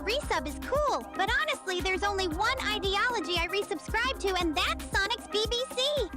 your resub is cool, but honestly, there's only one ideology I resubscribe to, and that's Sonic's BBC.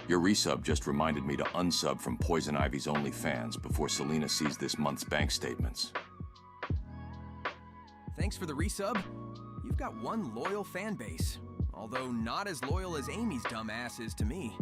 Your resub just reminded me to unsub from Poison Ivy's OnlyFans before Selena sees this month's bank statements. Thanks for the resub. You've got one loyal fan base, although not as loyal as Amy's dumbass is to me.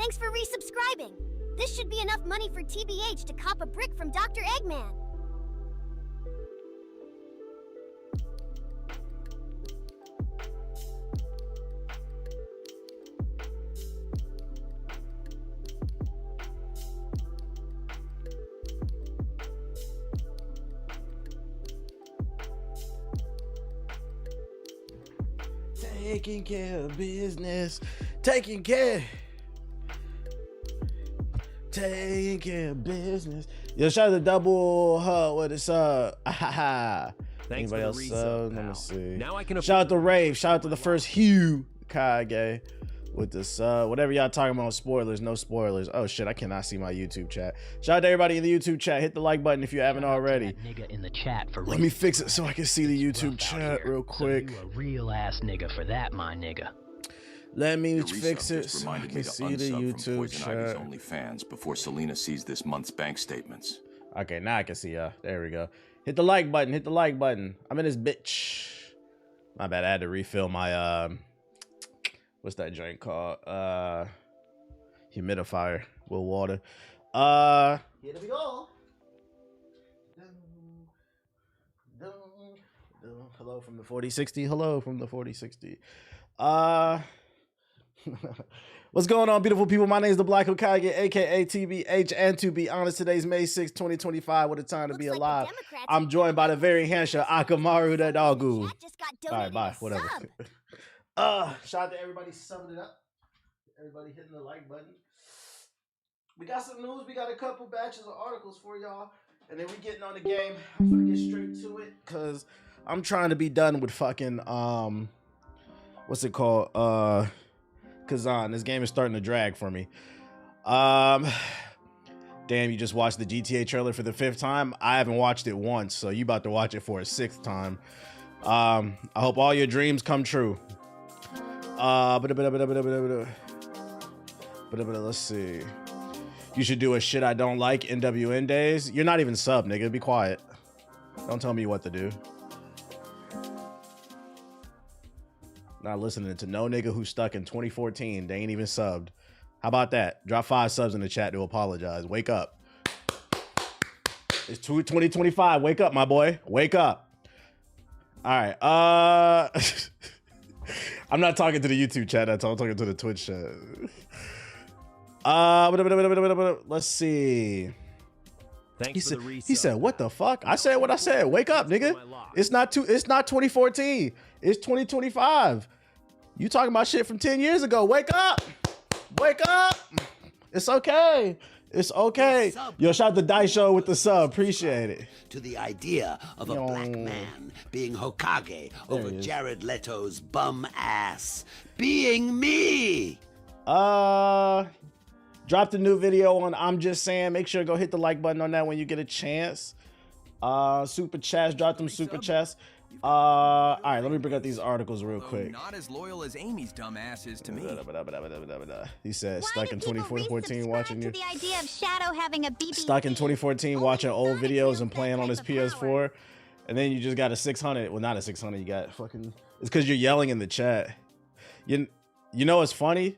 Thanks for resubscribing. This should be enough money for TBH to cop a brick from Dr. Eggman. Taking care of business, taking care of business. Yo, shout out to Double Hut. What is up? Thanks Anybody for else? the resub, Let me pal. see. Now I can Shout out to Rave. Shout out to the first Hokage with this. Whatever y'all talking about, spoilers, no spoilers. Oh shit, I cannot see my YouTube chat. Shout out to everybody in the YouTube chat. Hit the like button if you haven't already. Nigga in the chat for Let me fix it so I can see the YouTube chat real quick. So you a real ass nigga for that, my nigga. Let me Your fix resub it just so I reminded can me to see the unsub from YouTube Poison Ivy's chat. OnlyFans before Selena sees this month's bank statements. Okay, now I can see y'all. There we go. Hit the like button. Hit the like button. I'm in this bitch. My bad. I had to refill my what's that drink called? Humidifier with water. Here we go. Hello from the 4060. Hello from the 4060. What's going on, beautiful people? My name is the Black Hokage, aka TBH, and to be honest, today's May 6, 2025. What a time to be alive. I'm joined by the very handsome Akamaru the Dogu. Alright, bye. Whatever. Shout out to everybody subbing it up. Everybody hitting the like button. We got some news. We got a couple batches of articles for y'all. And then we getting on the game. I'm gonna get straight to it because I'm trying to be done with fucking what's it called? Khazan. This game is starting to drag for me. Damn, you just watched the GTA trailer for the 5th time. I haven't watched it once, so you about to watch it for a 6th time. I hope all your dreams come true. Let's see. You should do a shit I don't like NWN days. You're not even sub, nigga. Be quiet. Don't tell me what to do. Not listening to no nigga who's stuck in 2014. They ain't even subbed. How about that? Drop 5 subs in the chat to apologize. Wake up. It's 2025. Wake up, my boy. Wake up. All right. I'm not talking to the YouTube chat. I'm talking to the Twitch chat. Let's see. Thanks for the resub. He said, "What the fuck?" I said what I said. Wake up, nigga. It's not 2014. It's 2025. You talking about shit from 10 years ago. Wake up. Wake up. It's okay. It's okay. Yo, shout out to Dice Show with the sub. Appreciate it. To the idea of a black man being Hokage over Jared Leto's bum ass being me. Dropped a new video on I'm Just Saying. Make sure to go hit the like button on that when you get a chance. Super chats. Drop them super chats. All right, let me bring up these articles real quick. Not as loyal as Amy's dumb ass is to me. He said, Why stuck do in people 2014 watching resubscribe you. to the idea of Shadow having a BBC? Stuck in 2014 watching Only old Sonic videos wields and that playing on his type of power. PS4. And then you just got a 600. Well, not a 600. You got fucking... It's because you're yelling in the chat. You know what's funny?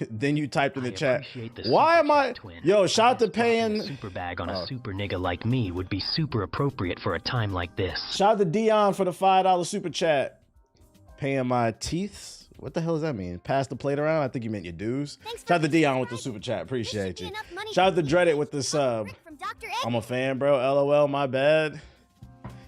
Then you typed in the chat, why am I... Yo, shout out to paying... Super bag on a super nigga like me would be super appropriate for a time like this. Shout out to Dion for the $5 super chat. Paying my teeth? What the hell does that mean? Pass the plate around? I think you meant your dues. Shout out to Dion with the super chat. Appreciate you. Shout out to Dreaded with the sub. I'm a fan, bro. LOL, my bad.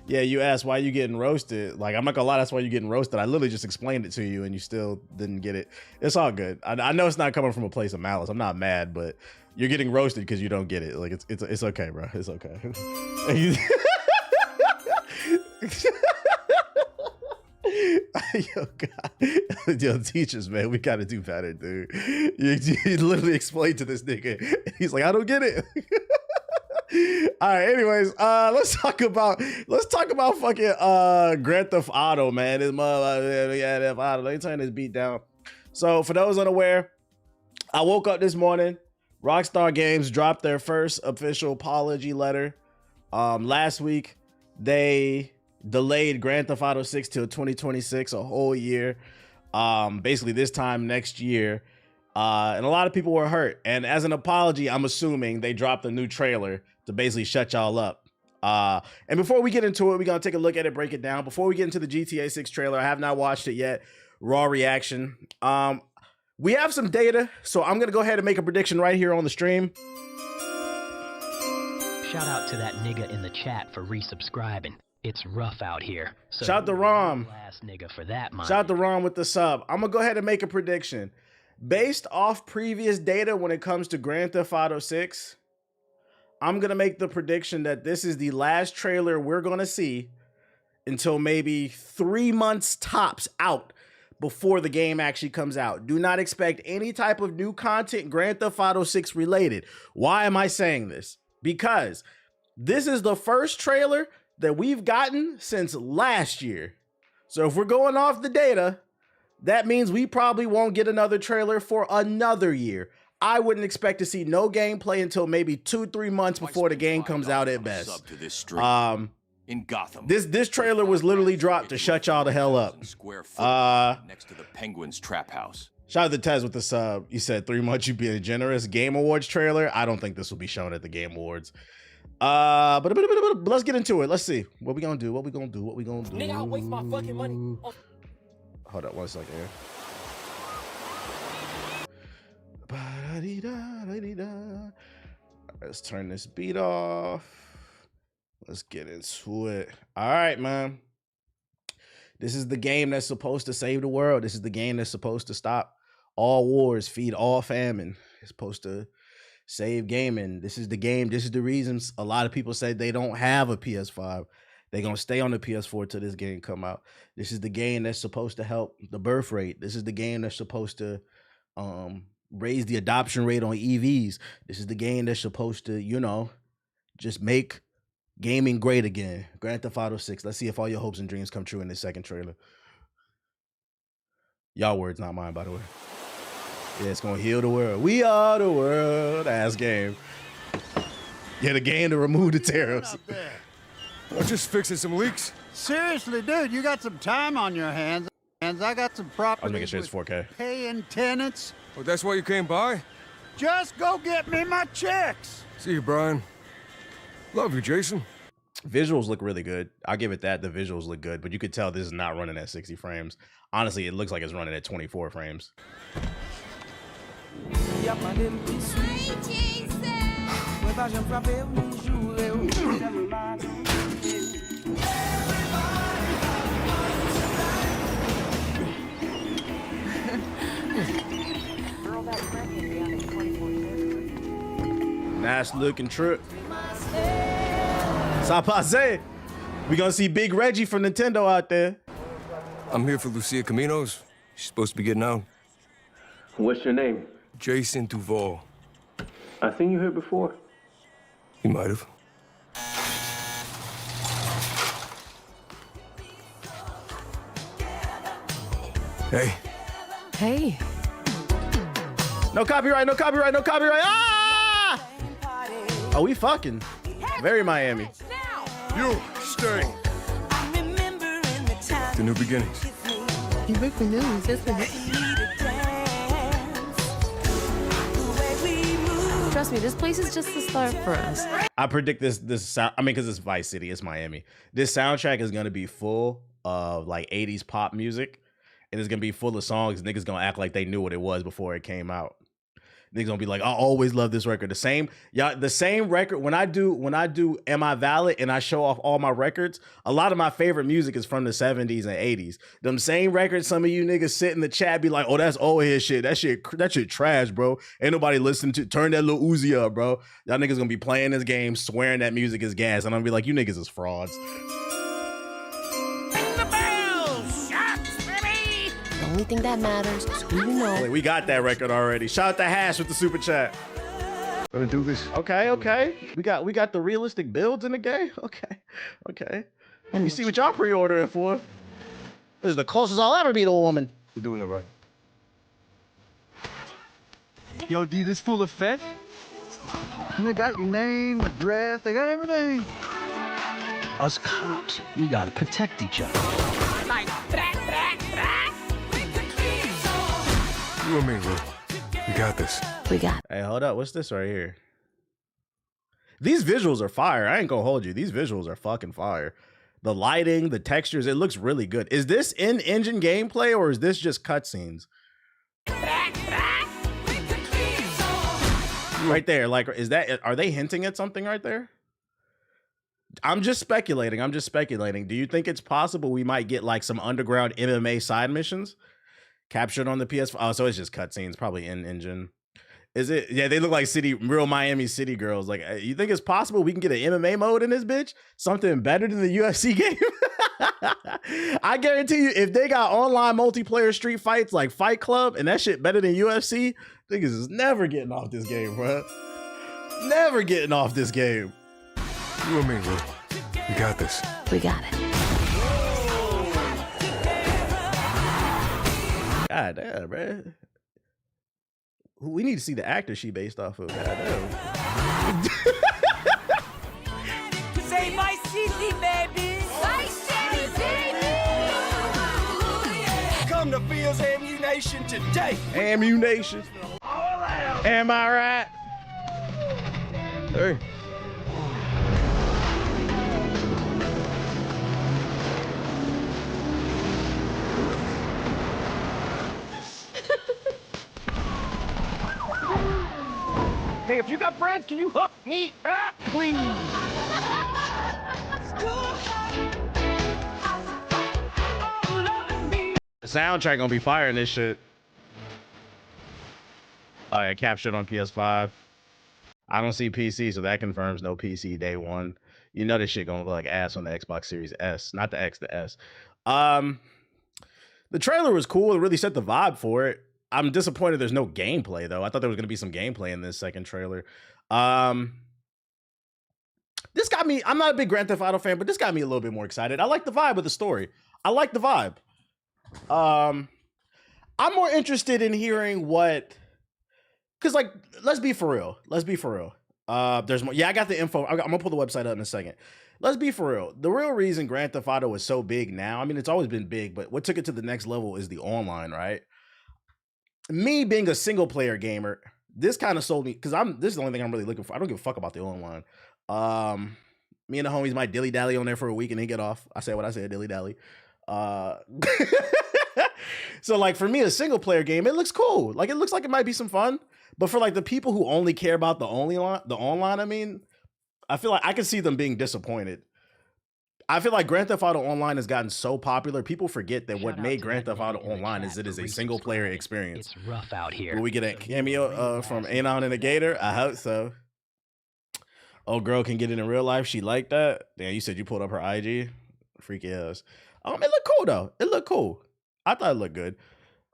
Yeah, you asked why you getting roasted. Like, I'm not gonna lie, that's why you getting roasted. I literally just explained it to you and you still didn't get it. It's all good. I know it's not coming from a place of malice. I'm not mad, but you're getting roasted because you don't get it. Like, it's okay, bro. It's okay. Yo, God. Yo, teachers, man, we gotta do better, dude. You literally explained to this nigga. He's like, I don't get it. All right, anyways, let's talk about fucking Grand Theft Auto, man. This motherfucker, yeah, Theft Auto. Let me turn this beat down. So for those unaware, I woke up this morning. Rockstar Games dropped their first official apology letter. Last week they delayed Grand Theft Auto 6 till 2026, a whole year. Basically this time next year, And a lot of people were hurt. And as an apology, I'm assuming they dropped a new trailer to basically shut y'all up. And before we get into it, we're going to take a look at it, break it down. Before we get into the GTA 6 trailer, I have not watched it yet. Raw reaction. We have some data, so I'm going to go ahead and make a prediction right here on the stream. Shout out to that nigga in the chat for resubscribing. It's rough out here. So shout out to Rom. Last nigga for that, man. Shout out to Rom with the sub. I'm going to go ahead and make a prediction. Based off previous data when it comes to Grand Theft Auto 6, I'm going to make the prediction that this is the last trailer we're going to see until maybe 3 months tops out before the game actually comes out. Do not expect any type of new content Grand Theft Auto 6 related. Why am I saying this? Because this is the first trailer that we've gotten since last year. So if we're going off the data, that means we probably won't get another trailer for another year. I wouldn't expect to see no gameplay until maybe 2-3 months before the game comes out at best. In Gotham. This trailer was literally dropped to shut y'all the hell up. Next to the Penguin's trap house. Shout out to Tez with the sub. You said 3 months you being generous. Game Awards trailer. I don't think this will be shown at the Game Awards. But let's get into it. Let's see what we gonna do. What we gonna do? What we gonna do? Nigga, I'll waste my fucking money. Oh. Hold up 1 second here. Let's turn this beat off. Let's get into it. All right, man. This is the game that's supposed to save the world. This is the game that's supposed to stop all wars, feed all famine. It's supposed to save gaming. This is the game. This is the reasons a lot of people say they don't have a PS5. They're going to stay on the PS4 till this game come out. This is the game that's supposed to help the birth rate. This is the game that's supposed to raise the adoption rate on EVs. This is the game that's supposed to, you know, just make gaming great again. Grand Theft Auto 6. Let's see if all your hopes and dreams come true in this second trailer. Y'all words, not mine, by the way. Yeah, it's going to heal the world. We are the world. Ass game. Yeah, the game to remove the tariffs. I'm just fixing some leaks. Seriously, dude, you got some time on your hands. I got some property. I was making sure it's 4K. Paying tenants. Oh, that's why you came by? Just go get me my checks. See you, Brian. Love you, Jason. Visuals look really good. I'll give it that. The visuals look good, but you could tell this is not running at 60 frames. Honestly, it looks like it's running at 24 frames. Nice looking trip. Sapase. We gonna see Big Reggie from Nintendo out there. I'm here for Lucia Caminos. She's supposed to be getting out. What's your name? Jason Duval. I seen you here before. You might have. Hey. Hey. No copyright, no copyright, no copyright. Ah! Oh, we fucking. Very Miami. You stay. The new beginnings. You break the news, isn't it? Trust me, this place is just the start for us. I predict this sound. I mean, because it's Vice City, it's Miami. This soundtrack is gonna be full of like 80s pop music, and it's gonna be full of songs. Niggas gonna act like they knew what it was before it came out. Niggas gonna be like, I always love this record. The same record. When I do Am I Valid and I show off all my records, a lot of my favorite music is from the 70s and 80s. Them same records, some of you niggas sit in the chat be like, oh, that's old head shit. That shit trash, bro. Ain't nobody listening to. Turn that little Uzi up, bro. Y'all niggas gonna be playing this game, swearing that music is gas, and I'm gonna be like, you niggas is frauds. The only thing that matters is who you know. Wait, we got that record already. Shout out to Hash with the super chat. Gonna do this. Okay. We got the realistic builds in the game. Okay. And you see what y'all pre-ordering for? This is the closest I'll ever be to a woman. You're doing it right. Yo, D, this full of fat? They got your name, address, they got everything. Us cops, we gotta protect each other. You and me, bro. We got this. We got it. Hey, hold up. What's this right here? These visuals are fire. I ain't gonna hold you. These visuals are fucking fire. The lighting, the textures, it looks really good. Is this in-engine gameplay or is this just cutscenes? Right there, like, is that, are they hinting at something right there? I'm just speculating. Do you think it's possible we might get like some underground MMA side missions captured on the PS5? Oh, so it's just cutscenes, probably in-engine. Is it? Yeah, they look like real Miami City girls. Like, you think it's possible we can get an MMA mode in this bitch? Something better than the UFC game? I guarantee you, if they got online multiplayer street fights like Fight Club and that shit better than UFC, niggas is never getting off this game, bro. Never getting off this game. You and me, bro. We got this. We got it. God damn, bro. We need to see the actor she based off of. God damn. Say my city, baby. My city, baby. Come to Fields Ammunition today. Ammunition. Am I right? Hey. Hey, if you got friends, can you hook me up, please? The soundtrack gonna be fire in this shit. Oh yeah, captured on PS5. I don't see PC, so that confirms no PC day one. You know this shit gonna look like ass on the Xbox Series S, not the X, the S. The trailer was cool. It really set the vibe for it. I'm disappointed there's no gameplay though. I thought there was gonna be some gameplay in this second trailer. This got me, I'm not a big Grand Theft Auto fan, but this got me a little bit more excited. I like the vibe of the story. I like the vibe. I'm more interested in hearing what, cause like, let's be for real. There's more. Yeah, I got the info. I'm gonna pull the website up in a second. Let's be for real. The real reason Grand Theft Auto is so big now, I mean, it's always been big, but what took it to the next level is the online, right? Me being a single player gamer, this kind of sold me, because this is the only thing I'm really looking for. I don't give a fuck about the online. Me and the homies might dilly dally on there for a week and then get off. I said what I said, dilly dally. So like for me, a single player game, it looks cool. Like it looks like it might be some fun. But for like the people who only care about the online, I mean, I feel like I can see them being disappointed. I feel like Grand Theft Auto Online has gotten so popular, people forget that what made Grand Theft Auto Online is it is a single player experience. It's rough out here. Will we get a cameo from Anon and the Gator? I hope so. Oh, girl can get it in real life. She liked that. Damn, you said you pulled up her IG. Freaky ass. It looked cool though. It looked cool. I thought it looked good.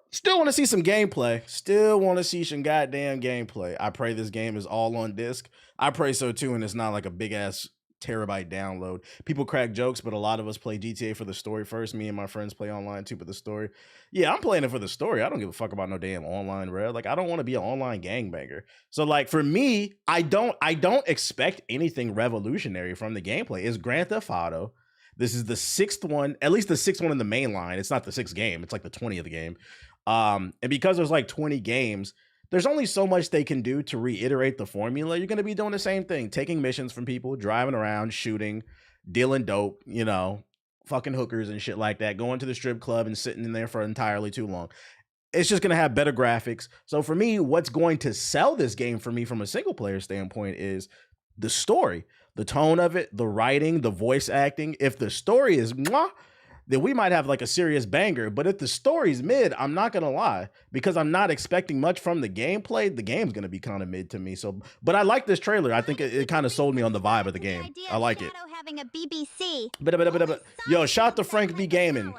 Still want to see some gameplay. Still want to see some goddamn gameplay. I pray this game is all on disc. I pray so too, and it's not like a big ass terabyte download. People crack jokes, but a lot of us play GTA for the story first. Me and my friends play online too, but the story. Yeah, I'm playing it for the story. I don't give a fuck about no damn online, bro. Like I don't want to be an online gangbanger. So like for me, I don't expect anything revolutionary from the gameplay. It's Grand Theft Auto. This is the 6th one, at least the 6th one in the main line. It's not the 6th game. It's like the 20th game. And because there's like 20 games, there's only so much they can do to reiterate the formula. You're going to be doing the same thing, taking missions from people, driving around, shooting, dealing dope, you know, fucking hookers and shit like that, going to the strip club and sitting in there for entirely too long. It's just going to have better graphics. So for me, what's going to sell this game for me from a single player standpoint is the story, the tone of it, the writing, the voice acting. If the story is mwah, then we might have like a serious banger. But if the story's mid, I'm not going to lie, because I'm not expecting much from the gameplay. The game's going to be kind of mid to me. So, but I like this trailer. I think it kind of sold me on the vibe of the game. I like it. Having a BBC. Yo, shout out to Frank V Gaming.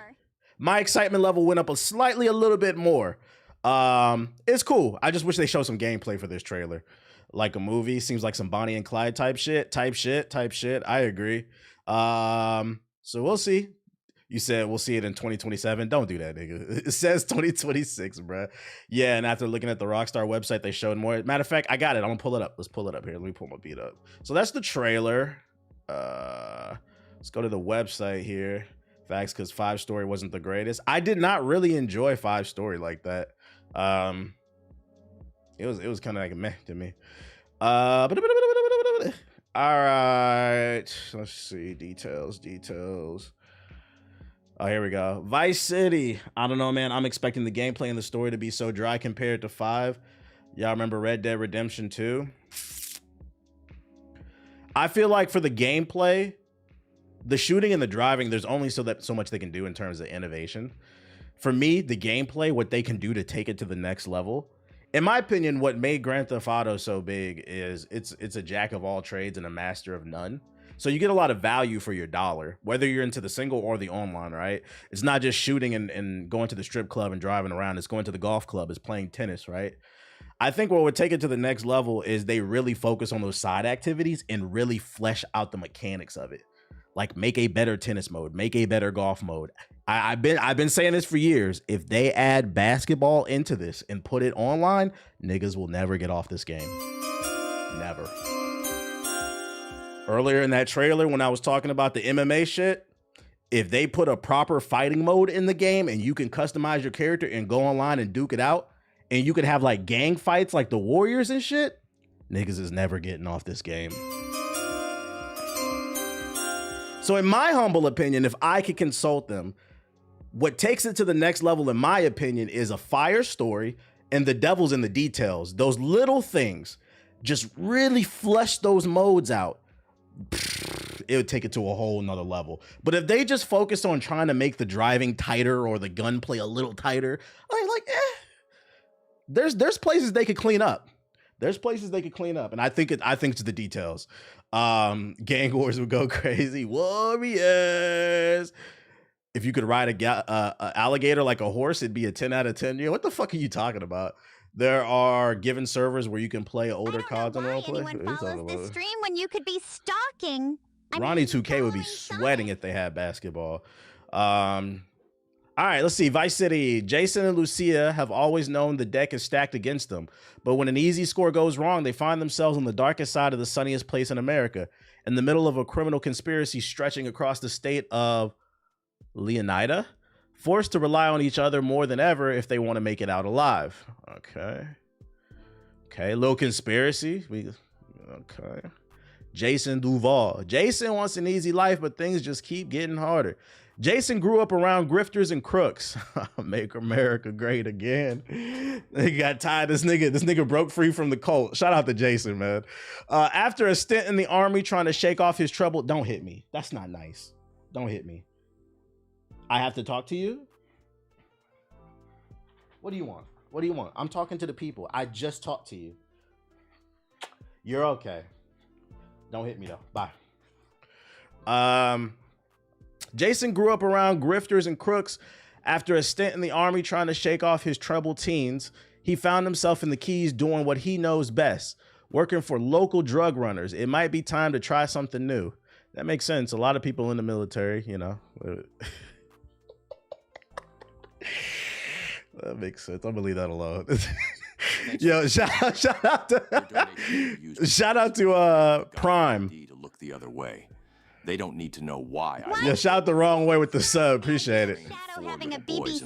My excitement level went up a little bit more. It's cool. I just wish they showed some gameplay for this trailer. Like a movie, seems like some Bonnie and Clyde type shit. I agree. So we'll see. You said we'll see it in 2027. Don't do that, nigga. It says 2026, bro. Yeah, and after looking at the Rockstar website, they showed more. Matter of fact, I got it. I'm gonna pull it up. Let's pull it up here. Let me pull my beat up. So that's the trailer. Let's go to the website here. Facts, because 5 Story wasn't the greatest. I did not really enjoy 5 Story like that. It was kind of like a meh to me. All right, let's see details. Oh, here we go. Vice City. I don't know, man. I'm expecting the gameplay and the story to be so dry compared to 5. Y'all remember Red Dead Redemption 2? I feel like for the gameplay, the shooting and the driving, there's only so much they can do in terms of innovation. For me, the gameplay, what they can do to take it to the next level. In my opinion, what made Grand Theft Auto so big is it's a jack of all trades and a master of none. So you get a lot of value for your dollar, whether you're into the single or the online, right? It's not just shooting and going to the strip club and driving around. It's going to the golf club. It's playing tennis, right? I think what would take it to the next level is they really focus on those side activities and really flesh out the mechanics of it. Like make a better tennis mode, make a better golf mode. I've been saying this for years. If they add basketball into this and put it online, niggas will never get off this game. Never. Earlier in that trailer, when I was talking about the MMA shit, if they put a proper fighting mode in the game and you can customize your character and go online and duke it out, and you could have like gang fights like the Warriors and shit, niggas is never getting off this game. So in my humble opinion, if I could consult them, what takes it to the next level, in my opinion, is a fire story and the devil's in the details. Those little things, just really flesh those modes out. It would take it to a whole nother level. But if they just focused on trying to make the driving tighter or the gunplay a little tighter, there's places they could clean up. There's places they could clean up, and I think it's the details. Gang wars would go crazy. Warriors. If you could ride a alligator like a horse, it'd be a 10 out of 10. Yeah, what the fuck are you talking about? There are given servers where you can play older CODs on roleplay. Anyone follows this stream when you could be stalking. Ronnie 2K would be sweating if they had basketball. All right, let's see. Vice City. Jason and Lucia have always known the deck is stacked against them. But when an easy score goes wrong, they find themselves on the darkest side of the sunniest place in America, in the middle of a criminal conspiracy stretching across the state of Leonida, forced to rely on each other more than ever if they want to make it out alive. Okay, little conspiracy. Okay. Jason Duval. Jason wants an easy life, but things just keep getting harder. Jason grew up around grifters and crooks. Make America great again. They got tired. This nigga broke free from the cult. Shout out to Jason, man. After a stint in the army trying to shake off his trouble. Don't hit me. That's not nice. Don't hit me. I have to talk to you? What do you want? What do you want? I'm talking to the people. I just talked to you. You're okay. Don't hit me though. Bye. Jason grew up around grifters and crooks. After a stint in the army trying to shake off his troubled teens, he found himself in the Keys doing what he knows best, working for local drug runners. It might be time to try something new. That makes sense. A lot of people in the military, you know. That makes sense. I'm gonna leave that alone. Yo, shout out to Prime. To look the other way. They don't need to know why. Yeah, shout out the wrong way with the sub. Appreciate it. Having a BBC.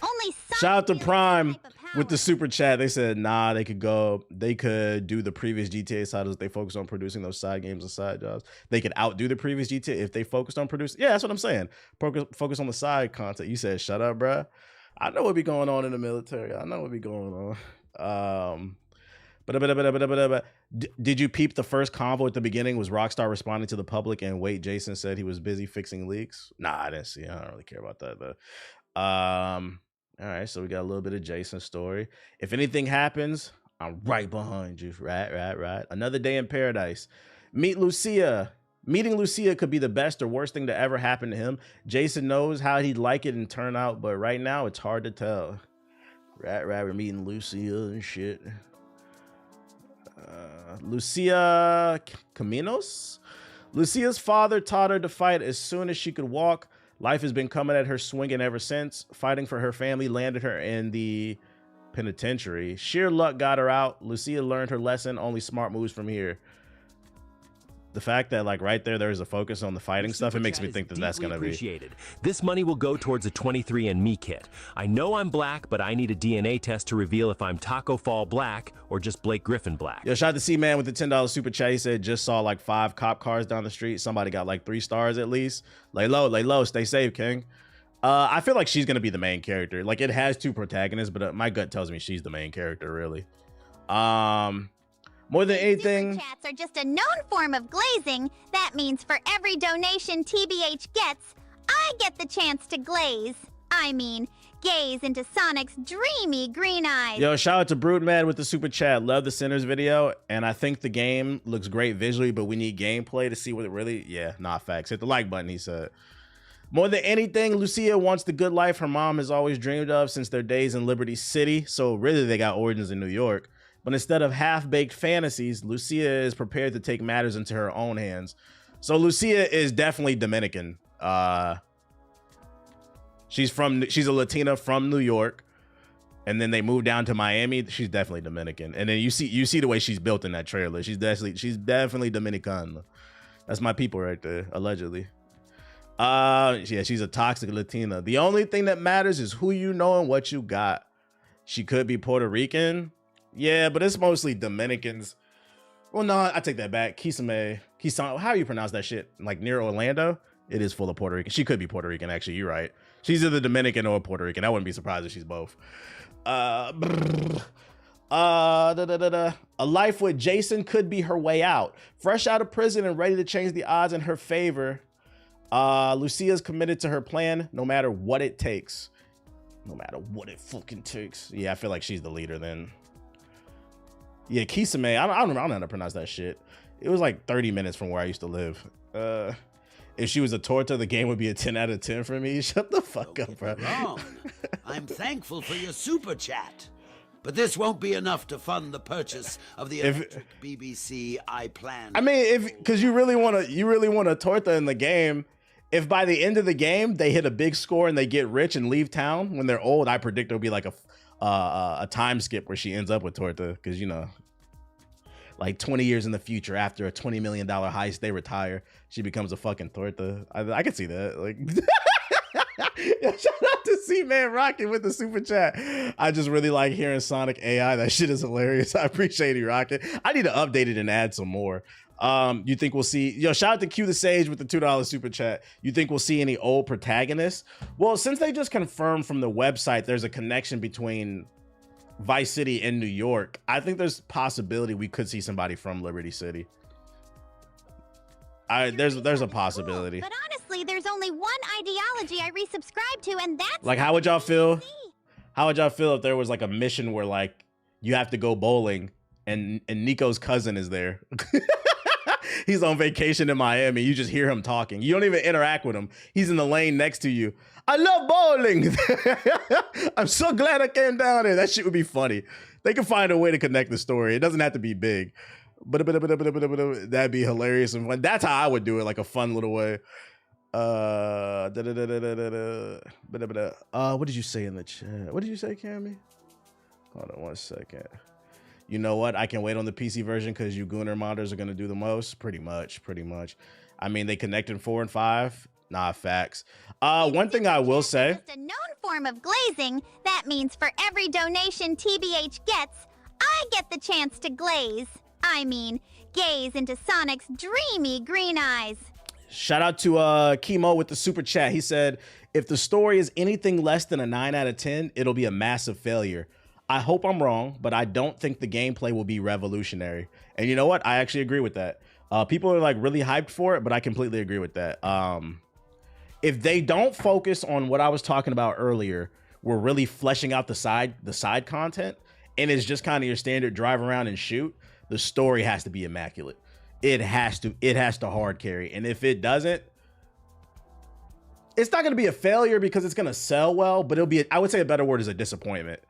Only shout out to Prime with the super chat. They said, nah, they could do the previous GTA titles. They focus on producing those side games and side jobs. They could outdo the previous GTA if they focused on producing. Yeah, that's what I'm saying. Focus on the side content. You said, shut up, bruh. I know what be going on in the military. I know what be going on. Did you peep the first convo at the beginning? Was Rockstar responding to the public and wait, Jason said he was busy fixing leaks? Nah, I didn't see. I don't really care about that, but all right, so we got a little bit of Jason's story. If anything happens, I'm right behind you. Right. Another day in paradise. Meet Lucia. Meeting Lucia could be the best or worst thing to ever happen to him. Jason knows how he'd like it and turn out, but right now it's hard to tell. Right, we're meeting Lucia and shit. Lucia Caminos? Lucia's father taught her to fight as soon as she could walk. Life has been coming at her swinging ever since. Fighting for her family landed her in the penitentiary. Sheer luck got her out. Lucia learned her lesson. Only smart moves from here. The fact that like right there's a focus on the fighting stuff, it makes me think that that's gonna be. This money will go towards a 23andMe kit. I know I'm black, but I need a DNA test to reveal if I'm Taco Fall black or just Blake Griffin black. Yo, shout out to C-Man with the $10 super chat. He said just saw like 5 cop cars down the street. Somebody got like 3 stars at least. Lay low, stay safe, King. I feel like she's gonna be the main character. Like it has 2 protagonists, but my gut tells me she's the main character, really. More than anything, Super chats are just a known form of glazing. That means for every donation TBH gets, I get the chance to glaze. I mean, gaze into Sonic's dreamy green eyes. Yo, shout out to Broodmad with the super chat. Love the Sinners video, and I think the game looks great visually, but we need gameplay to see what it really. Yeah, nah, facts. Hit the like button, he said. More than anything, Lucia wants the good life her mom has always dreamed of since their days in Liberty City. So really, they got origins in New York. But instead of half-baked fantasies, Lucia is prepared to take matters into her own hands. So Lucia is definitely Dominican. She's a Latina from New York, and then they moved down to Miami. She's definitely Dominican. And then you see the way she's built in that trailer. She's definitely Dominican. That's my people right there, allegedly. Yeah, she's a toxic Latina. The only thing that matters is who you know and what you got. She could be Puerto Rican. Yeah, but it's mostly Dominicans. Well, no, I take that back. Kisame, how do you pronounce that shit? Like near Orlando? It is full of Puerto Rican. She could be Puerto Rican, actually. You're right. She's either Dominican or Puerto Rican. I wouldn't be surprised if she's both. A life with Jason could be her way out. Fresh out of prison and ready to change the odds in her favor. Lucia's committed to her plan no matter what it takes. No matter what it fucking takes. Yeah, I feel like she's the leader then. Yeah, Kisame, I don't know how to pronounce that shit. It was like 30 minutes from where I used to live. If she was a torta, the game would be a 10 out of 10 for me. Shut the fuck up, bro. Wrong. I'm thankful for your super chat. But this won't be enough to fund the purchase of the electric BBC I plan. I mean, because you really want a torta in the game. If by the end of the game they hit a big score and they get rich and leave town when they're old, I predict there'll be like a time skip where she ends up with torta, because you know, like 20 years in the future after a $20 million heist, they retire, she becomes a fucking torta. I can see that. Like, shout out to C-Man Rocket with the super chat. I just really like hearing Sonic AI. That shit is hilarious. I appreciate you, Rocket. I need to update it and add some more. You think we'll see, shout out to Q the Sage with the $2 super chat. You think we'll see any old protagonists? Well, since they just confirmed from the website there's a connection between Vice City and New York, I think there's possibility we could see somebody from Liberty City. There's a possibility. But honestly, there's only one ideology I resubscribe to, and that's like, how would y'all feel? How would y'all feel if there was like a mission where like you have to go bowling and Nico's cousin is there? He's on vacation in Miami. You just hear him talking. You don't even interact with him. He's in the lane next to you. I love bowling. I'm so glad I came down here. That shit would be funny. They can find a way to connect the story. It doesn't have to be big. But that'd be hilarious and fun. That's how I would do it, like a fun little way. What did you say in the chat? What did you say, Cammy? Hold on 1 second. You know what? I can wait on the PC version because you Gooner modders are going to do the most. Pretty much. I mean, they connected 4 and 5. Nah, facts. One thing I will say. Just a known form of glazing. That means for every donation TBH gets, I get the chance to glaze. I mean, gaze into Sonic's dreamy green eyes. Shout out to Chemo with the super chat. He said, if the story is anything less than a 9 out of 10, it'll be a massive failure. I hope I'm wrong, but I don't think the gameplay will be revolutionary. And you know what? I actually agree with that. People are like really hyped for it, but I completely agree with that. If they don't focus on what I was talking about earlier, we're really fleshing out the side content, and it's just kind of your standard drive around and shoot, the story has to be immaculate. It has to hard carry. And if it doesn't, it's not going to be a failure because it's going to sell well, but it'll be, I would say a better word is a disappointment.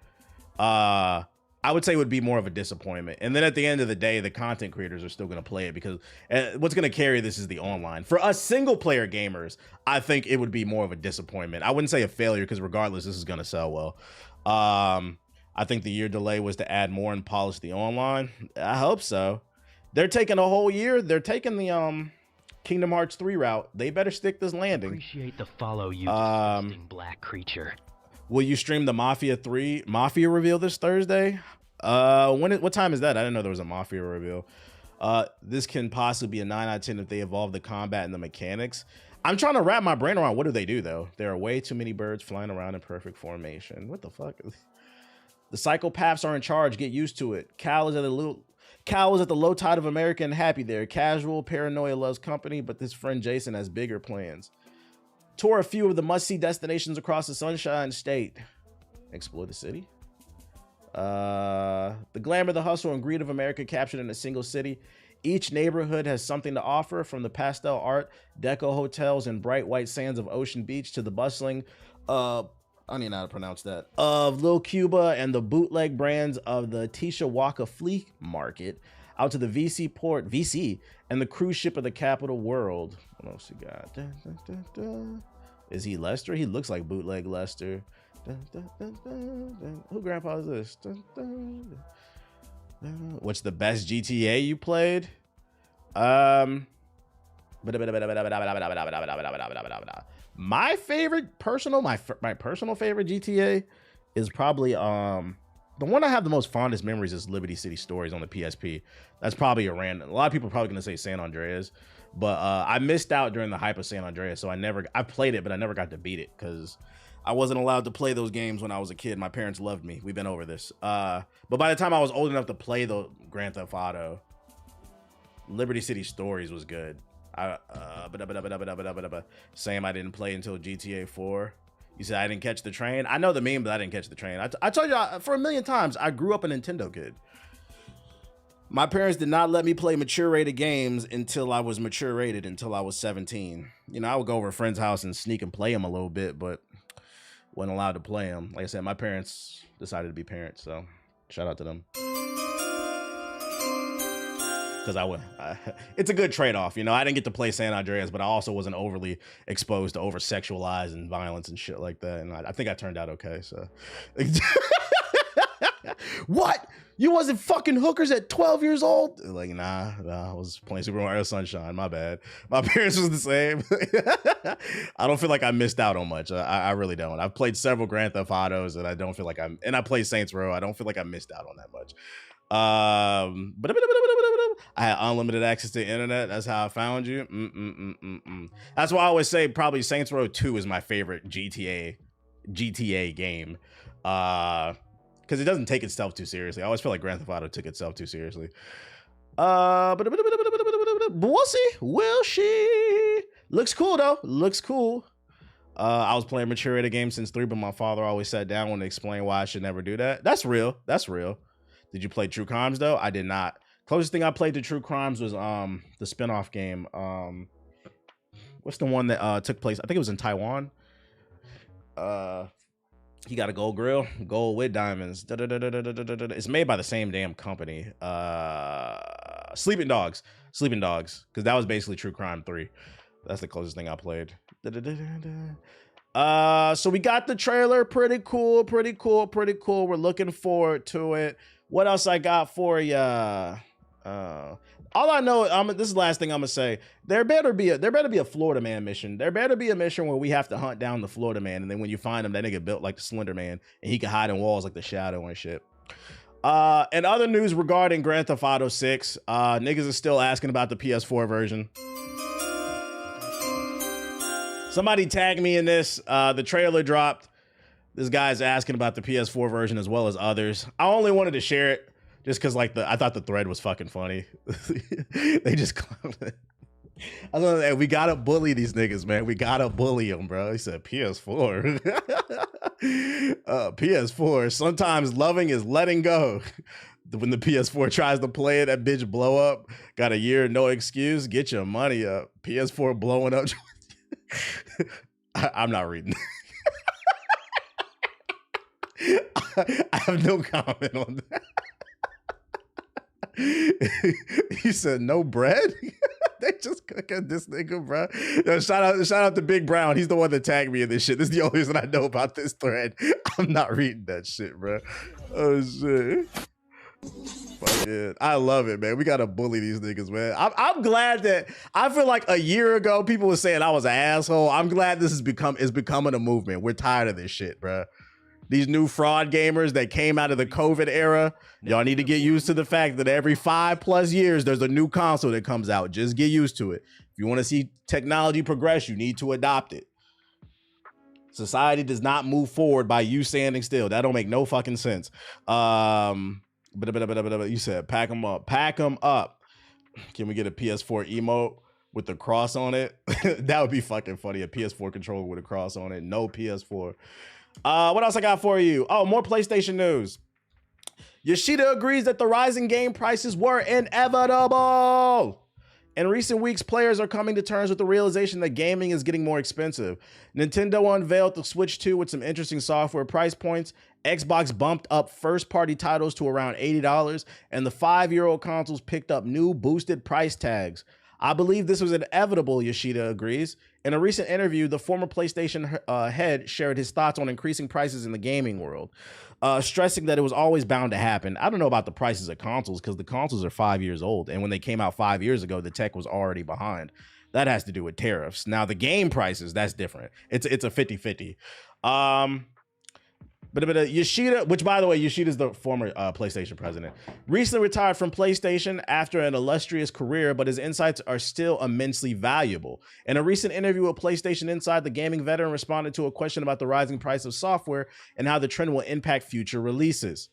I would say it would be more of a disappointment. And then at the end of the day, the content creators are still going to play it because what's going to carry this is the online. For us single player gamers, I think it would be more of a disappointment. I wouldn't say a failure because regardless, this is going to sell well. I think the year delay was to add more and polish the online. I hope so. They're taking a whole year. They're taking the Kingdom Hearts 3 route. They better stick this landing. Appreciate the follow, you disgusting black creature. Will you stream the Mafia reveal this Thursday? What time is that? I didn't know there was a Mafia reveal. This can possibly be a 9 out of 10 if they evolve the combat and the mechanics. I'm trying to wrap my brain around what do they do though. There are way too many birds flying around in perfect formation. What the fuck? The psychopaths are in charge. Get used to it. Cal is at the low tide of America and happy there. Casual paranoia loves company, but this friend Jason has bigger plans. Tour a few of the must-see destinations across the Sunshine State. Explore the city. The glamour, the hustle, and greed of America captured in a single city. Each neighborhood has something to offer, from the pastel art, deco hotels, and bright white sands of Ocean Beach to the bustling, I don't even know how to pronounce that, of Lil Cuba and the bootleg brands of the Tishawaka Flea Market, out to the VC and the cruise ship of the capital world. What else you got? Is he Lester? He looks like bootleg Lester. Who grandpa is this? What's the best GTA you played? My personal favorite GTA is probably the one I have the most fondest memories is Liberty City Stories on the PSP. That's probably a random. A lot of people are probably gonna say San Andreas, but I missed out during the hype of San Andreas, so I played it, but I never got to beat it because I wasn't allowed to play those games when I was a kid. My parents loved me. We've been over this. But by the time I was old enough to play the Grand Theft Auto, Liberty City Stories was good. Same, I didn't play until GTA 4. You said I didn't catch the train. I know the meme, but I didn't catch the train. I told you for a million times, I grew up a Nintendo kid. My parents did not let me play mature rated games until I was mature rated, until I was 17. You know, I would go over a friend's house and sneak and play them a little bit, but wasn't allowed to play them. Like I said, my parents decided to be parents, so shout out to them. Because it's a good trade-off, you know. I didn't get to play San Andreas, but I also wasn't overly exposed to over-sexualized and violence and shit like that, and I think I turned out okay, so. What? You wasn't fucking hookers at 12 years old? Like, nah, I was playing Super Mario Sunshine, my bad. My parents was the same. I don't feel like I missed out on much. I really don't. I've played several Grand Theft Autos, and I don't feel like and I played Saints Row. I don't feel like I missed out on that much. I had unlimited access to the internet. That's how I found you. That's why I always say probably Saints Row 2 is my favorite GTA game. Because it doesn't take itself too seriously. I always feel like Grand Theft Auto took itself too seriously. We'll see. Will she? Looks cool though. Looks cool. I was playing mature rated games since 3, but my father always sat down and explained why I should never do that. That's real. That's real. Did you play True Crimes though? I did not. Closest thing I played to True Crimes was the spinoff game. What's the one that took place? I think it was in Taiwan. He got a gold grill, gold with diamonds. It's made by the same damn company. Sleeping Dogs, because that was basically True Crime 3. That's the closest thing I played. So we got the trailer. Pretty cool. We're looking forward to it. What else I got for ya? All I know, this is the last thing I'm gonna say. There better be a Florida Man mission. There better be a mission where we have to hunt down the Florida Man, and then when you find him, that nigga built like the Slender Man, and he can hide in walls like the Shadow and shit. And other news regarding Grand Theft Auto 6, niggas are still asking about the PS4 version. Somebody tagged me in this. The trailer dropped. This guy's asking about the PS4 version as well as others. I only wanted to share it just because, like, I thought the thread was fucking funny. They just clowned it. I was like, hey, we gotta bully these niggas, man. We gotta bully them, bro. He said PS4. PS4. Sometimes loving is letting go. When the PS4 tries to play it, that bitch blow up. Got a year, no excuse. Get your money up. PS4 blowing up. I'm not reading. I have no comment on that. He said no bread. They just cook at this nigga, bro. Yo, shout out to Big Brown. He's the one that tagged me in this shit. This is the only reason I know about this thread. I'm not reading that shit, bro. Oh shit. Fucking, I love it, man. We gotta bully these niggas, man. I'm glad that I feel like a year ago people were saying I was an asshole. I'm glad this is becoming a movement. We're tired of this shit, bro. These new fraud gamers that came out of the COVID era, y'all need to get used to the fact that every 5+ years there's a new console that comes out. Just get used to it. If you want to see technology progress, you need to adopt it. Society does not move forward by you standing still. That don't make no fucking sense. You said pack them up. Pack them up. Can we get a PS4 emote with the cross on it? That would be fucking funny. A PS4 controller with a cross on it. No PS4. What else I got for you? Oh, more PlayStation news. Yoshida agrees that the rising game prices were inevitable. In recent weeks, players are coming to terms with the realization that gaming is getting more expensive. Nintendo unveiled the Switch 2 with some interesting software price points. Xbox bumped up first-party titles to around $80, and the 5-year-old consoles picked up new boosted price tags. I believe this was inevitable, Yoshida agrees. In a recent interview, the former PlayStation head shared his thoughts on increasing prices in the gaming world, stressing that it was always bound to happen. I don't know about the prices of consoles because the consoles are 5 years old, and when they came out 5 years ago, the tech was already behind. That has to do with tariffs. Now, the game prices, that's different. It's a 50-50. But Yoshida, which by the way, Yoshida's the former PlayStation president, recently retired from PlayStation after an illustrious career, but his insights are still immensely valuable. In a recent interview with PlayStation Inside, the gaming veteran responded to a question about the rising price of software and how the trend will impact future releases.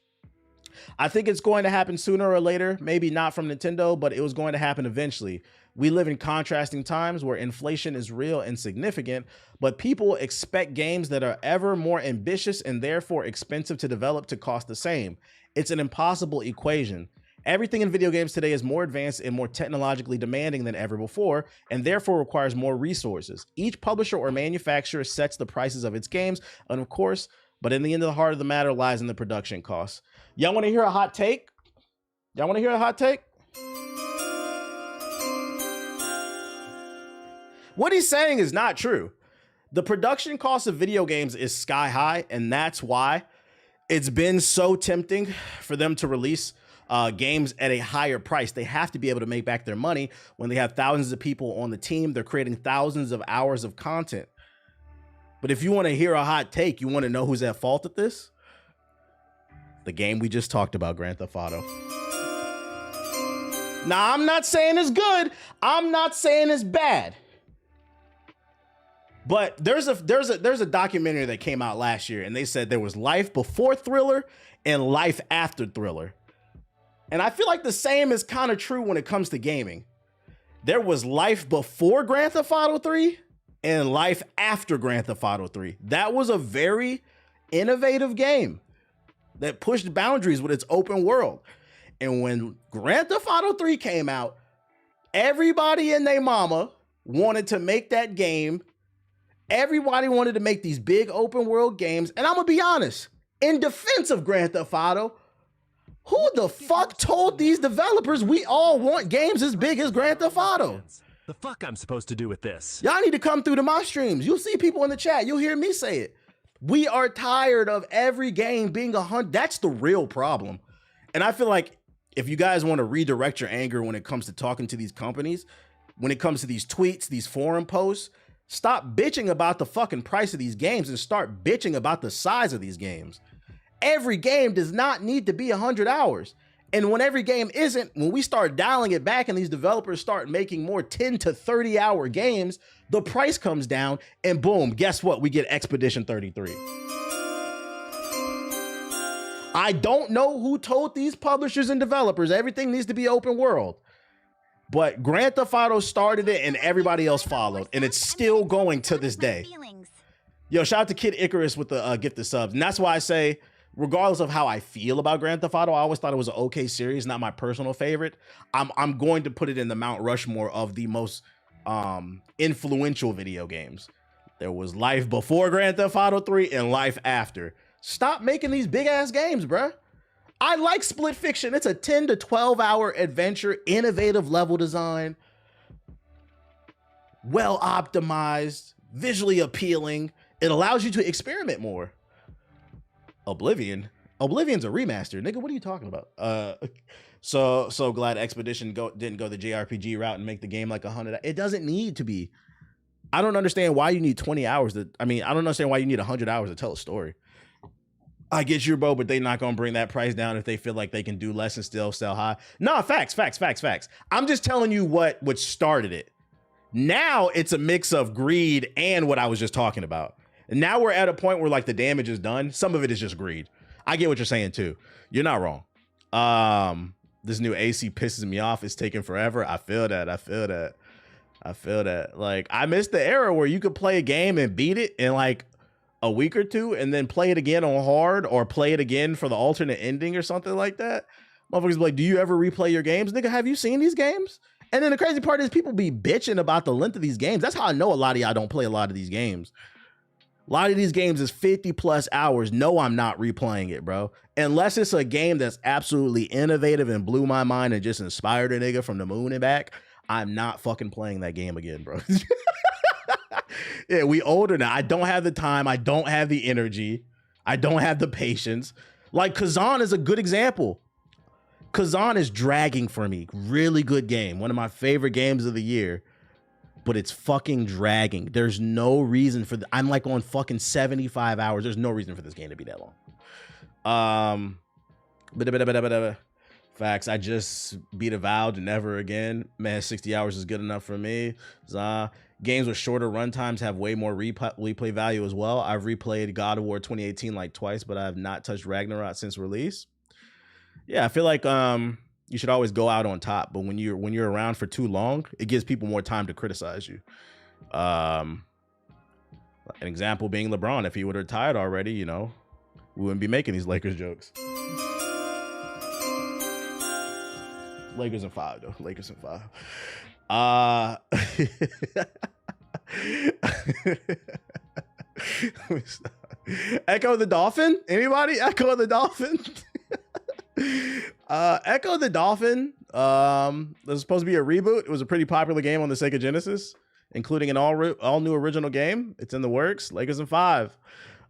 I think it's going to happen sooner or later, maybe not from Nintendo, but it was going to happen eventually. We live in contrasting times where inflation is real and significant, but people expect games that are ever more ambitious and therefore expensive to develop to cost the same. It's an impossible equation. Everything in video games today is more advanced and more technologically demanding than ever before, and therefore requires more resources. Each publisher or manufacturer sets the prices of its games, and of course, but in the end of the heart of the matter lies in the production costs. Y'all want to hear a hot take? Y'all want to hear a hot take? What he's saying is not true. The production cost of video games is sky high, and that's why it's been so tempting for them to release games at a higher price. They have to be able to make back their money when they have thousands of people on the team. They're creating thousands of hours of content. But if you want to hear a hot take, you want to know who's at fault at this? The game we just talked about, Grand Theft Auto. Now, I'm not saying it's good. I'm not saying it's bad. But there's a documentary that came out last year, and they said there was life before Thriller and life after Thriller. And I feel like the same is kind of true when it comes to gaming. There was life before Grand Theft Auto 3 and life after Grand Theft Auto 3. That was a very innovative game that pushed boundaries with its open world. And when Grand Theft Auto 3 came out, everybody and their mama wanted to make that game. Everybody wanted to make these big open world games. And I'm going to be honest, in defense of Grand Theft Auto, who the fuck told these developers we all want games as big as Grand Theft Auto? The fuck I'm supposed to do with this? Y'all need to come through to my streams. You'll see people in the chat. You'll hear me say it. We are tired of every game being 100. That's the real problem. And I feel like if you guys want to redirect your anger when it comes to talking to these companies, when it comes to these tweets, these forum posts, stop bitching about the fucking price of these games and start bitching about the size of these games. Every game does not need to be 100 hours. And when every game isn't, when we start dialing it back and these developers start making more 10 to 30 hour games, the price comes down and boom, guess what? We get Expedition 33. I don't know who told these publishers and developers everything needs to be open world, but Grand Theft Auto started it and everybody else followed, and it's still going to this day. Yo, shout out to Kid Icarus with the gifted subs. And that's why I say, regardless of how I feel about Grand Theft Auto, I always thought it was an okay series, not my personal favorite. I'm going to put it in the Mount Rushmore of the most influential video games. There was life before Grand Theft Auto 3 and life after. Stop making these big ass games, bruh. I like Split Fiction. It's a 10 to 12 hour adventure, innovative level design, well optimized, visually appealing. It allows you to experiment more. Oblivion, Oblivion's a remaster, nigga. What are you talking about? So glad Expedition didn't go the JRPG route and make the game like 100. It doesn't need to be. I don't understand why you need 20 hours. I don't understand why you need 100 hours to tell a story. I get you, bro, but they're not gonna bring that price down if they feel like they can do less and still sell high. No, facts. I'm just telling you what started it. Now it's a mix of greed and what I was just talking about. And now we're at a point where like the damage is done. Some of it is just greed. I get what you're saying too. You're not wrong. This new AC pisses me off. It's taking forever. I feel that. Like, I miss the era where you could play a game and beat it in like a week or two and then play it again on hard or play it again for the alternate ending or something like that. Motherfuckers be like, do you ever replay your games? Nigga, have you seen these games? And then the crazy part is people be bitching about the length of these games. That's how I know a lot of y'all don't play a lot of these games. A lot of these games is 50 plus hours. No, I'm not replaying it, bro. Unless it's a game that's absolutely innovative and blew my mind and just inspired a nigga from the moon and back, I'm not fucking playing that game again, bro. Yeah, we older now. I don't have the time. I don't have the energy. I don't have the patience. Like Khazan is a good example. Khazan is dragging for me. Really good game. One of my favorite games of the year. But it's fucking dragging. There's no reason for I'm like on fucking 75 hours. There's no reason for this game to be that long. Facts. I just beat Avowed never again. Man, 60 hours is good enough for me. Games with shorter runtimes have way more replay value as well. I've replayed God of War 2018 like twice, but I have not touched Ragnarok since release. Yeah, I feel like you should always go out on top, but when you're around for too long, it gives people more time to criticize you. An example being LeBron. If he would have retired already, you know, we wouldn't be making these Lakers jokes. Lakers in 5 though. Lakers in 5. Ecco the Dolphin? Anybody? Ecco the Dolphin? Ecco the Dolphin. This is supposed to be a reboot. It was a pretty popular game on the Sega Genesis, including an all new original game. It's in the works. Lakers in 5.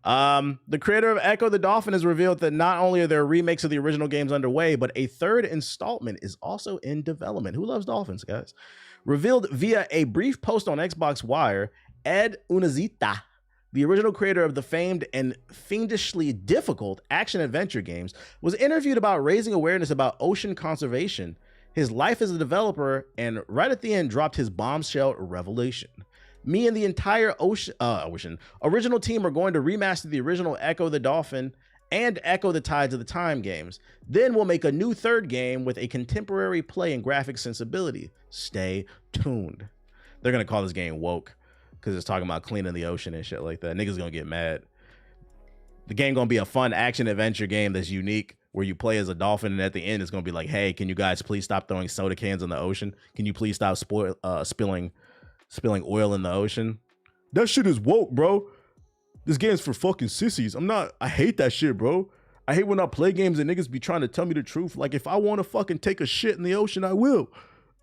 The creator of Ecco the Dolphin has revealed that not only are there remakes of the original games underway, but a third installment is also in development. Who loves dolphins, guys? Revealed via a brief post on Xbox Wire, Ed Unazita, the original creator of the famed and fiendishly difficult action-adventure games, was interviewed about raising awareness about ocean conservation, his life as a developer, and right at the end dropped his bombshell revelation. Me and the entire original team are going to remaster the original Ecco the Dolphin and Ecco the Tides of the Time games. Then we'll make a new third game with a contemporary play and graphic sensibility. Stay tuned. They're going to call this game woke because it's talking about cleaning the ocean and shit like that. Niggas going to get mad. The game going to be a fun action adventure game that's unique where you play as a dolphin, and at the end it's going to be like, hey, can you guys please stop throwing soda cans in the ocean? Can you please stop spilling oil in the ocean? That shit is woke, bro. This game's for fucking sissies. I hate that shit, bro. I hate when I play games and niggas be trying to tell me the truth. Like, if I want to fucking take a shit in the ocean, I will.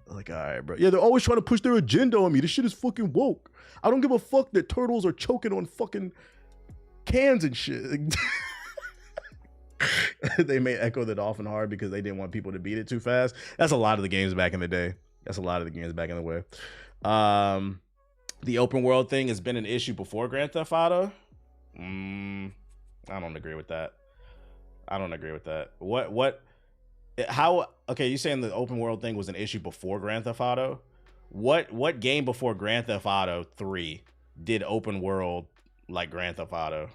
Like, all right, bro. Yeah, they're always trying to push their agenda on me. This shit is fucking woke. I don't give a fuck that turtles are choking on fucking cans and shit. They made Ecco the Dolphin hard because they didn't want people to beat it too fast. That's a lot of the games back in the day. The open world thing has been an issue before Grand Theft Auto. I don't agree with that. Okay, you saying the open world thing was an issue before Grand Theft Auto? What game before Grand Theft Auto 3 did open world like Grand Theft Auto?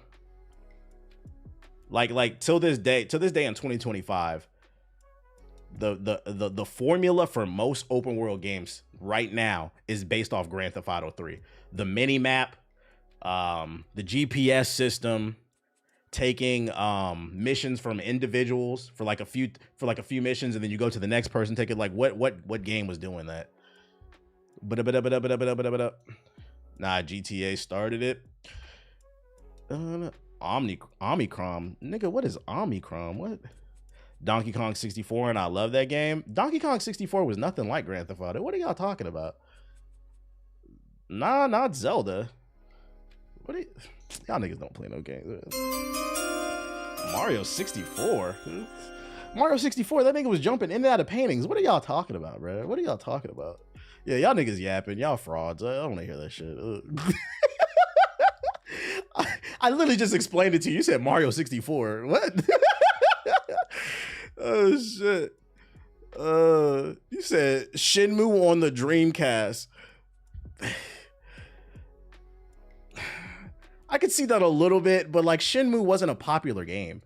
Like till this day in 2025, the formula for most open world games right now is based off Grand Theft Auto 3. The mini map, the GPS system, taking missions from individuals for like a few missions, and then you go to the next person, take it. Like what game was doing that? Nah, GTA started it. Omicron, nigga, what is Omicron? What? Donkey Kong 64, and I love that game. Donkey Kong 64 was nothing like Grand Theft Auto. What are y'all talking about? Nah, not Zelda. Y'all niggas don't play no games. Mario 64? Mario 64, that nigga was jumping in and out of paintings. What are y'all talking about, bro? What are y'all talking about? Yeah, y'all niggas yapping. Y'all frauds. I don't want to hear that shit. I literally just explained it to you. You said Mario 64. What? Oh, shit. You said Shenmue on the Dreamcast. I could see that a little bit, but like Shenmue wasn't a popular game.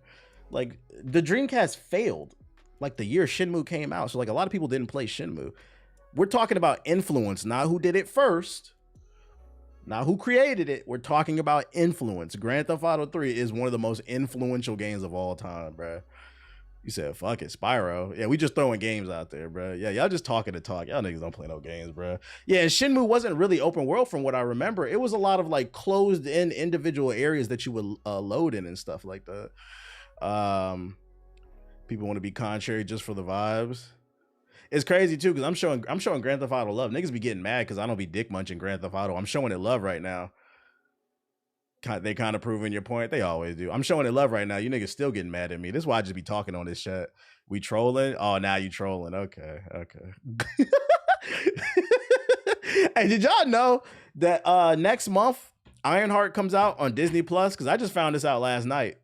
Like the Dreamcast failed like the year Shenmue came out. So like a lot of people didn't play Shenmue. We're talking about influence, not who did it first, not who created it. We're talking about influence. Grand Theft Auto 3 is one of the most influential games of all time, bro. You said, fuck it, Spyro. Yeah, we just throwing games out there, bro. Yeah, y'all just talking to talk. Y'all niggas don't play no games, bro. Yeah, and Shenmue wasn't really open world from what I remember. It was a lot of like closed in individual areas that you would load in and stuff like that. People want to be contrary just for the vibes. It's crazy too, because I'm showing Grand Theft Auto love. Niggas be getting mad because I don't be dick munching Grand Theft Auto. I'm showing it love right now. They kind of proving your point. They always do. I'm showing it love right now. You niggas still getting mad at me. This is why I just be talking on this shit. We trolling? Oh, now you trolling. Okay. Hey, did y'all know that next month Ironheart comes out on Disney Plus? Because I just found this out last night.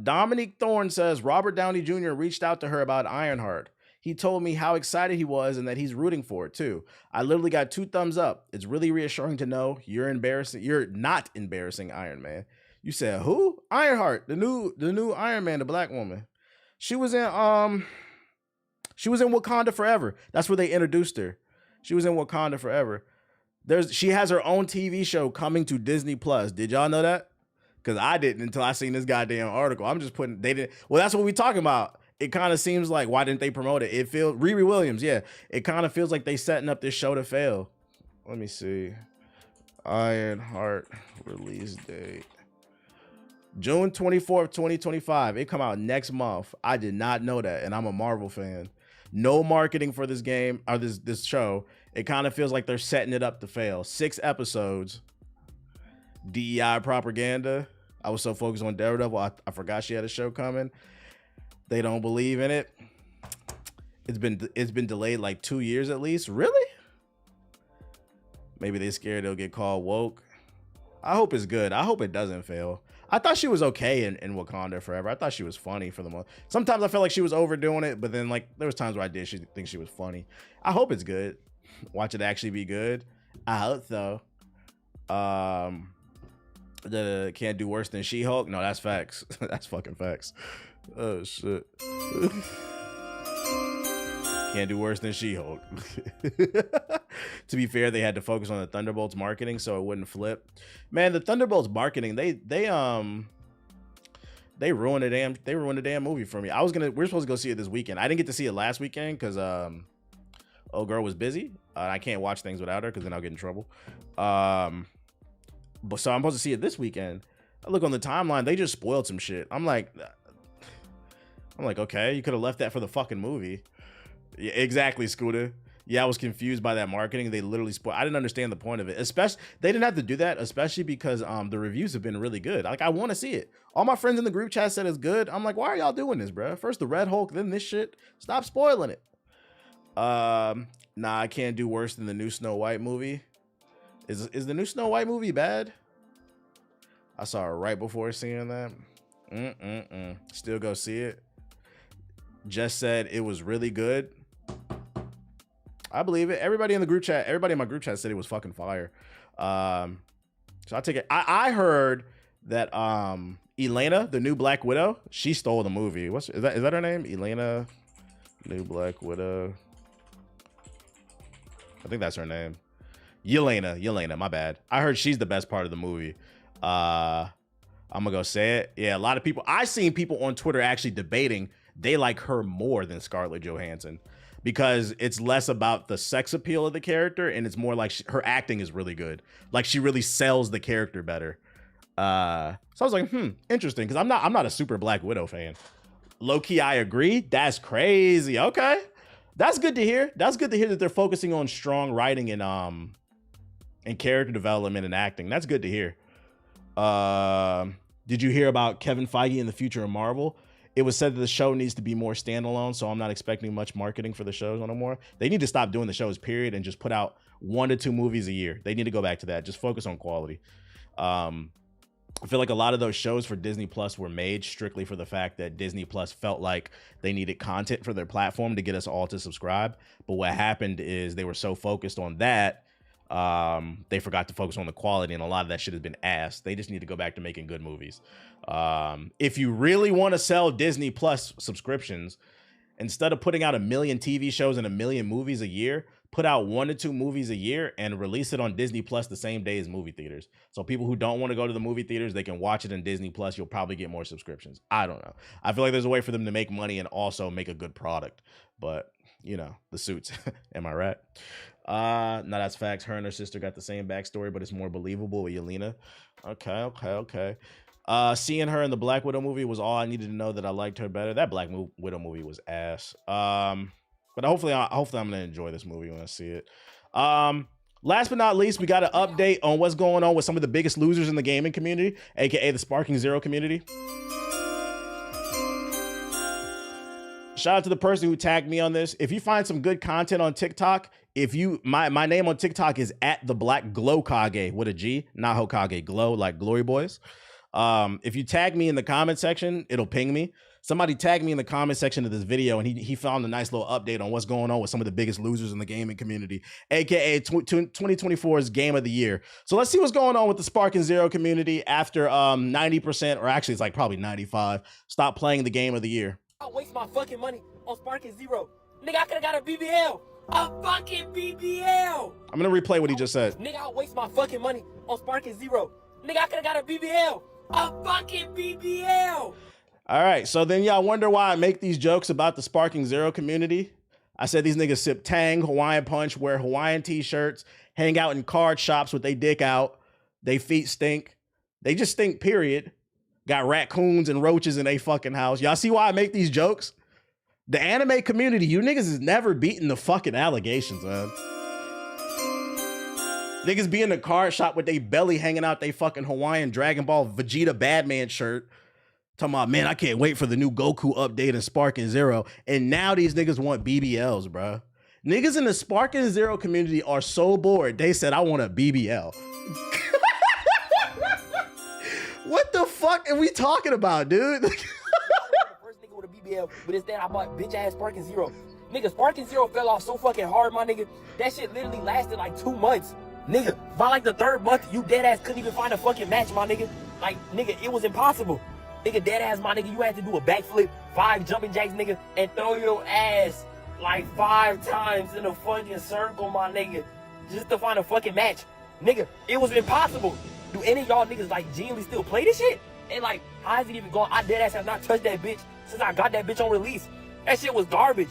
Dominique Thorne says Robert Downey Jr. reached out to her about Ironheart. He told me how excited he was and that he's rooting for it too. I literally got 2 thumbs up. It's really reassuring to know you're not embarrassing Iron Man. You said who? Ironheart, the new Iron Man, the black woman. She was in Wakanda Forever. That's where they introduced her. She was in Wakanda Forever. She has her own TV show coming to Disney Plus. Did y'all know that? Because I didn't until I seen this goddamn article. I'm just putting that's what we talking about. It kind of seems like, why didn't they promote it? It feels Riri Williams, yeah. It kind of feels like they setting up this show to fail. Let me see. Ironheart release date. June 24th, 2025. It come out next month. I did not know that, and I'm a Marvel fan. No marketing for this game or this show. It kind of feels like they're setting it up to fail. 6 episodes. DEI propaganda. I was so focused on Daredevil, I forgot she had a show coming. They don't believe in it. It's been delayed like 2 years at least. Really? Maybe they're scared they'll get called woke. I hope it's good. I hope it doesn't fail. I thought she was okay in Wakanda Forever. I thought she was funny for the most. Sometimes I felt like she was overdoing it, but then like there was times where I did think she was funny. I hope it's good. Watch it actually be good. I hope so. The can't do worse than She-Hulk. No, that's facts. That's fucking facts. Oh shit. Can't do worse than She-Hulk. To be fair, they had to focus on the Thunderbolts marketing so it wouldn't flip. Man, the Thunderbolts marketing, they ruined the damn movie for me. We're supposed to go see it this weekend. I didn't get to see it last weekend because old girl was busy. I can't watch things without her because then I'll get in trouble. But so I'm supposed to see it this weekend. I look on the timeline, they just spoiled some shit. I'm like, okay, you could have left that for the fucking movie. Yeah, exactly, Scooter. Yeah, I was confused by that marketing. They literally spoiled. I didn't understand the point of it. Especially, they didn't have to do that, especially because the reviews have been really good. Like, I want to see it. All my friends in the group chat said it's good. I'm like, why are y'all doing this, bro? First the Red Hulk, then this shit. Stop spoiling it. Nah, I can't do worse than the new Snow White movie. Is the new Snow White movie bad? I saw it right before seeing that. Still go see it. Just said it was really good. I believe it. Everybody in the group chat, everybody in my group chat said it was fucking fire. So I take it. I heard that Elena, the new Black Widow, she stole the movie. Is that her name? Elena, new Black Widow. I think that's her name. Yelena, my bad. I heard she's the best part of the movie. I'm gonna go say it. Yeah, a lot of people. I seen people on Twitter actually debating they like her more than Scarlett Johansson because it's less about the sex appeal of the character and it's more like her acting is really good. Like she really sells the character better. So I was like, interesting, because I'm not a super Black Widow fan. Low key, I agree. That's crazy. Okay, that's good to hear. That's good to hear that they're focusing on strong writing and character development and acting. That's good to hear. Did you hear about Kevin Feige and the future of Marvel? It was said that the show needs to be more standalone, so I'm not expecting much marketing for the shows no more. They need to stop doing the shows, period, and just put out 1 to 2 movies a year. They need to go back to that. Just focus on quality. I feel like a lot of those shows for Disney Plus were made strictly for the fact that Disney Plus felt like they needed content for their platform to get us all to subscribe. But what happened is they were so focused on that, they forgot to focus on the quality, and a lot of that shit has been ass. They just need to go back to making good movies. If you really want to sell Disney Plus subscriptions, instead of putting out 1 million TV shows and 1 million movies a year, put out 1 to 2 movies a year and release it on Disney Plus the same day as movie theaters. So people who don't want to go to the movie theaters, they can watch it in Disney Plus. You'll probably get more subscriptions. I don't know. I feel like there's a way for them to make money and also make a good product. But, you know, the suits. Am I right? No, that's facts. Her and her sister got the same backstory, but it's more believable with Yelena. Okay. Seeing her in the Black Widow movie was all I needed to know that I liked her better. That Black Widow movie was ass. But hopefully I'm gonna enjoy this movie when I see it. Last but not least, we got an update on what's going on with some of the biggest losers in the gaming community, aka the Sparking Zero community. Shout out to the person who tagged me on this. If you find some good content on TikTok, my name on TikTok is @theBlackGlowKage with a G, not Hokage, glow like Glory Boys. If you tag me in the comment section, it'll ping me. Somebody tagged me in the comment section of this video, and he found a nice little update on what's going on with some of the biggest losers in the gaming community, aka 2024's Game of the Year. So let's see what's going on with the Sparking Zero community after 90%, or actually it's like probably 95, stop playing the Game of the Year. I waste my fucking money on Sparking Zero. Nigga, I could've got a BBL. A fucking BBL. I'm gonna replay what he just said. Nigga, I waste my fucking money on Sparking Zero. Nigga, I could've got a BBL. A fucking BBL. All right, so then y'all wonder why I make these jokes about the Sparking Zero community. I said these niggas sip Tang, Hawaiian Punch, wear Hawaiian t-shirts, hang out in card shops with they dick out, they feet stink. They just stink, period. Got raccoons and roaches in they fucking house. Y'all see why I make these jokes? The anime community, you niggas is never beating the fucking allegations, man. Niggas be in the card shop with they belly hanging out they fucking Hawaiian Dragon Ball Vegeta Badman shirt. Talking about, man, I can't wait for the new Goku update in Sparking Zero. And now these niggas want BBLs, bruh. Niggas in the Sparking Zero community are so bored, they said, I want a BBL. What the fuck are we talking about, dude? First nigga with a BBL, but instead I bought bitch ass Sparking Zero. Nigga, Sparking Zero fell off so fucking hard, my nigga. That shit literally lasted like 2 months. Nigga, by like the 3rd month, you dead ass couldn't even find a fucking match, my nigga. Like, nigga, it was impossible. Nigga, dead ass, my nigga, you had to do a backflip, 5 jumping jacks, nigga, and throw your ass like 5 times in a fucking circle, my nigga, just to find a fucking match. Nigga, it was impossible. Do any of y'all niggas like genuinely still play this shit? And like, how is it even going? I dead ass have not touched that bitch since I got that bitch on release. That shit was garbage.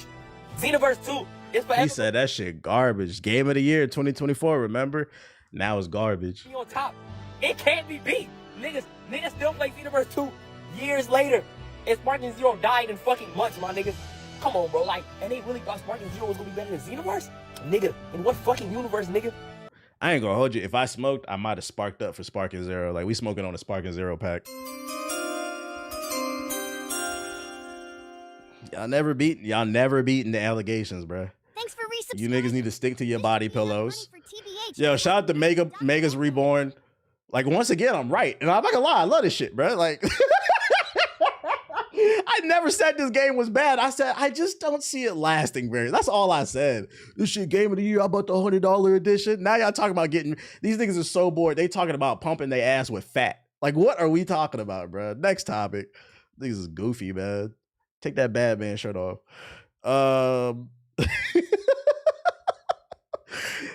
Xenoverse 2, it's forever. He said that shit garbage. Game of the year 2024, remember? Now it's garbage. On top, it can't be beat. Niggas still play Xenoverse 2 years later. And Sparking Zero died in fucking months, my niggas. Come on, bro. Like, and they really thought Sparking Zero was gonna be better than Xenoverse? Nigga, in what fucking universe, nigga? I ain't gonna hold you. If I smoked, I might have sparked up for Sparking Zero. Like, we smoking on a Sparking Zero pack. Y'all never beaten the allegations, bruh. Thanks for resubscribing. You niggas need to stick to your body pillows. Yo, shout out to Mega's Reborn. Like, once again, I'm right. And I'm not gonna lie, I love this shit, bruh. Like, I never said this game was bad. I said, I just don't see it lasting very. That's all I said. This shit Game of the Year, I bought the $100 edition. Now y'all talking about getting, these niggas are so bored. They talking about pumping their ass with fat. Like, what are we talking about, bruh? Next topic. Niggas is goofy, man. Take that Batman shirt off.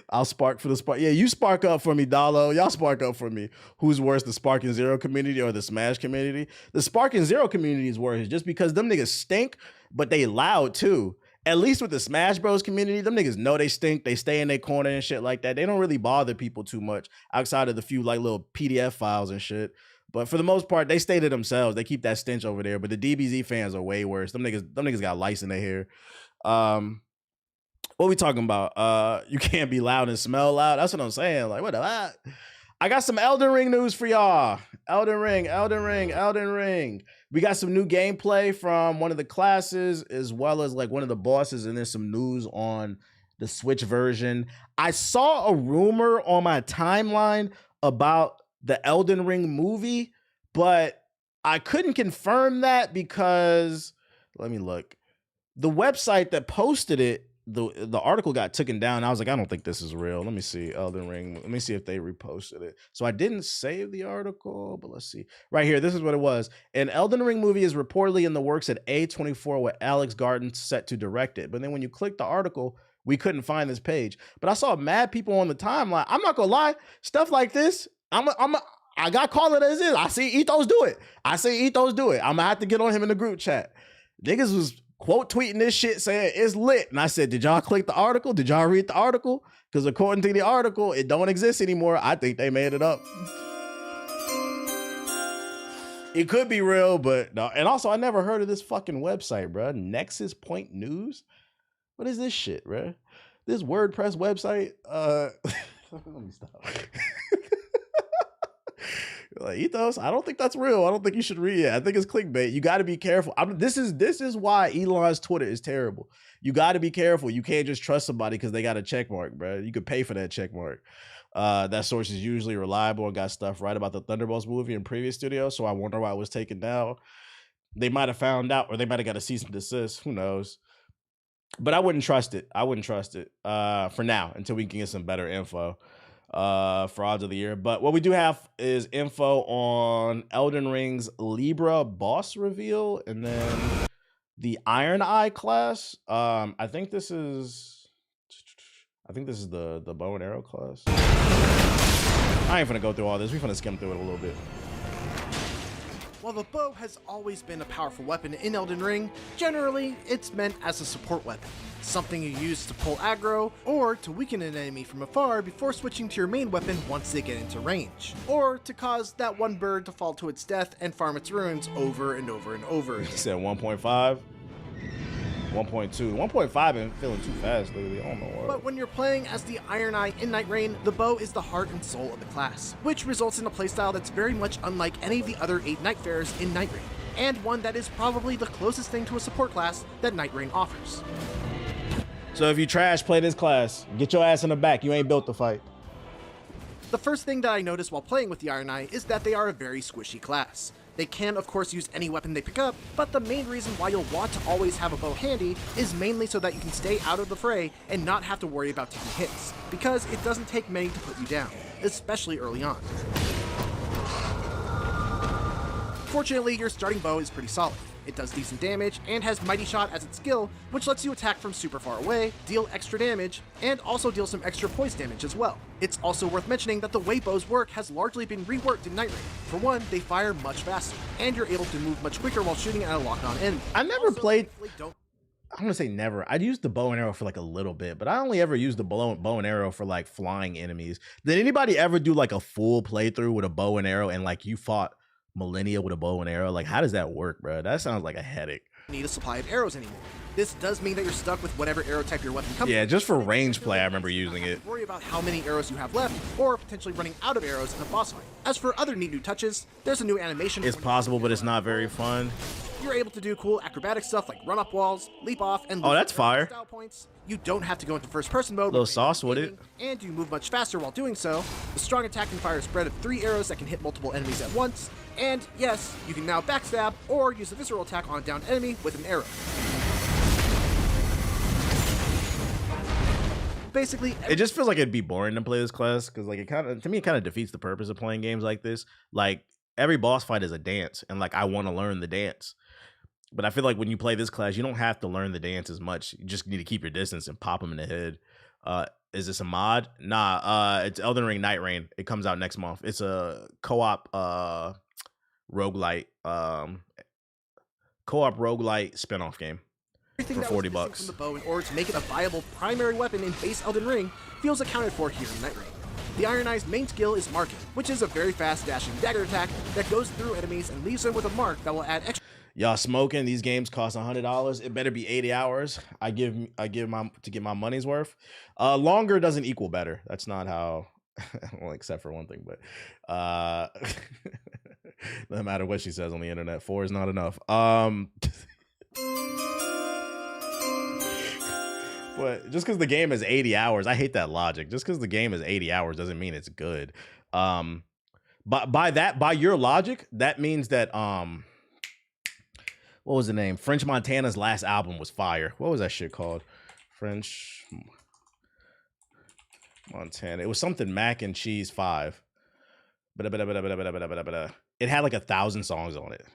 I'll spark for the spark. Yeah, you spark up for me, Dalo. Y'all spark up for me. Who's worse, the Sparking Zero community or the Smash community? The Sparking Zero community is worse just because them niggas stink, but they loud too. At least with the Smash Bros community, them niggas know they stink. They stay in their corner and shit like that. They don't really bother people too much outside of the few like little PDF files and shit. But for the most part, they stay to themselves. They keep that stench over there. But the DBZ fans are way worse. Them niggas got lice in their hair. What we talking about? You can't be loud and smell loud. That's what I'm saying. Like, what? I I got some Elden Ring news for y'all. Elden Ring. We got some new gameplay from one of the classes, as well as like one of the bosses, and there's some news on the Switch version. I saw a rumor on my timeline about the Elden Ring movie, but I couldn't confirm that because, let me look. The website that posted it, the article got taken down. I was like, I don't think this is real. Let me see Elden Ring. Let me see if they reposted it. So I didn't save the article, but let's see. Right here, this is what it was. An Elden Ring movie is reportedly in the works at A24 with Alex Garden set to direct it. But then when you click the article, we couldn't find this page. But I saw mad people on the timeline. I'm not gonna lie, stuff like this, I got call it as is. I see Ethos do it. I'm gonna have to get on him in the group chat. Niggas was quote tweeting this shit saying it's lit. And I said, did y'all click the article? Did y'all read the article? Because according to the article, it don't exist anymore. I think they made it up. It could be real, but no. And also, I never heard of this fucking website, bro. Nexus Point News? What is this shit, bro? This WordPress website? Let me stop. Like, Ethos, I don't think that's real. I don't think you should read it. I think it's clickbait. You got to be careful. This is why Elon's Twitter is terrible. You got to be careful. You can't just trust somebody because they got a check mark, bro. You could pay for that check mark. That source is usually reliable and got stuff right about the Thunderbolts movie in previous studios, so I wonder why it was taken down. They might have found out, or they might have got a cease and desist. Who knows? But I wouldn't trust it. For now, until we can get some better info for odds of the year. But what we do have is info on Elden Ring's Libra boss reveal, and then the Iron Eye class. I think this is the bow and arrow class. I ain't gonna go through all this. We're gonna skim through it a little bit. While the bow has always been a powerful weapon in Elden Ring, generally it's meant as a support weapon, something you use to pull aggro or to weaken an enemy from afar before switching to your main weapon once they get into range, or to cause that one bird to fall to its death and farm its runes over and over and over again. You said 1.5? 1.2. 1.5 ain't feeling too fast lately. I don't know why. But when you're playing as the Iron Eye in Night Rain, the bow is the heart and soul of the class, which results in a playstyle that's very much unlike any of the other 8 Nightfarers in Night Rain, and one that is probably the closest thing to a support class that Night Rain offers. So if you trash play this class, get your ass in the back. You ain't built to fight. The first thing that I noticed while playing with the Iron Eye is that they are a very squishy class. They can, of course, use any weapon they pick up, but the main reason why you'll want to always have a bow handy is mainly so that you can stay out of the fray and not have to worry about taking hits, because it doesn't take many to put you down, especially early on. Fortunately, your starting bow is pretty solid. It does decent damage and has Mighty Shot as its skill, which lets you attack from super far away, deal extra damage, and also deal some extra poise damage as well. It's also worth mentioning that the way bows work has largely been reworked in Night Rain. For one, they fire much faster, and you're able to move much quicker while shooting at a locked-on enemy. I never played... I'm gonna say never. I'd used the bow and arrow for like a little bit, but I only ever used the bow and arrow for like flying enemies. Did anybody ever do like a full playthrough with a bow and arrow and like you fought millennia with a bow and arrow? Like, how does that work, bro? That sounds like a headache. Need a supply of arrows anymore. This does mean that you're stuck with whatever arrow type your weapon comes with. Yeah, just for range play, I remember using it. Worry about how many arrows you have left, or potentially running out of arrows in a boss fight. As for other neat new touches, there's a new animation. It's possible, but it's not very fun. You're able to do cool acrobatic stuff like run up walls, leap off, and that's fire. Style points. You don't have to go into first-person mode. Little sauce with it. And you move much faster while doing so. The strong attack can fire a spread of 3 arrows that can hit multiple enemies at once. And yes, you can now backstab or use a visceral attack on a downed enemy with an arrow. Basically, it just feels like it'd be boring to play this class because, like, to me, it kind of defeats the purpose of playing games like this. Like, every boss fight is a dance, and like, I want to learn the dance. But I feel like when you play this class, you don't have to learn the dance as much. You just need to keep your distance and pop them in the head. Is this a mod? Nah, it's Elden Ring Night Rain. It comes out next month. It's a co-op roguelite spinoff game for $40. From the bow in order to make it a viable primary weapon in base Elden Ring feels accounted for here in Night Rain. The Iron Eye's main skill is marking, which is a very fast dashing dagger attack that goes through enemies and leaves them with a mark that will add extra. Y'all smoking? These games cost $100. It better be 80 hours. I give my money's worth. Longer doesn't equal better. That's not how well, except for one thing, but no matter what she says on the internet, 4 is not enough. But just because the game is 80 hours, I hate that logic. Just because the game is 80 hours doesn't mean it's good. But by your logic, that means that what was the name? French Montana's last album was fire. What was that shit called? French Montana. It was something Mac and Cheese 5. It had like 1,000 songs on it.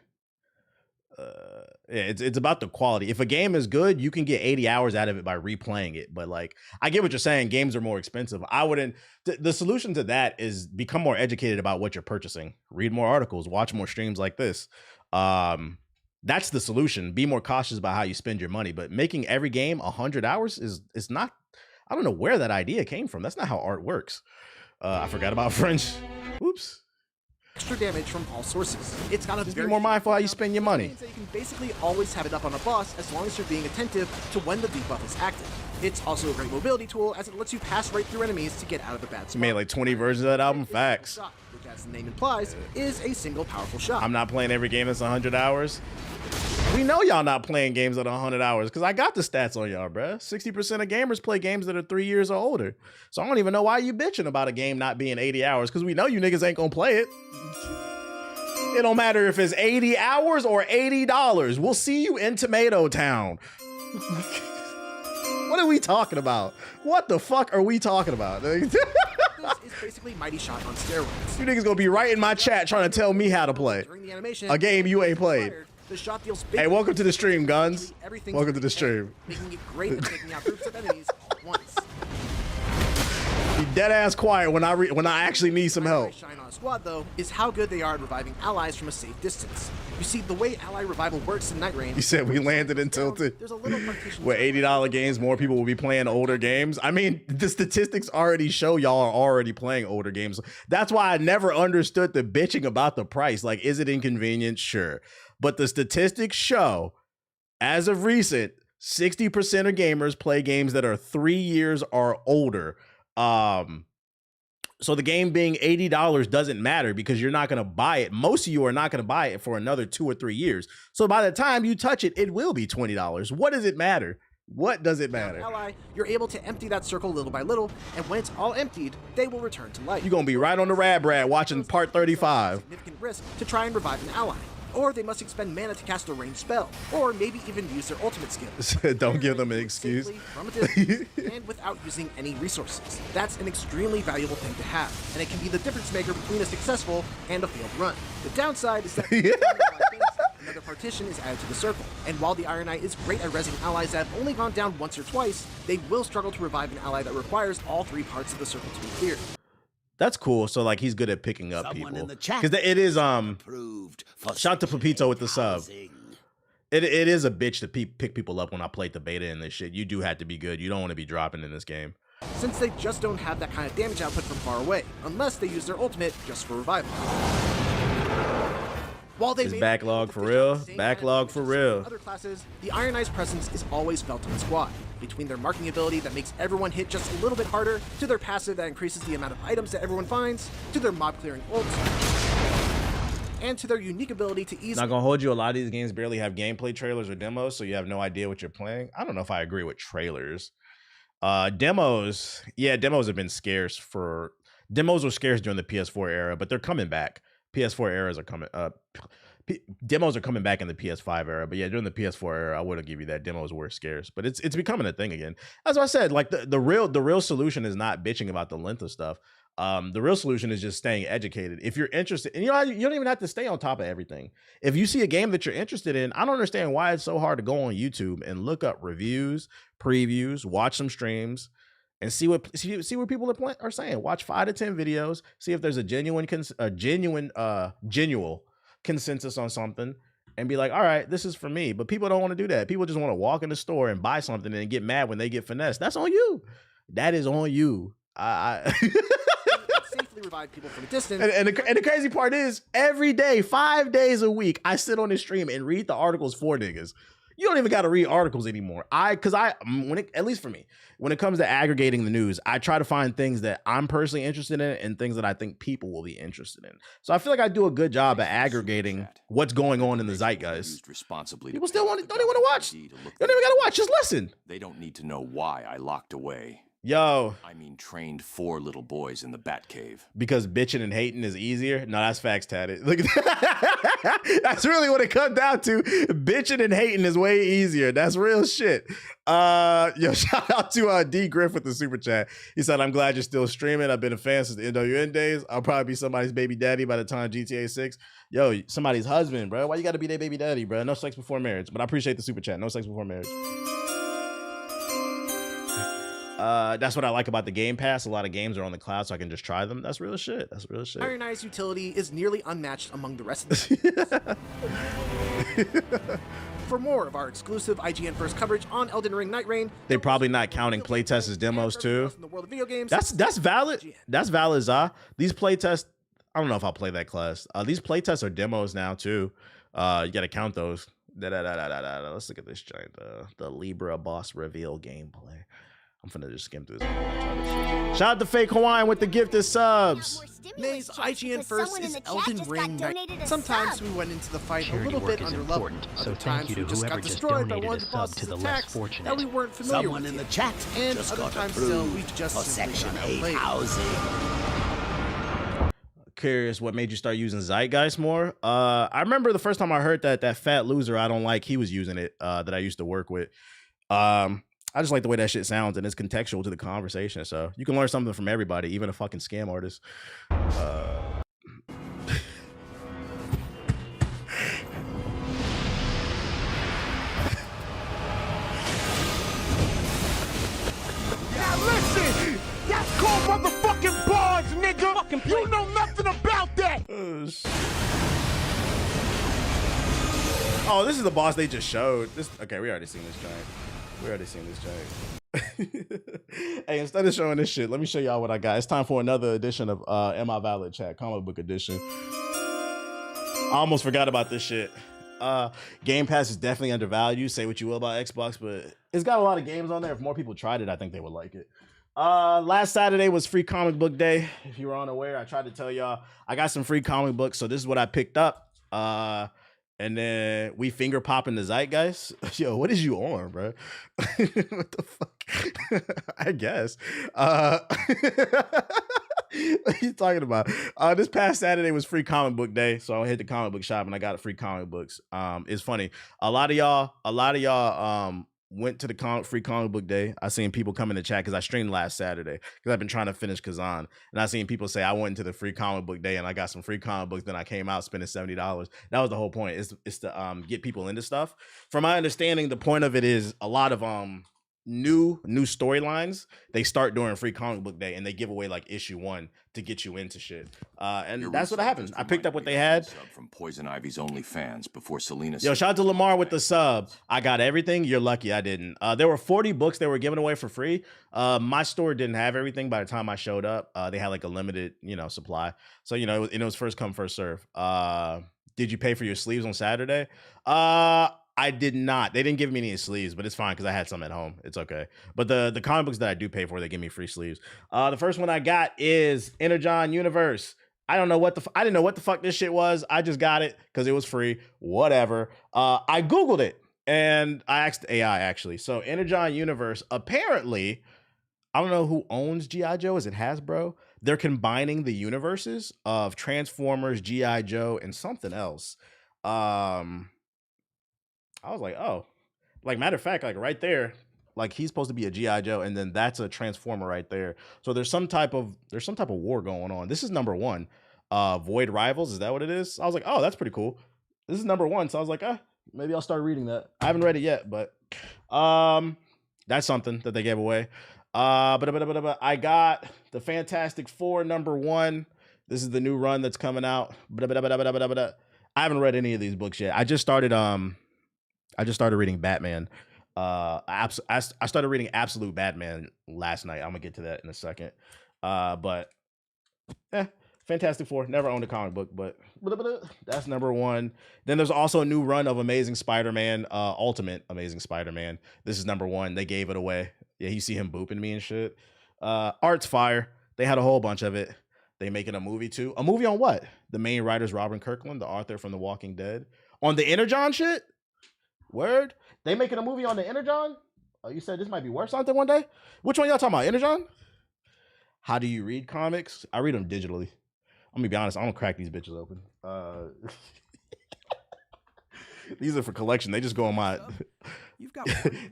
It's about the quality. If a game is good, you can get 80 hours out of it by replaying it. But like, I get what you're saying. Games are more expensive. I wouldn't. The solution to that is become more educated about what you're purchasing. Read more articles. Watch more streams like this. That's the solution. Be more cautious about how you spend your money. But making every game 100 hours is not. I don't know where that idea came from. That's not how art works. I forgot about French. Oops. Extra damage from all sources. It's got a Just be more mindful how you spend your money. So you can basically always have it up on a boss as long as you're being attentive to when the debuff is active. It's also a great mobility tool as it lets you pass right through enemies to get out of the bad spot. You made like 20 versions of that album. Facts. Which, as the name implies, is a single powerful shot. I'm not playing every game that's 100 hours. We know y'all not playing games that are 100 hours because I got the stats on y'all, bruh. 60% of gamers play games that are 3 years or older. So I don't even know why you bitching about a game not being 80 hours because we know you niggas ain't gonna play it. It don't matter if it's 80 hours or $80. We'll see you in Tomato Town. What are we talking about? What the fuck are we talking about? This is basically Mighty Shot on steroids. You niggas gonna be right in my chat trying to tell me how to play a game you ain't played. The shot deals hey, welcome to the stream, Guns. Welcome to the stream. Making it great at taking out groups of enemies at once. Be dead ass quiet when I actually need some help. Shine on a squad though is how good they are at reviving allies from a safe distance. You see, the way ally revival works in Night Rain. You said we landed in Tilted. There's a little partition. With $80 games, more people will be playing older games. I mean, the statistics already show y'all are already playing older games. That's why I never understood the bitching about the price. Like, is it inconvenient? Sure. But the statistics show, as of recent, 60% of gamers play games that are 3 years or older. So the game being $80 doesn't matter because you're not going to buy it. Most of you are not going to buy it for another 2 or 3 years. So by the time you touch it, it will be $20. What does it matter? What does it matter? Ally, you're able to empty that circle little by little, and when it's all emptied, they will return to life. You're going to be right on the Rad Brad watching part 35. Significant risk to try and revive an ally. Or they must expend mana to cast a ranged spell, or maybe even use their ultimate skill. Don't give them an excuse. From a distance, and without using any resources. That's an extremely valuable thing to have, and it can be the difference maker between a successful and a failed run. The downside is that another partition is added to the circle, and while the Iron Knight is great at rezzing allies that have only gone down once or twice, they will struggle to revive an ally that requires all 3 parts of the circle to be cleared. That's cool. So like he's good at picking up people because it is shout to Pepito with the sub. It is a bitch to pick people up when I played the beta in this shit. You do have to be good. You don't want to be dropping in this game. Since they just don't have that kind of damage output from far away, unless they use their ultimate just for revival. While they backlog for real, backlog for real. Other classes, the Iron Knight's presence is always felt on the squad. Between their marking ability that makes everyone hit just a little bit harder, to their passive that increases the amount of items that everyone finds, to their mob clearing ults, and to their unique ability to easily. Not gonna hold you. A lot of these games barely have gameplay trailers or demos, so you have no idea what you're playing. I don't know if I agree with trailers. Demos, yeah, demos have been scarce for. Demos were scarce during the PS4 era, but they're coming back. PS4 eras are coming up. Demos are coming back in the PS5 era, but yeah, during the PS4 era, I wouldn't give you that. Demos were scarce, but it's becoming a thing again. As I said, like the real solution is not bitching about the length of stuff. The real solution is just staying educated. If you're interested, and you don't even have to stay on top of everything. If you see a game that you're interested in, I don't understand why it's so hard to go on YouTube and look up reviews, previews, watch some streams, and see what people are saying. Watch 5 to 10 videos, see if there's a genuine consensus on something, and be like, all right, this is for me. But people don't want to do that. People just want to walk in the store and buy something and get mad when they get finessed. That's on you. That is on you. Safely revive people from a distance. And the crazy part is, every day, 5 days a week, I sit on this stream and read the articles for niggas. You don't even got to read articles anymore. At least for me, when it comes to aggregating the news, I try to find things that I'm personally interested in and things that I think people will be interested in. So I feel like I do a good job at aggregating what's going on in the zeitgeist. People still don't even want to watch. You don't even got to watch. Just listen. They don't need to know why I locked away. Yo. I mean, trained 4 little boys in the Batcave. Because bitching and hating is easier? No, that's facts, tatted. Look, that's really what it comes down to. Bitching and hating is way easier. That's real shit. Yo, shout out to D Griff with the super chat. He said, I'm glad you're still streaming. I've been a fan since the NWN days. I'll probably be somebody's baby daddy by the time GTA 6. Yo, somebody's husband, bro. Why you gotta be their baby daddy, bro? No sex before marriage. But I appreciate the super chat. No sex before marriage. That's what I like about the Game Pass. A lot of games are on the cloud, so I can just try them. That's real shit. That's real shit. Iron Eye's utility is nearly unmatched among the rest of them. For more of our exclusive IGN First coverage on Elden Ring Night Rain, they probably not counting playtests as demos too. In the world of video games, that's valid. That's valid, Zah. These playtests, I don't know if I'll play that class. These playtests are demos now too. You gotta count those. Let's look at this giant. The Libra boss reveal gameplay. I'm finna just skim through this. Shout out to Fake Hawaiian with the gifted subs. May's IGN First is Elden Ring Night. Sometimes we went into the fight a little bit under level. Other times we just got destroyed by one of the boss's attacks that we weren't familiar Someone with. in the chat And just other got times still, we approved just for simply Section got 8 outplayed. housing. Curious what made you start using Zeitgeist more? I remember the first time I heard that fat loser I don't like, he was using it, that I used to work with. I just like the way that shit sounds, and it's contextual to the conversation. So you can learn something from everybody, even a fucking scam artist. Now listen, that's called motherfucking bars, nigga. You know nothing about that. Oh, this is the boss they just showed. Okay, we already seen this giant. Hey, instead of showing this shit, let me show y'all what I got. It's time for another edition of Am I Valid Chat, comic book edition. I almost forgot about this shit. Game Pass is definitely undervalued. Say what you will about Xbox, but it's got a lot of games on there. If more people tried it, I think they would like it. Last Saturday was free comic book day. If you were unaware, I tried to tell y'all I got some free comic books, so this is what I picked up. And then we finger pop in the Zeitgeist. Yo, what is you on, bro? What the fuck? I guess. What are you talking about? This past Saturday was free comic book day, so I hit the comic book shop and I got free comic books. It's funny. A lot of y'all went to the free comic book day. I seen people come in the chat because I streamed last Saturday because I've been trying to finish Khazan, and I seen people say I went into the free comic book day and I got some free comic books. Then I came out spending $70. That was the whole point. It's to get people into stuff. From my understanding, the point of it is a lot of new storylines they start during free comic book day, and they give away like issue 1 to get you into shit. And that's what happened. I picked up what they had from Poison Ivy's OnlyFans before Selena. Yo, shout out to Lamar with the sub. I got everything. You're lucky I didn't. There were 40 books they were giving away for free. My store didn't have everything by the time I showed up. They had like a limited, supply. So, it was first come, first serve. Did you pay for your sleeves on Saturday? I did not. They didn't give me any sleeves, but it's fine because I had some at home. It's okay. But the comic books that I do pay for, they give me free sleeves. The first one I got is Energon Universe. I didn't know what the fuck this shit was. I just got it because it was free. Whatever. I Googled it and I asked AI actually. So Energon Universe, apparently, I don't know who owns G.I. Joe. Is it Hasbro? They're combining the universes of Transformers, G.I. Joe, and something else. I was like, oh, like matter of fact, like right there, like he's supposed to be a G.I. Joe, and then that's a Transformer right there. So there's some type of war going on. This is number 1. Void Rivals, is that what it is? I was like, oh, that's pretty cool. This is number 1, so I was like, maybe I'll start reading that. I haven't read it yet, but that's something that they gave away. But I got the Fantastic Four number 1. This is the new run that's coming out. I haven't read any of these books yet. I just started reading Batman. I started reading Absolute Batman last night. I'm gonna get to that in a second. But Fantastic Four. Never owned a comic book, but that's number one. Then there's also a new run of Amazing Spider-Man, Ultimate Amazing Spider-Man. This is number one. They gave it away. Yeah, you see him booping me and shit. Art's fire. They had a whole bunch of it. They making a movie too. A movie on what? The main writer's Robin Kirkland, the author from The Walking Dead. On the Energon shit? Word? They making a movie on the Energon? Oh, you said this might be worth something one day? Which one y'all talking about? Energon? How do you read comics? I read them digitally. I'm gonna be honest, I don't crack these bitches open. These are for collection. They just go on my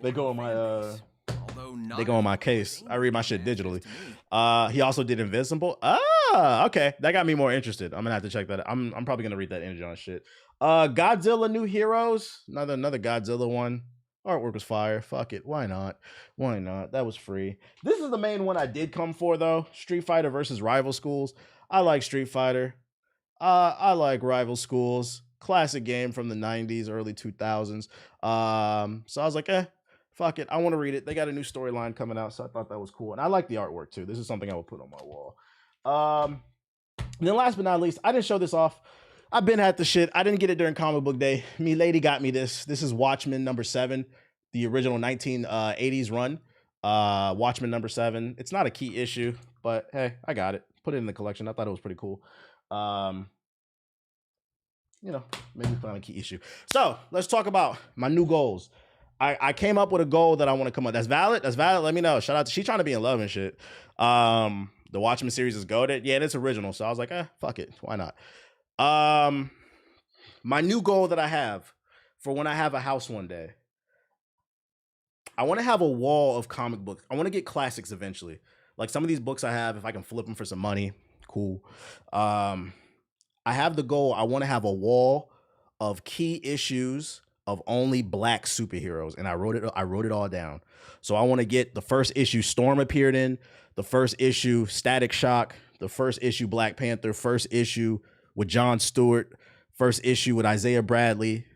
they go on my they go on my case. I read my shit digitally. He also did Invincible. Okay. That got me more interested. I'm gonna have to check that out. I'm probably gonna read that Energon shit. Godzilla New Heroes. Another Godzilla one. Artwork was fire. Fuck it. Why not? Why not? That was free. This is the main one I did come for though. Street Fighter versus Rival Schools. I like Street Fighter. I like Rival Schools. Classic game from the 90s, early 2000s. So I was like, fuck it. I want to read it. They got a new storyline coming out, so I thought that was cool. And I like the artwork too. This is something I would put on my wall. And then last but not least, I didn't show this off. I've been at the shit. I didn't get it during comic book day. Me lady got me this. This is Watchmen #7, the original 1980s run. Watchmen #7. It's not a key issue, but hey, I got it. Put it in the collection. I thought it was pretty cool. You know, maybe put on a key issue. So let's talk about my new goals. I came up with a goal that I want to come up. That's valid. That's valid. Let me know. Shout out to she trying to be in love and shit. The Watchmen series is goated. Yeah, and it's original. So I was like, fuck it. Why not? My new goal that I have for when I have a house one day, I want to have a wall of comic books. I want to get classics eventually. Like some of these books I have, if I can flip them for some money, cool. I have the goal. I want to have a wall of key issues of only black superheroes, and I wrote it all down. So I want to get the first issue Storm appeared in, the first issue Static Shock, the first issue Black Panther, first issue with Jon Stewart, first issue with Isaiah Bradley.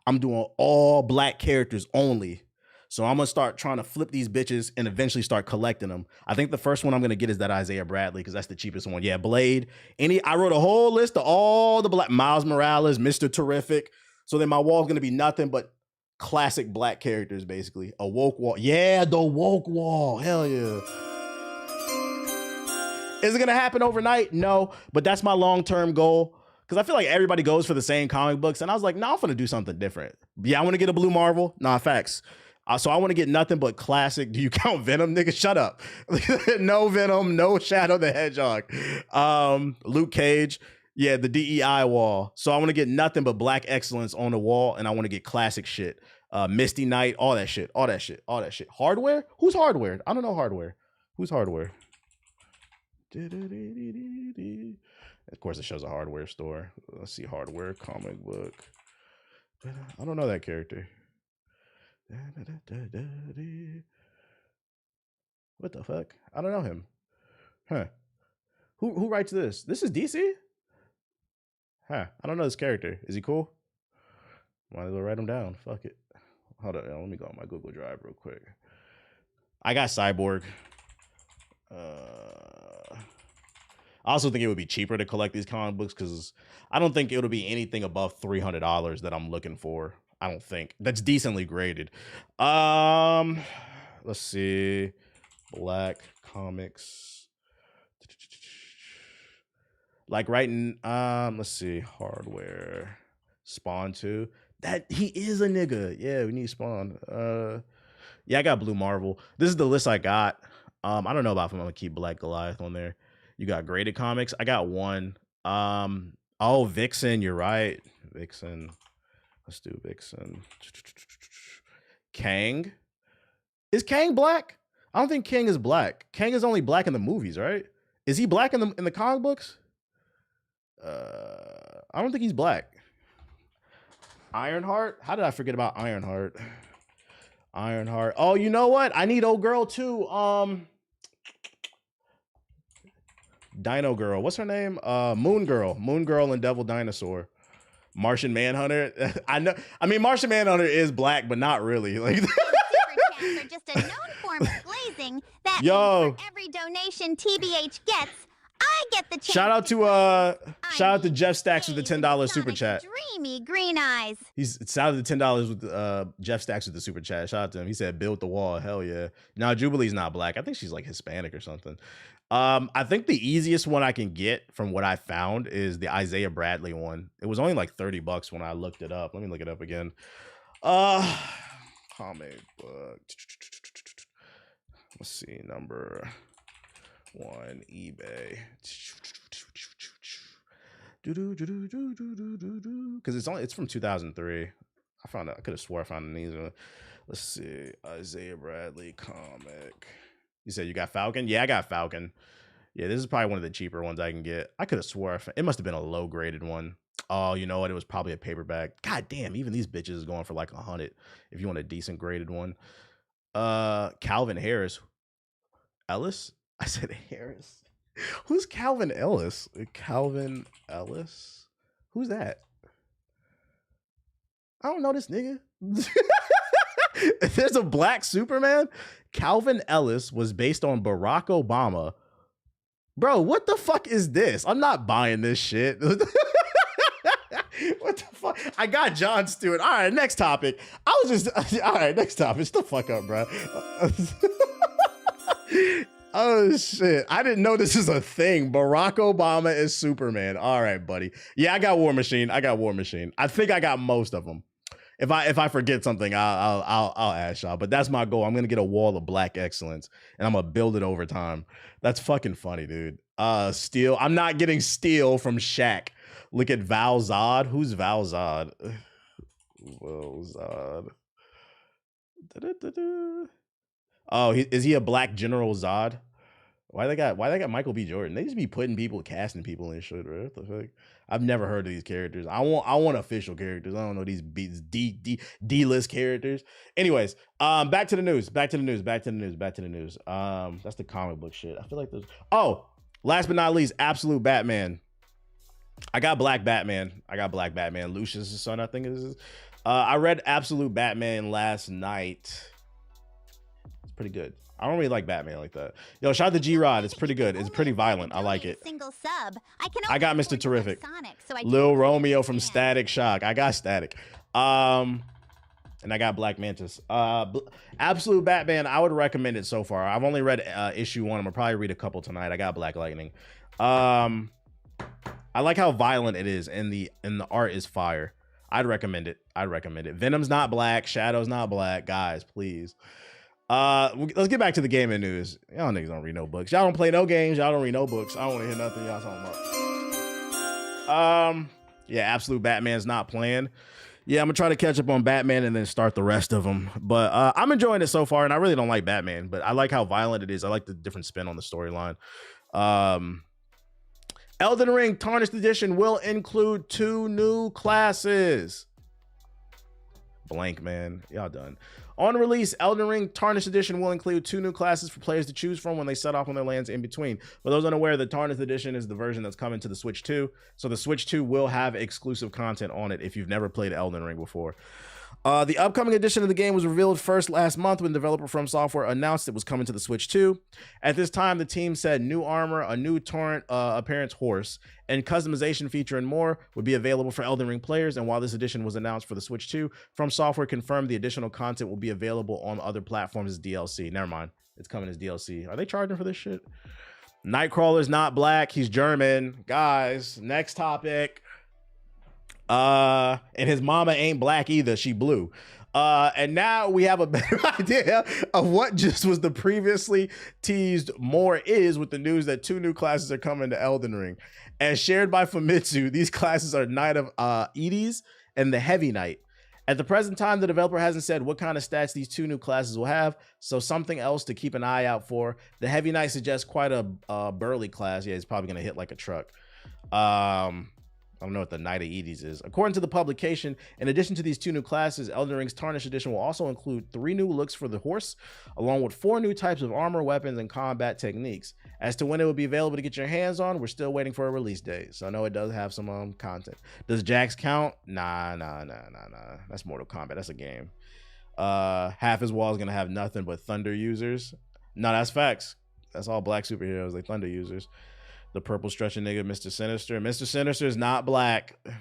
I'm doing all black characters only. So I'm going to start trying to flip these bitches and eventually start collecting them. I think the first one I'm going to get is that Isaiah Bradley because that's the cheapest one. Yeah, Blade. I wrote a whole list of all the black, Miles Morales, Mr. Terrific. So then my wall's going to be nothing but classic black characters, basically. A woke wall. Yeah, the woke wall. Hell yeah. Is it going to happen overnight? No, but that's my long-term goal. Because I feel like everybody goes for the same comic books. And I was like, no, I'm going to do something different. Yeah, I want to get a Blue Marvel. Nah, facts. So I want to get nothing but classic. Do you count Venom, nigga? Shut up. No Venom, no Shadow the Hedgehog. Luke Cage. Yeah, the DEI wall. So I want to get nothing but black excellence on the wall, and I want to get classic shit. Misty Knight, all that shit. Hardware? Who's Hardware? I don't know Hardware. Who's Hardware? Of course, it shows a hardware store. Let's see, Hardware, comic book. I don't know that character. What the fuck? I don't know him. Huh? Who writes this? This is DC? Huh? I don't know this character. Is he cool? Might as well write him down. Fuck it. Hold on. Let me go on my Google Drive real quick. I got Cyborg. I also think it would be cheaper to collect these comic books because I don't think it'll be anything above $300 that I'm looking for. I don't think that's decently graded. Let's see, black comics. Like writing. Let's see, Hardware, Spawn 2. That he is a nigga. Yeah, we need Spawn. Yeah, I got Blue Marvel. This is the list I got. I don't know about if I'm gonna keep Black Goliath on there. You got graded comics. I got one. Oh, Vixen. You're right, Vixen. Let's do Vixen. Kang. Is Kang black? I don't think Kang is black. Kang is only black in the movies, right? Is he black in the comic books? I don't think he's black. Ironheart? How did I forget about Ironheart? Ironheart. Oh, you know what? I need old girl too. Dino Girl. What's her name? Moon Girl. Moon Girl and Devil Dinosaur. Martian Manhunter. I know. I mean, Martian Manhunter is black, but not really. Like Super chats are just a known form of glazing. That means for every donation TBH gets, I get the chance. Shout out to Jeff Stacks with the $10 super chat. Dreamy green eyes. He's shout out to $10 with Jeff Stacks with the super chat. Shout out to him. He said build the wall. Hell yeah. Now Jubilee's not black. I think she's like Hispanic or something. I think the easiest one I can get from what I found is the Isaiah Bradley one. It was only like $30 when I looked it up. Let me look it up again. Comic book. Let's see, number 1 eBay. Because it's from 2003. I could have swore I found an easy one. Let's see, Isaiah Bradley comic. You said you got Falcon? Yeah, I got Falcon. Yeah, this is probably one of the cheaper ones I can get. I could have swore it must have been a low graded one. Oh, you know what? It was probably a paperback. God damn, even these bitches is going for like 100 if you want a decent graded one. Calvin Harris. Ellis? I said Harris. Who's Calvin Ellis? Calvin Ellis? Who's that? I don't know this nigga. There's a black Superman. Calvin Ellis was based on Barack Obama. Bro, what the fuck is this? I'm not buying this shit. What the fuck? I got Jon Stewart. All right, next topic. All right, next topic. Shut the fuck up, bro. Oh shit. I didn't know this is a thing. Barack Obama is Superman. All right, buddy. Yeah, I got War Machine. I think I got most of them. If I forget something, I'll ask y'all. But that's my goal. I'm gonna get a wall of black excellence, and I'm gonna build it over time. That's fucking funny, dude. Steel. I'm not getting Steel from Shaq. Look at Val Zod. Who's Val Zod? Val Zod. Oh, is he a black General Zod? Why they got Michael B. Jordan? They just be casting people and shit, right? What the fuck? I've never heard of these characters. I want official characters. I don't know these D-list characters. Anyways, back to the news. That's the comic book shit. I feel like there's. Oh, last but not least, Absolute Batman. I got Black Batman. Lucius' son, I think it is. I read Absolute Batman last night. It's pretty good. I don't really like Batman like that. Yo, shout out to G-Rod. It's pretty good. It's pretty violent. I like it. Single sub. I got Mr. Terrific. Sonic, so Lil Romeo from Static Shock. I got Static. And I got Black Mantis. Absolute Batman, I would recommend it so far. I've only read issue 1. I'm gonna probably read a couple tonight. I got Black Lightning. I like how violent it is, and the art is fire. I'd recommend it. Venom's not black. Shadow's not black. Guys, please. Let's get back to the gaming news. Y'all niggas don't read no books. Y'all don't play no games. Y'all don't read no books. I don't want to hear nothing y'all talking about. Yeah, Absolute Batman's not playing. Yeah, I'm gonna try to catch up on Batman and then start the rest of them. But I'm enjoying it so far, and I really don't like Batman, but I like how violent it is. I like the different spin on the storyline. Elden Ring Tarnished Edition will include 2 new classes. Blank, man. Y'all done. On release, Elden Ring Tarnished Edition will include 2 new classes for players to choose from when they set off on their lands in between. For those unaware, the Tarnished Edition is the version that's coming to the Switch 2. So the Switch 2 will have exclusive content on it if you've never played Elden Ring before. The upcoming edition of the game was revealed first last month when developer From Software announced it was coming to the Switch 2. At this time, the team said new armor, a new torrent appearance horse, and customization feature and more would be available for Elden Ring players. And while this edition was announced for the Switch 2, From Software confirmed the additional content will be available on other platforms as DLC. Never mind, it's coming as DLC. Are they charging for this shit? Nightcrawler's not black, he's German. Guys, next topic. And his mama ain't black either, she blue. And now we have a better idea of what just was the previously teased more is with the news that 2 new classes are coming to Elden Ring. As shared by Famitsu, these classes are Knight of Edis and the Heavy Knight. At the present time, the developer hasn't said what kind of stats these 2 new classes will have, so something else to keep an eye out for. The Heavy Knight suggests quite a burly class. Yeah, he's probably gonna hit like a truck. I don't know what the Knight of Edis is. According to the publication, in addition to these 2 new classes, Elden Ring's Tarnished Edition will also include 3 new looks for the horse, along with 4 new types of armor, weapons, and combat techniques. As to when it will be available to get your hands on, we're still waiting for a release date. So I know it does have some content. Does Jax count? Nah. That's Mortal Kombat. That's a game. Half his wall is going to have nothing but Thunder users. No, that's facts. That's all black superheroes, like Thunder users. The purple stretching nigga, Mr. Sinister. Mr. Sinister is not black. You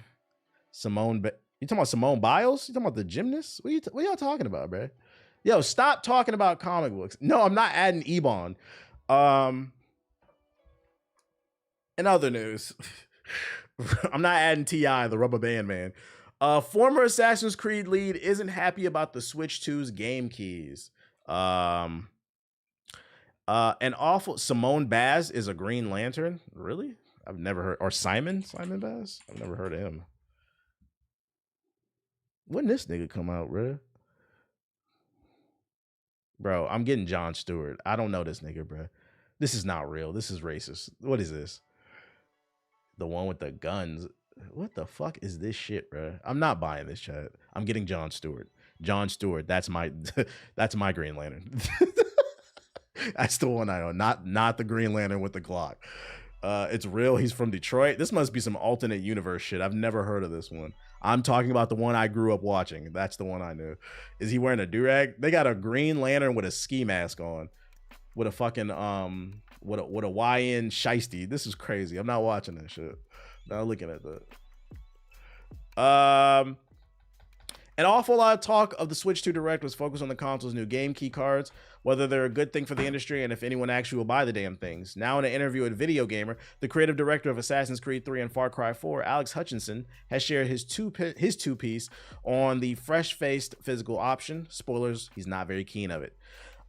talking about Simone Biles? You talking about the gymnast? What y'all talking about, bro? Yo, stop talking about comic books. No, I'm not adding Ebon. In other news, I'm not adding T.I., the rubber band man. Former Assassin's Creed lead isn't happy about the Switch 2's game keys. An awful Simone Baz is a Green Lantern. Really? I've never heard. Or Simon Baz? I've never heard of him. When this nigga come out, bro? Bro, I'm getting Jon Stewart. I don't know this nigga, bro. This is not real. This is racist. What is this? The one with the guns. What the fuck is this shit, bro? I'm not buying this chat. I'm getting Jon Stewart. Jon Stewart. That's my Green Lantern. That's the one I know. Not the Green Lantern with the Glock. It's real. He's from Detroit. This must be some alternate universe shit. I've never heard of this one. I'm talking about the one I grew up watching. That's the one I knew. Is he wearing a do-rag? They got a Green Lantern with a ski mask on. With a fucking with a YN shiesty. This is crazy. I'm not watching that shit. Not looking at that. An awful lot of talk of the Switch 2 Direct was focused on the console's new game key cards, whether they're a good thing for the industry and if anyone actually will buy the damn things. Now in an interview with Video Gamer, the creative director of Assassin's Creed 3 and Far Cry 4, Alex Hutchinson, has shared his two-piece on the fresh-faced physical option. Spoilers, he's not very keen of it.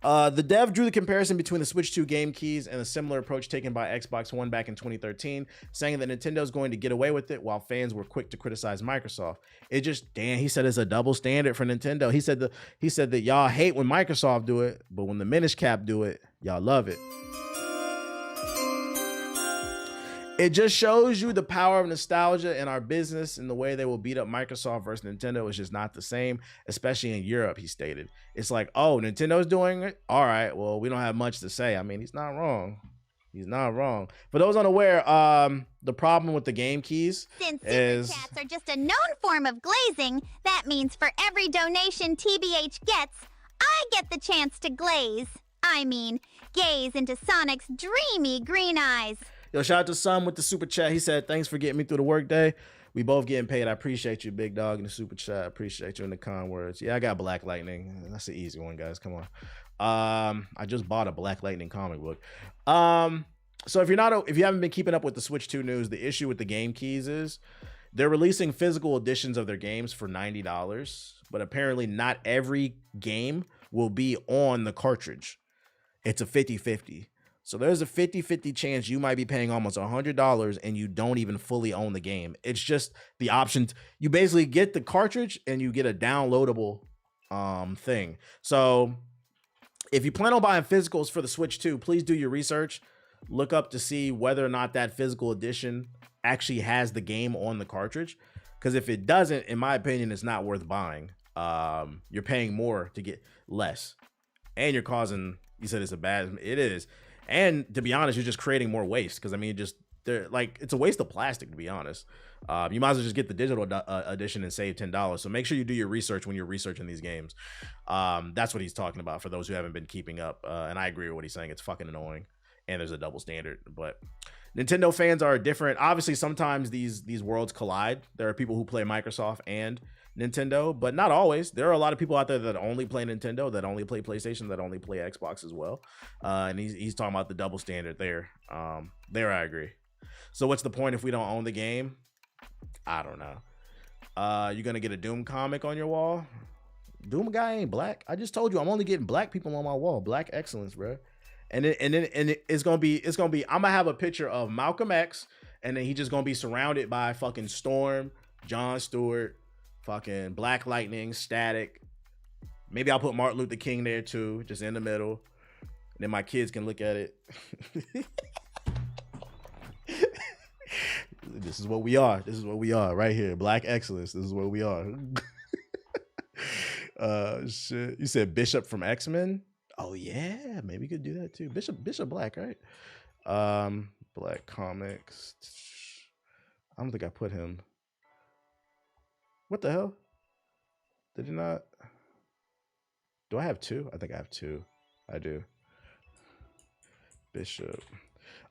The dev drew the comparison between the Switch 2 game keys and a similar approach taken by Xbox One back in 2013, saying that Nintendo's going to get away with it while fans were quick to criticize Microsoft. He said it's a double standard for Nintendo. He said that y'all hate when Microsoft do it, but when the Minish Cap do it, y'all love it. It just shows you the power of nostalgia in our business, and the way they will beat up Microsoft versus Nintendo is just not the same, especially in Europe, he stated. It's like, oh, Nintendo's doing it? All right, well, we don't have much to say. I mean, he's not wrong. He's not wrong. For those unaware, the problem with the game keys is... Super chats are just a known form of glazing, that means for every donation TBH gets, I get the chance to glaze. I mean, gaze into Sonic's dreamy green eyes. Yo, shout out to Sam with the super chat. He said, thanks for getting me through the workday. We both getting paid. I appreciate you, big dog, in the super chat. I appreciate you in the kind words. Yeah, I got Black Lightning. That's the easy one, guys. Come on. I just bought a Black Lightning comic book. So if you haven't been keeping up with the Switch 2 news, the issue with the game keys is they're releasing physical editions of their games for $90, but apparently not every game will be on the cartridge. It's a 50-50. So there's a 50-50 chance you might be paying almost $100 and you don't even fully own the game. It's just the option. You basically get the cartridge and you get a downloadable thing. So if you plan on buying physicals for the Switch 2, please do your research. Look up to see whether or not that physical edition actually has the game on the cartridge. Because if it doesn't, in my opinion, it's not worth buying. You're paying more to get less. And you're causing, you said it is. And to be honest, you're just creating more waste. Because I mean, it's a waste of plastic, to be honest. You might as well just get the digital edition and save $10. So make sure you do your research when you're researching these games. That's what he's talking about for those who haven't been keeping up. And I agree with what he's saying. It's fucking annoying. And there's a double standard. But Nintendo fans are different. Obviously, sometimes these worlds collide. There are people who play Microsoft and Nintendo, but not always. There are a lot of people out there that only play Nintendo, that only play PlayStation, that only play Xbox as well. And he's talking about the double standard there. There I agree. So what's the point if we don't own the game? I don't know. You're gonna get a Doom comic on your wall? Doom guy ain't black. I just told you I'm only getting black people on my wall. Black excellence, bro. And it's gonna be. I'm gonna have a picture of Malcolm X, and then he's just gonna be surrounded by fucking Storm, Jon Stewart, fucking Black Lightning, Static. Maybe I'll put Martin Luther King there too, just in the middle. And then my kids can look at it. This is what we are. This is what we are right here. Black excellence. This is what we are. Shit. You said Bishop from X-Men? Oh yeah, maybe you could do that too. Bishop Black, right? Black comics. I don't think I put him. What the hell? Did you not? Do I have two? I think I have two. I do. Bishop.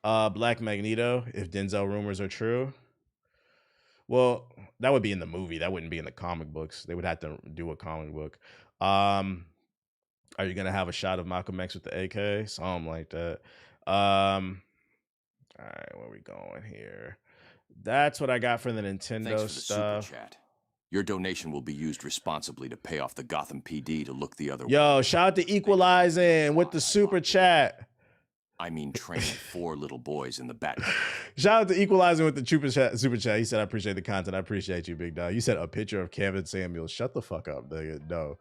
Black Magneto, if Denzel rumors are true. Well, that would be in the movie. That wouldn't be in the comic books. They would have to do a comic book. Are you gonna have a shot of Malcolm X with the AK? Something like that. All right, where we going here? That's what I got for the Nintendo Thanks for the stuff. super chat. Your donation will be used responsibly to pay off the Gotham PD to look the other way. Yo, shout out to Equalizing with the super chat. I mean, training 4 little boys in the bat. Shout out to Equalizing with the super chat. He said, I appreciate the content. I appreciate you, big dog. You said a picture of Kevin Samuels. Shut the fuck up, nigga. No.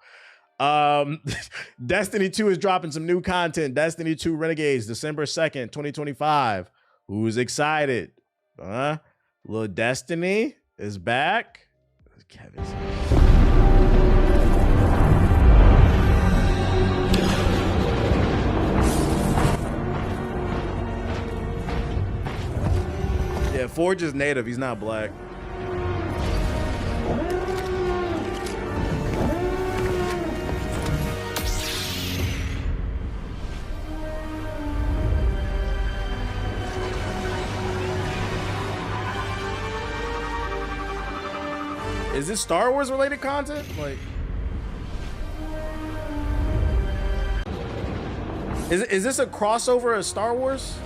Destiny 2 is dropping some new content. Destiny 2 Renegades, December 2nd, 2025. Who's excited? Little Destiny is back. Kevin Samuels. Yeah, Forge is native. He's not black. Is this Star Wars related content? Like, is this a crossover of Star Wars?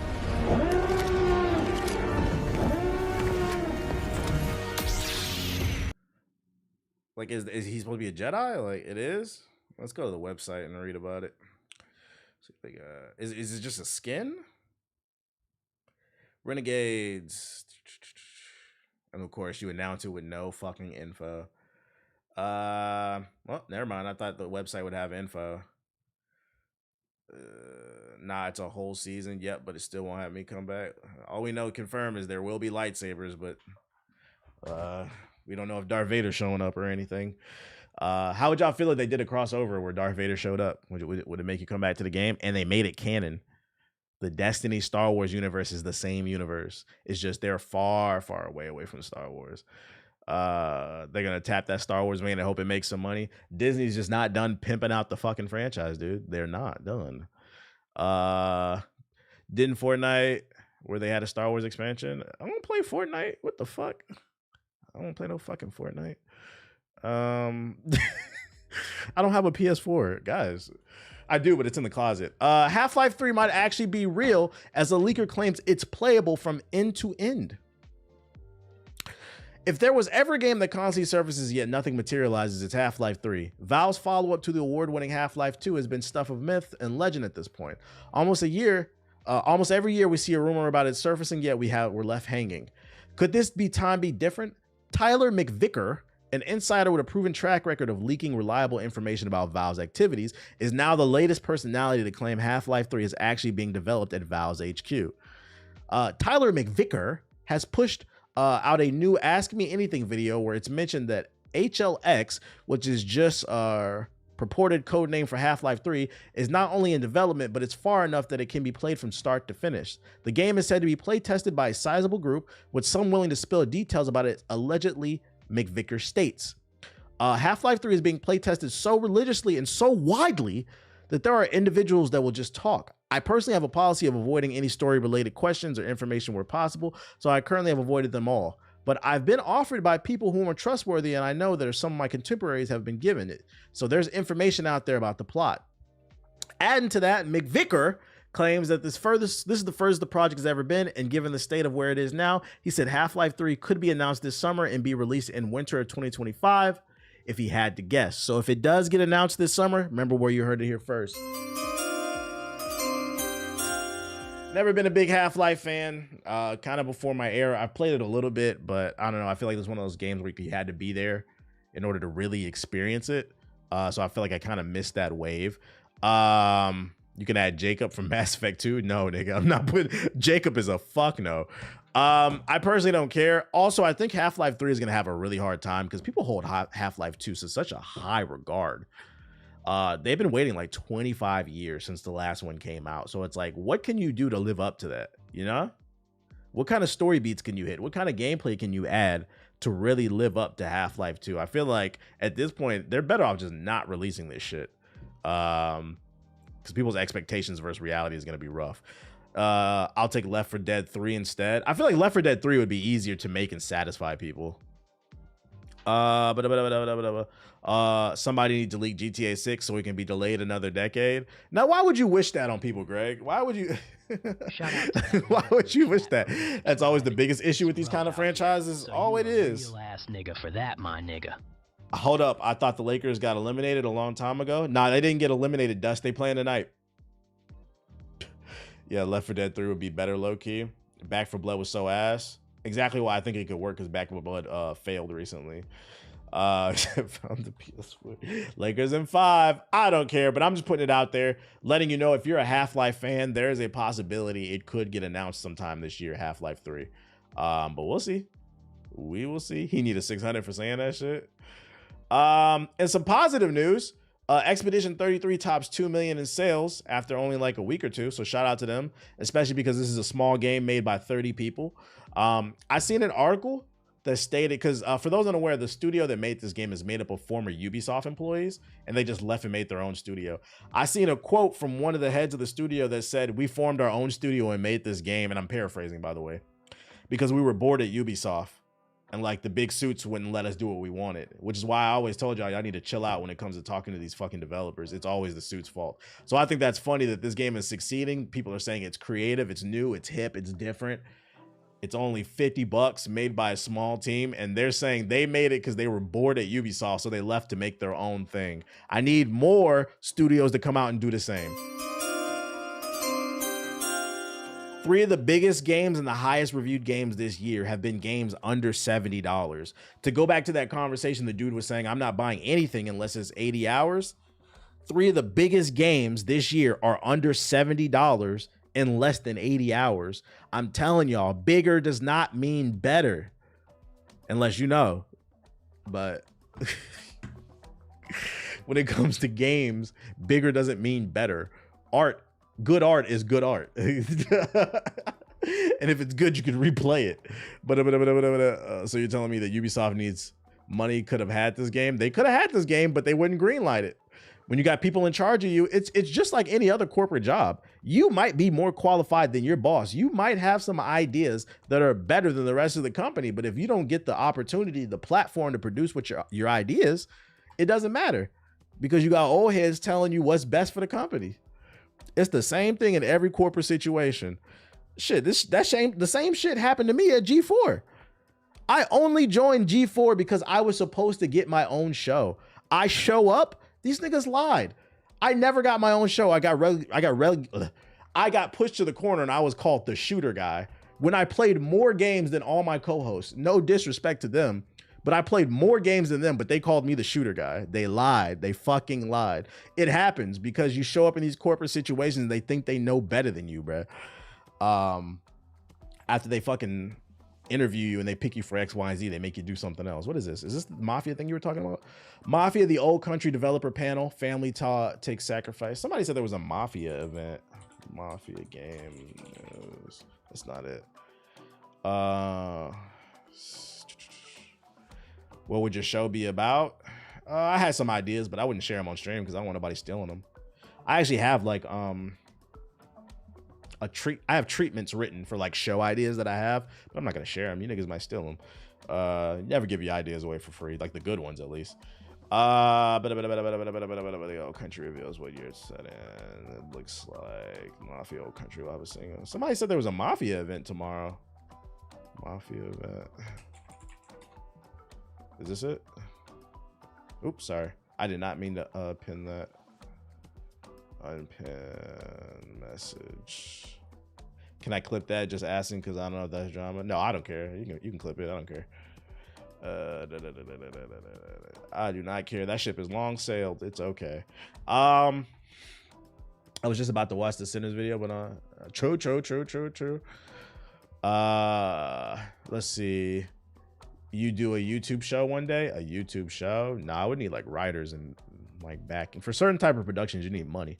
Like, is he supposed to be a Jedi? Like, it is? Let's go to the website and read about it. See if they got, is it just a skin? Renegades. And of course, you announce it with no fucking info. Well, never mind. I thought the website would have info. Nah, it's a whole season. Yep, but it still won't have me come back. All we know confirmed is there will be lightsabers, but we don't know if Darth Vader's showing up or anything. How would y'all feel if they did a crossover where Darth Vader showed up? Would it make you come back to the game? And they made it canon. The Destiny Star Wars universe is the same universe. It's just they're far, far away from Star Wars. They're going to tap that Star Wars vein and hope it makes some money. Disney's just not done pimping out the fucking franchise, dude. They're not done. Didn't Fortnite, where they had a Star Wars expansion? I don't play Fortnite. What the fuck? I don't play no fucking Fortnite. I don't have a PS4, guys. I do, but it's in the closet. Half-Life 3 might actually be real, as a leaker claims it's playable from end to end. If there was ever a game that constantly surfaces yet nothing materializes, it's Half-Life 3. Valve's follow-up to the award-winning Half-Life 2 has been stuff of myth and legend at this point. Almost every year we see a rumor about it surfacing, yet we're left hanging. Could this time be different? Tyler McVicker, an insider with a proven track record of leaking reliable information about Valve's activities, is now the latest personality to claim Half-Life 3 is actually being developed at Valve's HQ. Tyler McVicker has pushed out a new Ask Me Anything video where it's mentioned that HLX, which is just a purported code name for Half-Life 3, is not only in development, but it's far enough that it can be played from start to finish. The game is said to be play tested by a sizable group, with some willing to spill details about it, allegedly, McVicker states. Half-Life 3 is being play tested so religiously and so widely that there are individuals that will just talk. I personally have a policy of avoiding any story-related questions or information where possible, so I currently have avoided them all. But I've been offered by people who are trustworthy, and I know that some of my contemporaries have been given it. So there's information out there about the plot. Adding to that, McVicker claims that this is the furthest the project has ever been, and given the state of where it is now, he said Half-Life 3 could be announced this summer and be released in winter of 2025, if he had to guess. So if it does get announced this summer, remember where you heard it here first. Never been a big Half-Life fan, kind of before my era. I've played it a little bit, but I don't know. I feel like it's one of those games where you had to be there in order to really experience it. So I feel like I kind of missed that wave. You can add Jacob from Mass Effect 2. No, nigga, I'm not putting Jacob is a fuck no. I personally don't care. Also, I think Half-Life 3 is going to have a really hard time because people hold Half-Life 2 to such a high regard. They've been waiting like 25 years since the last one came out. So it's like, what can you do to live up to that? You know? What kind of story beats can you hit? What kind of gameplay can you add to really live up to Half-Life 2? I feel like at this point, they're better off just not releasing this shit. Because people's expectations versus reality is going to be rough. I'll take Left 4 Dead 3 instead. I feel like Left 4 Dead 3 would be easier to make and satisfy people. Somebody need to leak GTA 6 so it can be delayed another decade. Now, why would you wish that on people, Greg? Why would you? Why would you wish that? That's always the biggest issue with these kind of franchises. So it is. Real ass nigga for that, my nigga. Hold up, I thought the Lakers got eliminated a long time ago. Nah, they didn't get eliminated. Dust, they playing tonight. Yeah, Left 4 Dead 3 would be better low key. Back 4 Blood was so ass. Exactly why I think it could work, because Back 4 Blood failed recently. Found the PS4. Lakers in 5. I don't care, but I'm just putting it out there, letting you know if you're a Half-Life fan, there is a possibility it could get announced sometime this year, Half-Life 3. But we'll see. We will see. He need a 600 for saying that shit. And some positive news. Expedition 33 tops 2 million in sales after only like a week or two. So shout out to them, especially because this is a small game made by 30 people. I seen an article that stated, because for those unaware, the studio that made this game is made up of former Ubisoft employees, and they just left and made their own studio. I seen a quote from one of the heads of the studio that said, "We formed our own studio and made this game," and I'm paraphrasing, by the way, because we were bored at Ubisoft. And like the big suits wouldn't let us do what we wanted, which is why I always told y'all need to chill out when it comes to talking to these fucking developers. It's always the suits' fault. So I think that's funny that this game is succeeding. People are saying it's creative, it's new, it's hip, it's different. It's only $50 made by a small team. And they're saying they made it because they were bored at Ubisoft, so they left to make their own thing. I need more studios to come out and do the same. 3 of the biggest games and the highest reviewed games this year have been games under $70. To go back to that conversation, the dude was saying, I'm not buying anything unless it's 80 hours. 3 of the biggest games this year are under $70 in less than 80 hours. I'm telling y'all, bigger does not mean better. Unless you know. But when it comes to games, bigger doesn't mean better. Good art is good art. And if it's good, you can replay it. So you're telling me that Ubisoft needs money, could have had this game? They could have had this game, but they wouldn't greenlight it. When you got people in charge of you, it's just like any other corporate job. You might be more qualified than your boss. You might have some ideas that are better than the rest of the company, but if you don't get the opportunity, the platform to produce what your ideas, it doesn't matter, because you got old heads telling you what's best for the company. It's the same thing in every corporate situation. Shit, the same shit happened to me at G4. I only joined G4 because I was supposed to get my own show. I show up, these niggas lied. I never got my own show. I got pushed to the corner and I was called the shooter guy when I played more games than all my co-hosts. No disrespect to them, but I played more games than them, but they called me the shooter guy. They lied. They fucking lied. It happens because you show up in these corporate situations and they think they know better than you, bruh. After they fucking interview you and they pick you for X, Y, and Z, they make you do something else. What is this? Is this the Mafia thing you were talking about? Mafia, the old country developer panel, family takes sacrifice. Somebody said there was a Mafia event. Mafia game. That's not it. What would your show be about? I had some ideas, but I wouldn't share them on stream because I don't want nobody stealing them. I actually have like I have treatments written for like show ideas that I have, but I'm not gonna share them. You niggas might steal them. Never give your ideas away for free, like the good ones at least. The old country reveals what year it's set in. It looks like Mafia old country will have a single. Somebody said there was a Mafia event tomorrow. Mafia event. Is this it? Oops, sorry. I did not mean to pin that. Unpin message. Can I clip that? Just asking because I don't know if that's drama. No, I don't care. You can clip it. I don't care. I do not care. That ship is long sailed. It's okay. I was just about to watch the Sinners video, but true. Let's see. You do a YouTube show one day? A YouTube show? No, I would need like writers and like backing. For certain type of productions, you need money.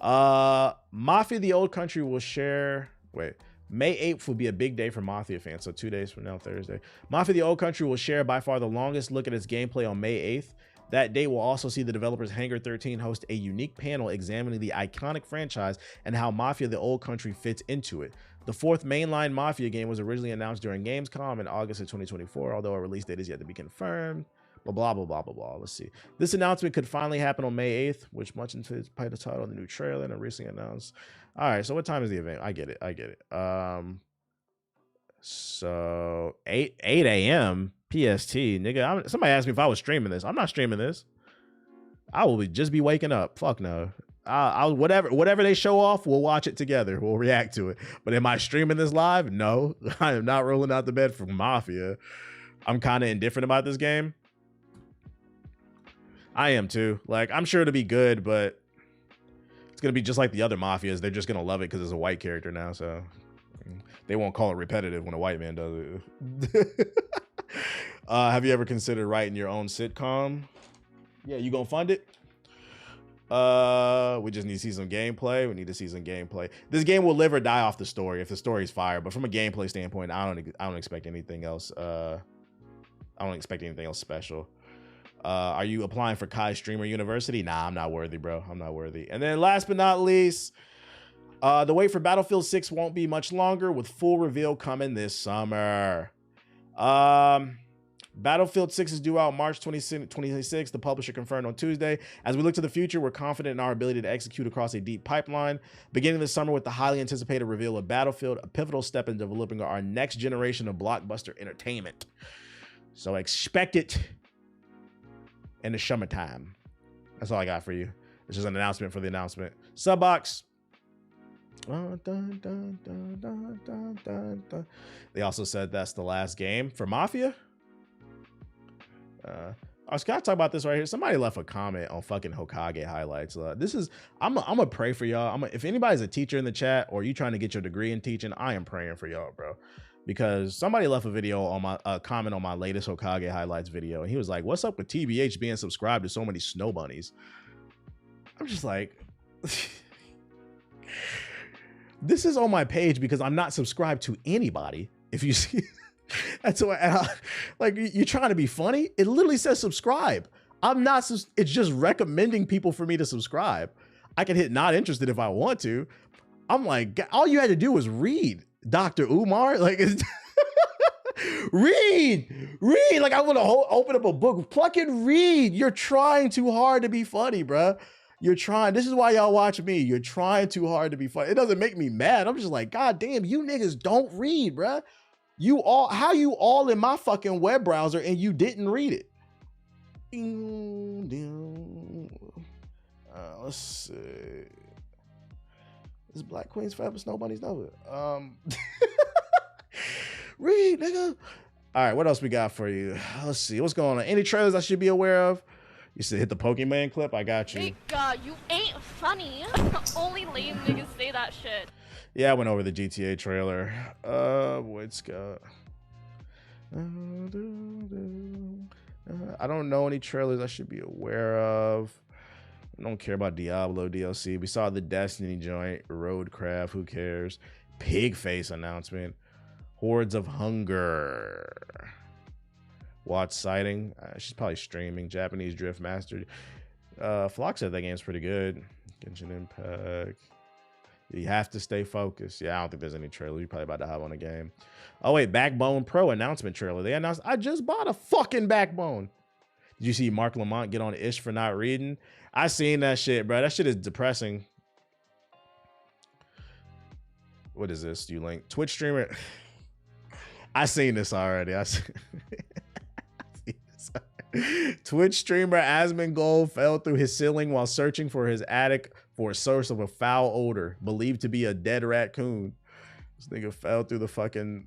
Mafia the Old Country will share. Wait, May 8th will be a big day for Mafia fans. So 2 days from now, Thursday. Mafia the Old Country will share by far the longest look at its gameplay on May 8th. That date will also see the developers Hangar 13 host a unique panel examining the iconic franchise and how Mafia: The Old Country fits into it. The fourth mainline Mafia game was originally announced during Gamescom in August of 2024, although a release date is yet to be confirmed. Blah, blah, blah, blah, blah. Let's see. This announcement could finally happen on May 8th, which much anticipated the title of the new trailer and a recently announced. All right, so what time is the event? I get it. So 8 a.m. PST, nigga. Somebody asked me if I was streaming this. I'm not streaming this. I will just be waking up. Fuck no. I'll whatever they show off, we'll watch it together. We'll react to it. But am I streaming this live? No. I am not rolling out the bed for Mafia. I'm kind of indifferent about this game. I am too. Like, I'm sure it'll be good, but it's gonna be just like the other Mafias. They're just gonna love it because it's a white character now, so they won't call it repetitive when a white man does it. Have you ever considered writing your own sitcom? Yeah, you gonna fund it? We just need to see some gameplay. We need to see some gameplay. This game will live or die off the story if the story's fire. But from a gameplay standpoint, I don't expect anything else. I don't expect anything else special. Are you applying for Kai Streamer University? Nah, I'm not worthy, bro. I'm not worthy. And then last but not least, the wait for Battlefield 6 won't be much longer, with full reveal coming this summer. Battlefield 6 is due out March 26. The publisher confirmed on Tuesday. As we look to the future, we're confident in our ability to execute across a deep pipeline. Beginning this summer with the highly anticipated reveal of Battlefield, a pivotal step in developing our next generation of blockbuster entertainment. So expect it in the summertime. That's all I got for you. It's just an announcement for the announcement. Subbox. They also said that's the last game for Mafia. I was gonna talk about this right here. Somebody left a comment on fucking Hokage highlights. I'm gonna pray for y'all. If anybody's a teacher in the chat or you trying to get your degree in teaching, I am praying for y'all, bro. Because somebody left a video on my comment on my latest Hokage highlights video, and he was like, "What's up with TBH being subscribed to so many snow bunnies?" I'm just like, this is on my page because I'm not subscribed to anybody. If you see, that's why. Like, you're trying to be funny. It literally says subscribe. I'm not. It's just recommending people for me to subscribe. I can hit not interested if I want to. I'm like, all you had to do was read Dr. Umar. Like, read. Like, I want to open up a book. Fucking read. You're trying too hard to be funny, bruh. You're trying. This is why y'all watch me. You're trying too hard to be funny. It doesn't make me mad. I'm just like, God damn, you niggas don't read, bruh. How you all in my fucking web browser and you didn't read it? Let's see. Is Black Queen's Forever Snow Bunnies? No. Read, nigga. All right, what else we got for you? Let's see. What's going on? Any trailers I should be aware of? You said hit the Pokemon clip. I got you. Nigga, you ain't funny. Only lame niggas say that shit. Yeah, I went over the GTA trailer. Void Scott. I don't know any trailers I should be aware of. I don't care about Diablo DLC. We saw the Destiny joint, Roadcraft, who cares? Pigface announcement. Hordes of Hunger. Watch Sighting. She's probably streaming. Japanese Drift Mastered. Flock said that game's pretty good. Genshin Impact. You have to stay focused. Yeah, I don't think there's any trailer. You're probably about to have on a game. Oh, wait. Backbone Pro announcement trailer. They announced, I just bought a fucking Backbone. Did you see Mark Lamont get on Ish for not reading? I seen that shit, bro. That shit is depressing. What is this? You link Twitch streamer. I seen this already. Twitch streamer Asmongold fell through his ceiling while searching for his attic for a source of a foul odor, believed to be a dead raccoon. This nigga fell through the fucking...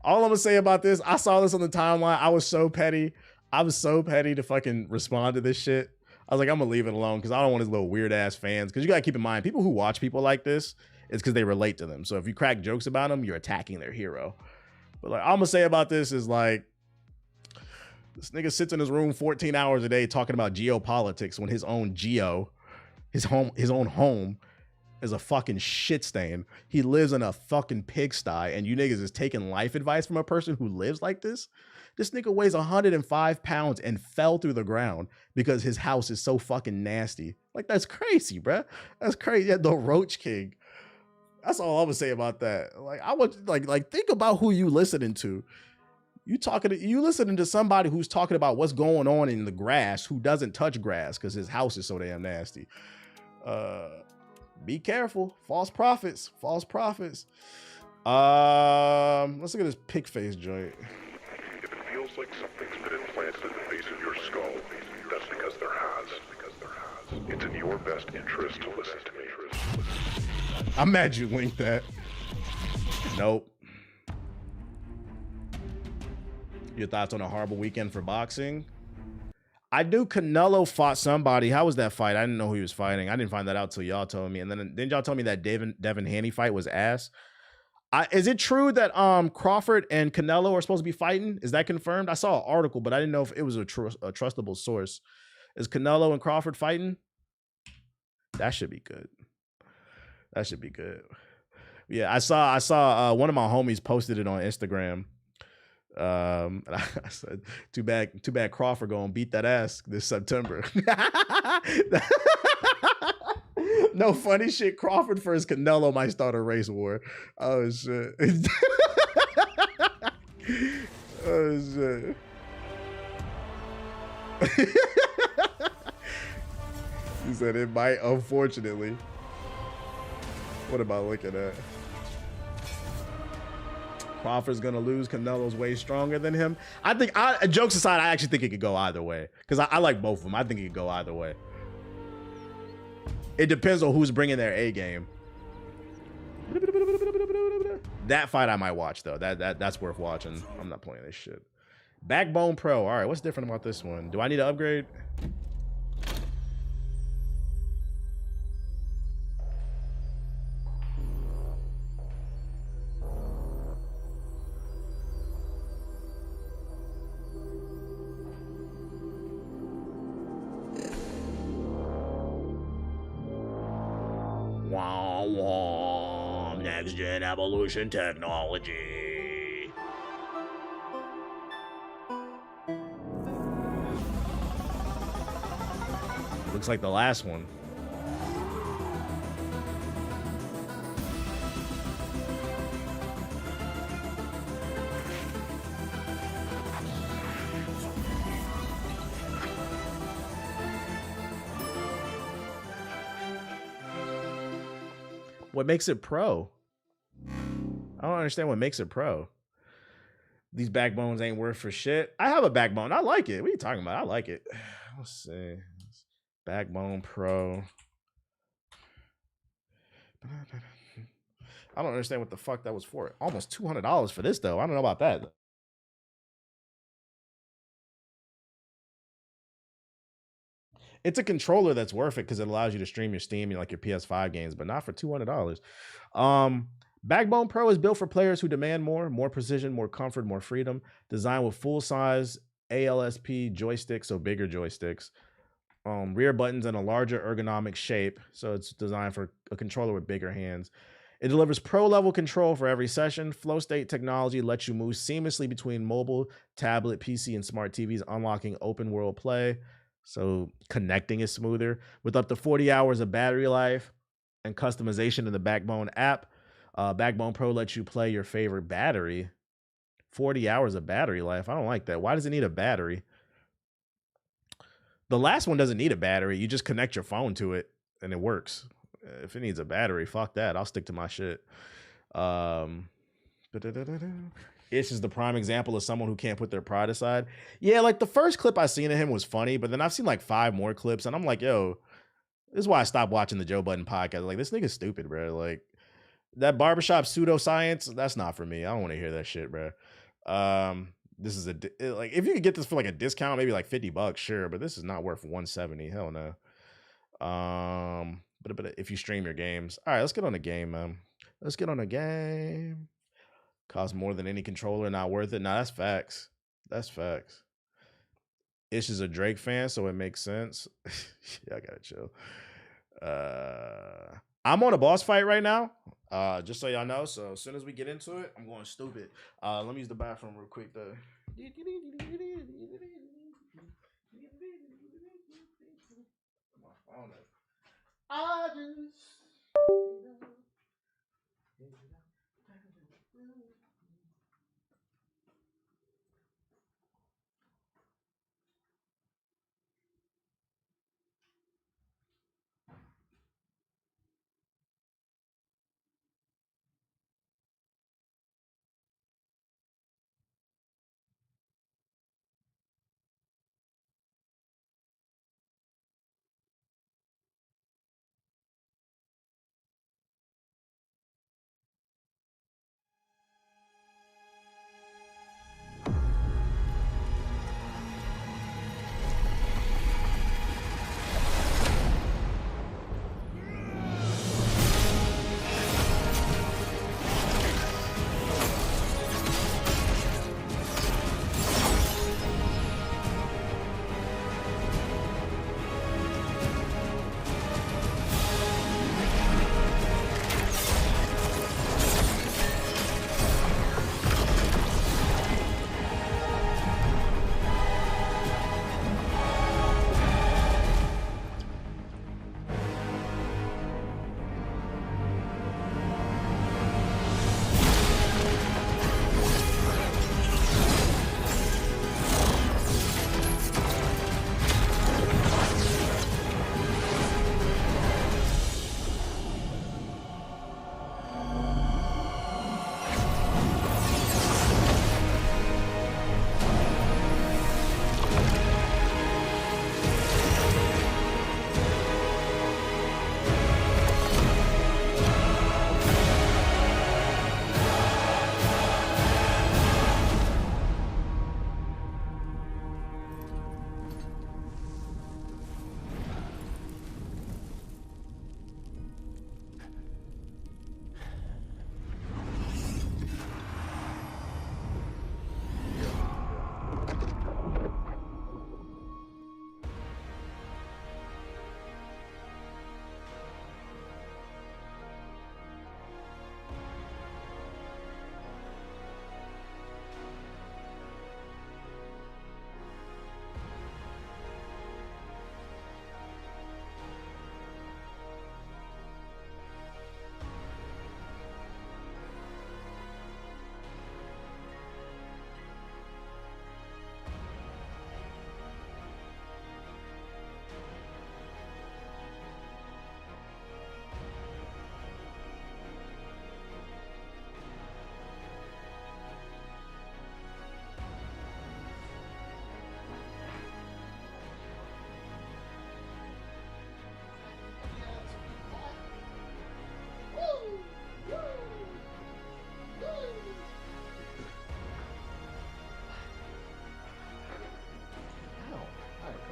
All I'm gonna say about this, I saw this on the timeline. I was so petty. I was so petty to fucking respond to this shit. I was like, I'm gonna leave it alone because I don't want his little weird ass fans. Because you gotta keep in mind, people who watch people like this, it's because they relate to them. So if you crack jokes about them, you're attacking their hero. But like, all I'm gonna say about this is like, this nigga sits in his room 14 hours a day talking about geopolitics when his own own home is a fucking shit stain. He lives in a fucking pigsty, and you niggas is taking life advice from a person who lives like this? This nigga weighs 105 pounds and fell through the ground because his house is so fucking nasty. Like, that's crazy, bruh. That's crazy. Yeah, the Roach King. That's all I'm gonna say about that. Like, I want like think about who you listening to. You listening to somebody who's talking about what's going on in the grass, who doesn't touch grass because his house is so damn nasty. Be careful. False prophets. False prophets. Let's look at this pig face joint. If it feels like something's been implanted in the base of your skull, that's because there has. It's in your best interest to listen to me. I'm mad you linked that. Nope. Your thoughts on a horrible weekend for boxing? I knew Canelo fought somebody. How was that fight? I didn't know who he was fighting. I didn't find that out till y'all told me. And then didn't y'all tell me that Devin Haney fight was ass? Is it true that Crawford and Canelo are supposed to be fighting? Is that confirmed? I saw an article, but I didn't know if it was a trustable source. Is Canelo and Crawford fighting? That should be good. That should be good. Yeah, I saw one of my homies posted it on Instagram. And I said, too bad Crawford gonna beat that ass this September. No funny shit. Crawford versus Canelo might start a race war. Oh shit. Oh shit. He said it might, unfortunately. What am I looking at? Crawford's gonna lose. Canelo's way stronger than him. I think, jokes aside, I actually think it could go either way. Because I like both of them. I think it could go either way. It depends on who's bringing their A game. That fight I might watch though. That's worth watching. I'm not playing this shit. Backbone Pro. All right, what's different about this one? Do I need to upgrade? Next gen evolution technology. Looks like the last one. What makes it pro? I don't understand what makes it pro. These backbones ain't worth for shit. I have a backbone. I like it. What are you talking about? I like it. Let's see. Backbone Pro. I don't understand what the fuck that was for. Almost $200 for this, though. I don't know about that. It's a controller that's worth it because it allows you to stream your Steam and like your PS5 games, but not for $200. Backbone Pro is built for players who demand more precision, more comfort, more freedom. Designed with full-size ALSP joysticks, so bigger joysticks. Rear buttons in a larger ergonomic shape, so it's designed for a controller with bigger hands. It delivers pro-level control for every session. Flow state technology lets you move seamlessly between mobile, tablet, PC, and smart TVs, unlocking open-world play. So connecting is smoother. With up to 40 hours of battery life and customization in the Backbone app, Backbone Pro lets you play your favorite battery. 40 hours of battery life. I don't like that. Why does it need a battery? The last one doesn't need a battery. You just connect your phone to it and it works. If it needs a battery, fuck that. I'll stick to my shit. Ish is the prime example of someone who can't put their pride aside. Yeah, like the first clip I seen of him was funny, but then I've seen like 5 more clips and I'm like, yo, this is why I stopped watching the Joe Budden podcast. Like, this nigga's stupid, bro. Like, that barbershop pseudoscience, that's not for me. I don't want to hear that shit, bro. This is like, if you could get this for like a discount, maybe like $50, sure, but this is not worth $170. Hell no. But if you stream your games, all right, let's get on a game, man. Let's get on a game. Costs more than any controller, not worth it. Nah, that's facts. That's facts. Ish is a Drake fan, so it makes sense. Yeah, I gotta chill. I'm on a boss fight right now. Just so y'all know. So as soon as we get into it, I'm going stupid. Let me use the bathroom real quick though.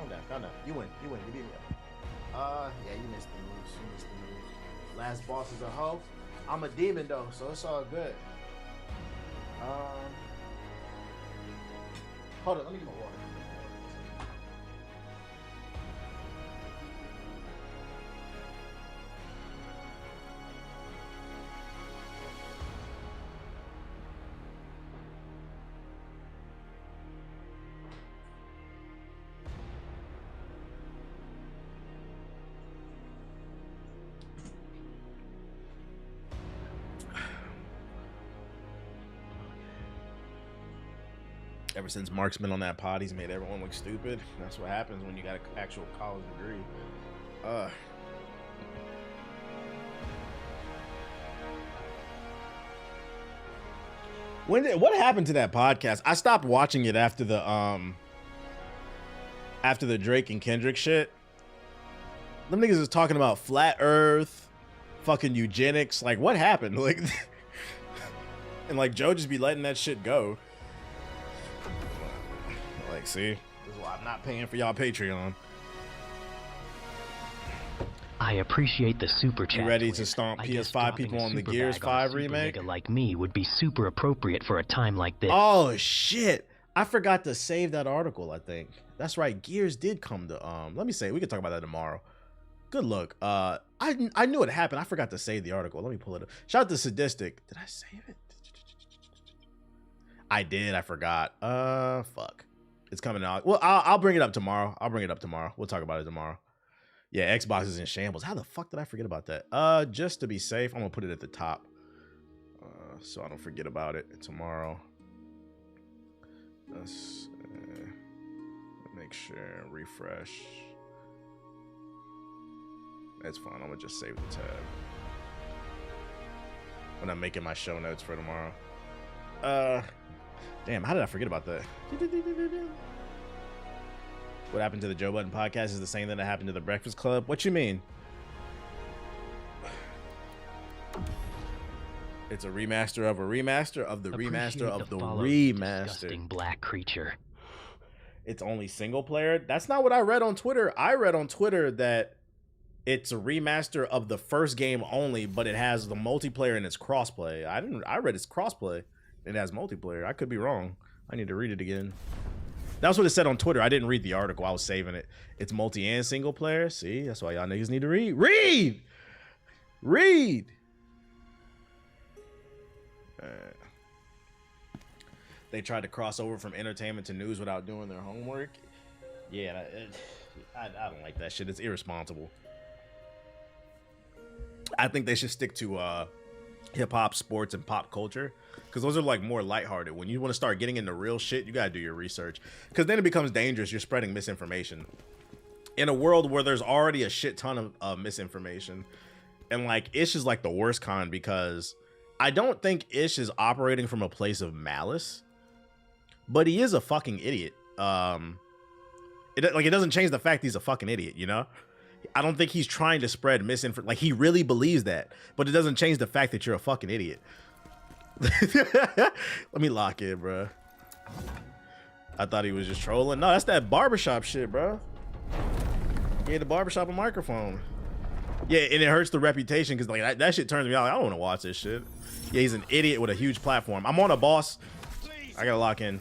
I just calm down. You win. You beat me up. Yeah, you missed the moves. Last boss is a hoe. I'm a demon though, so it's all good. Hold on, let me get my water. Ever since Mark's been on that pod, he's made everyone look stupid. That's what happens when you got an actual college degree. What happened to that podcast? I stopped watching it after the Drake and Kendrick shit. Them niggas is talking about flat Earth, fucking eugenics. Like, what happened? Like, and like Joe just be letting that shit go. Like, see, this is why I'm not paying for y'all Patreon. I appreciate the super chat. You ready to stomp PS5 people on the Gears 5 remake? Nigga like me would be super appropriate for a time like this. Oh shit! I forgot to save that article. I think that's right. Gears did come to let me say we can talk about that tomorrow. Good look. I knew it happened. I forgot to save the article. Let me pull it up. Shout out to Sadistic. Did I save it? I did. I forgot. Fuck. It's coming out. Well, I'll bring it up tomorrow. We'll talk about it tomorrow. Yeah, Xbox is in shambles. How the fuck did I forget about that? Just to be safe, I'm gonna put it at the top, so I don't forget about it tomorrow. Let's make sure. Refresh. That's fine. I'm gonna just save the tab when I'm making my show notes for tomorrow. Damn, how did I forget about that? What happened to the Joe Budden podcast is the same thing that happened to the Breakfast Club. What you mean? It's a remaster of a remaster of the remaster of the remaster. Disgusting black creature. It's only single player. That's not what I read on Twitter. I read on Twitter that it's a remaster of the first game only, but it has the multiplayer and it's crossplay. I read it's crossplay. It has multiplayer. I could be wrong. I need to read it again. That's what it said on Twitter. I didn't read the article. I was saving it. It's multi and single player. See, that's why y'all niggas need to read. Read. They tried to cross over from entertainment to news without doing their homework. Yeah, I don't like that shit. It's irresponsible. I think they should stick to hip-hop, sports, and pop culture, because those are like more lighthearted. When you want to start getting into real shit, you gotta do your research, because then it becomes dangerous. You're spreading misinformation in a world where there's already a shit ton of misinformation. And like Ish is like the worst kind, because I don't think Ish is operating from a place of malice, but he is a fucking idiot. It doesn't change the fact he's a fucking idiot, you know? I don't think he's trying to spread misinformation. Like, he really believes that, but it doesn't change the fact that you're a fucking idiot. Let me lock in, bro. I thought he was just trolling. No, that's that barbershop shit, bro. He had the barbershop a microphone. Yeah, and it hurts the reputation, because like that shit turns me out. Like, I don't want to watch this shit. Yeah, he's an idiot with a huge platform. I'm on a boss. I gotta lock in.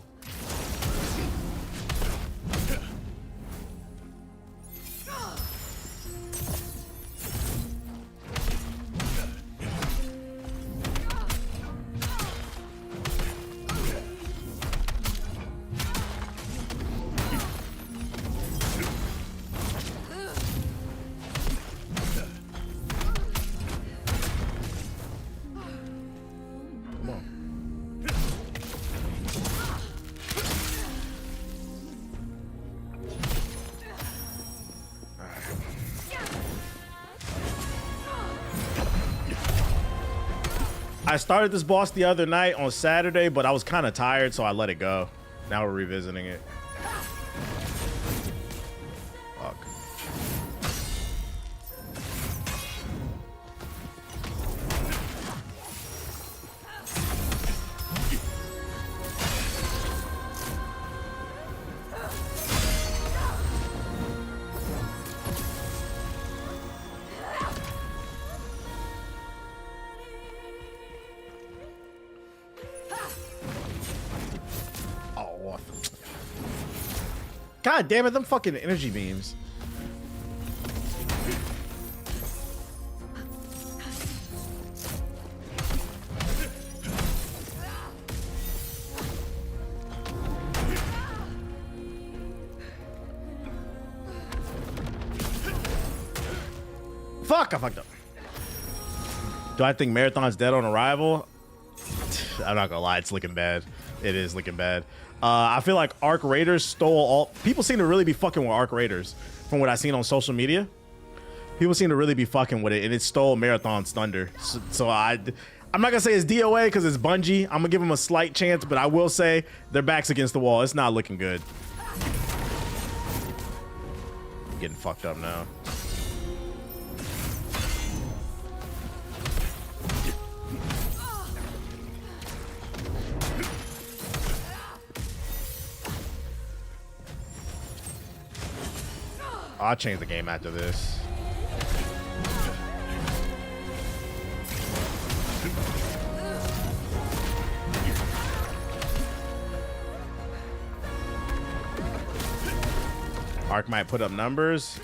I started this boss the other night on Saturday, but I was kind of tired, so I let it go. Now we're revisiting it. Fuck. God damn it, them fucking energy beams. Fuck, I fucked up. Do I think Marathon's dead on arrival? I'm not gonna lie, it's looking bad. It is looking bad. I feel like Arc Raiders stole all... People seem to really be fucking with Arc Raiders from what I've seen on social media. People seem to really be fucking with it, and it stole Marathon's thunder. So I'm not gonna say it's DOA because it's Bungie. I'm gonna give them a slight chance, but I will say their back's against the wall. It's not looking good. I'm getting fucked up now. I'll change the game after this. Arc might put up numbers.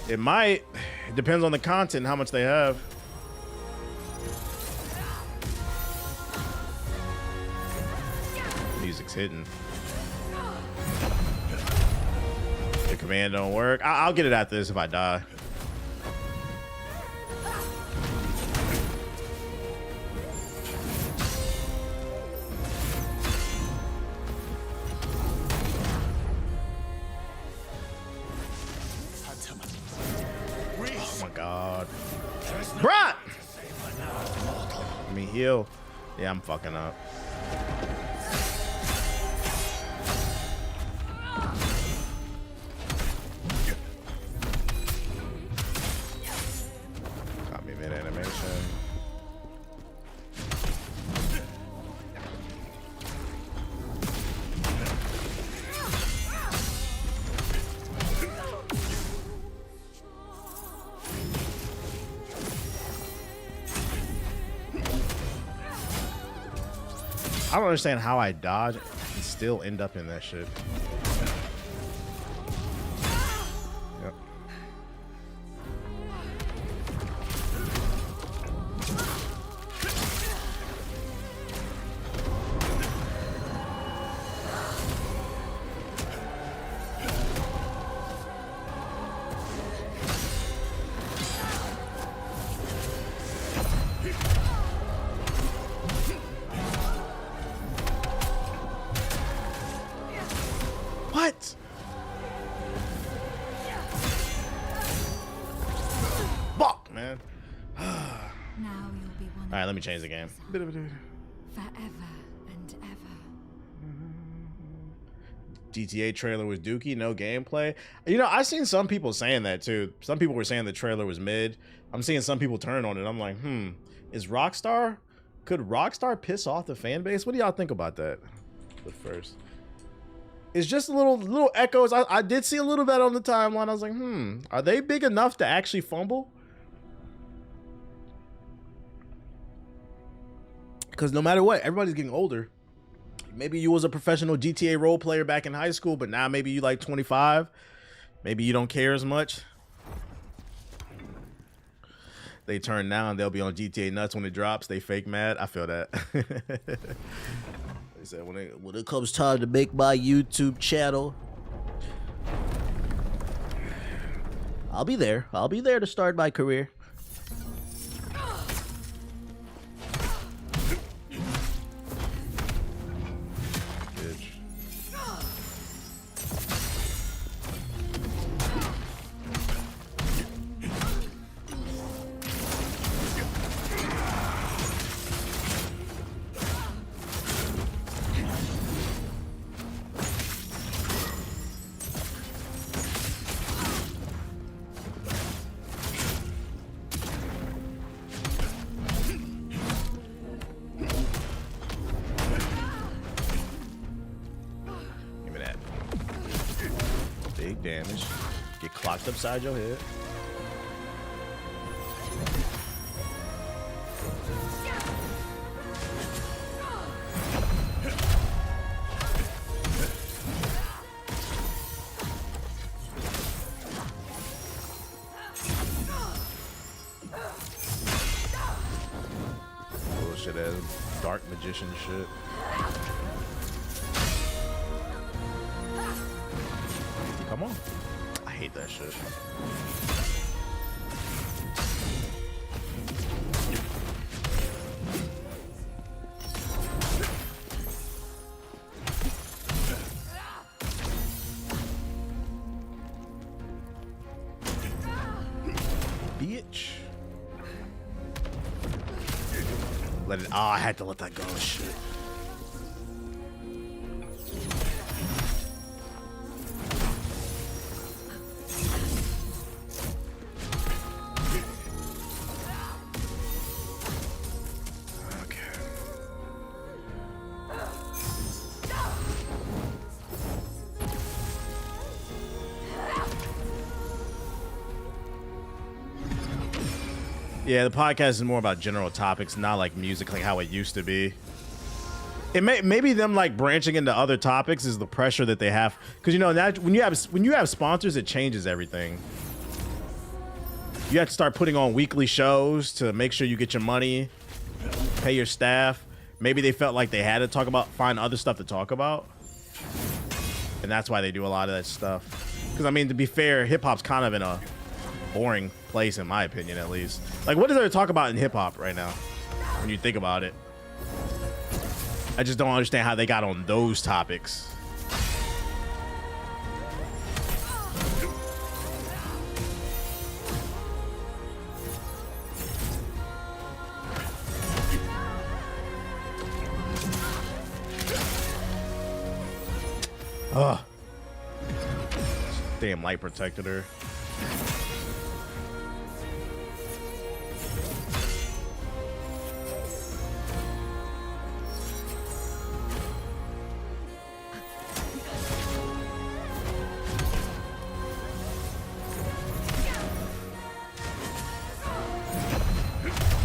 It might. It depends on the content, how much they have. Music's hitting. The command don't work. I'll get it after this if I die. Oh my god. Bruh! Let me heal. Yeah, I'm fucking up. Got me mid animation. I don't understand how I dodge and still end up in that shit. Yep. What? Fuck, man. Now you'll be one. All right, let me change the game. Forever and ever. GTA trailer was dookie, no gameplay. You know, I've seen some people saying that too. Some people were saying the trailer was mid. I'm seeing some people turn on it. I'm like, is Rockstar? Could Rockstar piss off the fan base? What do y'all think about that? The first. It's just little echoes. I did see a little bit on the timeline. I was like, are they big enough to actually fumble? Because no matter what, everybody's getting older. Maybe you was a professional GTA role player back in high school, but now maybe you like 25. Maybe you don't care as much. They turn now and they'll be on GTA nuts when it drops. They fake mad. I feel that. They said when it comes time to make my YouTube channel, I'll be there. I'll be there to start my career. Damage. Get clocked upside your head. Bullshit ass dark magician shit. Come on. I hate that shit. Bitch. Let it. Oh, I had to let that go. Shit. Yeah, the podcast is more about general topics, not like music, like how it used to be. It maybe them like branching into other topics is the pressure that they have, because you know now when you have sponsors, it changes everything. You have to start putting on weekly shows to make sure you get your money, pay your staff. Maybe they felt like they had to find other stuff to talk about. And that's why they do a lot of that stuff. Because, I mean, to be fair, hip-hop's kind of in a boring place, in my opinion, at least. Like, what is there to talk about in hip-hop right now, when you think about it? I just don't understand how they got on those topics. Ugh. Damn light protected her.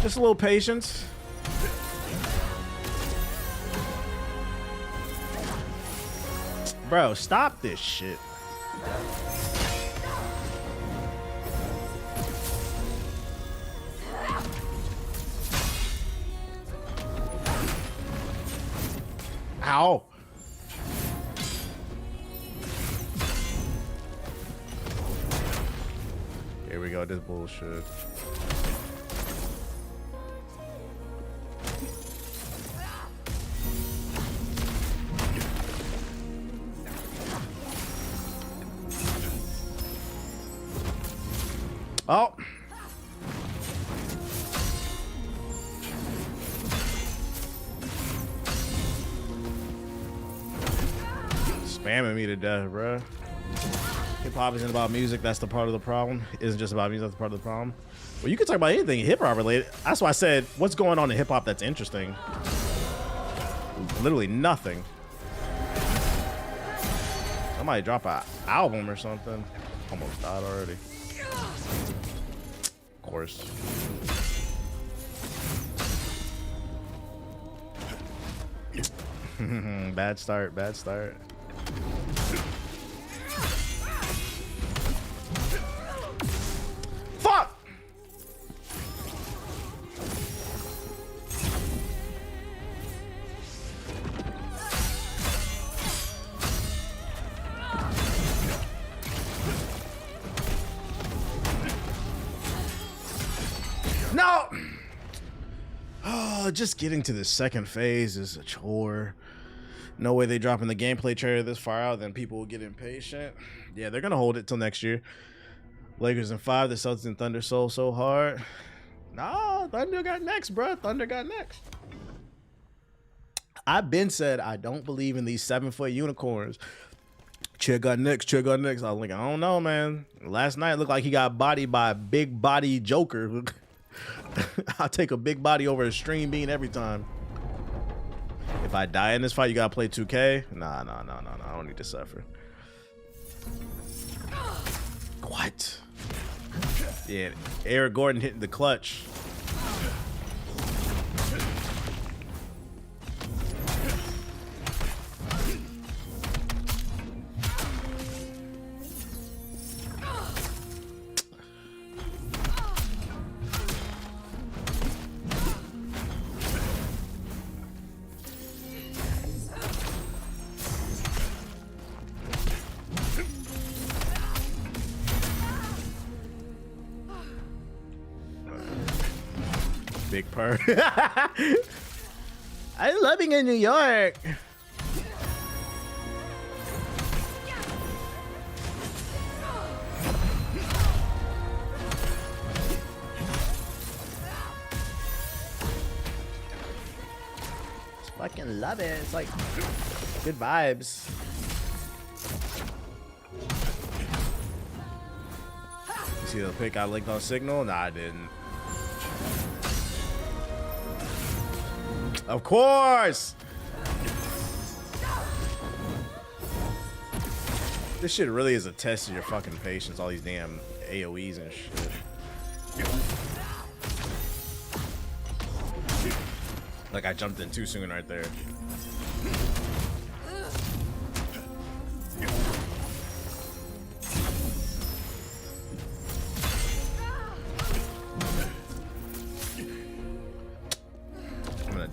Just a little patience. Bro, stop this shit. Ow. Here we go, this bullshit. Oh. Spamming me to death, bro. Hip-hop isn't about music, that's the part of the problem. It isn't just about music, that's the part of the problem. Well, you can talk about anything hip-hop related. That's why I said, what's going on in hip-hop that's interesting? Literally nothing. Somebody drop an album or something. Almost died already. Of course. Bad start, bad start. Fuck! No! Oh, just getting to the second phase is a chore. No way they dropping the gameplay trailer this far out, then people will get impatient. Yeah, they're gonna hold it till next year. Lakers in 5, the Celtics and Thunder so hard. Nah, Thunder got next, bro. Thunder got next. I've been said I don't believe in these 7-foot unicorns. Chair got next, chair got next. I was like, I don't know, man. Last night it looked like he got bodied by a big body Joker. I'll take a big body over a stream bean every time. If I die in this fight, you gotta play 2K? Nah. I don't need to suffer. What? Yeah, Eric Gordon hitting the clutch. Big purr. I'm living in New York. Just fucking love it. It's like good vibes. You see the pic I linked on Signal? Nah, I didn't. Of course! This shit really is a test of your fucking patience, all these damn AoEs and shit. Like I jumped in too soon right there.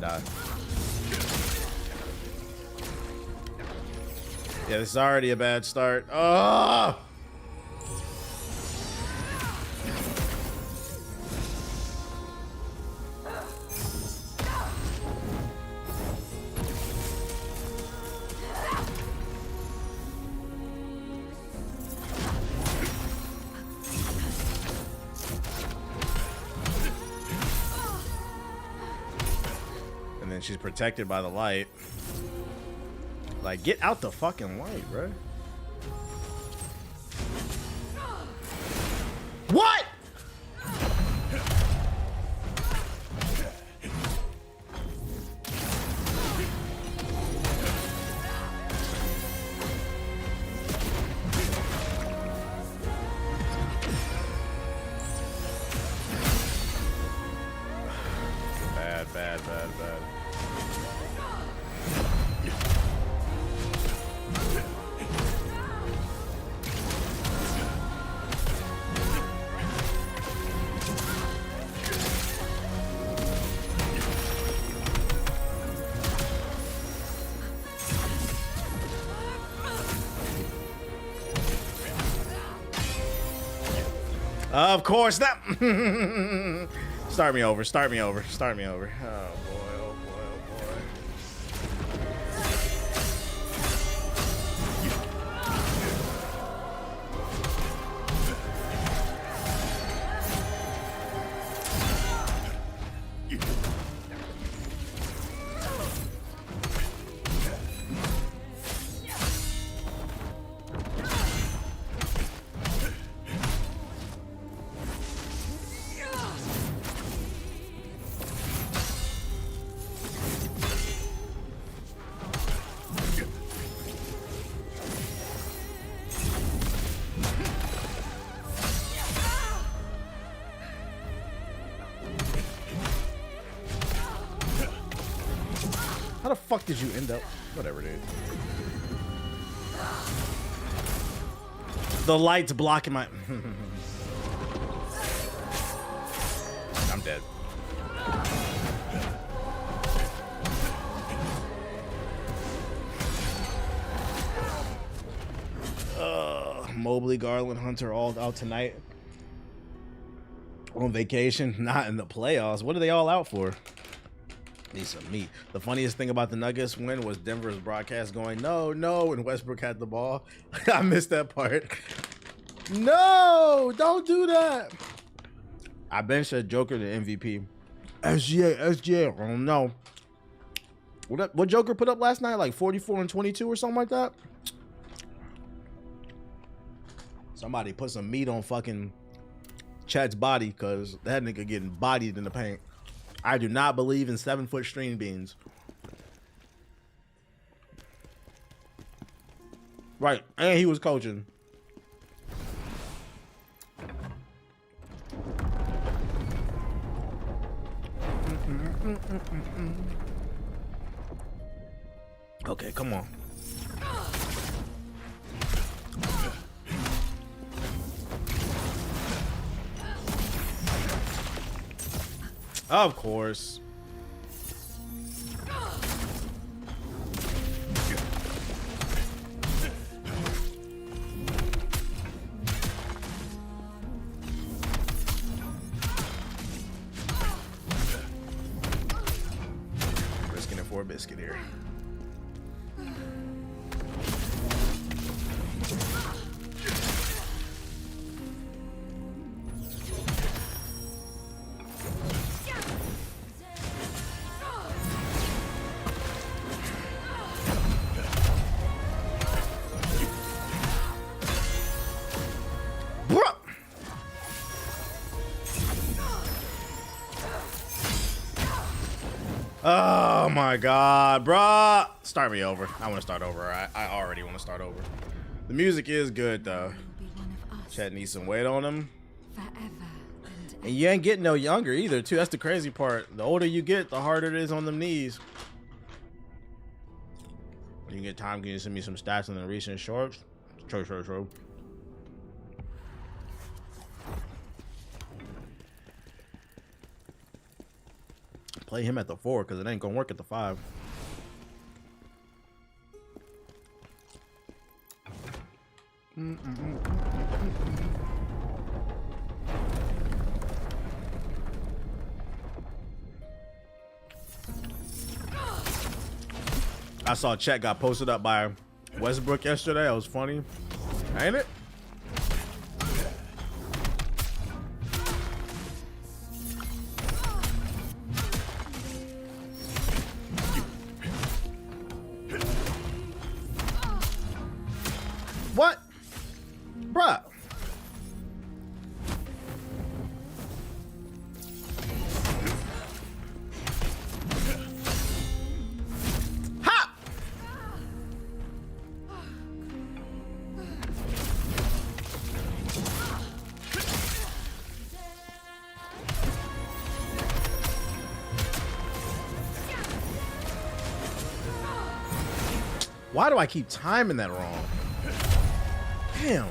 die. Yeah, this is already a bad start. Oh! And then she's protected by the light. Like, get out the fucking light, bro. What? Bad. Of course, that. Start me over. Oh boy, oh boy. How the fuck did you end up? Whatever, dude. The light's blocking my. I'm dead. Mobley, Garland, Hunter all out tonight. On vacation, not in the playoffs. What are they all out for? Need some meat. The funniest thing about the Nuggets win was Denver's broadcast going, no, and Westbrook had the ball. I missed that part. No, don't do that. I benched Joker to MVP. SGA. Oh no. What Joker put up last night? Like 44 and 22 or something like that? Somebody put some meat on fucking Chat's body, because that nigga getting bodied in the paint. I do not believe in 7-foot string beans. Right, and he was coaching. Okay, come on. Of course. Risking it for a biscuit here. Oh my god, bruh. Start me over. I want to start over. I already want to start over. The music is good though. Chat needs some weight on him. And you ain't getting no younger either too. That's the crazy part. The older you get, the harder it is on them knees. When you get time, can you send me some stats on the recent shorts? True. play him at the 4 because it ain't gonna work at the 5. I saw chat got posted up by Westbrook yesterday. That was funny, ain't it? What? Bruh. Ha! Why do I keep timing that wrong? Damn.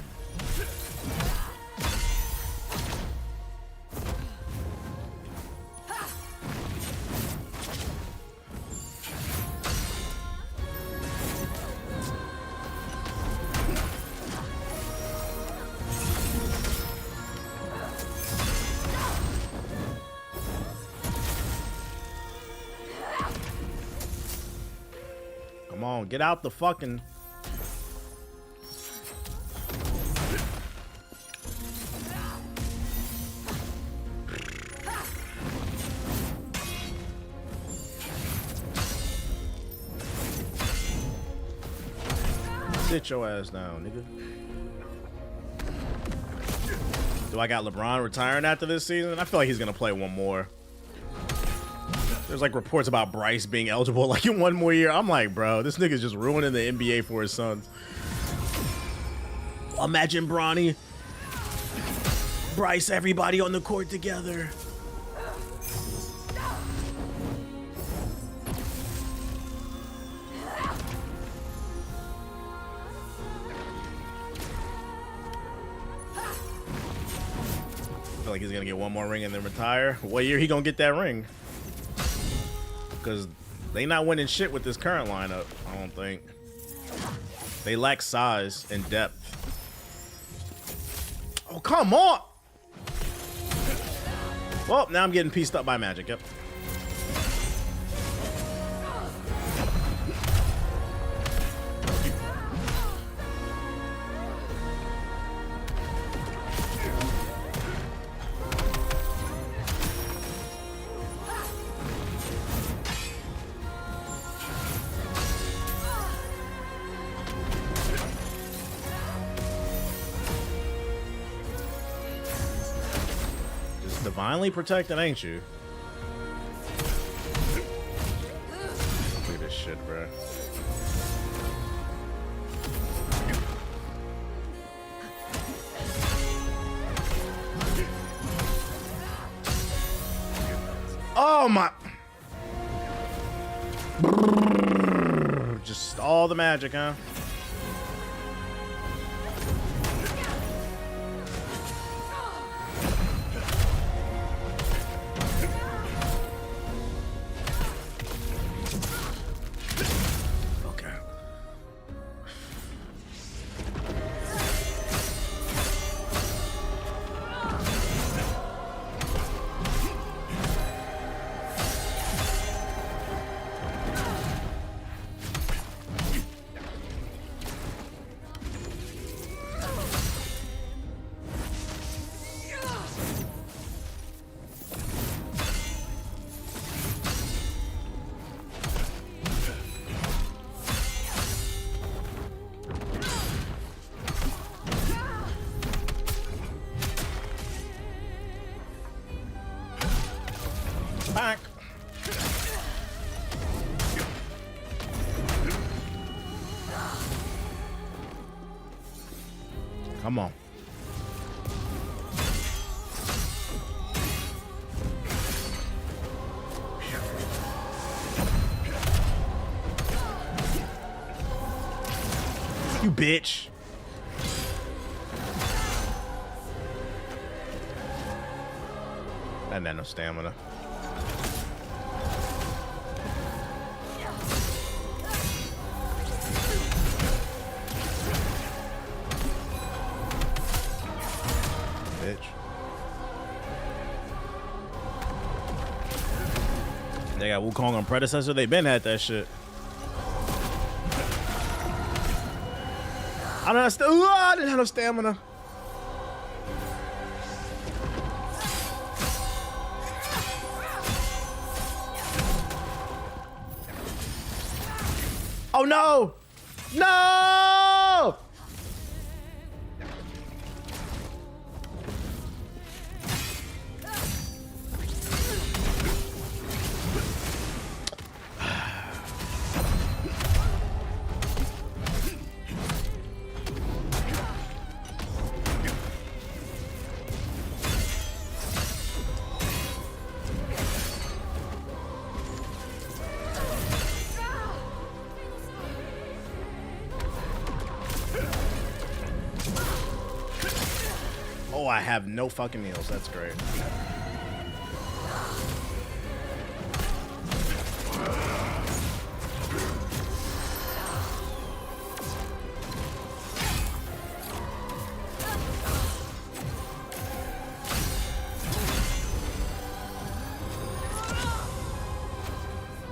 Come on, get out the fucking... Sit your ass down, nigga. Do I got LeBron retiring after this season? I feel like he's gonna play one more. There's like reports about Bryce being eligible like in one more year. I'm like, bro, this nigga's just ruining the NBA for his sons. Imagine Bronny, Bryce, everybody on the court together. I feel like he's gonna get one more ring and then retire. What year he gonna get that ring? Because they not winning shit with this current lineup, I don't think. They lack size and depth. Oh, come on! Well, now I'm getting pieced up by Magic, yep. Divinely protected, ain't you? Look at this shit, bro. Oh my! Just all the magic, huh? Back. Come on. You bitch. That had no stamina. They got Wukong on predecessor. They been at that shit. I didn't have no stamina. Oh no! No! Oh, I have no fucking heals. That's great.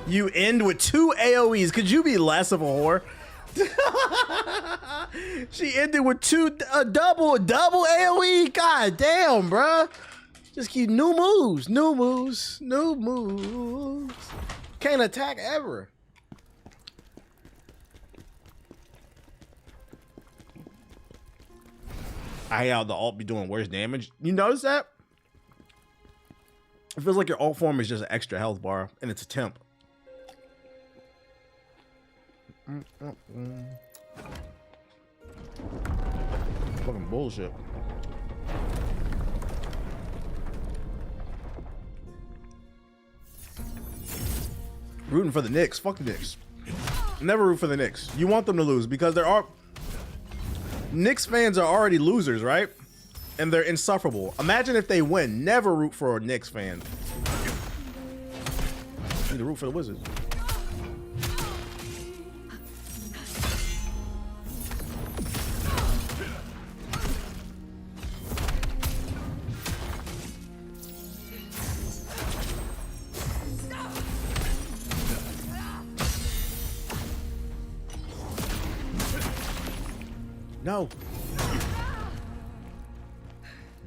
You end with 2 AoEs. Could you be less of a whore? She ended with double AoE. God damn, bruh. Just keep new moves. Can't attack ever. I hate how the ult be doing worse damage. You notice that? It feels like your ult form is just an extra health bar, and it's a temp. Fucking bullshit. Rooting for the Knicks. Fuck the Knicks. Never root for the Knicks. You want them to lose because there are Knicks fans are already losers, right? And they're insufferable. Imagine if they win. Never root for a Knicks fan. You need to root for the Wizards. No.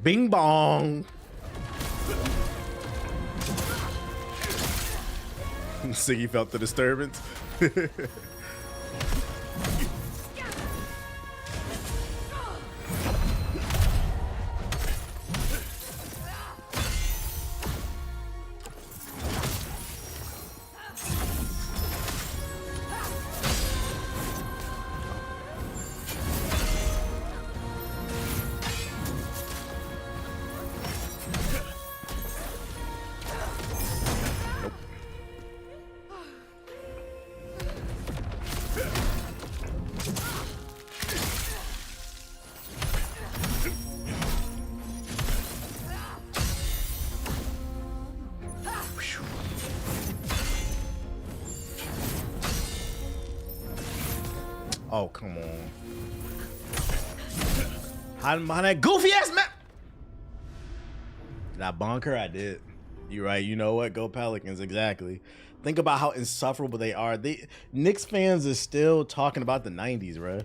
Bing bong. Siggy felt the disturbance. Oh, come on. Hiding behind that goofy ass map. Did I bonk her? I did. You're right. You know what? Go Pelicans. Exactly. Think about how insufferable they are. Knicks fans is still talking about the 90s, bro.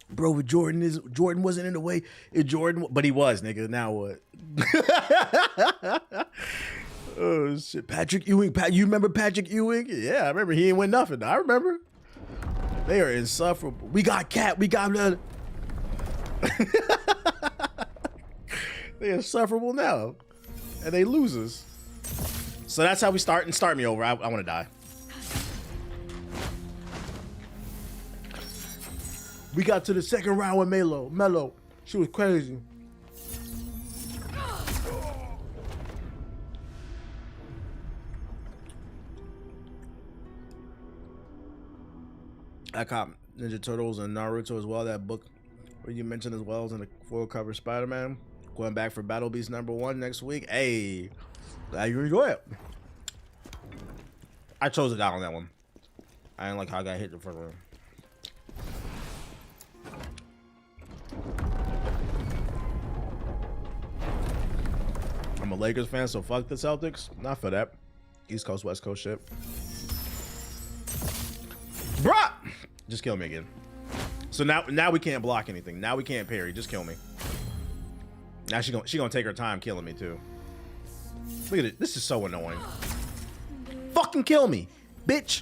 Bro, Jordan wasn't in the way. But he was, nigga. Now what? Oh shit. Patrick Ewing. You remember Patrick Ewing? Yeah, I remember. He ain't win nothing. I remember. They are insufferable. We got Cat. We got They're insufferable now. And they losers. So that's how we start, and start me over. I want to die. We got to the second round with Melo. She was crazy. I caught Ninja Turtles and Naruto as well. That book where you mentioned as well as in the full cover Spider-Man. Going back for Battle Beast #1 next week. Hey, glad you enjoy it. I chose it down on that one. I didn't like how I got hit the front row. I'm a Lakers fan, so fuck the Celtics. Not for that. East Coast, West Coast ship. Bruh! Just kill me again. So now we can't block anything. Now we can't parry. Just kill me. Now she gonna take her time killing me too. Look at it. This is so annoying. Fucking kill me, bitch.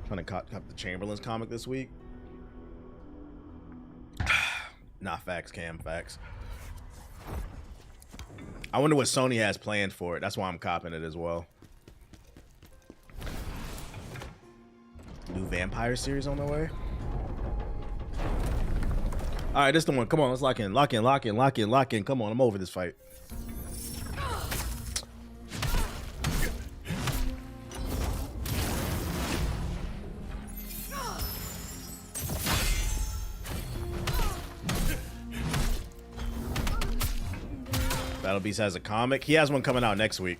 Trying to cop the Chamberlain's comic this week. Nah, facts, Cam, facts. I wonder what Sony has planned for it. That's why I'm copping it as well. New vampire series on the way. All right, this is the one. Come on, let's lock in, lock in, lock in, lock in, lock in. Come on, I'm over this fight. Battle Beast has a comic. He has one coming out next week.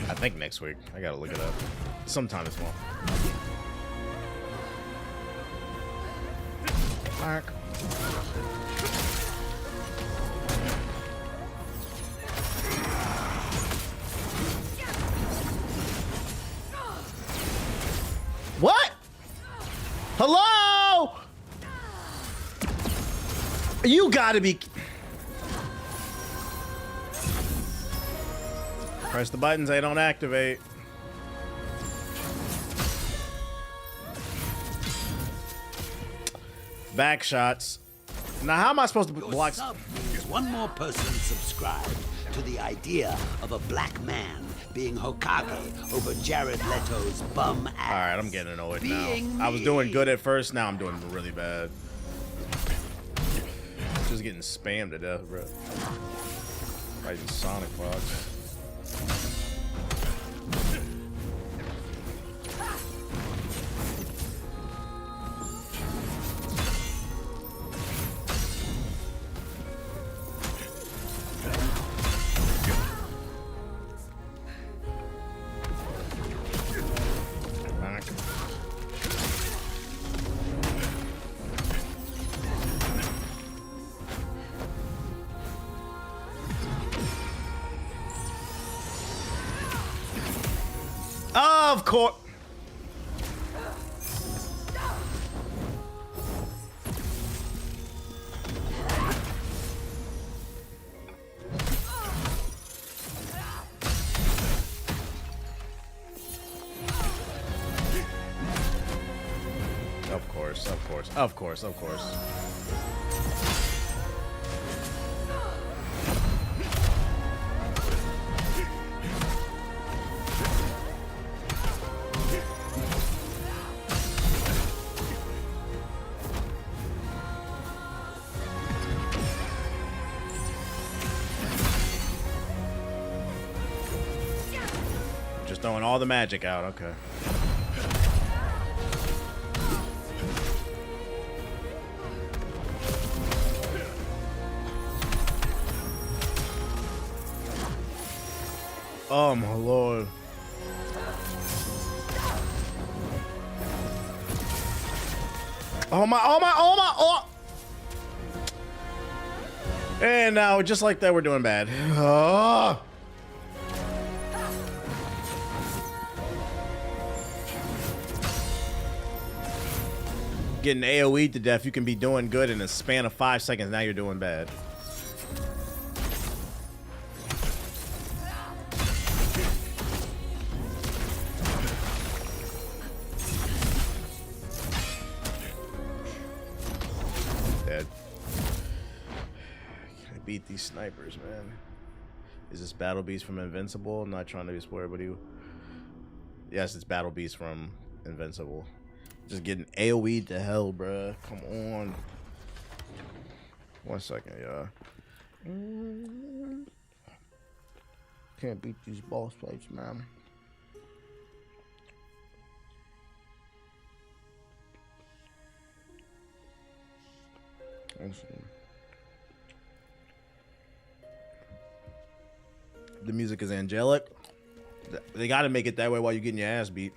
I think next week. I gotta look it up. Sometime this month. Mark. What? Hello? You gotta be. Press the buttons, they don't activate. Back shots. Now, how am I supposed to block? One more person subscribed to the idea of a black man being Hokage over Jared Leto's bum ass. All right, I'm getting annoyed now. I was doing good at first. Now I'm doing really bad. Just getting spammed to death, bro. Fighting Sonic Fox. Of course. Of course. Just throwing all the magic out, okay. Oh my lord. Oh. And now, just like that, we're doing bad. Oh. Getting AoE'd to death, you can be doing good in a span of 5 seconds. Now you're doing bad. Beat these snipers, man. Is this Battle Beast from Invincible? I'm not trying to be spoiled, but yes, it's Battle Beast from Invincible. Just getting AoE'd to hell, bruh. Come on. 1 second, y'all. Can't beat these boss fights, man. The music is angelic. They got to make it that way while you're getting your ass beat.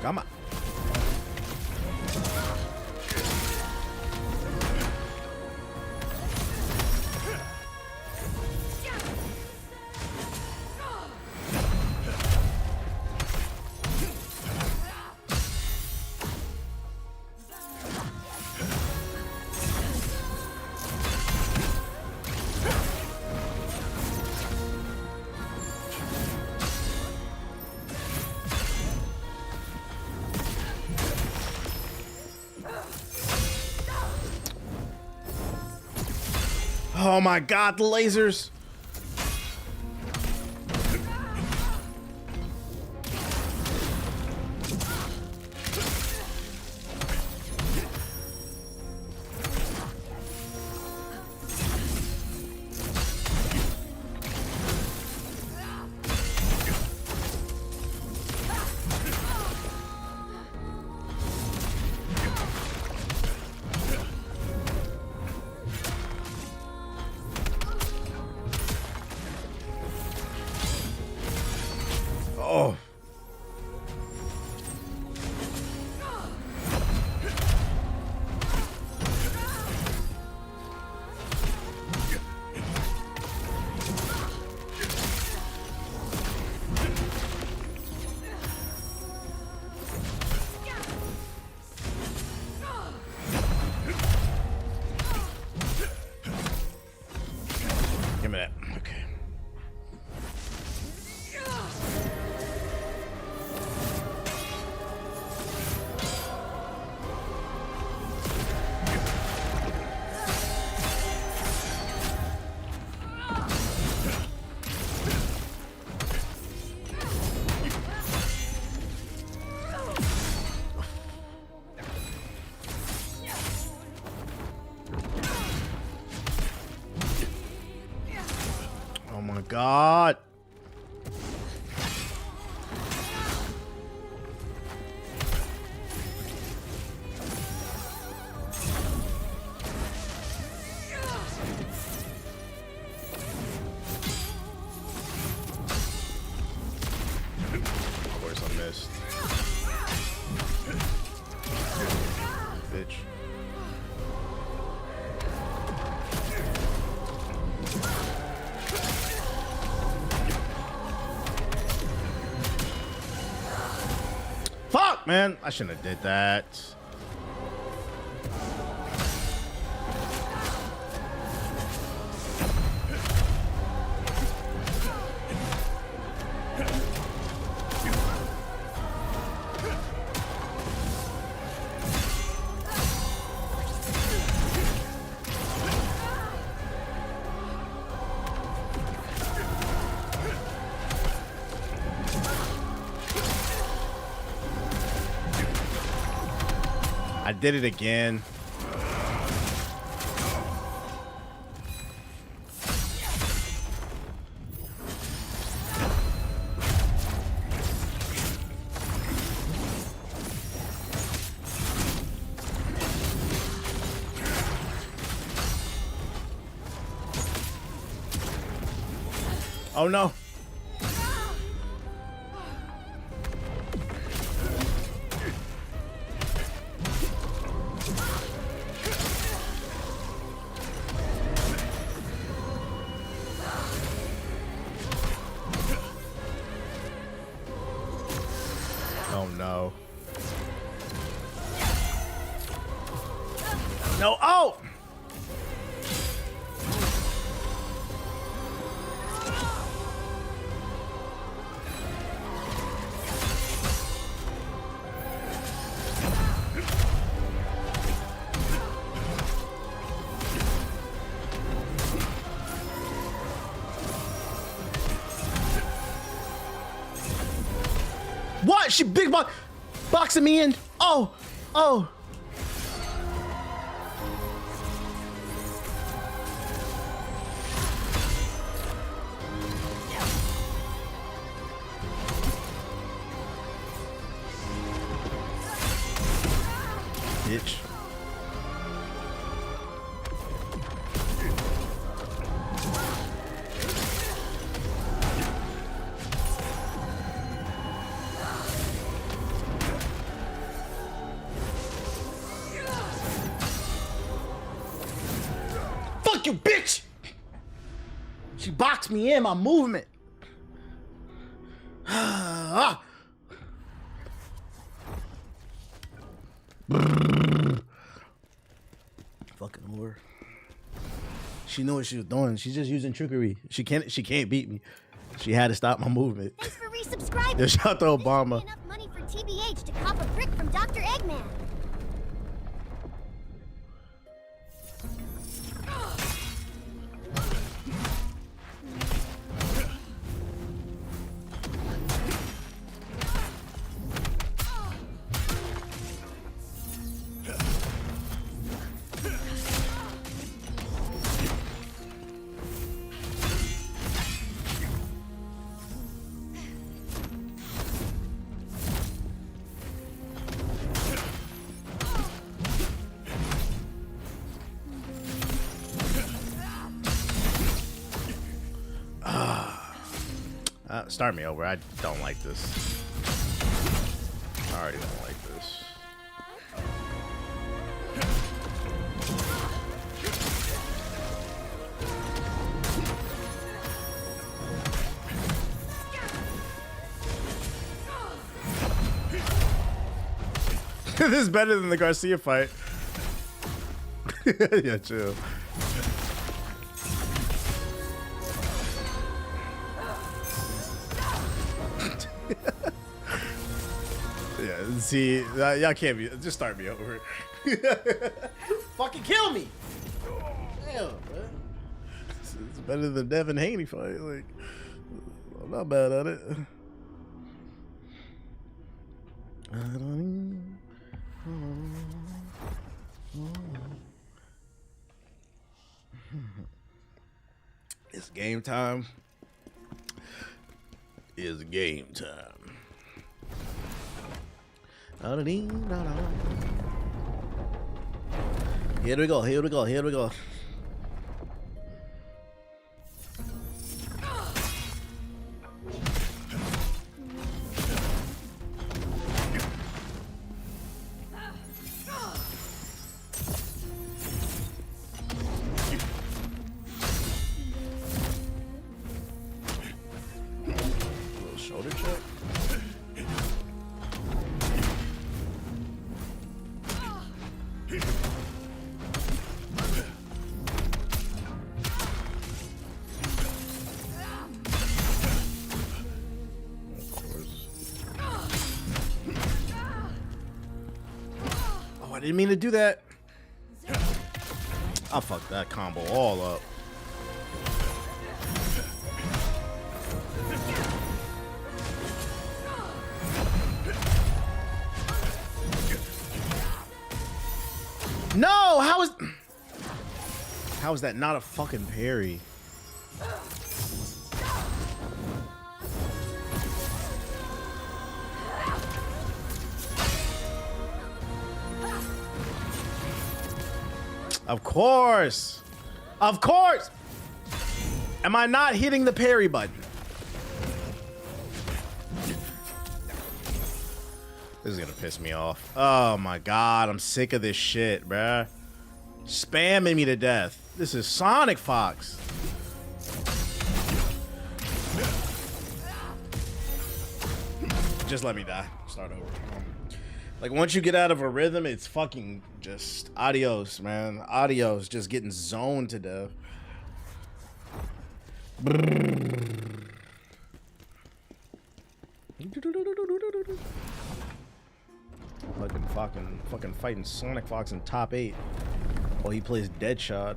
Come on. Oh my God, the lasers. Oh. Give me that. Okay. Oh my God. Of course I missed. Bitch. Fuck, man. I shouldn't have did that. I did it again. Oh no. God, she big boxing me in. Oh, oh. Bitch. Fuck you, bitch! She boxed me in my movement. Fucking whore. She knew what she was doing. She's just using trickery. She can't beat me. She had to stop my movement. Thanks for resubscribing. Yeah, shout out to Obama. Enough money for TBH to cop a brick from Dr. Eggman. Start me over. I don't like this. I already don't like this. This is better than the Garcia fight. Yeah, chill. Yeah, see, y'all can't be. Just start me over. Fucking kill me. Damn, man. It's better than Devin Haney fight. Like, I'm not bad at it. It's game time. It's game time. Here we go, here we go, here we go. Little shoulder check. I didn't mean to do that. I fucked that combo all up. No, how is that not a fucking parry? Of course. Of course. Am I not hitting the parry button? This is gonna piss me off. Oh my god, I'm sick of this shit, bruh. Spamming me to death. This is Sonic Fox. Just let me die. Start over. Like, once you get out of a rhythm, it's fucking just adios, man. Adios. Just getting zoned to death. Fucking fighting Sonic Fox in top 8 while he plays Deadshot.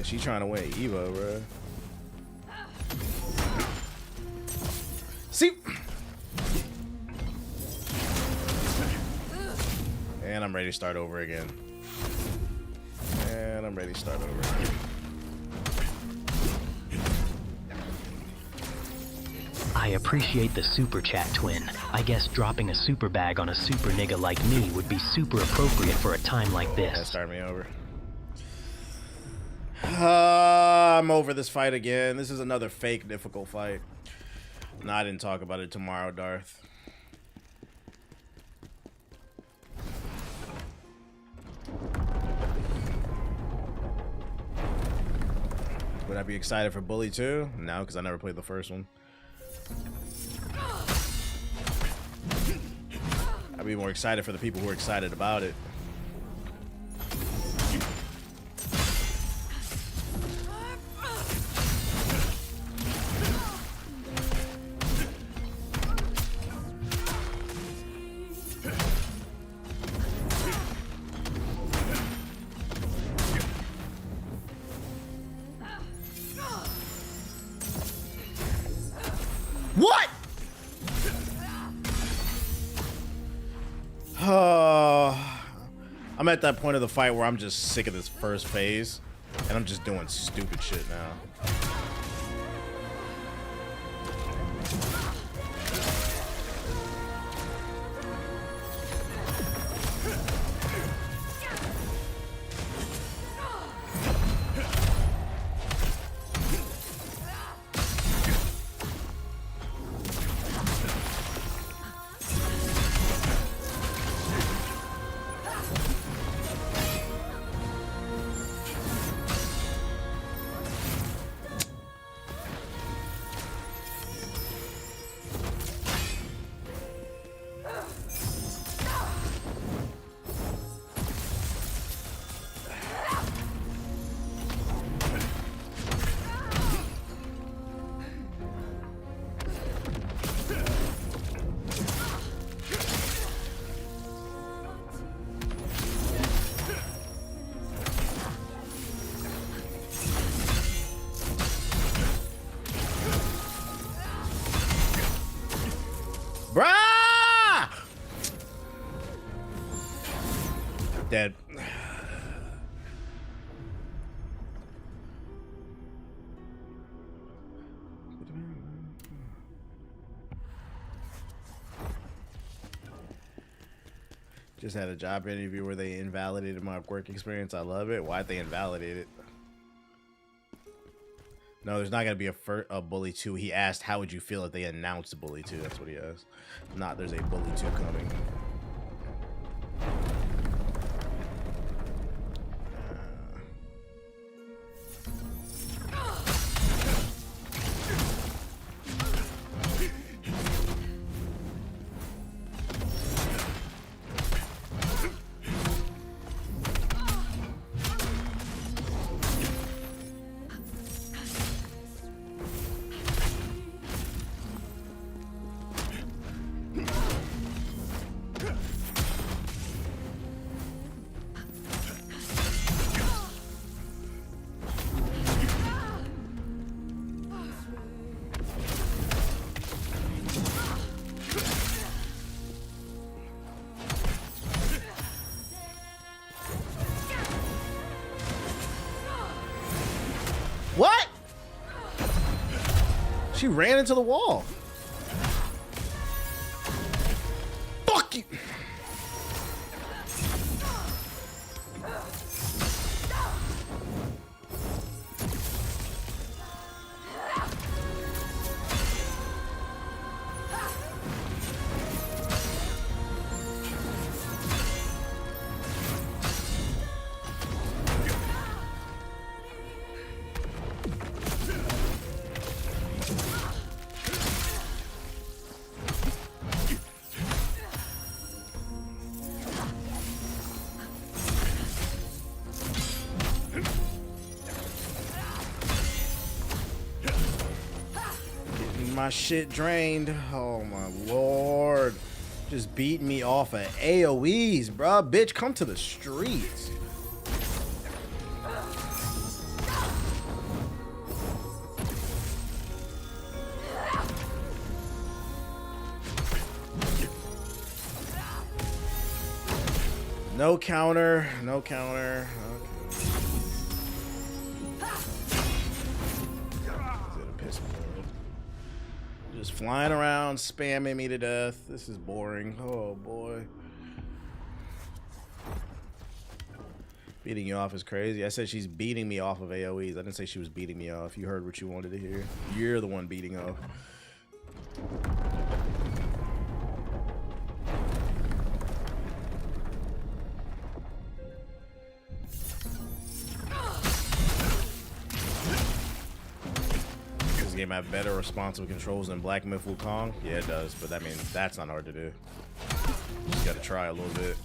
she trying to win Evo, bro. See? And I'm ready to start over again. And I'm ready to start over again. I appreciate the super chat, twin. I guess dropping a super bag on a super nigga like me would be super appropriate for a time like this. That started me over. I'm over this fight again. This is another fake difficult fight. No, I didn't talk about it tomorrow, Darth. Would I be excited for Bully 2? No, because I never played the first one. I'd be more excited for the people who are excited about it. What? I'm at that point of the fight where I'm just sick of this first phase, and I'm just doing stupid shit now. Bruh! Dead. Just had a job interview where they invalidated my work experience. I love it. Why'd they invalidate it? No, there's not going to be a Bully 2. He asked, how would you feel if they announced Bully 2? That's what he asked. Not, there's a Bully 2 coming. What? She ran into the wall. Fuck you. My shit drained. Oh my lord. Just beat me off of AoEs, bruh. Bitch, come to the streets. No counter. No counter. Okay. Just flying around, spamming me to death. This is boring. Oh boy. Beating you off is crazy. I said she's beating me off of AoEs. I didn't say she was beating me off. You heard what you wanted to hear. You're the one beating off. Does this game have better responsive controls than Black Myth Wukong? Yeah, it does, but I mean, that's not hard to do. Just gotta try a little bit.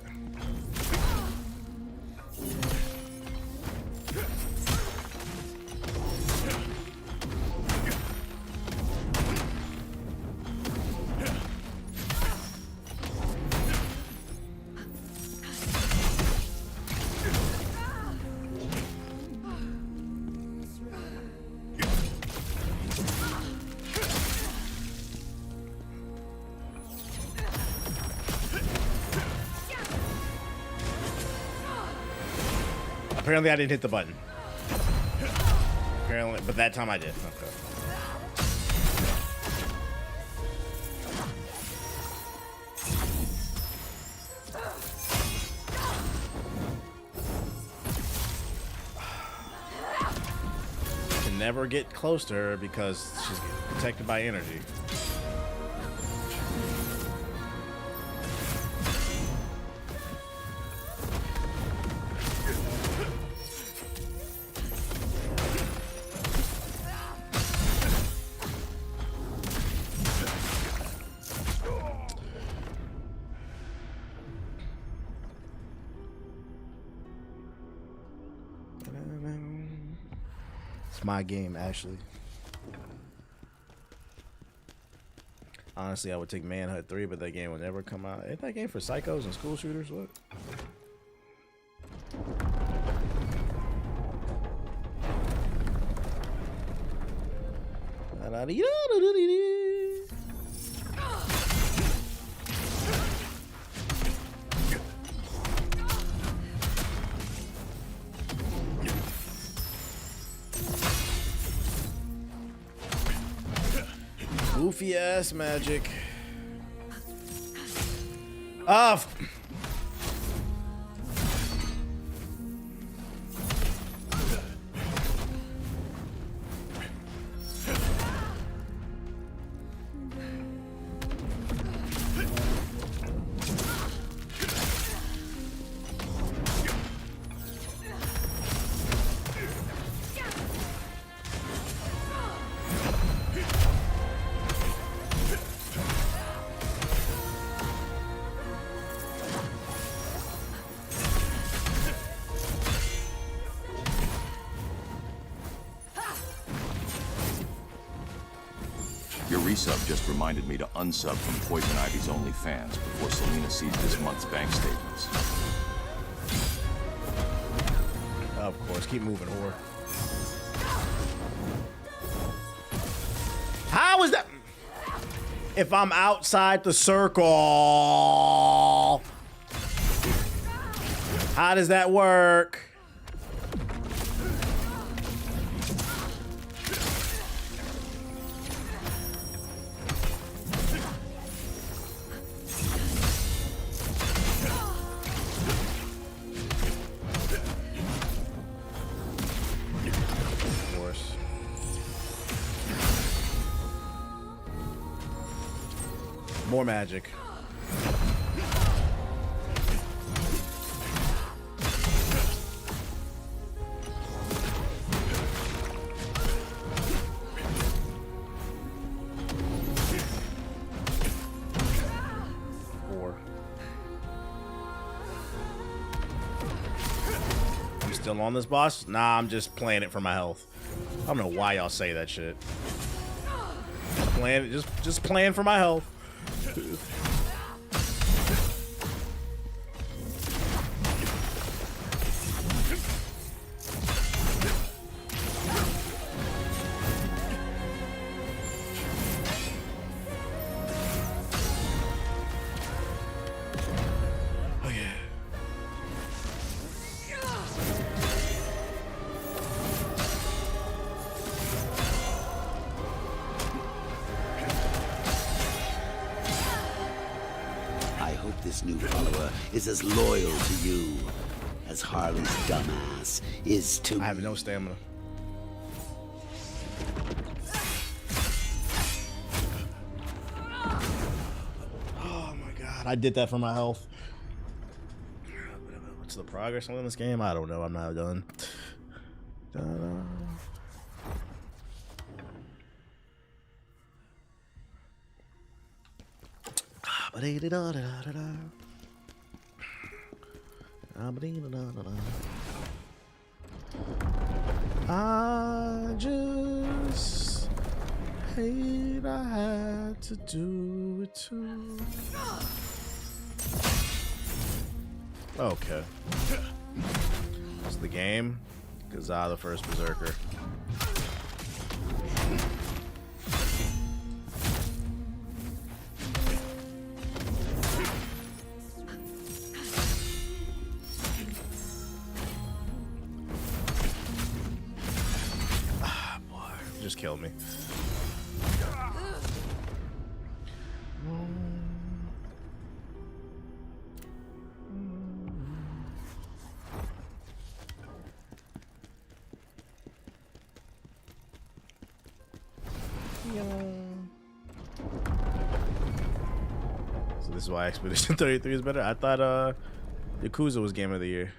Apparently I didn't hit the button. Apparently, but that time I did. Okay. Can never get close to her because she's protected by energy. My game, Ashley. Honestly, I would take Manhunt 3, but that game would never come out. Ain't that game for psychos and school shooters? What? Goofy ass magic. Ah. Your resub just reminded me to unsub from Poison Ivy's OnlyFans before Selena sees this month's bank statements. Of course, keep moving, whore. How is that? If I'm outside the circle, how does that work? More magic. Four. I'm still on this boss? Nah, I'm just playing it for my health. I don't know why y'all say that shit. Just playing for my health. hope this new follower is as loyal to you as Harley's dumbass is to me. I have no stamina. Oh my god, I did that for my health. What's the progress on this game? I don't know. I'm not done. I just hate I had to do it too. Okay. It's the game. Khazan, the first Berserker. Just kill me. So this is why Expedition 33 is better. I thought Yakuza was game of the year.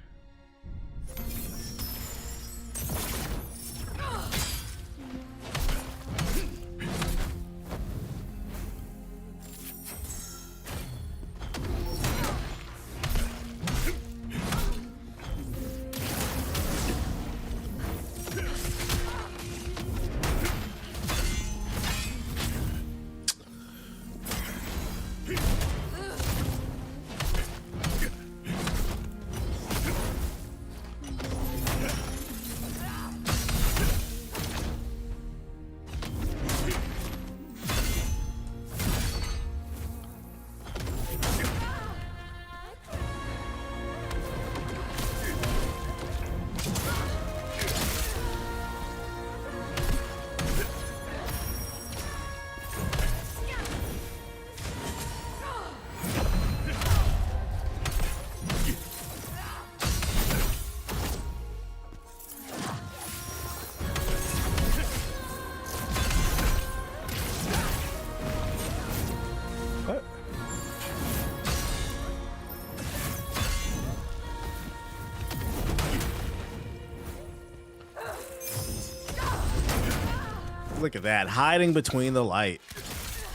Look at that, hiding between the light.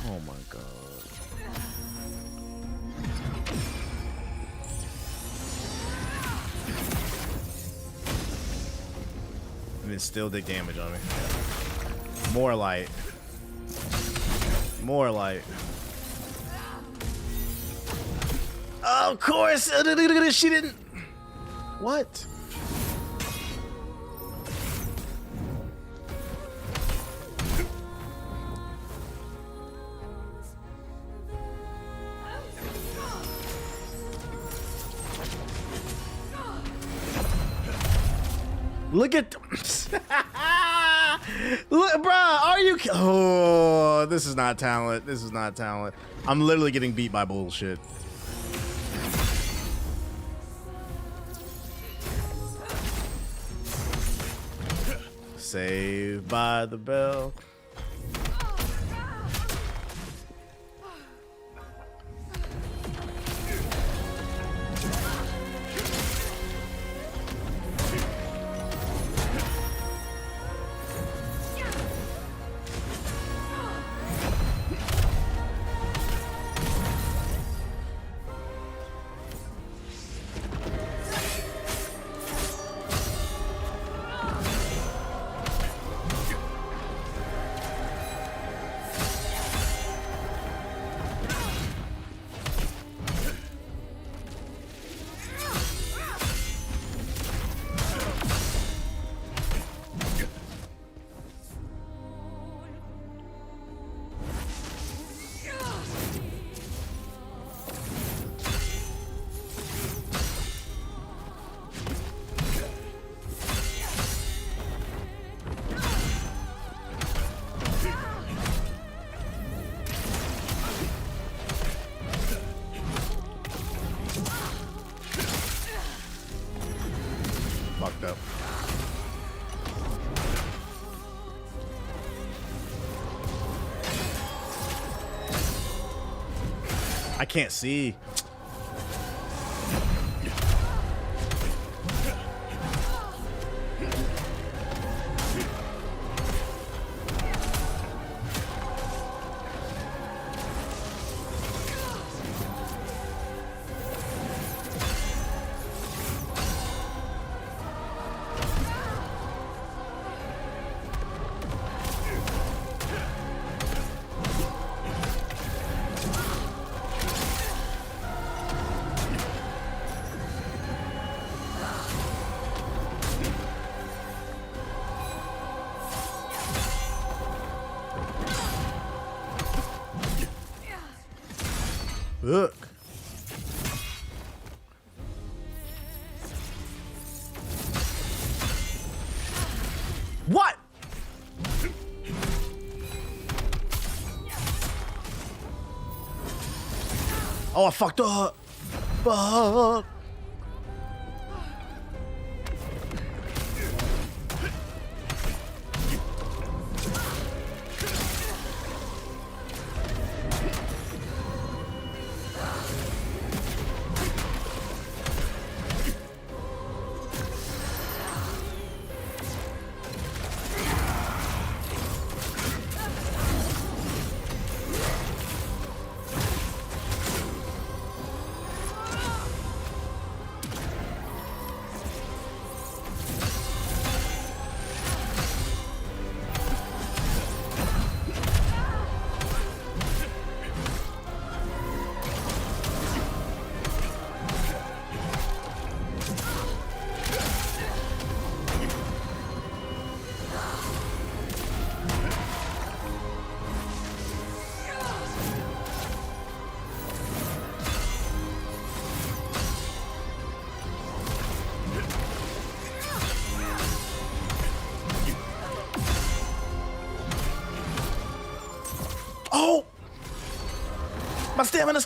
Oh my god. And it still did damage on me. More light. More light. Oh, of course! She didn't... What? Look at look, bruh, are you? Oh, this is not talent. This is not talent. I'm literally getting beat by bullshit. Saved by the bell. I can't see. Look. What? Oh, I fucked up. Fuck. Oh! My stamina!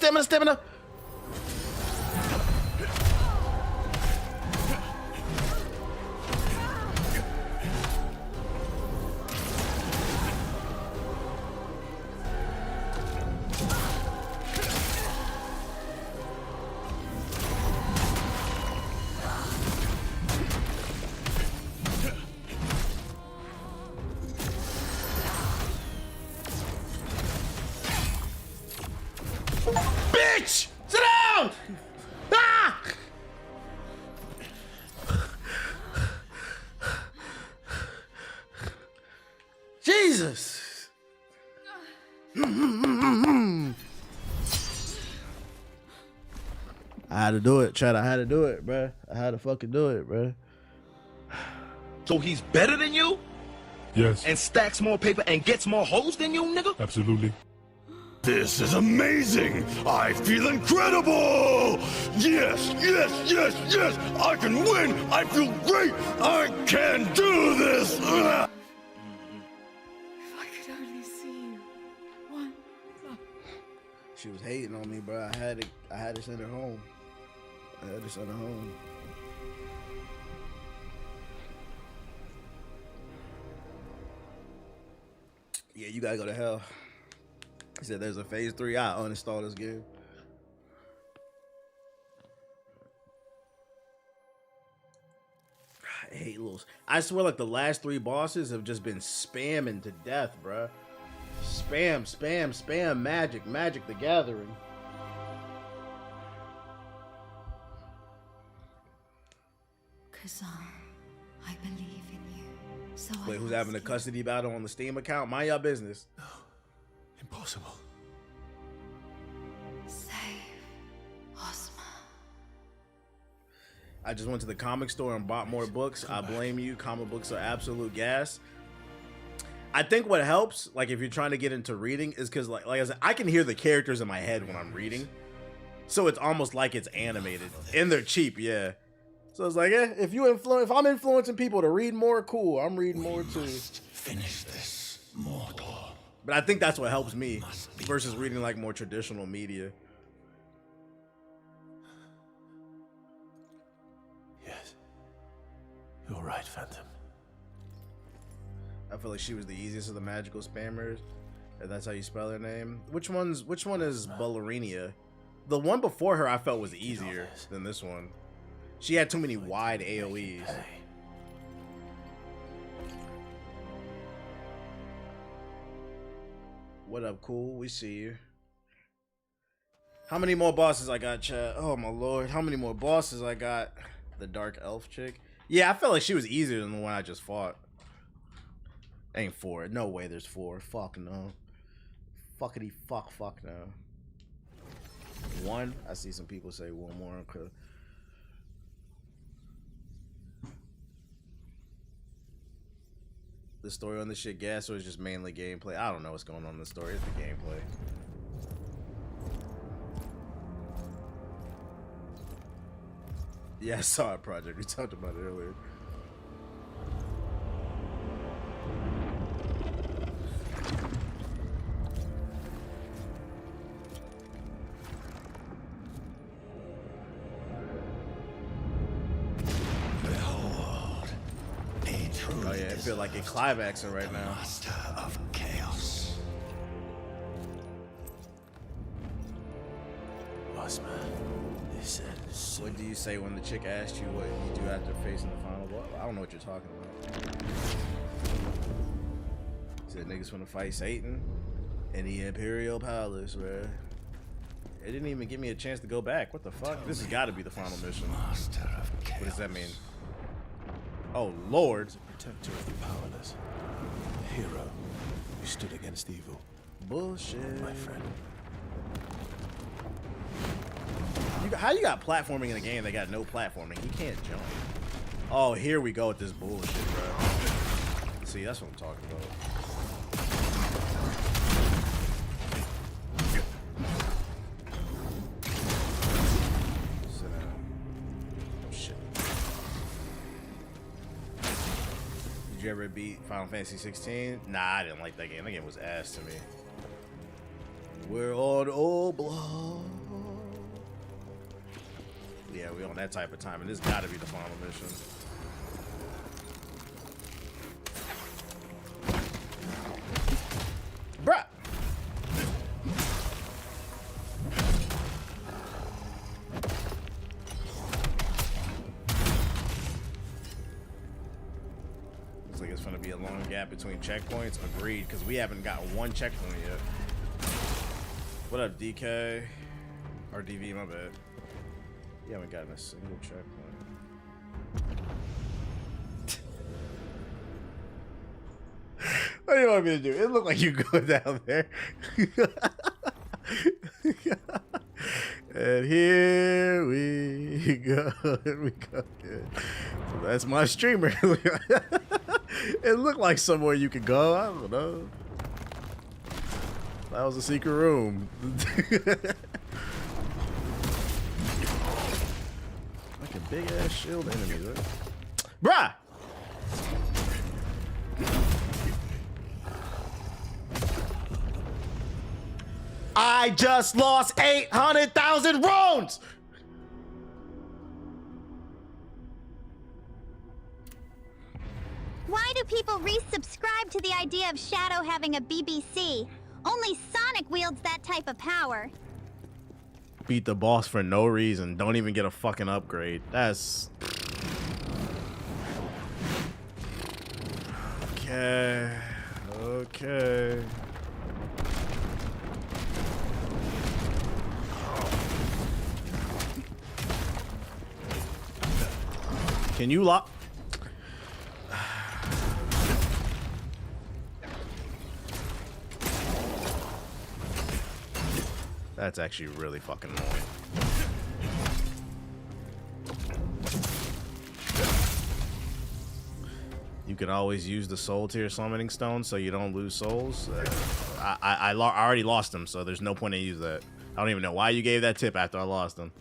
Bitch! Sit down! Ah! Jesus! I had to do it, Chad. I had to do it, bruh. I had to fucking do it, bruh. So he's better than you? Yes. And stacks more paper and gets more hoes than you, nigga? Absolutely. This is amazing! I feel incredible! Yes, yes, yes, yes! I can win! I feel great! I can do this! If I could only see you. One. She was hating on me, bro. I had to send her home. Yeah, you gotta go to hell. He said there's a phase 3. I uninstall this game. I hate Lils. I swear, like, the last 3 bosses have just been spamming to death, bruh. Spam. Magic the Gathering. Khazan, I believe in you. So Wait, who's having a custody battle on the Steam account? Mind your business. Impossible. Save Osma. I just went to the comic store and bought more books. I blame you. Comic books are absolute gas. I think what helps, like, if you're trying to get into reading, is because, like I said, I can hear the characters in my head when I'm reading. So it's almost like it's animated. And they're cheap, yeah. So it's like, yeah, if I'm influencing people to read more, cool. I'm reading more too. Finish this, mortal. But I think that's what helps me versus reading like more traditional media. Yes. You're right, Phantom. I feel like she was the easiest of the magical spammers. If that's how you spell her name. Which one is Ballerinia? the one before her I felt was easier than this one. She had too many wide AoEs. What up, cool? We see you. How many more bosses I got, chat? Oh my lord, how many more bosses I got? The dark elf chick. Yeah, I felt like she was easier than the one I just fought. Ain't 4. No way there's 4. Fuck no. Fuckity fuck no. 1. I see some people say 1 more. Okay. The story on this shit gas or is just mainly gameplay? I don't know what's going on in the story. It's the gameplay. Yeah, I saw it, Project. We talked about it earlier. Oh yeah, I feel like it's climaxing right now. Master of chaos. Boss man, they said. What do you say when the chick asked you what you do after facing the final boss? I don't know what you're talking about. Said niggas wanna fight Satan in the Imperial Palace, bruh. It didn't even give me a chance to go back. What the fuck? This has got to be the final mission. Master of chaos. What does that mean? Oh Lord. Protector of the powerless. A hero who stood against evil. Bullshit. My friend. How you got platforming in a game that got no platforming? He can't jump. Oh, here we go with this bullshit, bro. See, that's what I'm talking about. Sit down. Oh, shit. Did you ever beat Final Fantasy 16? Nah, I didn't like that game. That game was ass to me. We're on old blood. Yeah, we on that type of time, and this gotta be the final mission. Bruh! Looks like it's gonna be a long gap between checkpoints. Agreed, because we haven't got one checkpoint yet. What up, DK? Or DV, my bad. You haven't gotten a single checkpoint. What do you want me to do? It looked like you go down there. And here we go. Here we go. That's my streamer. It looked like somewhere you could go. I don't know. That was a secret room. Like a big ass shield enemy, right? Bruh! I just lost 800,000 runes! Why do people resubscribe to the idea of Shadow having a BBC? Only Sonic wields that type of power. Beat the boss for no reason. Don't even get a fucking upgrade. That's... Okay. Okay. Can you lock? That's actually really fucking annoying. You can always use the soul tier summoning stone so you don't lose souls. I already lost them, so there's no point in using that. I don't even know why you gave that tip after I lost them.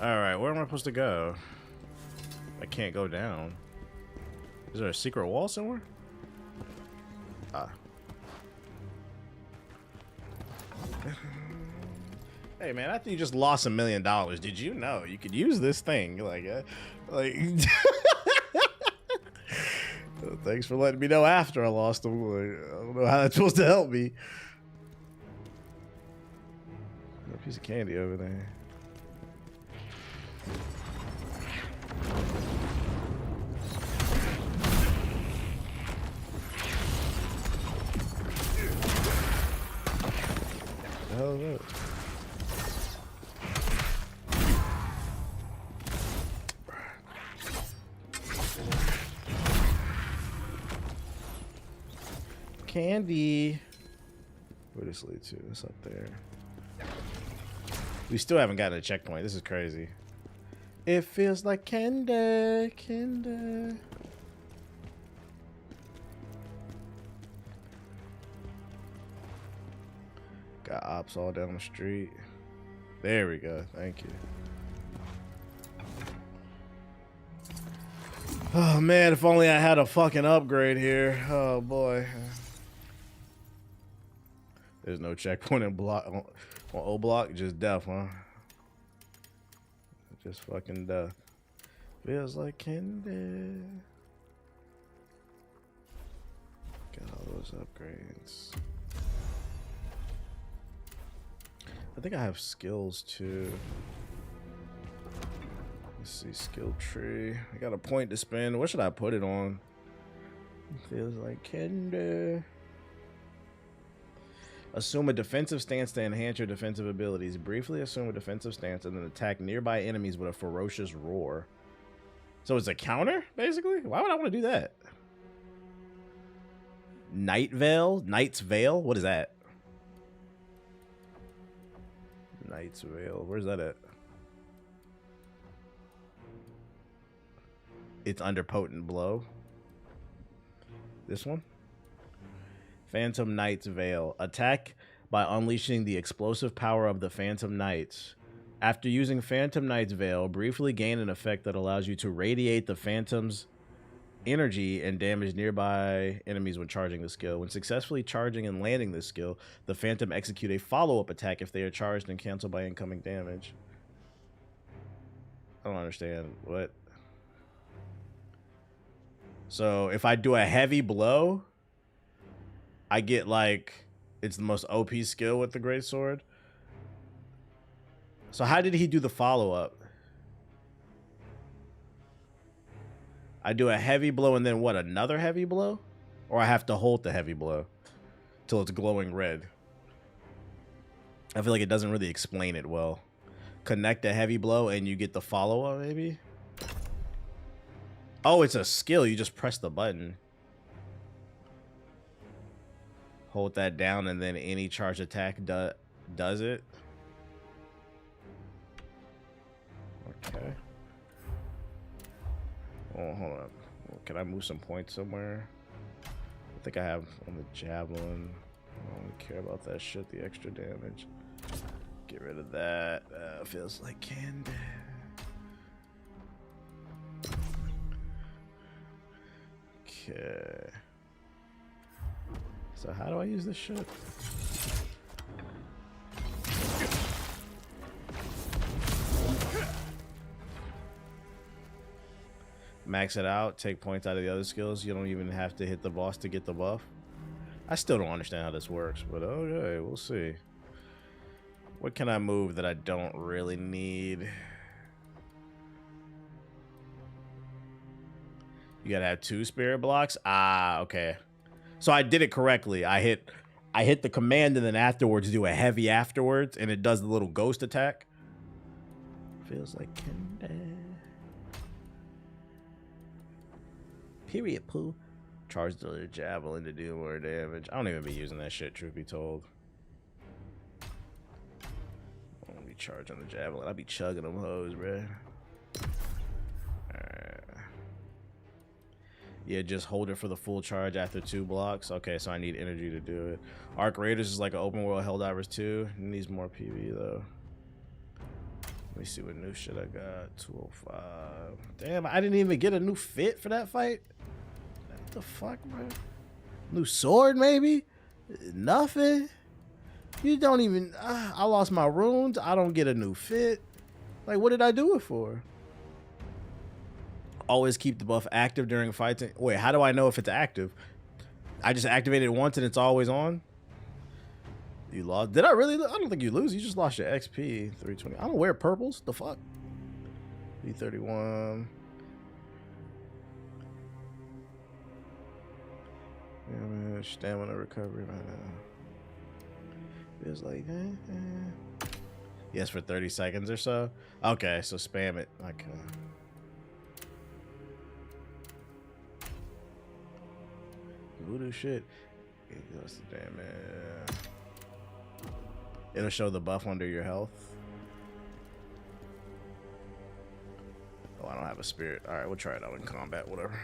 Alright, where am I supposed to go? I can't go down. Is there a secret wall somewhere? Ah. Hey man, after you just lost $1 million, did you know you could use this thing? Like thanks for letting me know after I lost them. Like, I don't know how that's supposed to help me. A piece of candy over there. What the hell is that? Candy. Where this lead to? It's up there. We still haven't gotten a checkpoint. This is crazy. It feels like candy, candy. Got ops all down the street. There we go. Thank you. Oh man, if only I had a fucking upgrade here. Oh boy. There's no checkpoint in block on O block, just death, huh? Just fucking death. Feels like candy. Got all those upgrades. I think I have skills too. Let's see, skill tree. I got a point to spend. What should I put it on? Feels like candy. Assume a defensive stance to enhance your defensive abilities. Briefly assume a defensive stance and then attack nearby enemies with a ferocious roar. So it's a counter, basically? Why would I want to do that? Night Veil? Knight's Veil? What is that? Knight's Veil. Where's that at? It's under Potent Blow. This one? Phantom Knight's Veil. Attack by unleashing the explosive power of the Phantom Knights. After using Phantom Knight's Veil, briefly gain an effect that allows you to radiate the Phantom's energy and damage nearby enemies when charging the skill. When successfully charging and landing this skill, the Phantom execute a follow-up attack if they are charged and canceled by incoming damage. I don't understand. What? So if I do a heavy blow, I get like, it's the most OP skill with the greatsword. So how did he do the follow-up? I do a heavy blow and then what, another heavy blow? Or I have to hold the heavy blow till it's glowing red. I feel like it doesn't really explain it well. Connect a heavy blow and you get the follow-up maybe? Oh, it's a skill. You just press the button. Hold that down and then any charge attack does it. Okay. Oh, hold up. Can I move some points somewhere? I think I have on the javelin. I don't really care about that shit, the extra damage. Get rid of that. Feels like candy. Okay. So how do I use this shit? Max it out, take points out of the other skills. You don't even have to hit the boss to get the buff. I still don't understand how this works, but okay, we'll see. What can I move that I don't really need? You gotta have 2 spirit blocks? Ah, okay. So I did it correctly. I hit the command and then afterwards do a heavy afterwards and it does the little ghost attack. Feels like candy. Period, poo. Charge the javelin to do more damage. I don't even be using that shit, truth be told. I won't be charging the javelin. I'll be chugging them hoes, bruh. Yeah, just hold it for the full charge after 2 blocks. Okay, so I need energy to do it. Arc Raiders is like an open world Helldivers 2. It needs more PV though. Let me see what new shit I got. 205. Damn, I didn't even get a new fit for that fight. What the fuck, bro? New sword, maybe? Nothing. You don't even. I lost my runes. I don't get a new fit. Like, what did I do it for? Always keep the buff active during fighting. Wait, how do I know if it's active? I just activated it once and it's always on. You lost. Did I really? I don't think you lose. You just lost your XP. 320. I don't wear purples. The fuck? B31. Damage, stamina recovery. Feels like yes, for 30 seconds or so. Okay, so spam it. Okay. Voodoo shit. It'll show the buff under your health. Oh, I don't have a spirit. All right, we'll try it out in combat. Whatever.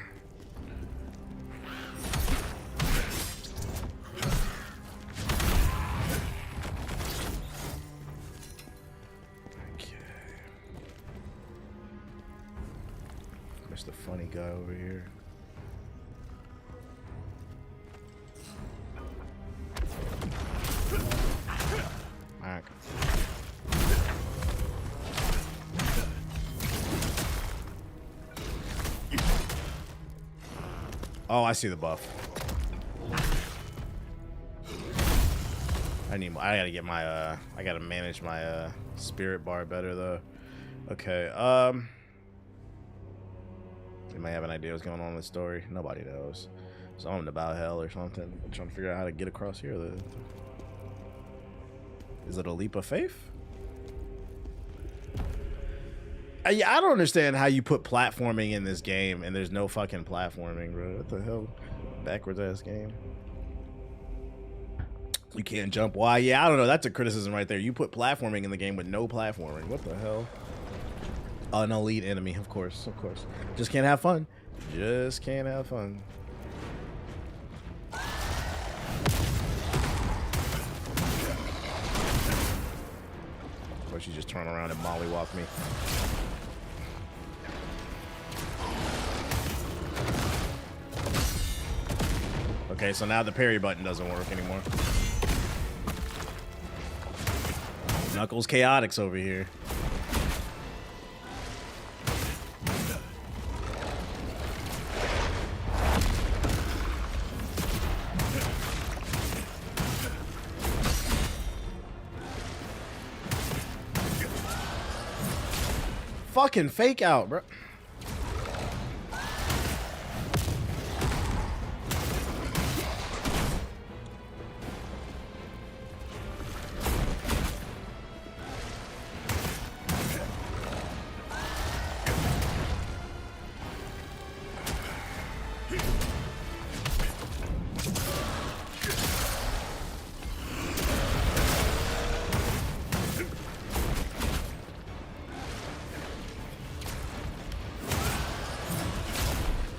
Mr. Funny guy over here. Alright. Oh, I see the buff. I gotta get my I gotta manage my spirit bar better though. Okay, you might have an idea what's going on in the story. Nobody knows. Something about hell or something. I'm trying to figure out how to get across here. Is it a leap of faith? Yeah, I don't understand how you put platforming in this game and there's no fucking platforming, bro. What the hell? Backwards ass game. You can't jump. Why? Yeah, I don't know. That's a criticism right there. You put platforming in the game with no platforming. What the hell? An elite enemy, of course, of course. Just can't have fun. Just can't have fun. Of course, you just turn around and mollywop me. Okay, so now the parry button doesn't work anymore. Knuckles Chaotix over here. Fucking fake out, bro.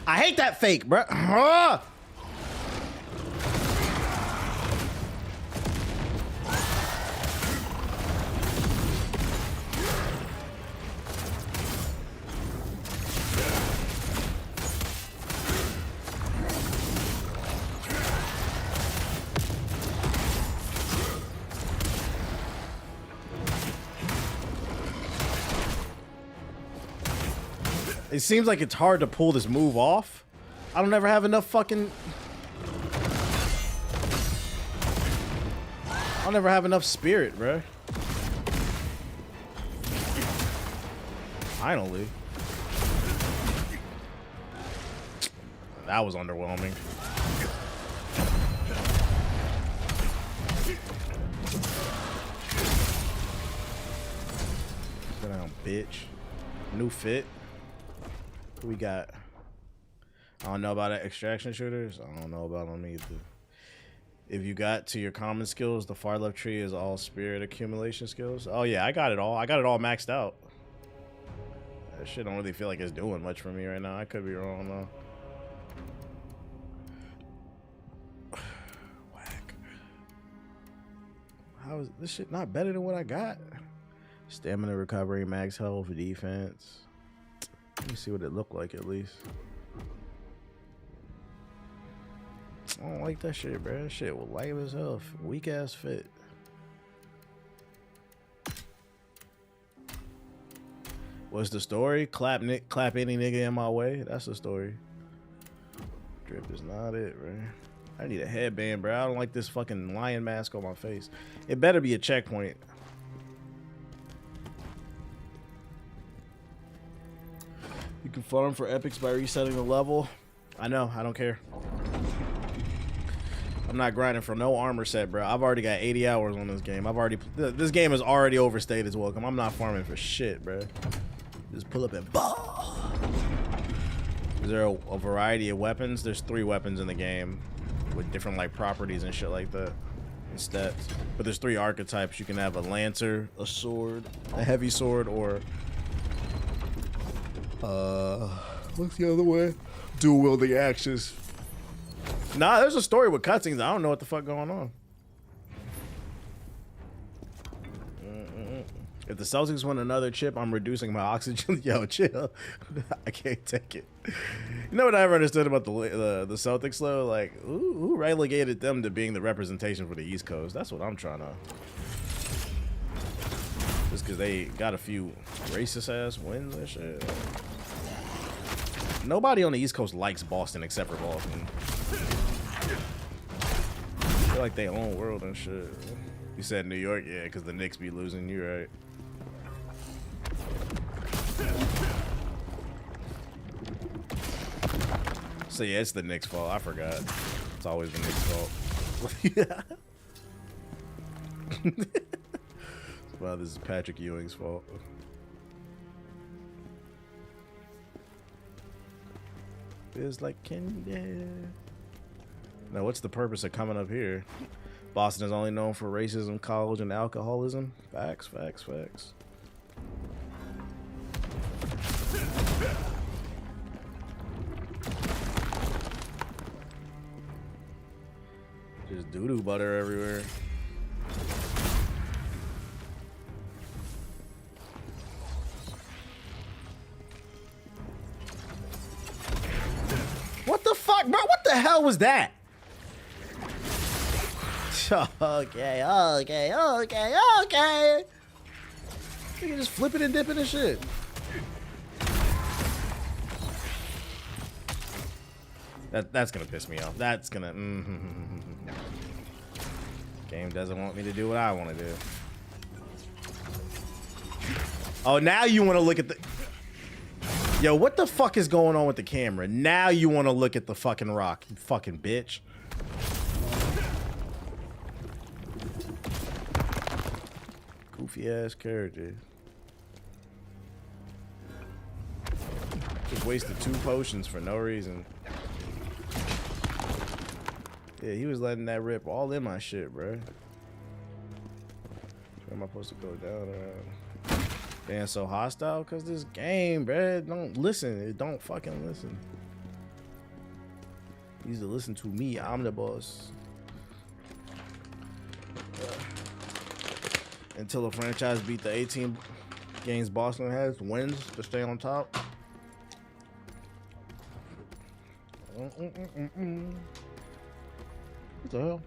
I hate that fake, bro. It seems like it's hard to pull this move off. I don't ever have enough fucking... I'll never have enough spirit, bro. Finally. That was underwhelming. Sit down, bitch. New fit. We got, I don't know about extraction shooters. I don't know about them either. If you got to your common skills, the far left tree is all spirit accumulation skills. Oh yeah, I got it all. I got it all maxed out. That shit don't really feel like it's doing much for me right now. I could be wrong though. Whack. How is this shit not better than what I got? Stamina recovery, max health, defense. Let me see what it looked like at least. I don't like that shit, bro. That shit was lame as hell. Weak ass fit. What's the story? Clap any nigga in my way. That's the story. Drip is not it, bro. I need a headband, bro. I don't like this fucking lion mask on my face. It better be a checkpoint. You can farm for epics by resetting the level. I know. I don't care. I'm not grinding for no armor set, bro. I've already got 80 hours on this game. This game is already overstayed its welcome. I'm not farming for shit, bro. Just pull up and ball. Is there a variety of weapons? There's 3 weapons in the game with different like properties and shit like that and stats. But there's 3 archetypes. You can have a lancer, a sword, a heavy sword, or what's the other way? Dual wielding axes. Nah, there's a story with cutscenes. I don't know what the fuck going on. If the Celtics win another chip, I'm reducing my oxygen. Yo, chill. I can't take it. You know what I ever understood about the Celtics though? Like, who relegated them to being the representation for the East Coast? That's what I'm trying to. Just because they got a few racist ass wins and shit. Nobody on the East Coast likes Boston except for Boston. I feel like they own world and shit. You said New York, yeah, because the Knicks be losing. You right. So yeah, it's the Knicks' fault. I forgot. It's always the Knicks' fault. Well, this is Patrick Ewing's fault. Feels like candy. Now, what's the purpose of coming up here? Boston is only known for racism, college, and alcoholism. Facts, facts, facts. Just doo-doo butter everywhere. What the fuck, bro? What the hell was that? Okay. You can just flip it and dip it and shit. That's gonna piss me off. That's gonna. Game doesn't want me to do what I want to do. Oh, now you want to look at the. Yo, what the fuck is going on with the camera? Now you want to look at the fucking rock, you fucking bitch. Goofy ass character. Just wasted 2 potions for no reason. Yeah, he was letting that rip all in my shit, bro. Where am I supposed to go down around? Being so hostile? Cause this game, bro, don't listen. It don't fucking listen. You need to listen to me. I'm the boss. Until a franchise beat the 18 games Boston has, wins to stay on top. What the hell?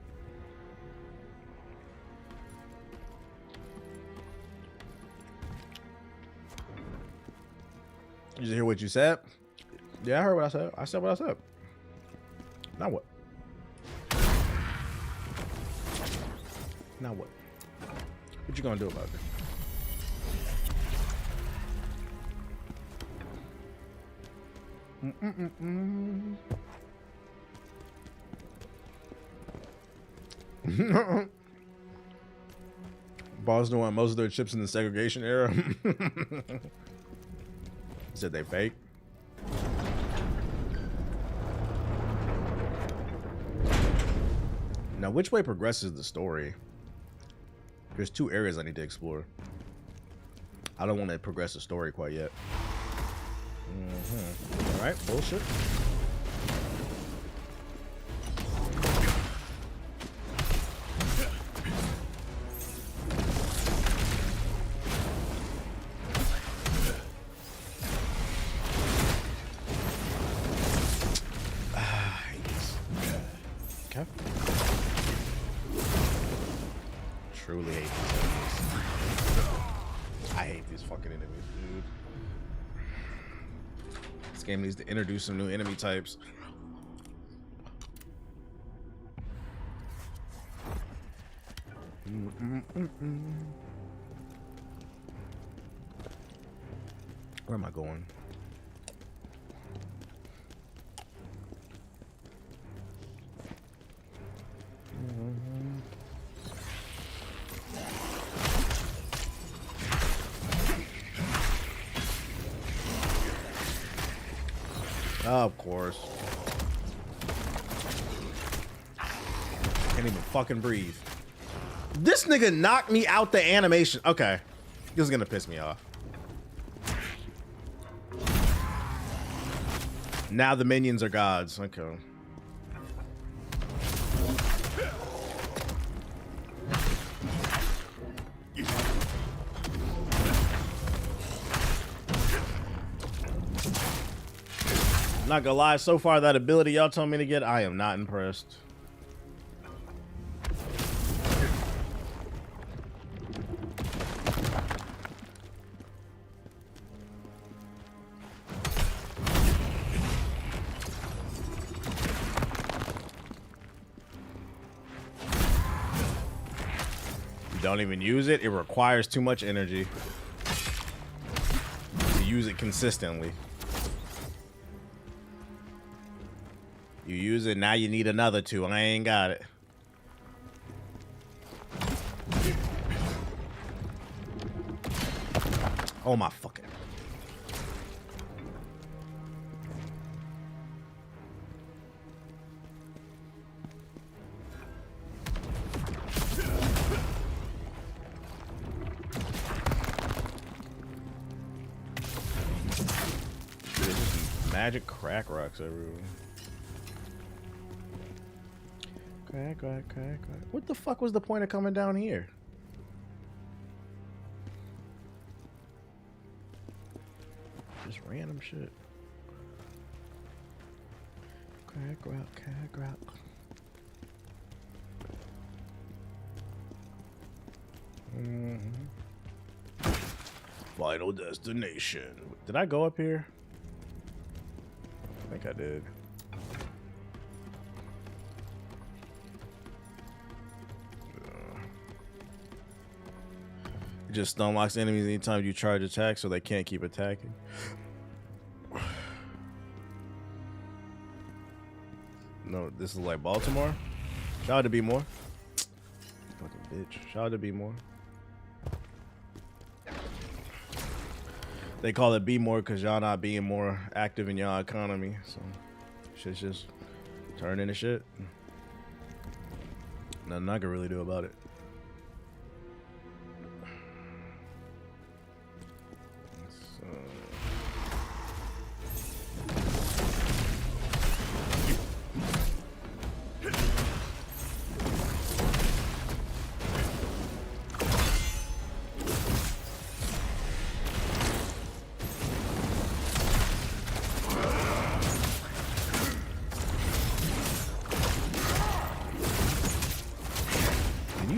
Did you hear what you said? Yeah, I heard what I said. I said what I said. Now what? Now what? What you gonna do about it? Boston want most of their chips in the segregation era. Said they fake. Now, which way progresses the story? There's 2 areas I need to explore. I don't want to progress the story quite yet. All right, bullshit. Okay. Truly hate these enemies. I hate these fucking enemies, dude. This game needs to introduce some new enemy types. Where am I going? Of course. Can't even fucking breathe. This nigga knocked me out the animation. Okay. This is gonna piss me off. Now the minions are gods. Okay. Not gonna lie, so far that ability y'all told me to get, I am not impressed. You don't even use it, it requires too much energy to use it consistently. You use it, now you need another two. I ain't got it. Oh my fucking. Magic crack rocks everywhere. Crack. What the fuck was the point of coming down here? Just random shit. Crack rock. Final destination. Did I go up here? I think I did. It just unlocks enemies anytime you charge attacks, so they can't keep attacking. No, this is like Baltimore. Shout out to Be More. Fucking bitch. Shout out to Be More. They call it Be More because y'all not being more active in y'all economy. So shit's just turning into shit. Nothing I can really do about it.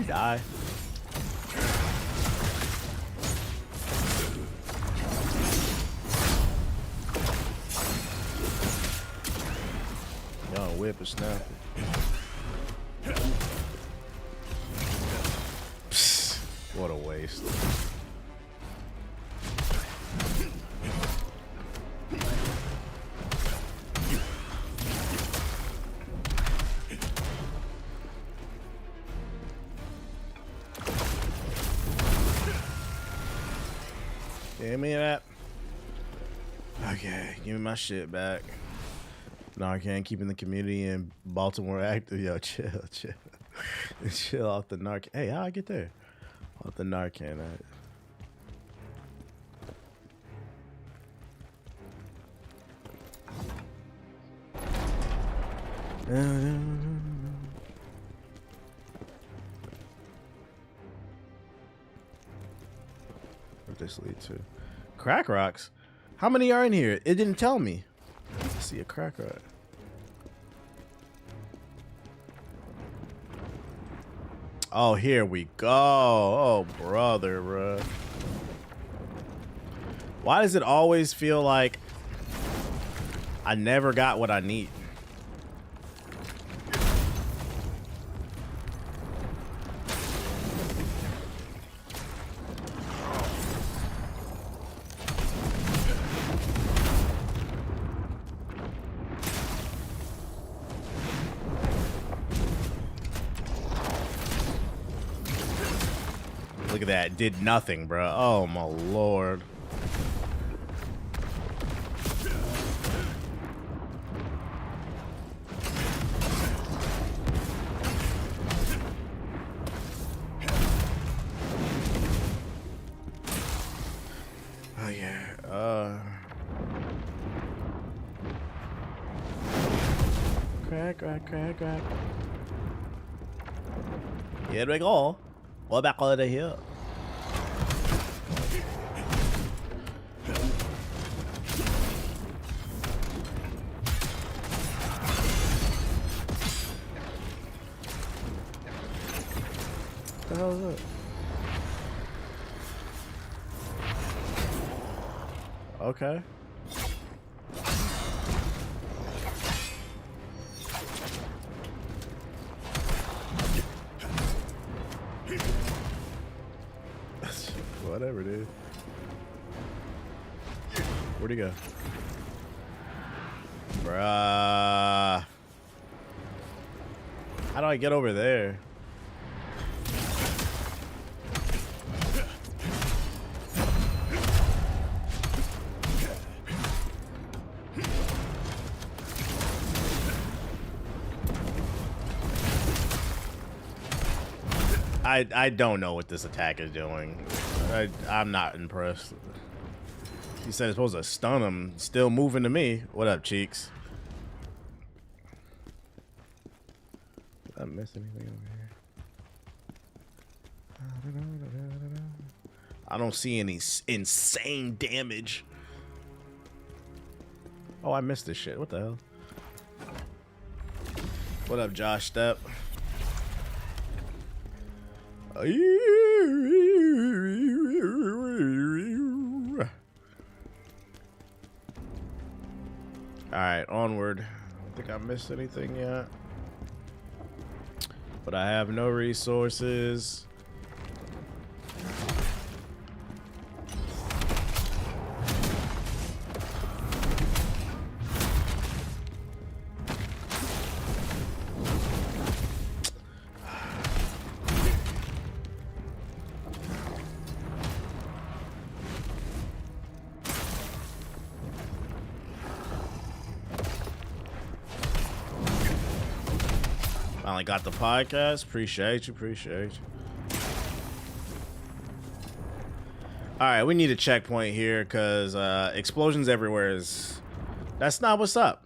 Die. Y'all whip or snap. Psst, what a waste. Give me that. Okay, give me my shit back. Narcan keeping the community in Baltimore active. Yo, chill. Chill off the Narcan. Hey, how'd I get there? Off the Narcan. Where'd this lead to? Crack rocks? How many are in here? It didn't tell me. I see a crack rock. Oh, here we go. Oh, brother, bro. Why does it always feel like I never got what I need? Look at that. Did nothing, bro. Oh, my lord. Oh, yeah. Crack. Here we go. We're back over here. What the hell is it? Okay. Whatever, dude. Where'd he go? Bruh. How do I get over there? I don't know what this attack is doing. I'm not impressed. He said it's supposed to stun him. Still moving to me. What up, cheeks? Did I miss anything over here? I don't see any insane damage. Oh, I missed this shit. What the hell? What up, Josh Step? Alright, onward. I don't think I missed anything yet. But I have no resources. Finally got the podcast. Appreciate you. Alright, we need a checkpoint here because explosions everywhere that's not what's up.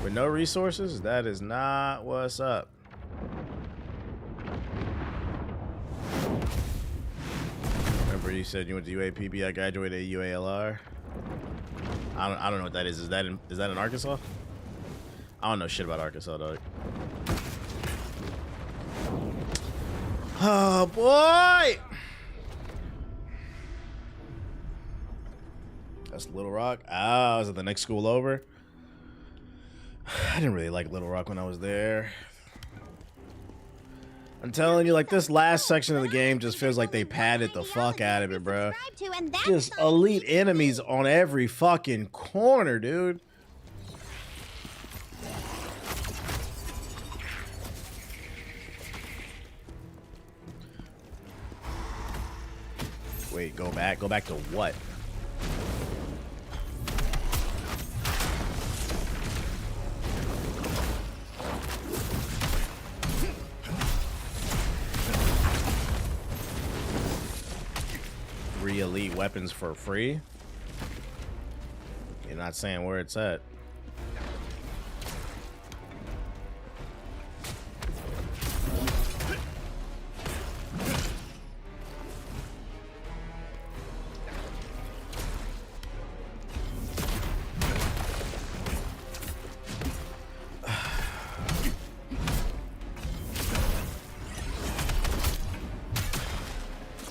With no resources, that is not what's up. Remember you said you went to UAPB, I graduated at UALR. I don't know what that is. Is that in Arkansas? I don't know shit about Arkansas, dog. Oh boy! That's Little Rock. Ah, is it the next school over? I didn't really like Little Rock when I was there. I'm telling you, like, this last section of the game just feels like they padded the fuck out of it, bro. Just elite enemies on every fucking corner, dude. Wait, go back to what? Three elite weapons for free? You're not saying where it's at.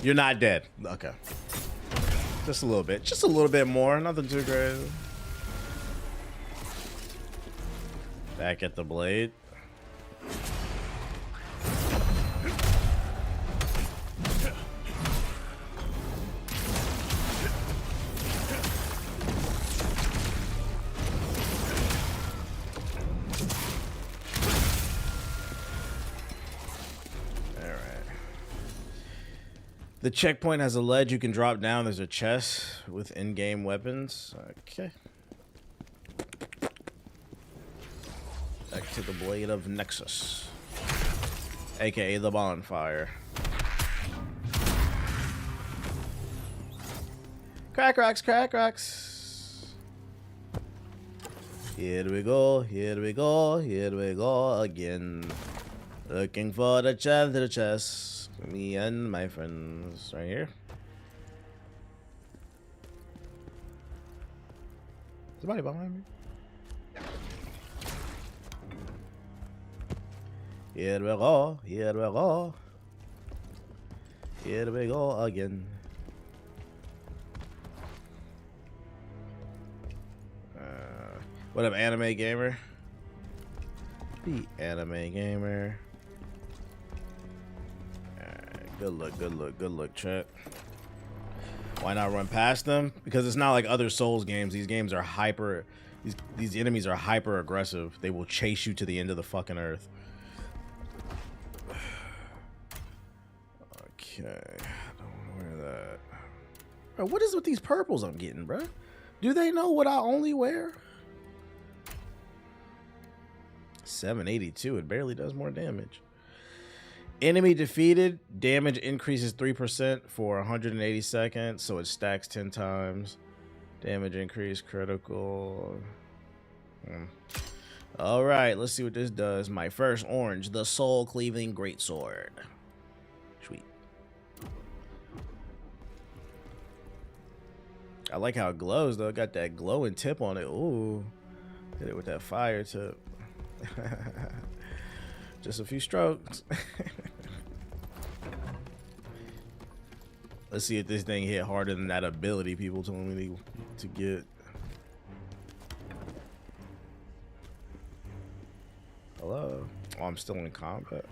You're not dead. Okay. Just a little bit. Just a little bit more. Nothing too crazy. Back at the blade. The checkpoint has a ledge you can drop down. There's a chest with in-game weapons. Okay. Back to the Blade of Nexus, aka the bonfire. Crack rocks, crack rocks. Here we go, here we go, here we go again. Looking for the chest. Me and my friends right here. Somebody behind me. Here we go, here we go. Here we go again. What up, anime gamer? The anime gamer. Good look, good look, good look, chat. Why not run past them? Because it's not like other Souls games. These games are hyper. These enemies are hyper aggressive. They will chase you to the end of the fucking earth. Okay, don't wear that. Bro, what is with these purples I'm getting, bro? Do they know what I only wear? 782. It barely does more damage. Enemy defeated, damage increases 3% for 180 seconds, so it stacks 10 times. Damage increase, critical. All right, let's see what this does. My first orange, the Soul Cleaving Greatsword. Sweet. I like how it glows, though. It got that glowing tip on it. Ooh, hit it with that fire tip. Just a few strokes. Let's see if this thing hit harder than that ability people told me to get. Hello? Oh, I'm still in combat.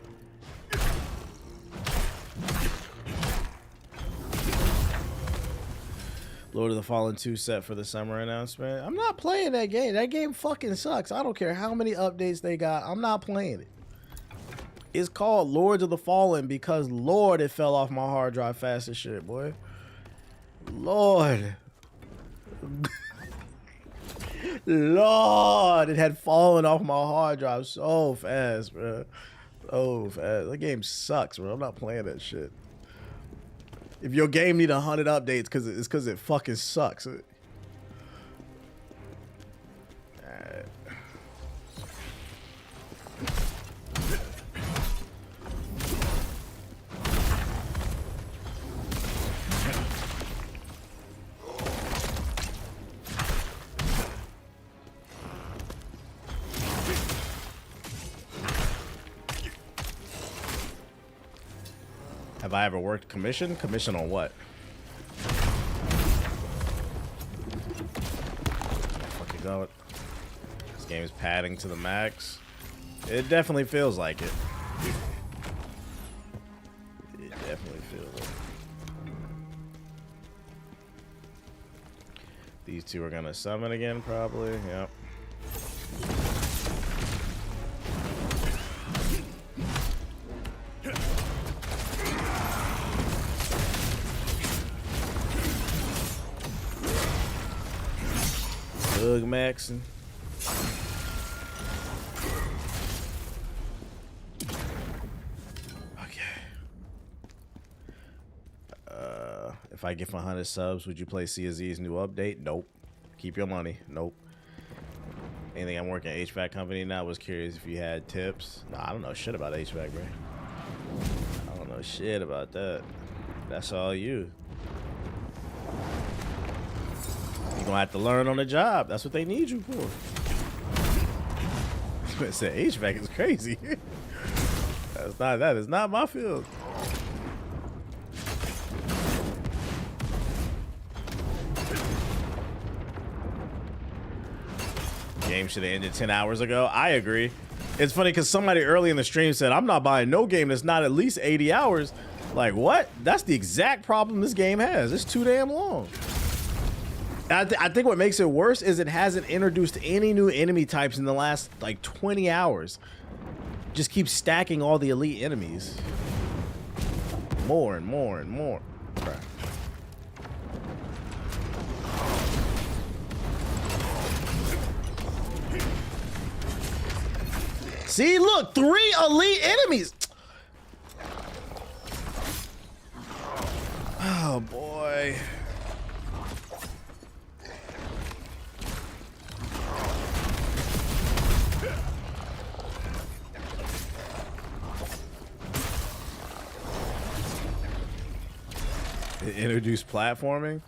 Lord of the Fallen 2 set for the summer announcement. I'm not playing that game. That game fucking sucks. I don't care how many updates they got. I'm not playing it. It's called Lords of the Fallen because, Lord, it fell off my hard drive fast as shit, boy. Lord. Lord, it had fallen off my hard drive so fast, bro. So fast. That game sucks, bro. I'm not playing that shit. If your game need 100 updates, it's because it fucking sucks. Have I ever worked commission? Commission on what? Fucking go. This game is padding to the max. It definitely feels like it. It definitely feels like it. These two are gonna summon again, probably. Yep. Doug Maxon. Okay. If I get 100 subs, would you play CZ's new update? Nope. Keep your money. Nope. Anything, I'm working at HVAC company now. Was curious if you had tips. Nah, I don't know shit about HVAC, bro. I don't know shit about that. That's all you. You're gonna have to learn on the job. That's what they need you for. I said HVAC is crazy. That is not my field. game should have ended 10 hours ago. I agree. It's funny because somebody early in the stream said, I'm not buying no game that's not at least 80 hours. Like, what? That's the exact problem this game has. It's too damn long. I think what makes it worse is it hasn't introduced any new enemy types in the last, like, 20 hours. Just keep stacking all the elite enemies. More and more and more. Right. See, look, 3 elite enemies. Oh, boy. Introduce platforming.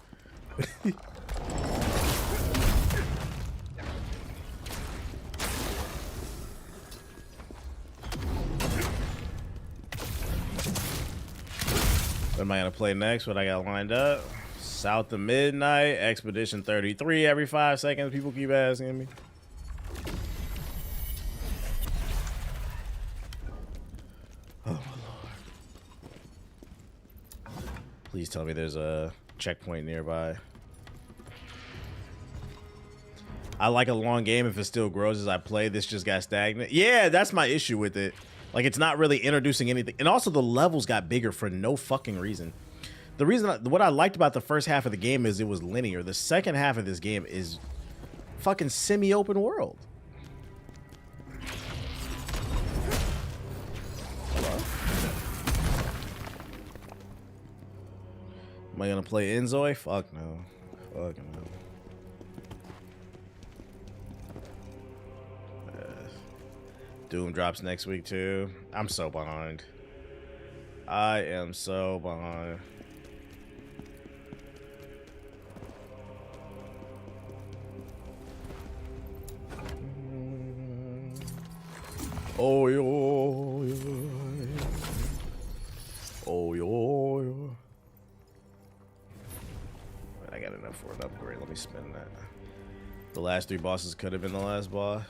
What am I gonna play next? What I got lined up? South of Midnight, Expedition 33 every 5 seconds. People keep asking me. Oh my lord. Please tell me there's a checkpoint nearby. I like a long game if it still grows as I play. This just got stagnant. Yeah, that's my issue with it. Like, it's not really introducing anything. And also the levels got bigger for no fucking reason. The reason, what I liked about the first half of the game is it was linear. The second half of this game is fucking semi-open world. Hello? Am I gonna play Enzoy? Fuck no. Fuck no. Doom drops next week too. I'm so behind. I am so behind. Oh yo, oh yo. I got enough for an upgrade. Let me spend that. The last 3 bosses could have been the last boss.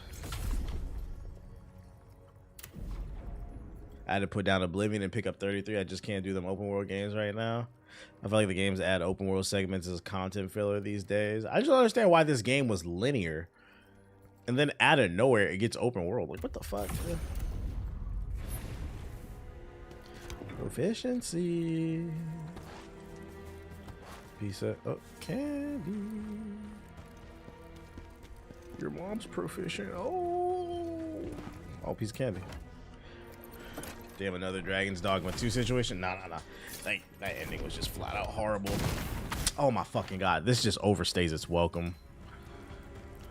I had to put down Oblivion and pick up 33. I just can't do them open world games right now. I feel like the games add open world segments as content filler these days. I just don't understand why this game was linear. And then out of nowhere, it gets open world. Like, what the fuck? Man? Proficiency. Piece of candy. Your mom's proficient. Oh, piece of candy. Damn, another Dragon's Dogma 2 situation. Nah. That ending was just flat out horrible. Oh my fucking god. This just overstays its welcome.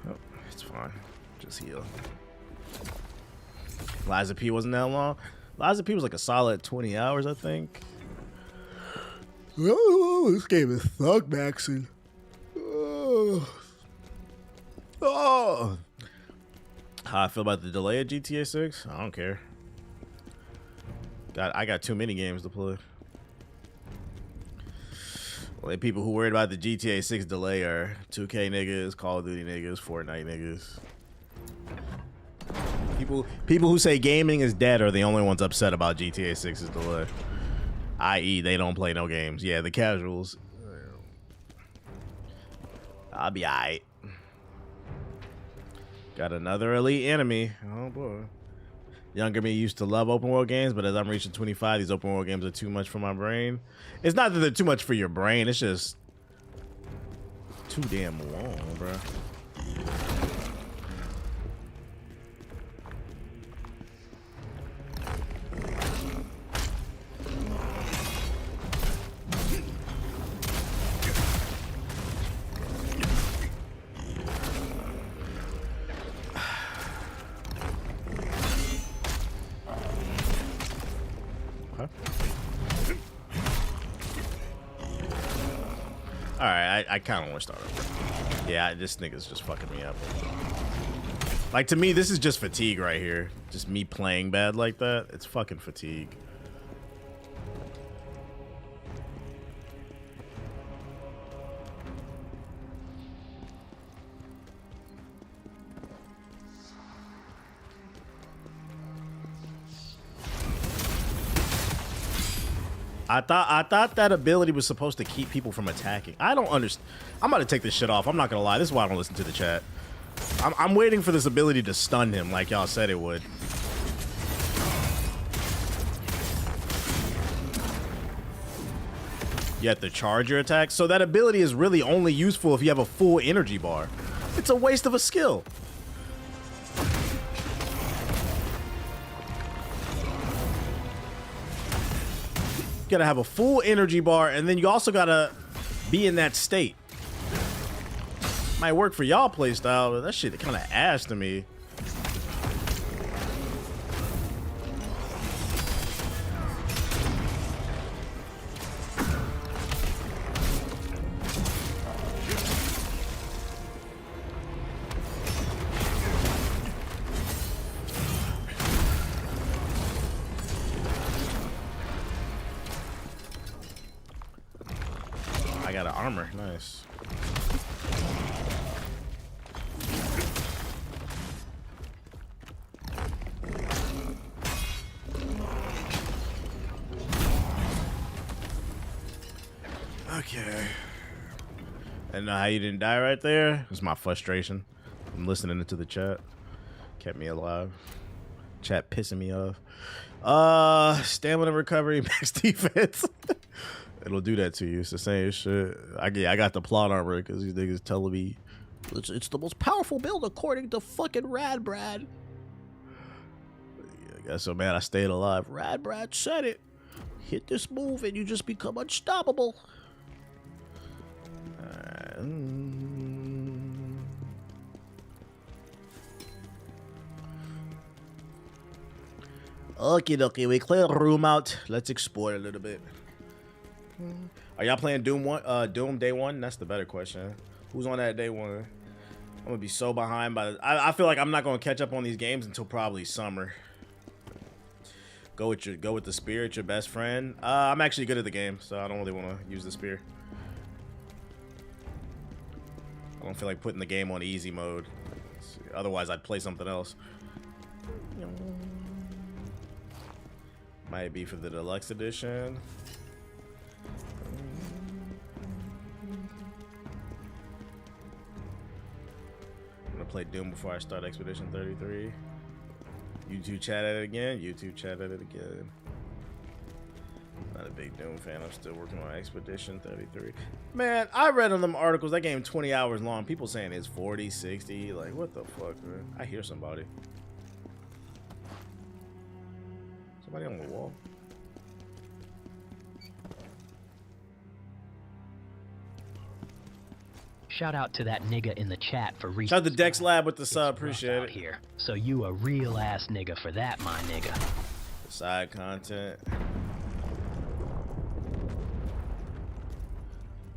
Oh, it's fine. Just heal. Liza P wasn't that long. Liza P was like a solid 20 hours, I think. Oh, this game is thug maxing. Oh. How I feel about the delay of GTA 6? I don't care. I got too many games to play. Well, the people who worried about the GTA 6 delay are 2K niggas, Call of Duty niggas, Fortnite niggas. People who say gaming is dead are the only ones upset about GTA 6's delay. I.e., they don't play no games. Yeah, the casuals. I'll be alright. Got another elite enemy. Oh boy. Younger me used to love open world games, but as I'm reaching 25, these open world games are too much for my brain. It's not that they're too much for your brain, it's just too damn long, bro. Alright, I kind of want to start over. Yeah, this nigga's just fucking me up. Like, to me, this is just fatigue right here. Just me playing bad like that. It's fucking fatigue. I thought that ability was supposed to keep people from attacking. I don't understand. I'm about to take this shit off. I'm not gonna lie. This is why I don't listen to the chat. I'm waiting for this ability to stun him like y'all said it would. You have to charge your attacks. So that ability is really only useful if you have a full energy bar. It's a waste of a skill. You gotta have a full energy bar, and then you also gotta be in that state. Might work for y'all playstyle, but that shit kind of ass to me. I got an armor, nice. Okay. And how you didn't die right there? It's my frustration. I'm listening to the chat. Kept me alive. Chat pissing me off. Stamina recovery, max defense. It'll do that to you. It's the same shit. I got the plot armor because these niggas telling me it's the most powerful build according to fucking Rad Brad. I got so mad I stayed alive. Rad Brad said it. Hit this move and you just become unstoppable. Okay, we clear the room out. Let's explore a little bit. Are y'all playing Doom day one? That's the better question. Who's on that day one? I'm gonna be so behind by the, I feel like I'm not gonna catch up on these games until probably summer. Go with the spear. It's your best friend. I'm actually good at the game, so I don't really want to use the spear. I don't feel like putting the game on easy mode. Otherwise, I'd play something else. Might be for the deluxe edition. I'm gonna play Doom before I start Expedition 33. YouTube chat at it again. YouTube chat at it again. Not a big Doom fan. I'm still working on Expedition 33. Man, I read on them articles that game 20 hours long. People saying it's 40, 60. Like, what the fuck, man? I hear somebody. Somebody on the wall. Shout out to that nigga in the chat for reaching. Shout out to Dex Lab with the sub. Appreciate it. Here. So you a real ass nigga for that, my nigga. Side content.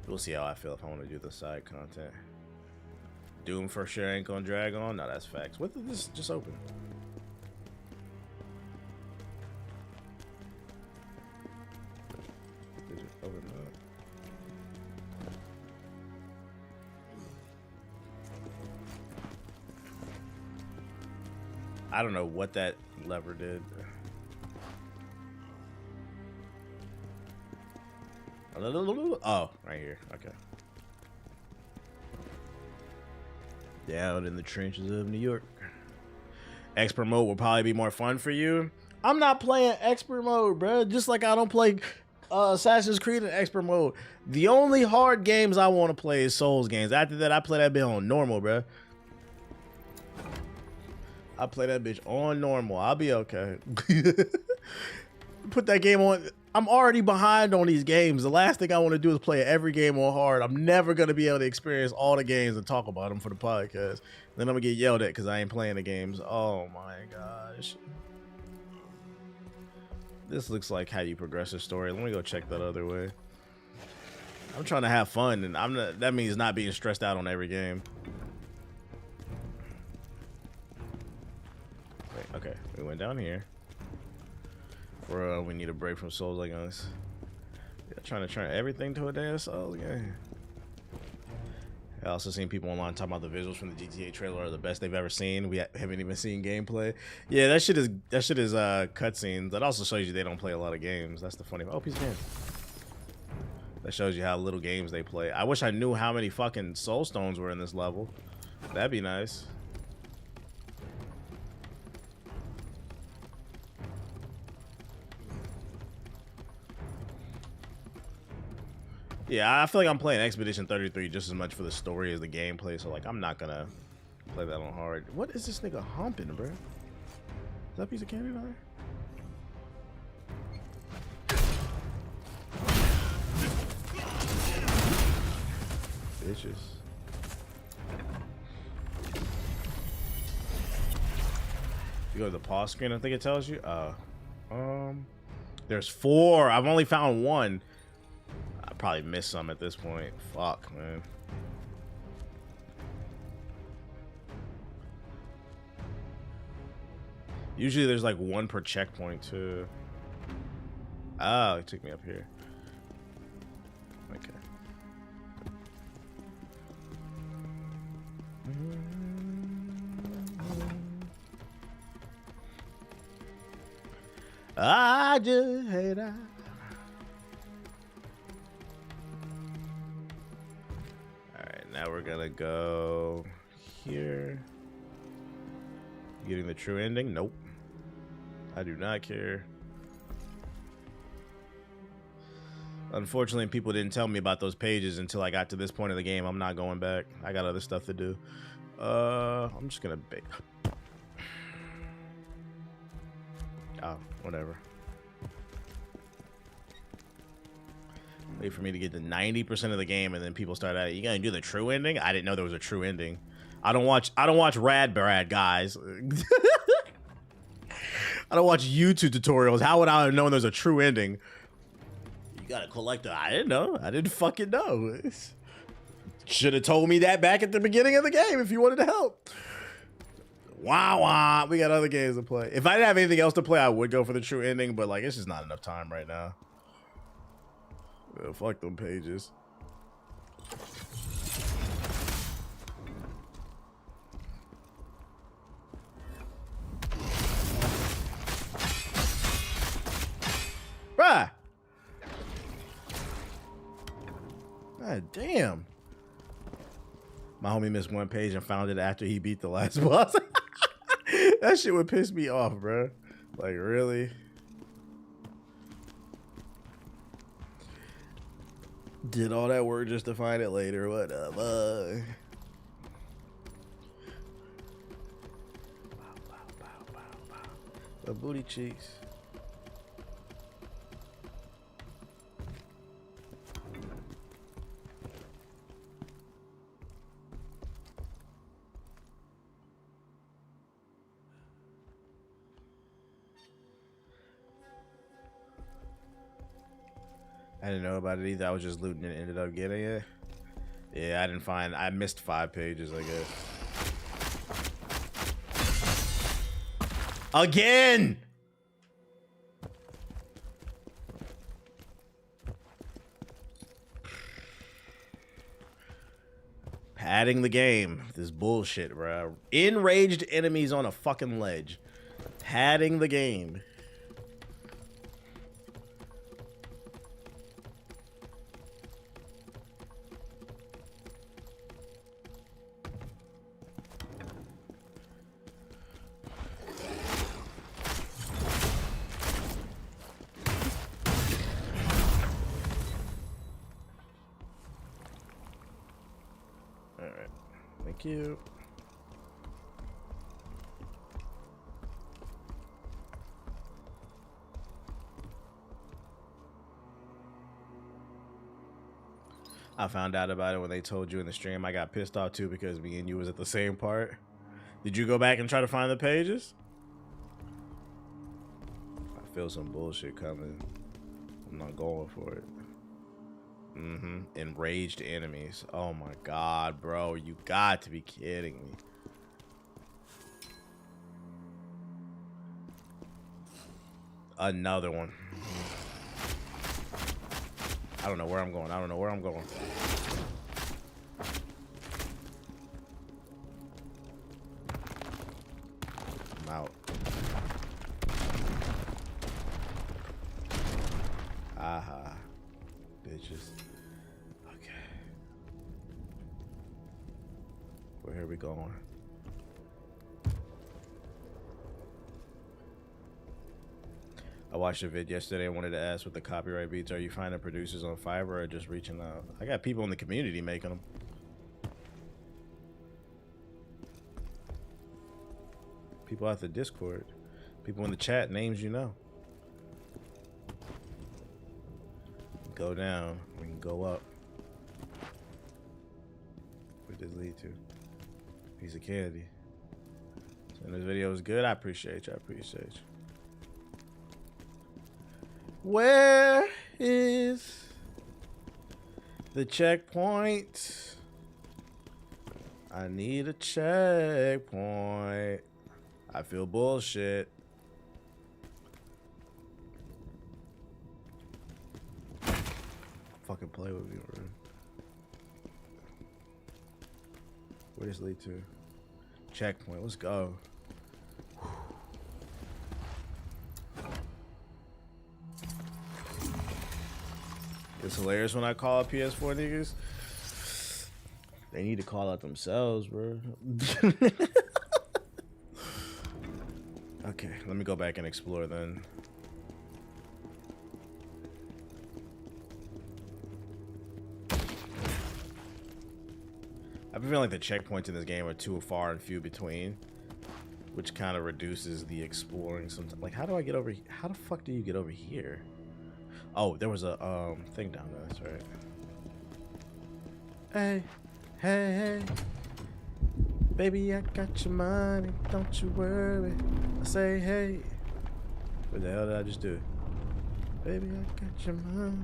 We'll see how I feel if I want to do the side content. Doom for sure ain't gonna drag on. No, that's facts. What did this just open? Did it open up? I don't know what that lever did. Oh, right here. Okay. Down in the trenches of New York. Expert mode will probably be more fun for you. I'm not playing expert mode, bro. Just like I don't play Assassin's Creed in expert mode. The only hard games I want to play is Souls games. After that, I play that bitch on normal, bro. I play that bitch on normal. I'll be okay. Put that game on. I'm already behind on these games. The last thing I want to do is play every game on hard. I'm never going to be able to experience all the games and talk about them for the podcast. Then I'm going to get yelled at because I ain't playing the games. Oh my gosh. This looks like how you progress a story. Let me go check that other way. I'm trying to have fun, and I'm not, that means not being stressed out on every game. Wait, okay, we went down here. Bro, we need a break from Souls like us. Yeah, trying to turn everything to a damn Souls game. I also seen people online talking about the visuals from the GTA trailer are the best they've ever seen. We haven't even seen gameplay. Yeah, that shit is cutscenes. That also shows you they don't play a lot of games. That's the funny. Oh, piece of hand. That shows you how little games they play. I wish I knew how many fucking soul stones were in this level. That'd be nice. Yeah, I feel like I'm playing Expedition 33 just as much for the story as the gameplay, so like I'm not gonna play that on hard. What is this nigga humping, bro? Is that a piece of candy down there? Bitches. You go to the pause screen, I think it tells you. There's 4. I've only found 1. I probably missed some at this point. Fuck, man. Usually there's like 1 per checkpoint too. Oh, it took me up here. Okay. I just hate that. Alright, now we're gonna go here. Getting the true ending? Nope. I do not care. Unfortunately, people didn't tell me about those pages until I got to this point of the game. I'm not going back. I got other stuff to do. I'm just gonna bake. Oh, whatever. Wait for me to get to 90% of the game, and then people start out. You gonna do the true ending? I didn't know there was a true ending. I don't watch Rad Brad, guys. I don't watch YouTube tutorials. How would I have known there's a true ending? You gotta collect it. I didn't know. I didn't fucking know. Should have told me that back at the beginning of the game if you wanted to help. Wow, we got other games to play. If I didn't have anything else to play, I would go for the true ending, but like it's just not enough time right now. Fuck them pages. Bruh. God damn. My homie missed 1 page and found it after he beat the last boss. That shit would piss me off, bro. Like, really? Did all that work just to find it later? Whatever. The booty cheeks. I didn't know about it either. I was just looting and ended up getting it. Yeah, I missed 5 pages, I guess. Again! Padding the game. This bullshit, bro. Enraged enemies on a fucking ledge. Padding the game. Thank you. I found out about it when they told you in the stream. I got pissed off too because me and you was at the same part. Did you go back and try to find the pages? I feel some bullshit coming. I'm not going for it. Enraged enemies. Oh my god, bro. You got to be kidding me. Another one. I don't know where I'm going. I don't know where I'm going. bitches. Okay. Where are we going? I watched a vid yesterday. I wanted to ask what the copyright beats are. You finding producers on Fiverr or just reaching out? I got people in the community making them. People out the Discord. People in the chat, names you know. Go down, we can go up. Where does this lead to? Piece of candy. So this video was good. I appreciate you. I appreciate you. Where is the checkpoint? I need a checkpoint. I feel bullshit. Fucking play with me, bro. Where does this lead to? Checkpoint. Let's go. It's hilarious when I call out PS4 niggas. They need to call out themselves, bro. Okay, let me go back and explore then. I feel like the checkpoints in this game are too far and few between, which kind of reduces the exploring sometimes. Like, how do I get over here? How the fuck do you get over here? Oh, there was a thing down there. That's right. Hey, hey, hey, baby, I got your money. Don't you worry. I say, hey. What the hell did I just do? Baby, I got your money.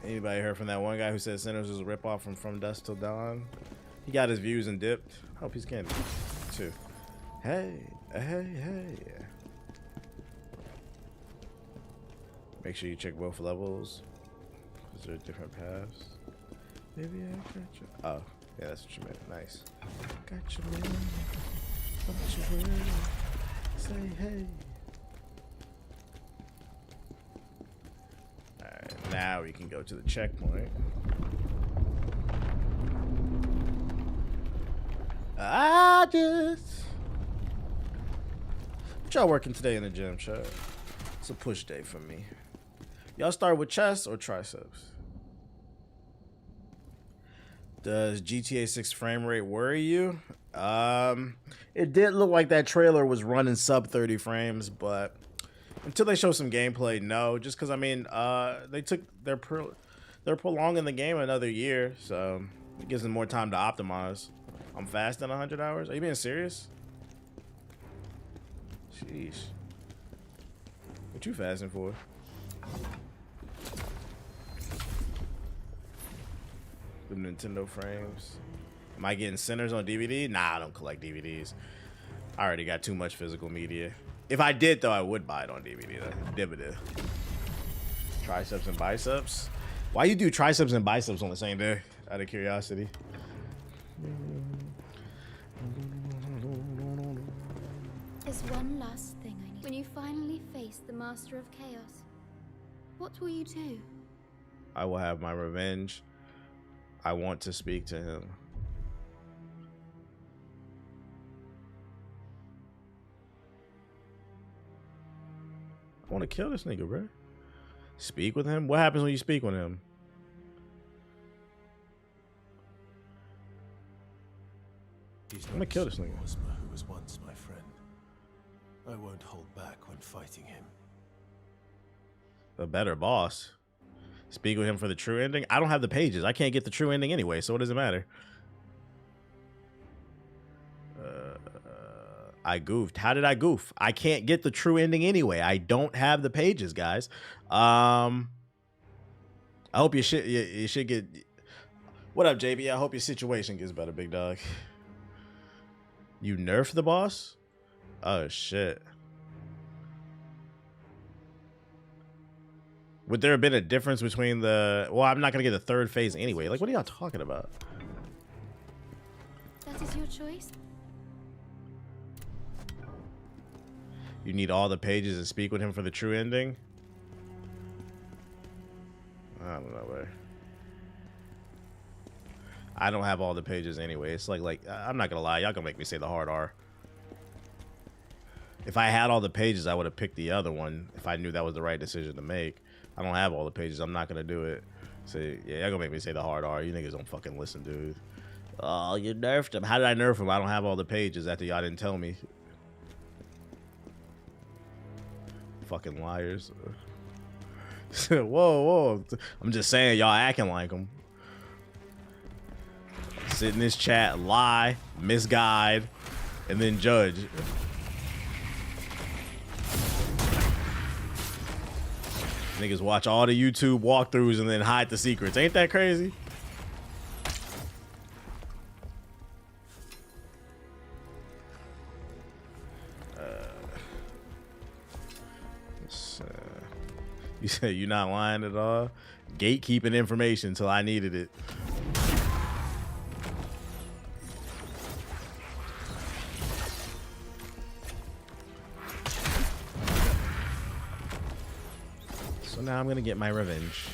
Anybody heard from that one guy who said Sinners was a ripoff from Dusk Till Dawn? He got his views and dipped. Hope he's candy too. Hey, hey, hey. Make sure you check both levels. Is there different paths? Maybe I got you. Oh, yeah, that's what you meant. Nice. Got you, man. Don't you worry. Say hey. Alright, now we can go to the checkpoint. What y'all working today in the gym, chat? It's a push day for me. Y'all start with chest or triceps? Does GTA 6 frame rate worry you? It did look like that trailer was running sub 30 frames, but until they show some gameplay, no. Just because, I mean, they're prolonging the game another year, so it gives them more time to optimize. I'm fasting 100 hours. Are you being serious? Sheesh. What you fasting for? The Nintendo frames. Am I getting Sinners on DVD? Nah, I don't collect DVDs. I already got too much physical media. If I did, though, I would buy it on DVD. Though. Triceps and biceps. Why you do triceps and biceps on the same day? Out of curiosity. There's one last thing I need. When you finally face the Master of Chaos, what will you do? I will have my revenge. I want to speak to him. I want to kill this nigga, bro. Speak with him? What happens when you speak with him? I'm gonna kill this nigga. Who was once my friend. I won't hold back when fighting him. A better boss. Speak with him for the true ending. I don't have the pages. I can't get the true ending anyway, so what does it matter? I goofed. How did I goof? I can't get the true ending anyway. I don't have the pages, guys. I hope you should get. What up, JB? I hope your situation gets better, big dog. You nerfed the boss? Oh shit. Would there have been a difference between the... Well, I'm not going to get the third phase anyway. Like, what are y'all talking about? That is your choice? You need all the pages and speak with him for the true ending? I don't know, bro. I don't have all the pages anyway. It's like I'm not gonna lie, y'all gonna make me say the hard R. If I had all the pages, I would have picked the other one if I knew that was the right decision to make. I don't have all the pages. I'm not gonna do it. So yeah, y'all gonna make me say the hard R. You niggas don't fucking listen, dude. Oh, you nerfed him. How did I nerf him? I don't have all the pages after y'all didn't tell me. Fucking liars. Whoa, whoa. I'm just saying, y'all acting like them. Sit in this chat, lie, misguide, and then judge. Niggas watch all the YouTube walkthroughs and then hide the secrets. Ain't that crazy? You say you're not lying at all? Gatekeeping information until I needed it. So now I'm gonna get my revenge.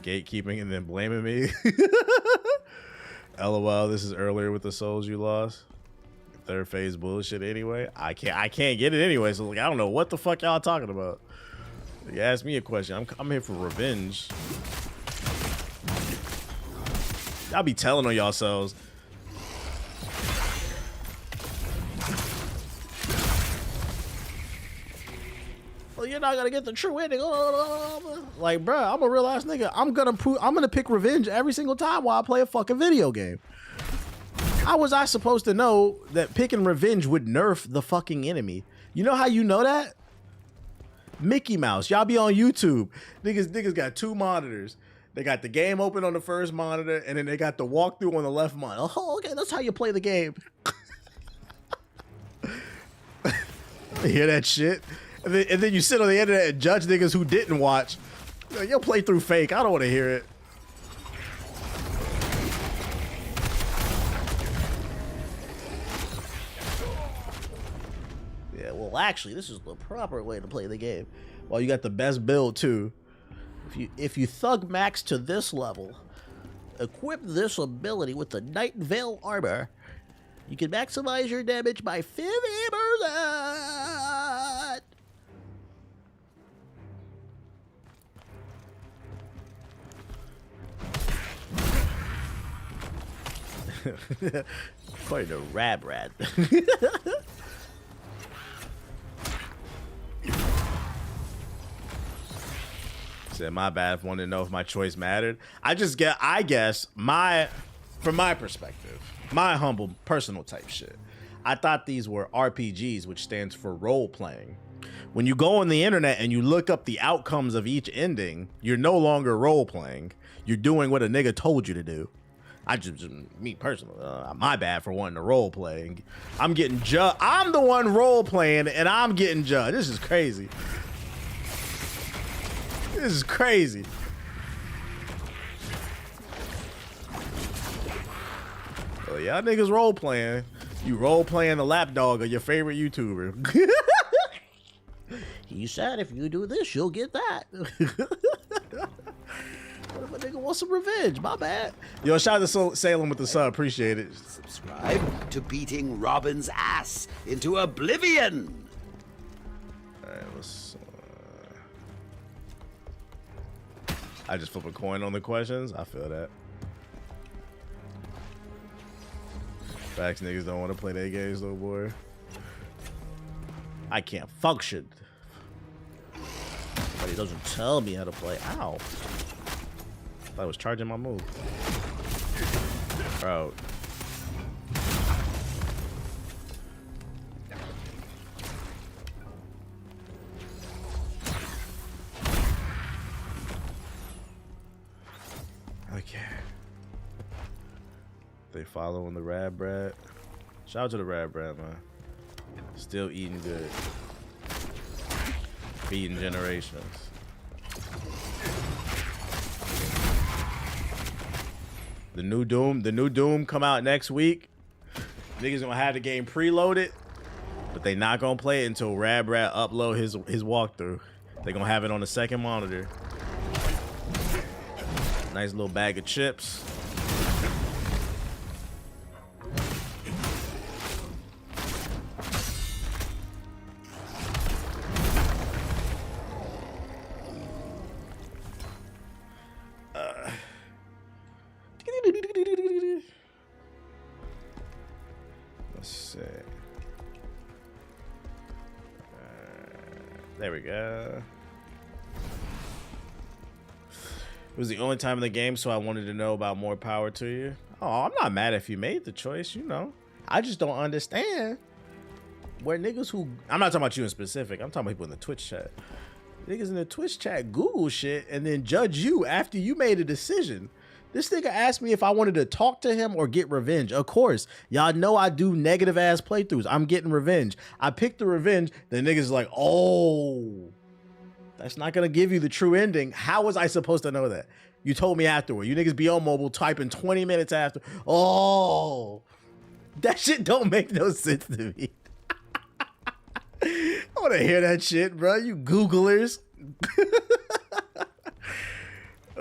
Gatekeeping and then blaming me. LOL, this is earlier with the souls you lost. Third phase bullshit anyway. I can't get it anyway, so like I don't know what the fuck y'all talking about. You asked me a question. I'm here for revenge. Y'all be telling on yourselves. Well, you're not gonna get the true ending. Like, bruh, I'm a real ass nigga. I'm gonna pick revenge every single time while I play a fucking video game. How was I supposed to know that picking revenge would nerf the fucking enemy? You know how you know that? Mickey Mouse. Y'all be on YouTube. Niggas got two monitors. They got the game open on the first monitor, and then they got the walkthrough on the left monitor. Oh, okay, that's how you play the game. Hear that shit? And then you sit on the internet and judge niggas who didn't watch. Your playthrough fake. I don't want to hear it. Yeah, well, actually, this is the proper way to play the game. Well, you got the best build too. If you thug max to this level, equip this ability with the Night Veil armor, you can maximize your damage by 50%. According to Rabrad. Said my bad if wanted to know if my choice mattered. I guess from my perspective, my humble personal type shit, I thought these were RPGs, which stands for role playing. When you go on the internet and you look up the outcomes of each ending, you're no longer role playing. You're doing what a nigga told you to do. Me personally, my bad for wanting to role play. I'm getting judged. I'm the one role playing and I'm getting judged. This is crazy. This is crazy. Well, y'all niggas role playing. You role playing the lapdog of your favorite YouTuber. He said if you do this, you'll get that. My nigga wants some revenge. My bad. Yo, shout out to Salem with the sub. Appreciate it. Subscribe to beating Robin's ass into oblivion. All right, let's. I just flip a coin on the questions. I feel that. Facts, niggas don't want to play their games, though, boy. I can't function. But he doesn't tell me how to play. Ow. I thought I was charging my move. Bro. Okay. They following the Rad Brad. Shout out to the Rad Brad, man. Still eating good. Feeding generations. The new Doom come out next week. Niggas gonna have the game preloaded, but they not gonna play it until Rab upload his walkthrough. They gonna have it on the second monitor. Nice little bag of chips. Let's see. There we go. It was the only time in the game, so I wanted to know about more power to you. Oh, I'm not mad if you made the choice, you know. I just don't understand where niggas who... I'm not talking about you in specific. I'm talking about people in the Twitch chat. Niggas in the Twitch chat Google shit and then judge you after you made a decision. This nigga asked me if I wanted to talk to him or get revenge. Of course, y'all know I do negative ass playthroughs. I'm getting revenge. I picked the revenge. The nigga's like, oh, that's not gonna give you the true ending. How was I supposed to know that? You told me afterward. You niggas be on mobile typing 20 minutes after. Oh, that shit don't make no sense to me. I wanna hear that shit, bro. You Googlers.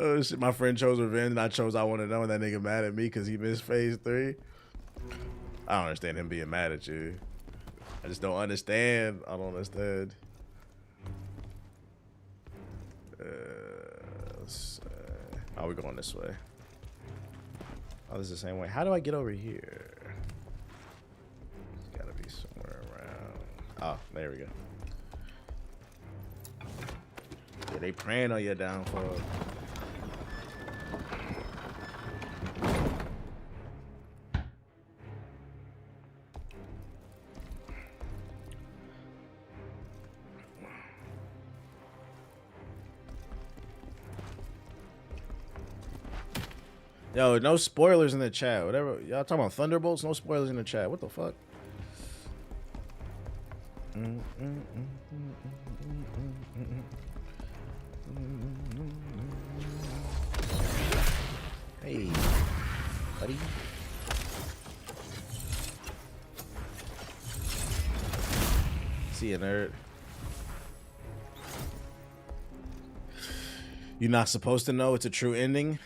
Oh shit, my friend chose revenge and I chose I want to know, and that nigga mad at me because he missed phase 3. I don't understand him being mad at you. I just don't understand. I don't understand. Oh, we're going this way. Oh, this is the same way. How do I get over here? It's gotta be somewhere around. Oh, there we go. Yeah, they praying on your downfall. Yo, no spoilers in the chat. Whatever y'all talking about, Thunderbolts, no spoilers in the chat. What the fuck? Hey, buddy. See you, nerd. You're not supposed to know it's a true ending.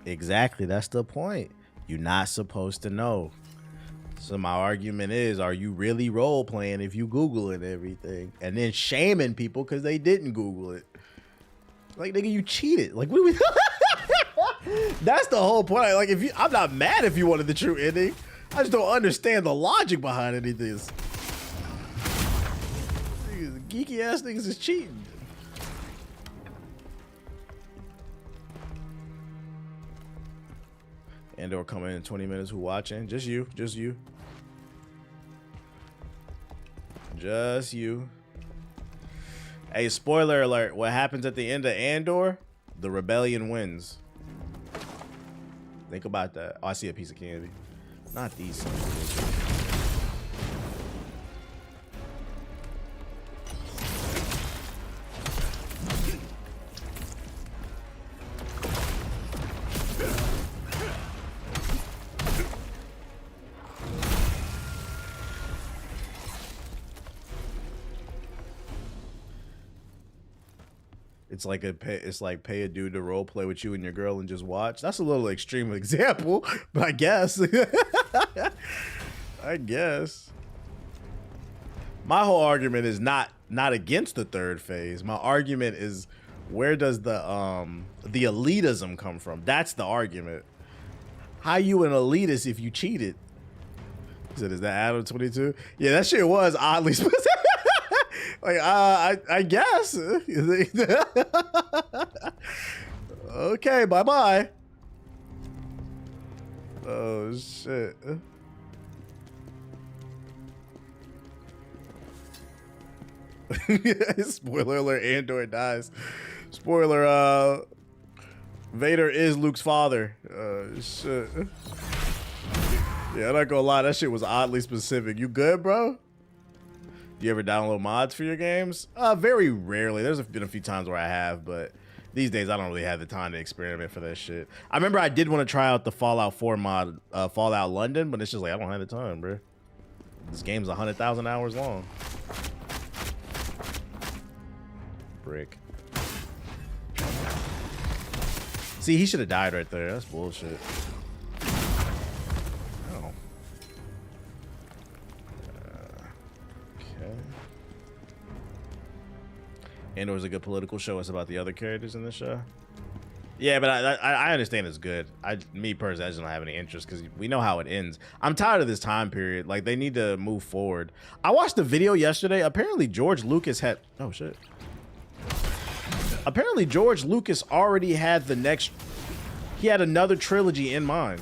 Exactly, that's the point. You're not supposed to know. So my argument is, are you really role playing if you Google it and everything, and then shaming people because they didn't Google it? Like, nigga, you cheated. Like, what do we? That's the whole point. Like, if you, I'm not mad if you wanted the true ending. I just don't understand the logic behind any of this. Geeky ass niggas is cheating. Andor coming in 20 minutes. Who watching? Just you. Just you. Just you. Hey, spoiler alert. What happens at the end of Andor? The rebellion wins. Think about that. Oh, I see a piece of candy. Not these sons of bitches. It's like pay a dude to role play with you and your girl and just watch. That's a little extreme example, but I guess. I guess. My whole argument is not against the third phase. My argument is, where does the elitism come from? That's the argument. How you an elitist if you cheated? He said, is that Adam 22? Yeah, that shit was oddly specific. Like, I guess. Okay, bye-bye. Oh, shit. Spoiler alert, Andor dies. Spoiler, Vader is Luke's father. Shit. Yeah, I'm not gonna lie, that shit was oddly specific. You good, bro? Do you ever download mods for your games? Very rarely. There's been a few times where I have, but These days, I don't really have the time to experiment for that shit. I remember I did want to try out the Fallout 4 mod, Fallout London, but it's just like, I don't have the time, bro. This game's 100,000 hours long. Brick. See, he should have died right there. That's bullshit. Oh. Okay. And it was a good political show. It's about the other characters in the show. Yeah, but I understand it's good. Me personally, I just don't have any interest because we know how it ends. I'm tired of this time period. Like, they need to move forward. I watched the video yesterday. Apparently, George Lucas had... Oh, shit. Apparently, George Lucas already had the next... He had another trilogy in mind.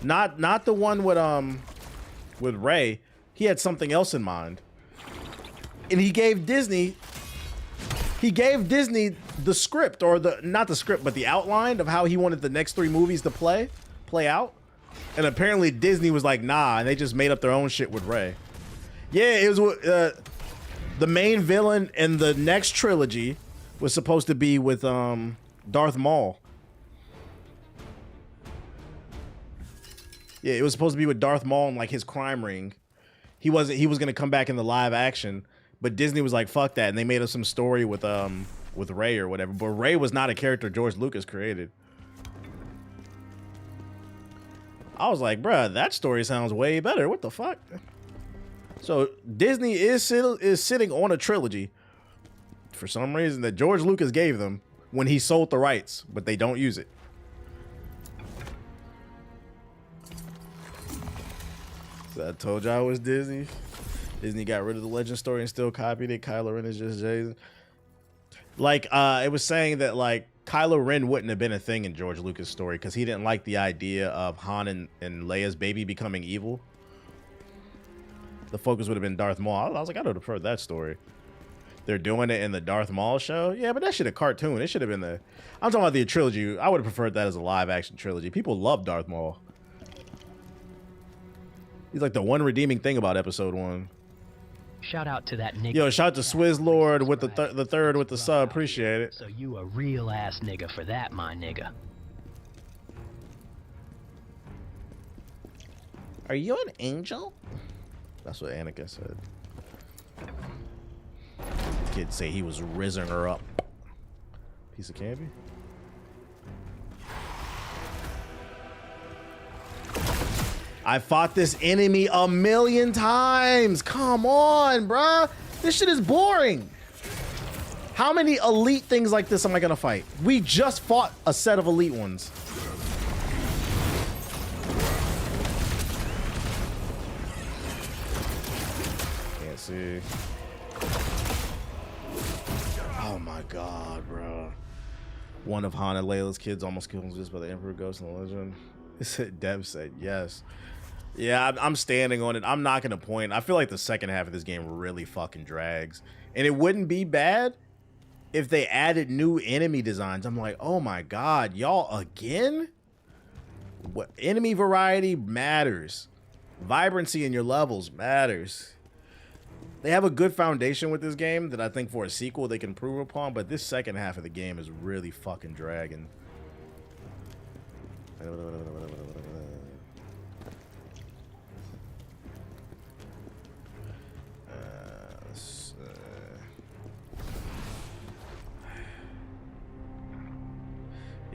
Not the one with Rey. He had something else in mind. And he gave Disney the script, or not the script, but the outline of how he wanted the next 3 movies to play out. And apparently Disney was like, nah, and they just made up their own shit with Rey. Yeah, it was the main villain in the next trilogy was supposed to be with Darth Maul. Yeah, it was supposed to be with Darth Maul and like his crime ring. He was gonna come back in the live action, but Disney was like, fuck that, and they made up some story with Rey or whatever. But Rey was not a character George Lucas created. I was like, bruh, that story sounds way better. What the fuck? So Disney is sitting on a trilogy for some reason that George Lucas gave them when he sold the rights, but they don't use it. So I told y'all it was Disney. Disney got rid of the legend story and still copied it. Kylo Ren is just Jason. Like, it was saying that like Kylo Ren wouldn't have been a thing in George Lucas' story because he didn't like the idea of Han and Leia's baby becoming evil. The focus would have been Darth Maul. I was like, I would have preferred that story. They're doing it in the Darth Maul show. Yeah, but that shit a cartoon. It should have been the... I'm talking about the trilogy. I would have preferred that as a live action trilogy. People love Darth Maul. He's like the one redeeming thing about episode 1. Shout out to that nigga. Yo, shout out to Swizz Lord with the third with the sub. Appreciate it. So you a real ass nigga for that, my nigga. Are you an angel? That's what Anakin said. The kid say he was rizzing her up. Piece of candy. I fought this enemy 1,000,000 times. Come on, bruh. This shit is boring. How many elite things like this am I gonna fight? We just fought a set of elite ones. Can't see. Oh my god, bro. One of Han and Layla's kids almost killed just by the Emperor Ghost in the Legend. Dev said yes. Yeah, I'm standing on it. I'm not gonna point. I feel like the second half of this game really fucking drags. And it wouldn't be bad if they added new enemy designs. I'm like, oh my god, y'all again? What enemy variety matters. Vibrancy in your levels matters. They have a good foundation with this game that I think for a sequel they can improve upon, but this second half of the game is really fucking dragging.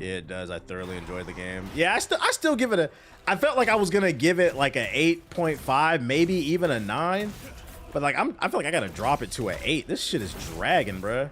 Yeah, it does. I thoroughly enjoyed the game. Yeah, I still give it a... I felt like I was gonna give it like a 8.5, maybe even a 9. But like I feel like I gotta drop it to an 8. This shit is dragging, bruh.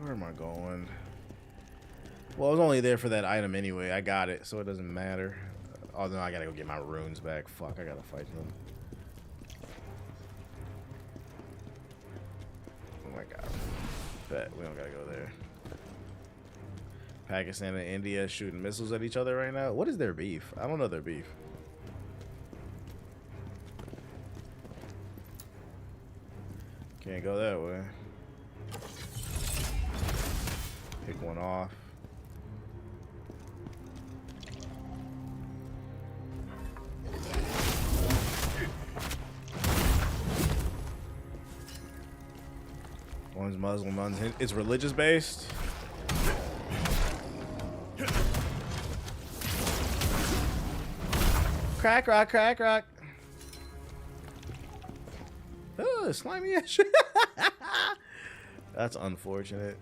Where am I going? Well, I was only there for that item anyway. I got it, so it doesn't matter. Oh no, I gotta go get my runes back. Fuck, I gotta fight them. Oh my god. Bet we don't gotta go there. Pakistan and India shooting missiles at each other right now. What is their beef? I don't know their beef. Can't go that way. Pick one off. One's Muslim, one's it's religious based. Crack rock, crack rock. Oh, slimy ass. That's unfortunate.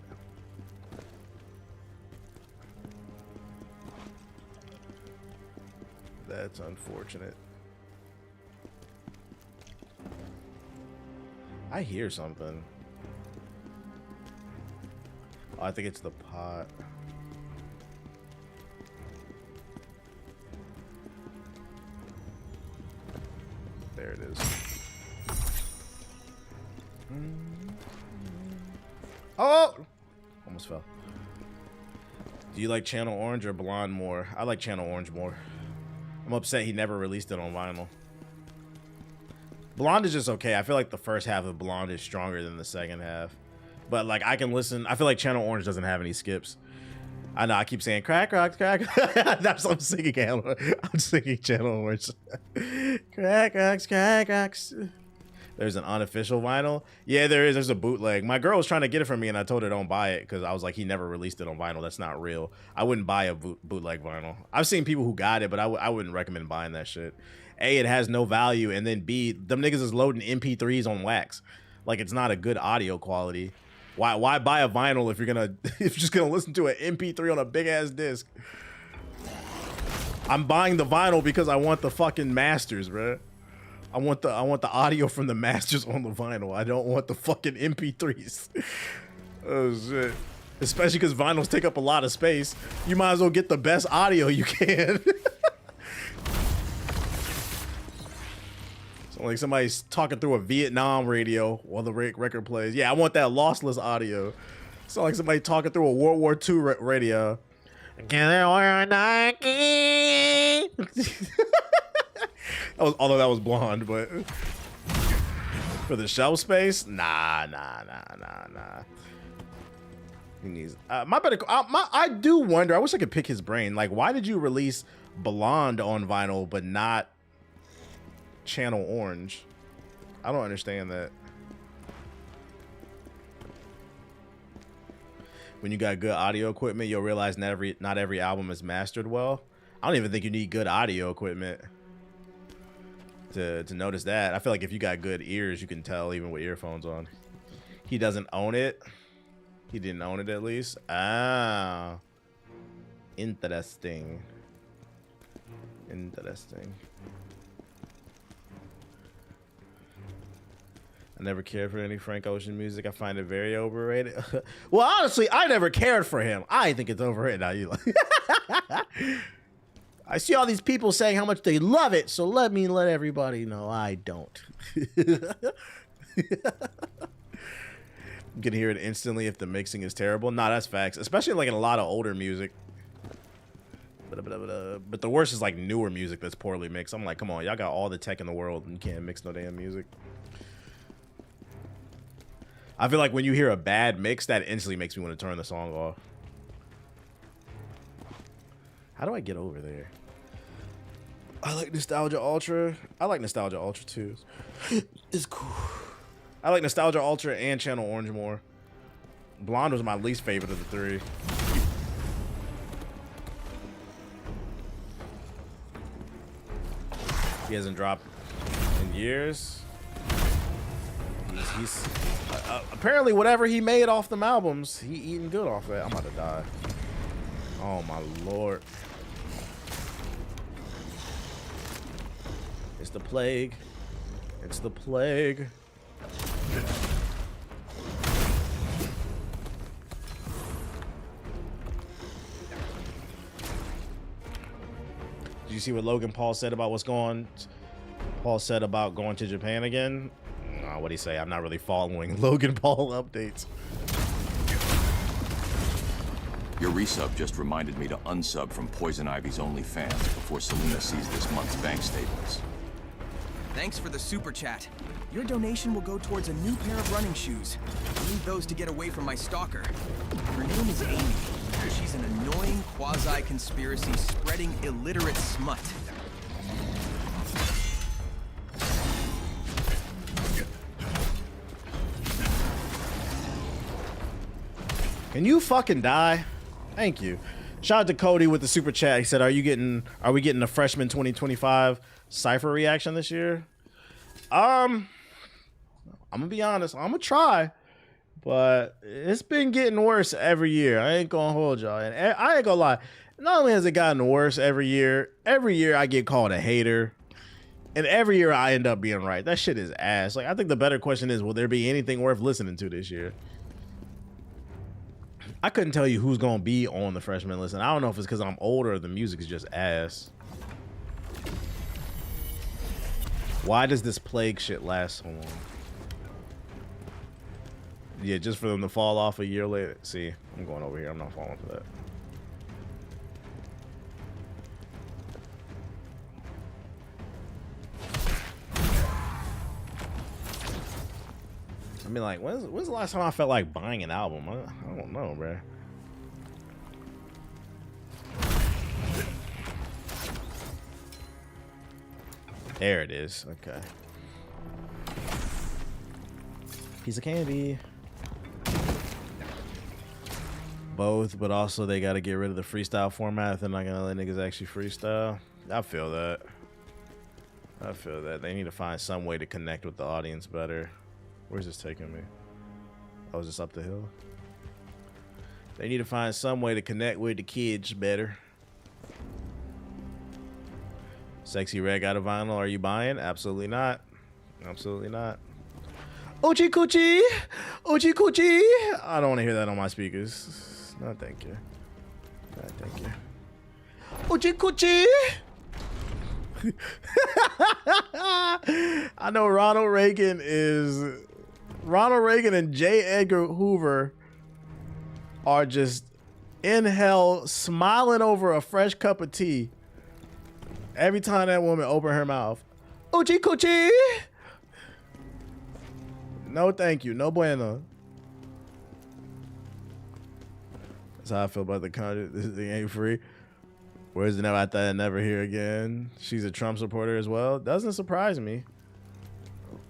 That's unfortunate. I hear something. Oh, I think it's the pot. There it is. Oh! Almost fell. Do you like Channel Orange or Blonde more? I like Channel Orange more. I'm upset he never released it on vinyl. Blonde is just okay. I feel like the first half of Blonde is stronger than the second half. But like I can listen. I feel like Channel Orange doesn't have any skips. I know I keep saying crack rocks, crack. That's what I'm singing. I'm singing Channel Orange. Crack rocks, crack rocks. There's an unofficial vinyl. Yeah, there is. There's a bootleg. My girl was trying to get it from me, and I told her don't buy it because I was like, he never released it on vinyl. That's not real. I wouldn't buy a bootleg vinyl. I've seen people who got it, but I wouldn't recommend buying that shit. A, it has no value, and then B, them niggas is loading MP3s on wax. Like it's not a good audio quality. Why buy a vinyl if you're just gonna listen to an MP3 on a big ass disc? I'm buying the vinyl because I want the fucking masters, bro. I want the audio from the masters on the vinyl. I don't want the fucking MP3s. Oh shit. Especially because vinyls take up a lot of space. You might as well get the best audio you can. So like somebody's talking through a Vietnam radio while the record plays. Yeah, I want that lossless audio. So like somebody talking through a World War II radio. Although that was Blonde, but for the shelf space, nah. He needs I do wonder. I wish I could pick his brain. Like, why did you release Blonde on vinyl but not Channel Orange? I don't understand that. When you got good audio equipment, you'll realize not every album is mastered well. I don't even think you need good audio equipment to notice that. I feel like if you got good ears, you can tell even with earphones on. He doesn't own it. He didn't own it at least. Ah, interesting. Interesting. I never cared for any Frank Ocean music. I find it very overrated. Well, honestly, I never cared for him. I think it's overrated. Now you like. I see all these people saying how much they love it, so let everybody know I don't. You can hear it instantly if the mixing is terrible. Nah, that's facts. Especially like in a lot of older music. But the worst is like newer music that's poorly mixed. I'm like, come on, y'all got all the tech in the world and you can't mix no damn music. I feel like when you hear a bad mix, that instantly makes me want to turn the song off. How do I get over there? I like Nostalgia Ultra. I like Nostalgia Ultra too. It's cool. I like Nostalgia Ultra and Channel Orange more. Blonde was my least favorite of the three. He hasn't dropped in years. He's apparently whatever he made off them albums, he eating good off that. I'm about to die. Oh my lord. It's the plague. It's the plague. Did you see what Logan Paul said about what's going? Paul said about going to Japan again. What'd he say? I'm not really following Logan Paul updates. Your resub just reminded me to unsub from Poison Ivy's OnlyFans before Selena sees this month's bank statements. Thanks for the super chat. Your donation will go towards a new pair of running shoes. I need those to get away from my stalker. Her name is Amy. She's an annoying quasi-conspiracy spreading illiterate smut. Can you fucking die? Thank you. Shout out to Cody with the super chat. He said, are we getting a freshman 2025 Cypher reaction this year? I'm gonna be honest, I'm gonna try, but it's been getting worse every year. I ain't gonna hold y'all, and I ain't gonna lie. Not only has it gotten worse every year I get called a hater, and every year I end up being right. That shit is ass. Like, I think the better question is, will there be anything worth listening to this year? I couldn't tell you who's gonna be on the freshman list, and I don't know if it's because I'm older or the music is just ass. Why does this plague shit last so long? Yeah, just for them to fall off a year later. See, I'm going over here. I'm not falling for that. I mean, like, when's the last time I felt like buying an album? I don't know, bro. There it is. Okay. Piece of candy. Both, but also they got to get rid of the freestyle format if they're not gonna let niggas actually freestyle. I feel that. I feel that. They need to find some way to connect with the audience better. Where's this taking me? Oh, is this up the hill? They need to find some way to connect with the kids better. Sexy Red got a vinyl. Are you buying? Absolutely not. Absolutely not. Oochie coochie! Oochie coochie! I don't want to hear that on my speakers. No, thank you. No, thank you. Oochie coochie! I know Ronald Reagan and J. Edgar Hoover are just in hell smiling over a fresh cup of tea every time that woman opened her mouth. Oochie coochie! No thank you. No bueno. That's how I feel about the content. This thing ain't free. Where's the never I thought I'd never hear again? She's a Trump supporter as well. Doesn't surprise me.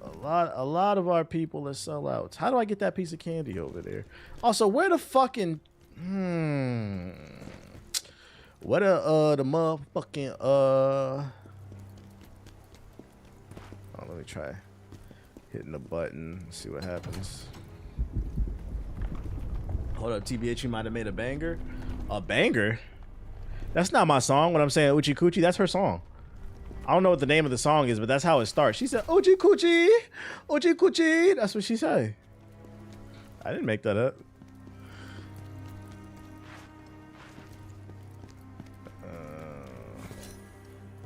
A lot of our people are sellouts. How do I get that piece of candy over there? Also, where the fucking what the motherfucking oh, let me try hitting the button. Let's see what happens. Hold up, TBH, you might have made a banger. A banger? That's not my song. When I'm saying Oochie Coochie, that's her song. I don't know what the name of the song is, but that's how it starts. She said, Oochie Coochie, Oochie Coochie. That's what she said. I didn't make that up.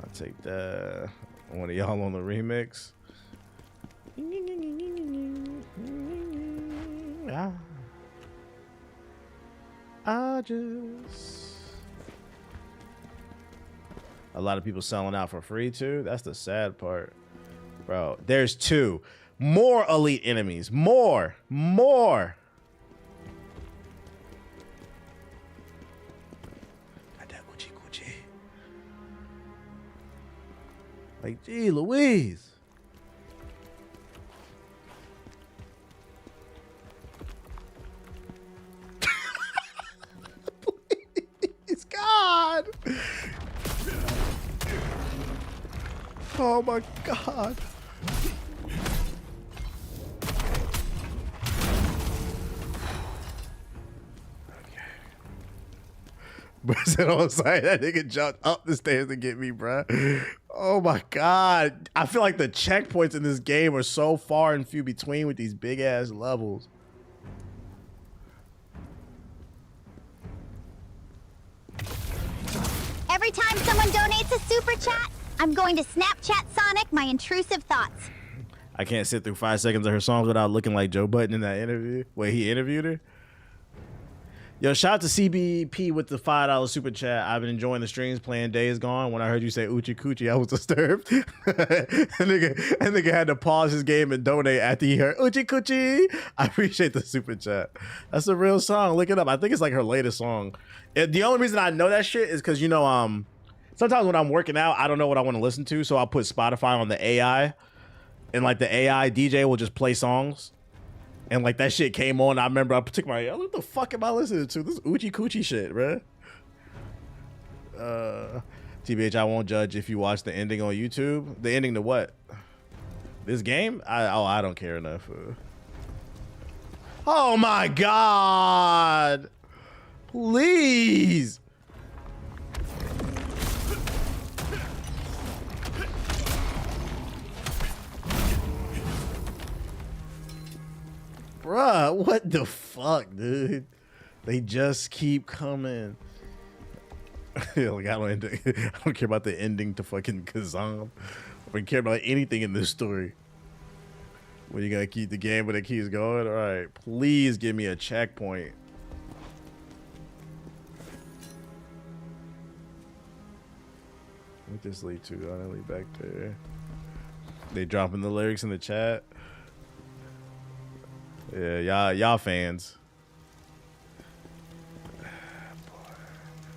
I'll take that. One of y'all on the remix. I just... A lot of people selling out for free too. That's the sad part, bro. There's more elite enemies. More. Got that Gucci. Like, gee, Louise. Please, God. Oh my God. Okay. But said on site, that nigga jumped up the stairs to get me, bruh. Oh my God. I feel like the checkpoints in this game are so far and few between with these big ass levels. Every time someone donates a super chat, I'm going to Snapchat Sonic my intrusive thoughts. I can't sit through 5 seconds of her songs without looking like Joe Budden in that interview. Wait, he interviewed her? Yo, shout out to CBP with the $5 super chat. I've been enjoying the streams playing Days Gone. When I heard you say Uchi Coochie, I was disturbed. And nigga had to pause his game and donate after he heard Uchi Coochie. I appreciate the super chat. That's a real song. Look it up. I think it's like her latest song. The only reason I know that shit is because, you know, sometimes when I'm working out, I don't know what I want to listen to, so I'll put Spotify on the AI, and like the AI DJ will just play songs. And like that shit came on. I remember I took my, what the fuck am I listening to? This Uchi Coochie shit, bro. TBH, I won't judge if you watch the ending on YouTube. The ending to what? This game? I don't care enough. Oh my God. Please. Bruh, what the fuck, dude? They just keep coming. Like, I don't care about the ending to fucking Khazan. I don't care about anything in this story. When you gonna keep the game, but it keeps going? All right, please give me a checkpoint. What this lead to? I lead back there. They dropping the lyrics in the chat. Yeah, y'all fans.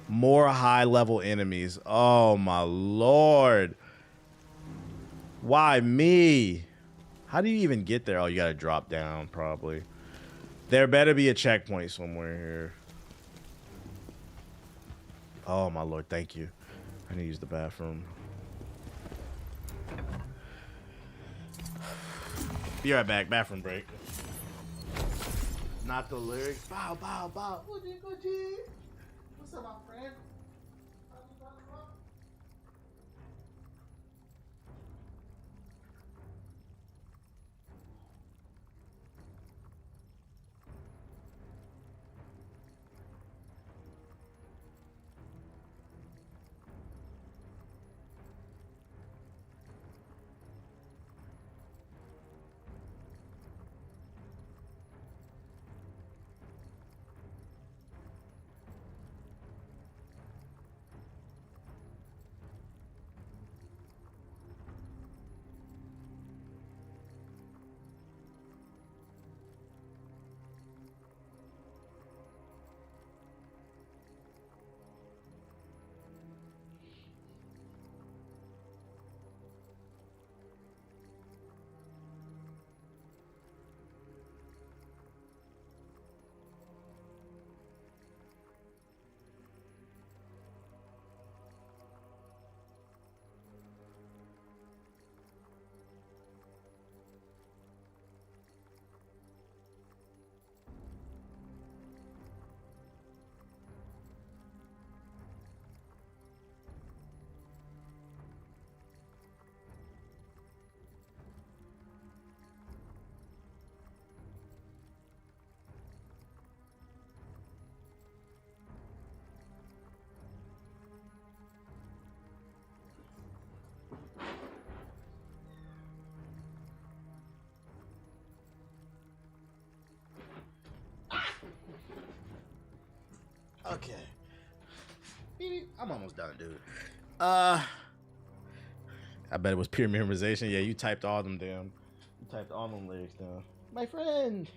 More high-level enemies. Oh my Lord. Why me? How do you even get there? Oh, you gotta drop down, probably. There better be a checkpoint somewhere here. Oh my Lord, thank you. I need to use the bathroom. Be right back, bathroom break. Not the lyrics. Bow, bow, bow. What's up, my friend? Okay. I'm almost done, dude. I bet it was pure memorization. Yeah, you typed all them down. You typed all them lyrics down. My friend.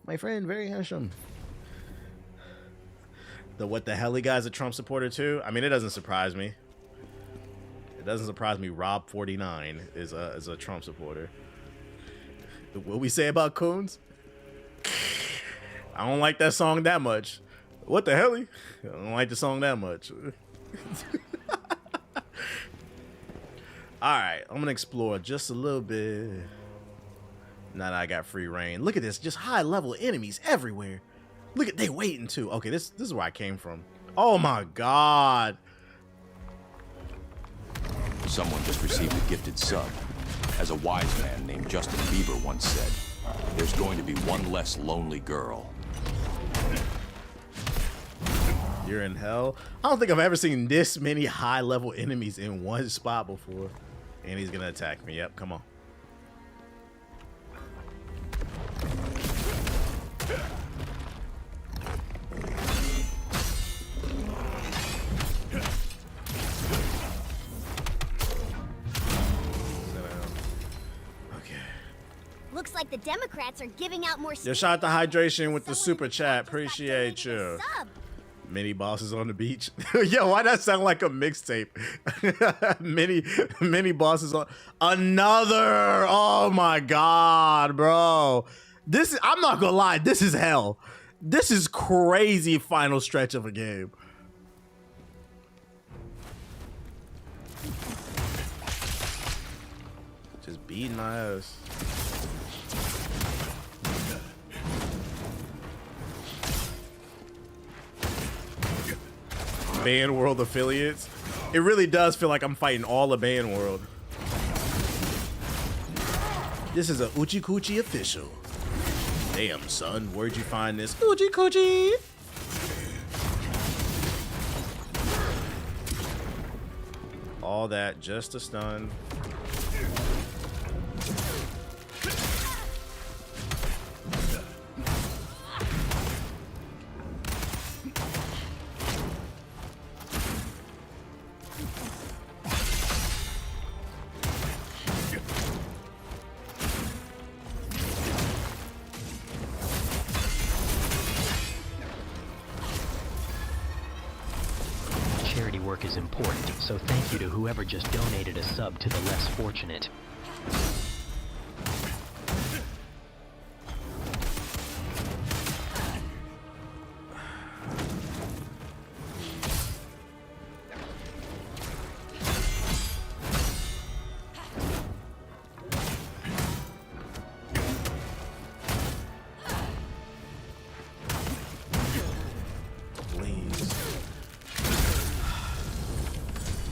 My friend, very handsome. The what the hell guy's a Trump supporter too? I mean, it doesn't surprise me. It doesn't surprise me. Rob49 is a Trump supporter. What we say about Coons? I don't like that song that much. What the hell? I don't like the song that much. Alright, I'm gonna explore just a little bit. Now that I got free reign. Look at this, just high level enemies everywhere. Look at, they waiting too. Okay, this is where I came from. Oh my God. Someone just received a gifted sub. As a wise man named Justin Bieber once said, there's going to be one less lonely girl. You're in hell. I don't think I've ever seen this many high level enemies in one spot before. And he's gonna attack me. Yep, come on. like the Democrats are giving out more. Yo, shout out to Hydration with the super chat. Appreciate you. Mini bosses on the beach. Yo, why that sound like a mixtape? mini bosses on another. Oh my god, bro. This is, I'm not gonna lie, this is hell. This is crazy final stretch of a game. Just beating my ass. Band World affiliates. It really does feel like I'm fighting all the Band World. This is a Uchi Coochie official. Damn, son, where'd you find this? Uchi Coochie. All that just to stun. Work is important, so thank you to whoever just donated a sub to the less fortunate.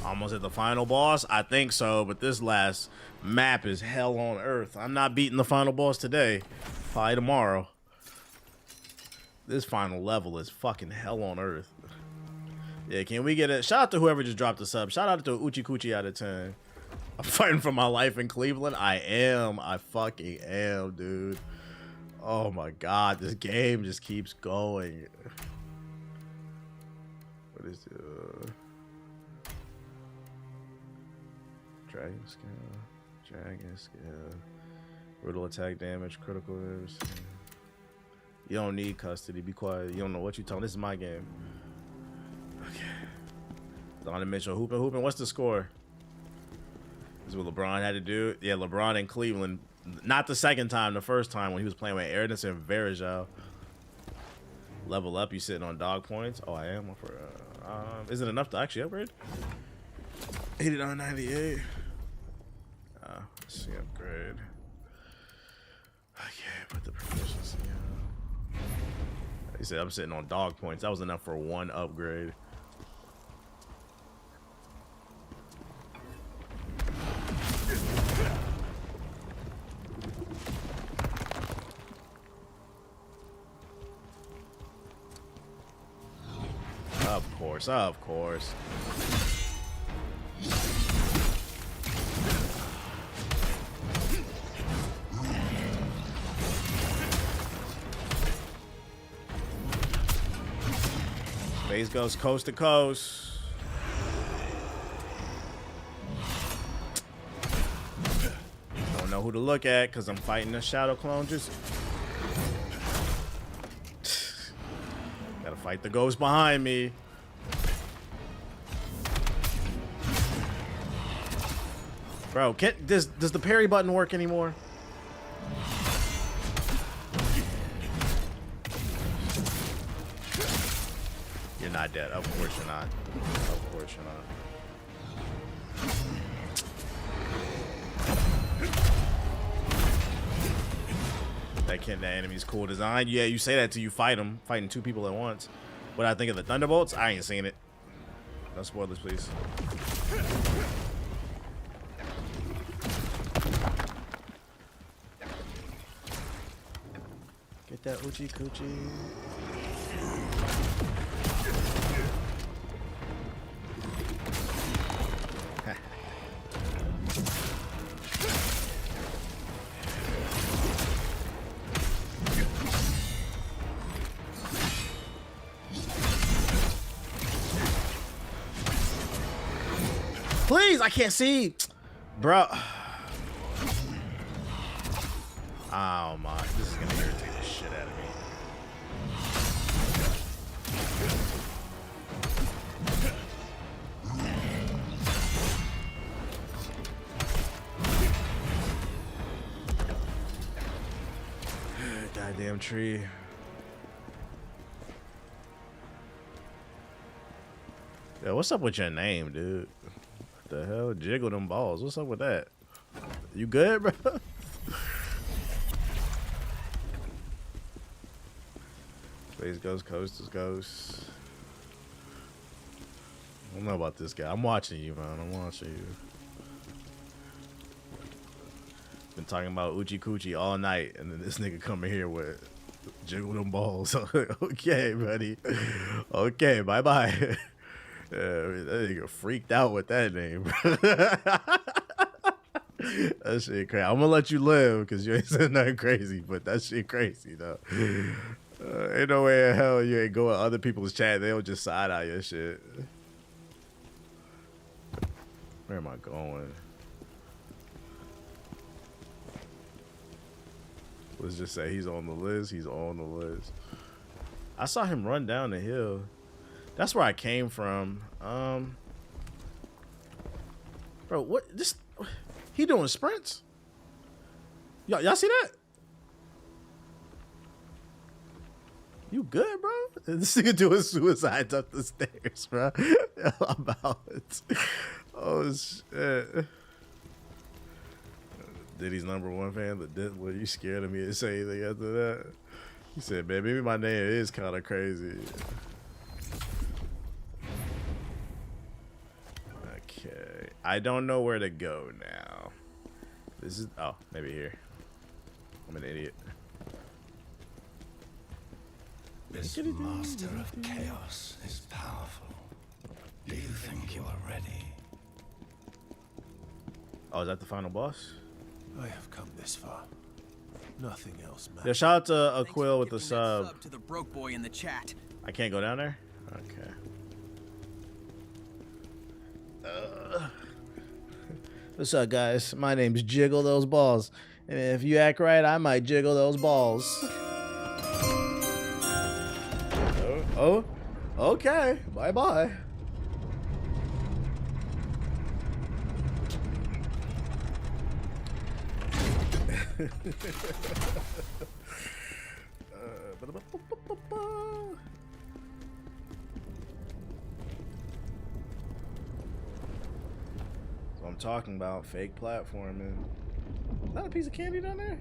Almost at the final boss? I think so, but this last map is hell on earth. I'm not beating the final boss today. Probably tomorrow. This final level is fucking hell on earth. Yeah, can we get it? Shout out to whoever just dropped the sub. Shout out to Uchi Coochie out of 10. I'm fighting for my life in Cleveland. I am. I fucking am, dude. Oh my god, this game just keeps going. What is it? Dragon scale, brutal attack damage, critical damage. You don't need custody. Be quiet. You don't know what you're talking. This is my game. Okay. Donovan Mitchell hooping. What's the score? This is what LeBron had to do. Yeah, LeBron in Cleveland. Not the second time. The first time when he was playing with Erdens and Varejao. Level up. You sitting on dog points? Oh, I am. Is it enough to actually upgrade? 89.98. Let's see, upgrade. Okay, put the proficiency on. He said I'm sitting on dog points. That was enough for one upgrade. Of course. Base goes coast to coast. Don't know who to look at because I'm fighting the shadow clone. Just gotta fight the ghost behind me. Bro, does the parry button work anymore? You're not dead. Of course you're not. Of course you're not. That enemy's cool design. Yeah, you say that till you fight him. Fighting two people at once. What I think of the Thunderbolts? I ain't seen it. No spoilers, please. Get that Uchi Coochie. Please, I can't see. Bro. Oh my, this is gonna irritate the shit out of me. Goddamn tree. Yo, what's up with your name, dude? What the hell? Jiggle them balls. What's up with that? You good, bro? Space Ghost, Coast is Ghost. I don't know about this guy. I'm watching you, man. I'm watching you. Been talking about Uchi Coochie all night, and then this nigga coming here with jiggle them balls. Okay, buddy. Okay, bye-bye. That nigga freaked out with that name. That shit crazy. I'm gonna let you live because you ain't said nothing crazy, but that shit crazy, though. Ain't no way in hell you ain't going other people's chat. They'll just side eye your shit. Where am I going? Let's just say he's on the list. He's on the list. I saw him run down the hill. That's where I came from. Bro, what? This he doing sprints? Y'all see that? You good, bro? This nigga doing suicides up the stairs, bro. I'm out. Oh shit. Diddy's #1 fan, but were you scared of me to say anything after that? He said, man, maybe my name is kind of crazy. Okay. I don't know where to go now. This is, oh, maybe here. I'm an idiot. This master of chaos is powerful. Do you think you are ready? Oh, is that the final boss? I have come this far. Nothing else matters. Yeah, shout out to Aquil with the sub. To the broke boy in the chat. I can't go down there? Okay. What's up, guys? My name's Jiggle Those Balls. And if you act right, I might jiggle those balls. Oh, okay. Bye-bye. So I'm talking about fake platforming. Is that a piece of candy down there?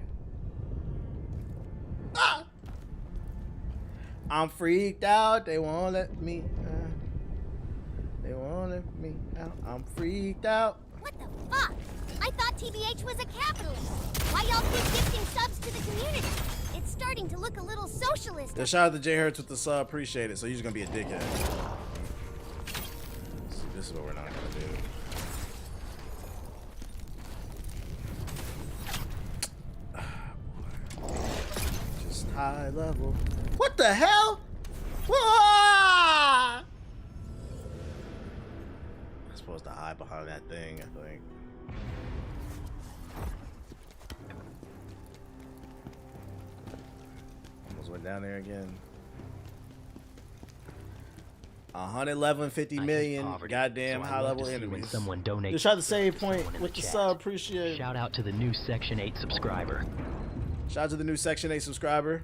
Ah! I'm freaked out. They won't let me. They won't let me out. I'm freaked out. What the fuck? I thought TBH was a capitalist. Why y'all keep gifting subs to the community? It's starting to look a little socialist. Yeah, shout out to J Hertz with the sub. Appreciate it. So you're just gonna be a dickhead. See, this is what we're not gonna do. Just high level. What the hell? Whoa! I'm supposed to hide behind that thing, I think. Almost went down there again. 111.50 million goddamn high level enemies. Someone donates. Just try to save point with the sub. Appreciate it. Shout out to the new Section 8 subscriber. Shout out to the new Section 8 subscriber.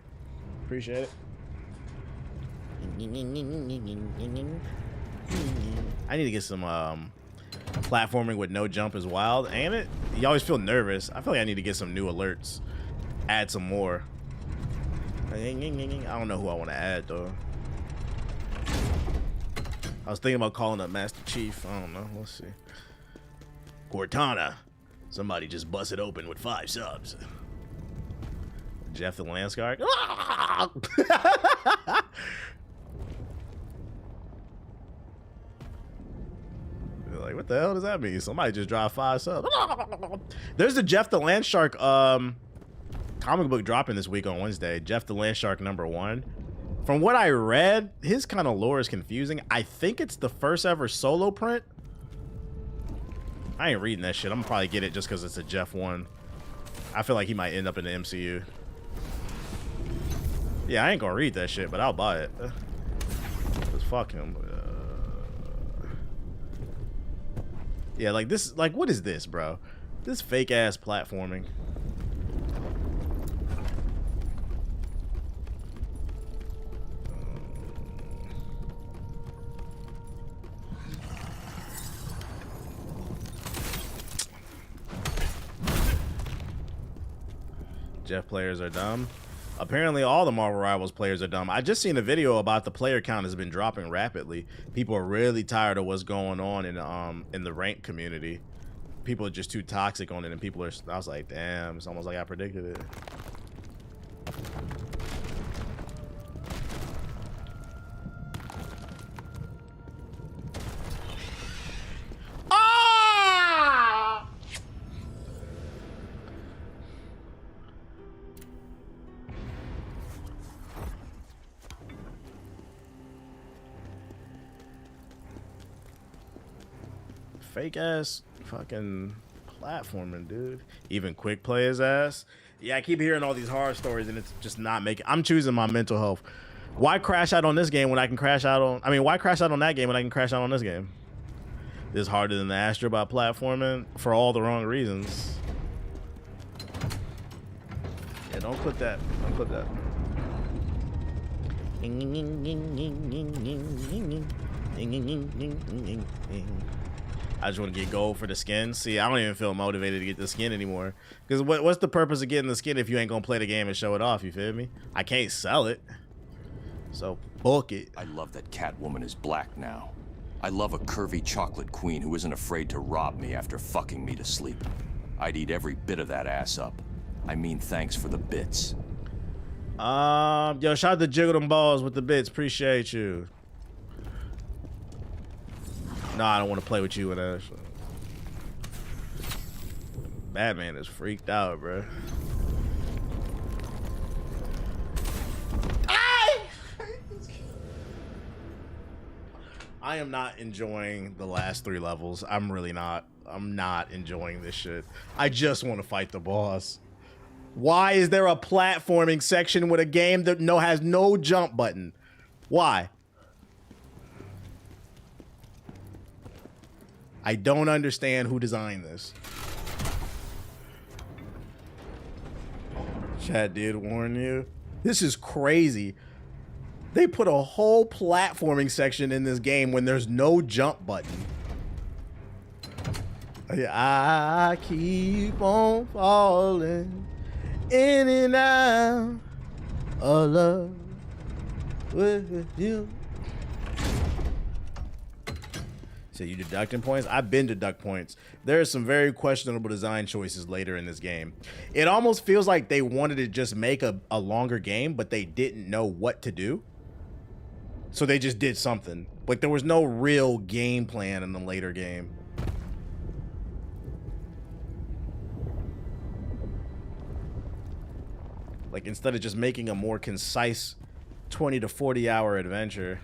Appreciate it. I need to get some platforming with no jump is wild, ain't it? You always feel nervous. I feel like I need to get some new alerts. Add some more. I don't know who I want to add though. I was thinking about calling up Master Chief. I don't know. Let's see. Cortana. Somebody just busted open with 5 subs. Jeff the Landsguard. Like, what the hell does that mean? Somebody just dropped 5 subs. There's the Jeff the Landshark comic book dropping this week on Wednesday. Jeff the Landshark #1. From what I read, his kind of lore is confusing. I think it's the first ever solo print. I ain't reading that shit. I'm gonna probably get it just because it's a Jeff one. I feel like he might end up in the MCU. Yeah, I ain't gonna read that shit, but I'll buy it. Cause fuck him. Yeah, like this, like what is this, bro? This fake ass platforming. Jeff players are dumb. Apparently all the Marvel Rivals players are dumb. I just seen a video about the player count has been dropping rapidly. People are really tired of what's going on in the rank community. People are just too toxic on it, and people are, I was like, damn, it's almost like I predicted it. Fake ass fucking platforming, dude. Even quick play his ass. Yeah, I keep hearing all these horror stories and it's just not making. I'm choosing my mental health. Why crash out on this game when I can crash out on, I mean, why crash out on that game when I can crash out on this game? This is harder than the Astra about platforming for all the wrong reasons. Yeah, don't click that. Don't click that. I just want to get gold for the skin. See, I don't even feel motivated to get the skin anymore. Because what's the purpose of getting the skin if you ain't going to play the game and show it off, you feel me? I can't sell it. So, book it. I love that Catwoman is black now. I love a curvy chocolate queen who isn't afraid to rob me after fucking me to sleep. I'd eat every bit of that ass up. I mean, thanks for the bits. Yo, shout out to Jiggle Them Balls with the bits. Appreciate you. No, I don't want to play with you with that. Batman is freaked out, bro. I am not enjoying the last 3 levels. I'm really not. I'm not enjoying this shit. I just want to fight the boss. Why is there a platforming section with a game that has no jump button? Why? I don't understand who designed this. Chat did warn you. This is crazy. They put a whole platforming section in this game when there's no jump button. I keep on falling in and out of love with you. So you deducting points? I've been deduct points. There are some very questionable design choices later in this game. It almost feels like they wanted to just make a longer game, but they didn't know what to do. So they just did something. Like there was no real game plan in the later game. Like instead of just making a more concise 20 to 40 hour adventure.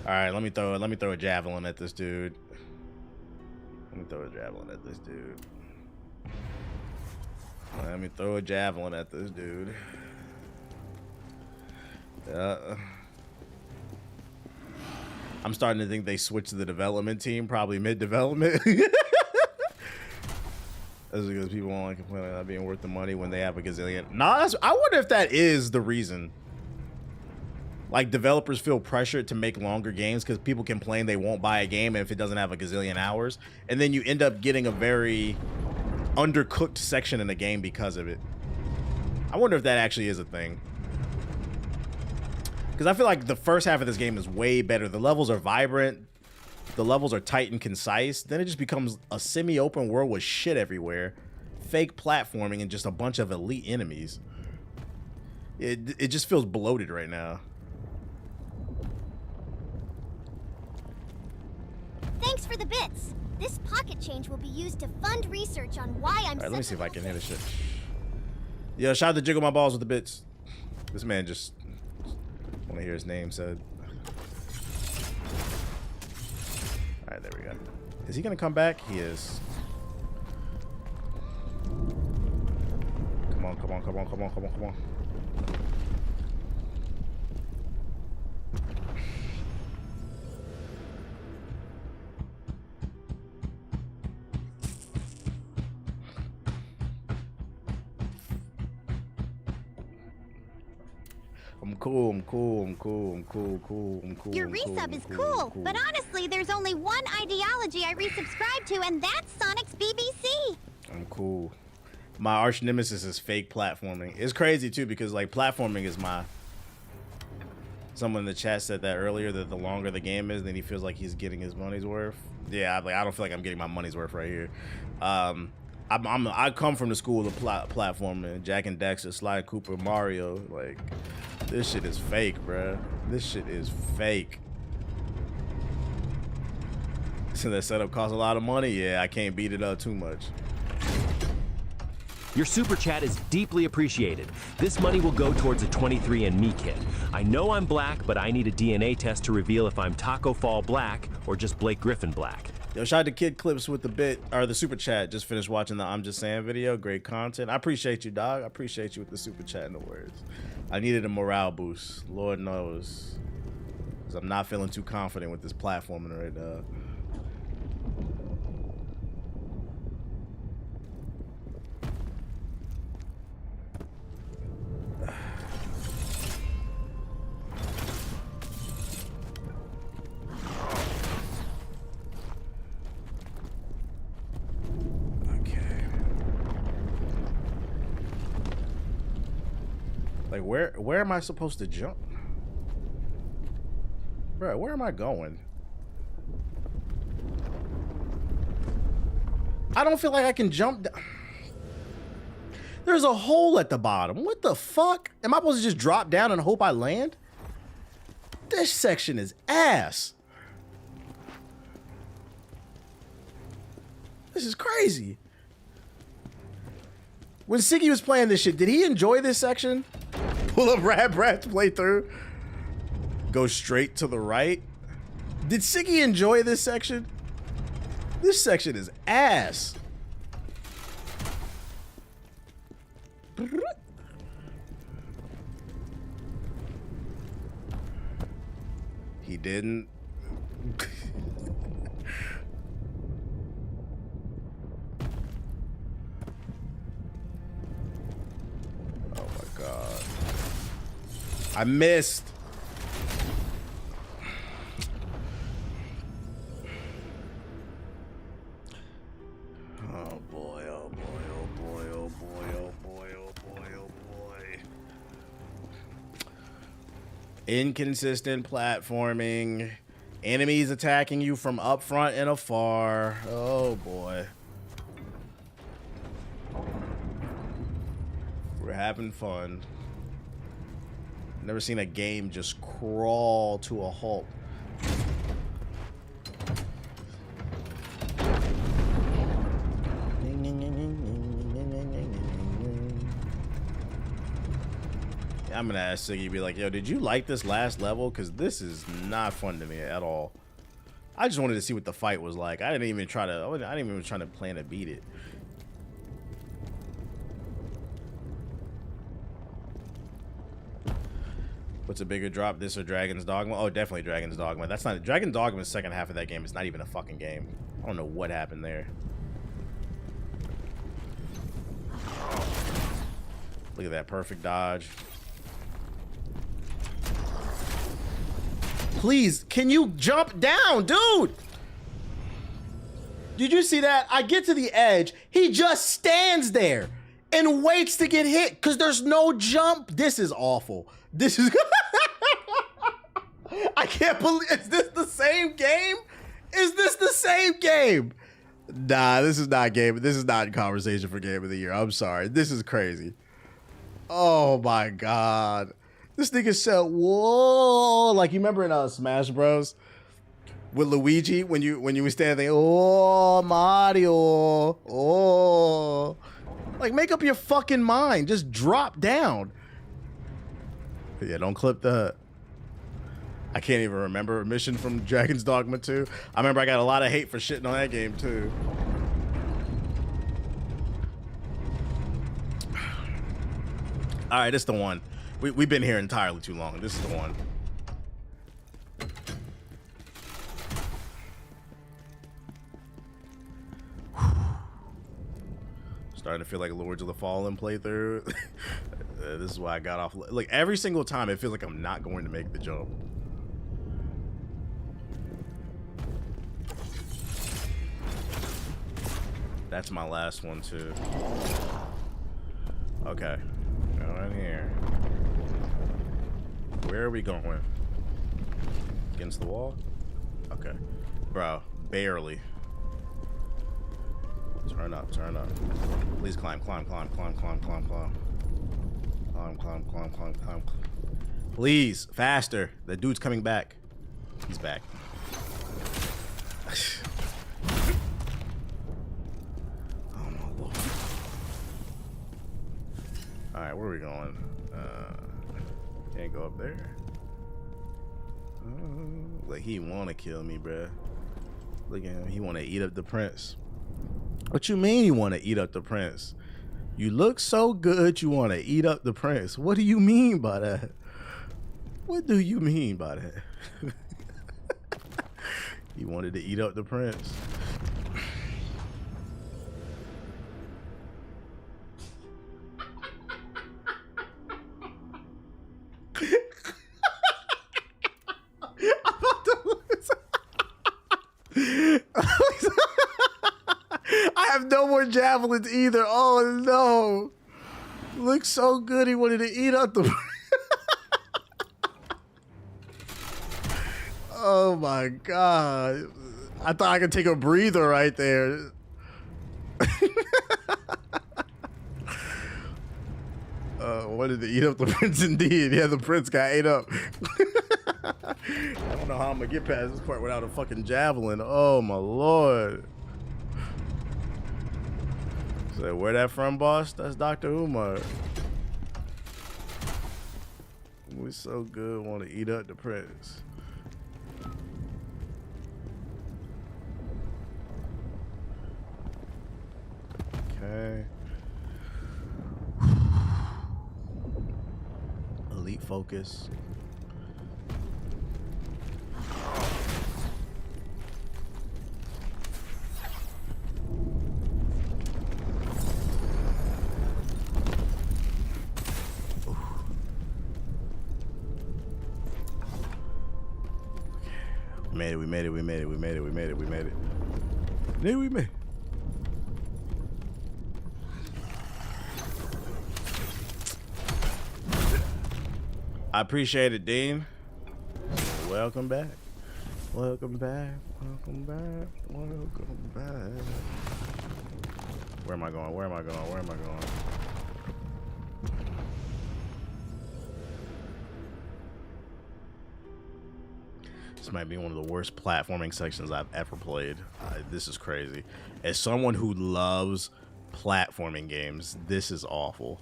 All right, let me throw a javelin at this dude. Let me throw a javelin at this dude. Let me throw a javelin at this dude. I'm starting to think they switched to the development team, probably mid-development. That's because people won't complain about not being worth the money when they have a gazillion. Nah, I wonder if that is the reason. Like developers feel pressured to make longer games because people complain they won't buy a game if it doesn't have a gazillion hours, and then you end up getting a very undercooked section in the game because of it. I wonder if that actually is a thing. Because I feel like the first half of this game is way better. The levels are vibrant. The levels are tight and concise. Then it just becomes a semi-open world with shit everywhere. Fake platforming and just a bunch of elite enemies. It just feels bloated right now. Thanks for the bits. This pocket change will be used to fund research on why I'm. All right, let me see if I can hit a shit. Yo, shout out to Jiggle My Balls with the bits. This man just want to hear his name said. All right, there we go. Is he gonna come back? He is. Come on, come on, come on, come on, come on, come on. I'm cool, I'm cool, I'm cool, I'm cool, cool, I'm cool. Your resub is cool, but honestly, there's only one ideology I resubscribe to, and that's Sonic's BBC. I'm cool. My arch nemesis is fake platforming. It's crazy too because like platforming is my. Someone in the chat said that earlier that the longer the game is, then he feels like he's getting his money's worth. Yeah, like I don't feel like I'm getting my money's worth right here. I come from the school of platforming. Jack and Dexter, Sly Cooper, Mario. Like this shit is fake, bruh. This shit is fake. So that setup costs a lot of money. Yeah, I can't beat it up too much. Your super chat is deeply appreciated. This money will go towards a 23andMe kit. I know I'm black, but I need a DNA test to reveal if I'm Taco Fall black or just Blake Griffin black. Yo, shout out to Kid Clips with the bit or the super chat. Just finished watching the I'm Just Saying video. Great content. I appreciate you, dog. I appreciate you with the super chat and the words. I needed a morale boost. Lord knows. Because I'm not feeling too confident with this platforming right now. Like where am I supposed to jump? Bro, where am I going? I don't feel like I can jump down. There's a hole at the bottom. What the fuck? Am I supposed to just drop down and hope I land? This section is ass. This is crazy. When Siggy was playing this shit, did he enjoy this section? Pull up Rad Brat to play through. Go straight to the right. Did Siggy enjoy this section? This section is ass. He didn't. Oh my God. I missed. Oh boy, oh boy, oh boy, oh boy, oh boy, oh boy, oh boy. Inconsistent platforming. Enemies attacking you from up front and afar. Oh boy. We're having fun. Never seen a game just crawl to a halt. I'm gonna ask Siggy, be like, yo, did you like this last level? Because this is not fun to me at all. I just wanted to see what the fight was like. I didn't even try to plan to beat it. What's a bigger drop, this or Dragon's Dogma? Oh, definitely Dragon's Dogma. That's not Dragon's Dogma's second half of that game. It's not even a fucking game. I don't know what happened there. Look at that perfect dodge. Please, can you jump down, dude? Did you see that? I get to the edge. He just stands there and waits to get hit because there's no jump. This is awful. This is... I can't believe... Is this the same game? Is this the same game? Nah, this is not game. This is not conversation for game of the year. I'm sorry. This is crazy. Oh my God. This nigga said, whoa. Like, you remember in Smash Bros? With Luigi, when you were standing there, oh, Mario. Oh. Like, make up your fucking mind. Just drop down. Yeah, don't clip the... I can't even remember a mission from Dragon's Dogma 2. I remember I got a lot of hate for shitting on that game, too. All right, this is the one. We've been here entirely too long. This is the one. Starting to feel like Lords of the Fallen playthrough. This is why I got off. Like, every single time, it feels like I'm not going to make the jump. That's my last one, too. Okay. Go in here. Where are we going? Against the wall? Okay. Bro, barely. Turn up, turn up. Please climb, climb, climb, climb, climb, climb, climb. Climb, climb, climb, climb, climb. Please, faster. The dude's coming back. He's back. Oh my lord. Alright, where are we going? Can't go up there. Like, he wanna kill me, bruh. Look at him. He wanna eat up the prince. What you mean you wanna eat up the prince? You look so good you wanna eat up the prince. What do you mean by that? What do you mean by that? He wanted to eat up the prince. I have no more javelins either. Oh no. Looks so good he wanted to eat up the... Oh my god. I thought I could take a breather right there. Wanted to eat up the prince indeed. Yeah, the prince got ate up. I don't know how I'm gonna get past this part without a fucking javelin. Oh my lord. So where that from, boss? That's Dr. Umar. We so good, want to eat up the prince. Okay. Elite focus. We made it. There we made it. I appreciate it, Dean. Welcome back. Welcome back. Welcome back. Welcome back. Where am I going? Where am I going? Where am I going? This might be one of the worst platforming sections I've ever played. This is crazy. As someone who loves platforming games, this is awful.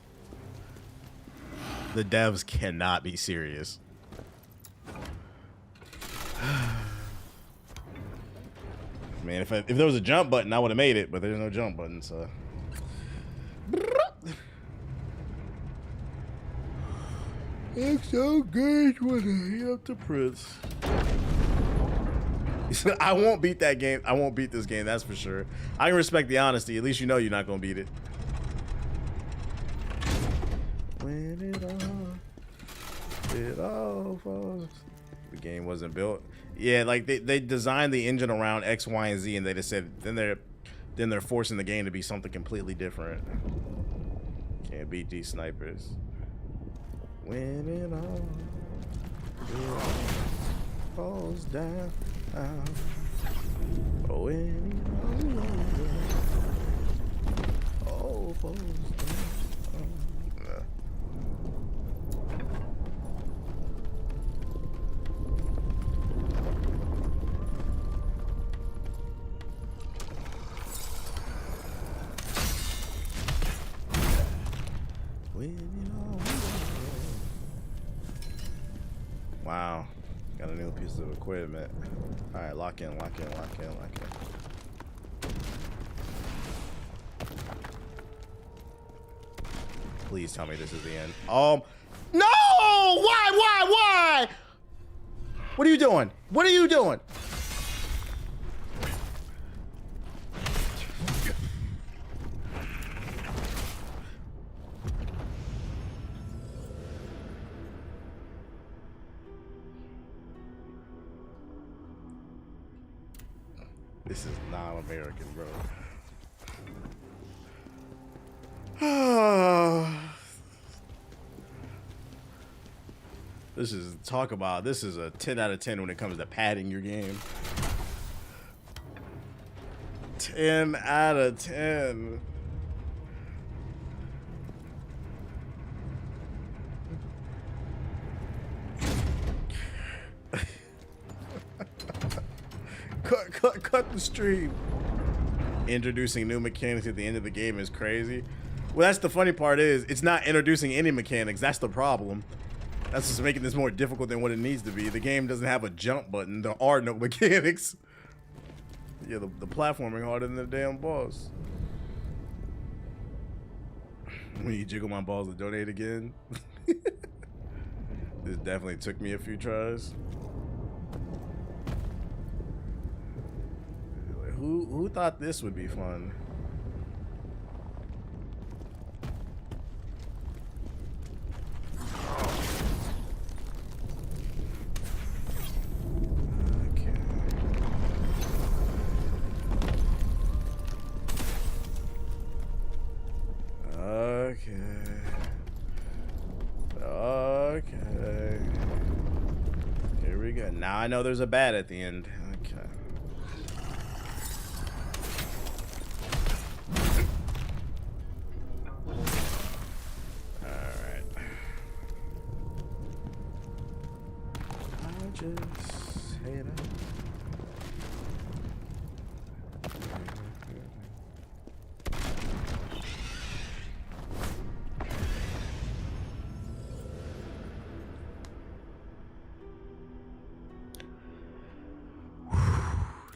The devs cannot be serious. Man, if there was a jump button, I would have made it, but there's no jump button, so. It's so good when I eat up the prince. I won't beat that game. I won't beat this game, that's for sure. I can respect the honesty. At least you know you're not gonna beat it. When it all falls. The game wasn't built. Yeah, like they designed the engine around X, Y, and Z, and they just said then they're forcing the game to be something completely different. Can't beat these snipers. When it all falls down. When it all falls down. Wow. Got a new piece of equipment. Alright, lock in, lock in, lock in, lock in. Please tell me this is the end. No! Why? What are you doing? What are you doing? This is not American, bro. This is a 10 out of 10 when it comes to padding your game. 10 out of 10. Cut the stream. Introducing new mechanics at the end of the game is crazy. Well, that's the funny part is it's not introducing any mechanics. That's the problem. That's just making this more difficult than what it needs to be. The game doesn't have a jump button. There are no mechanics. Yeah, the platforming harder than the damn boss. When you jiggle my balls to donate again. This definitely took me a few tries. Who thought this would be fun? Okay. Here we go. Now I know there's a bat at the end. Okay. Alright. I just hate it.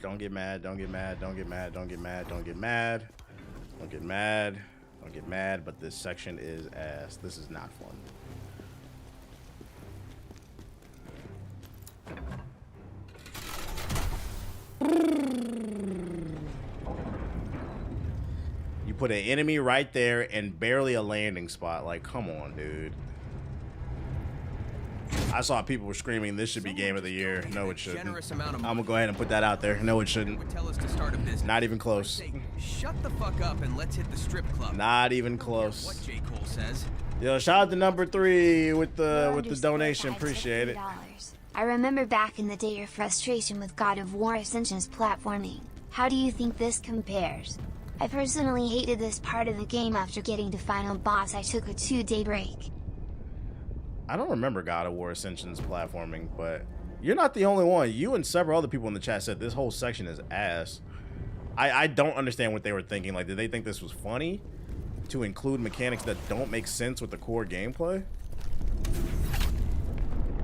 Don't get mad, don't get mad, don't get mad, don't get mad, don't get mad, don't get mad, don't get mad, but this section is ass. This is not fun. You put an enemy right there and barely a landing spot. Like, come on, dude. I saw people were screaming this should be game of the year. No, it shouldn't. I'm gonna go ahead and put that out there. No, it shouldn't. Not even close. Shut the fuck up and let's hit the strip club. Not even close. What J. Cole says. Yo, shout out to number 3 with the donation. Appreciate it. I remember back in the day your frustration with God of War Ascension's platforming. How do you think this compares? I personally hated this part of the game. After getting to final boss, I took a 2-day break. I don't remember God of War Ascension's platforming, but you're not the only one. You and several other people in the chat said this whole section is ass. I don't understand what they were thinking. Like, did they think this was funny to include mechanics that don't make sense with the core gameplay?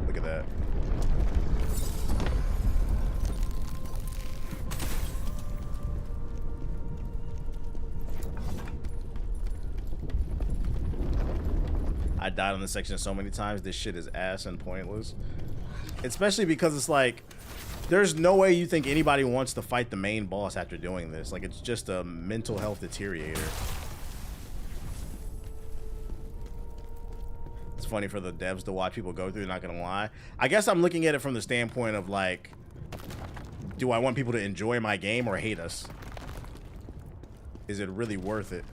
Look at that. I died on this section so many times. This shit is ass and pointless. Especially because it's like, there's no way you think anybody wants to fight the main boss after doing this. Like, it's just a mental health deteriorator. It's funny for the devs to watch people go through, not gonna lie. I guess I'm looking at it from the standpoint of like, do I want people to enjoy my game or hate us? Is it really worth it?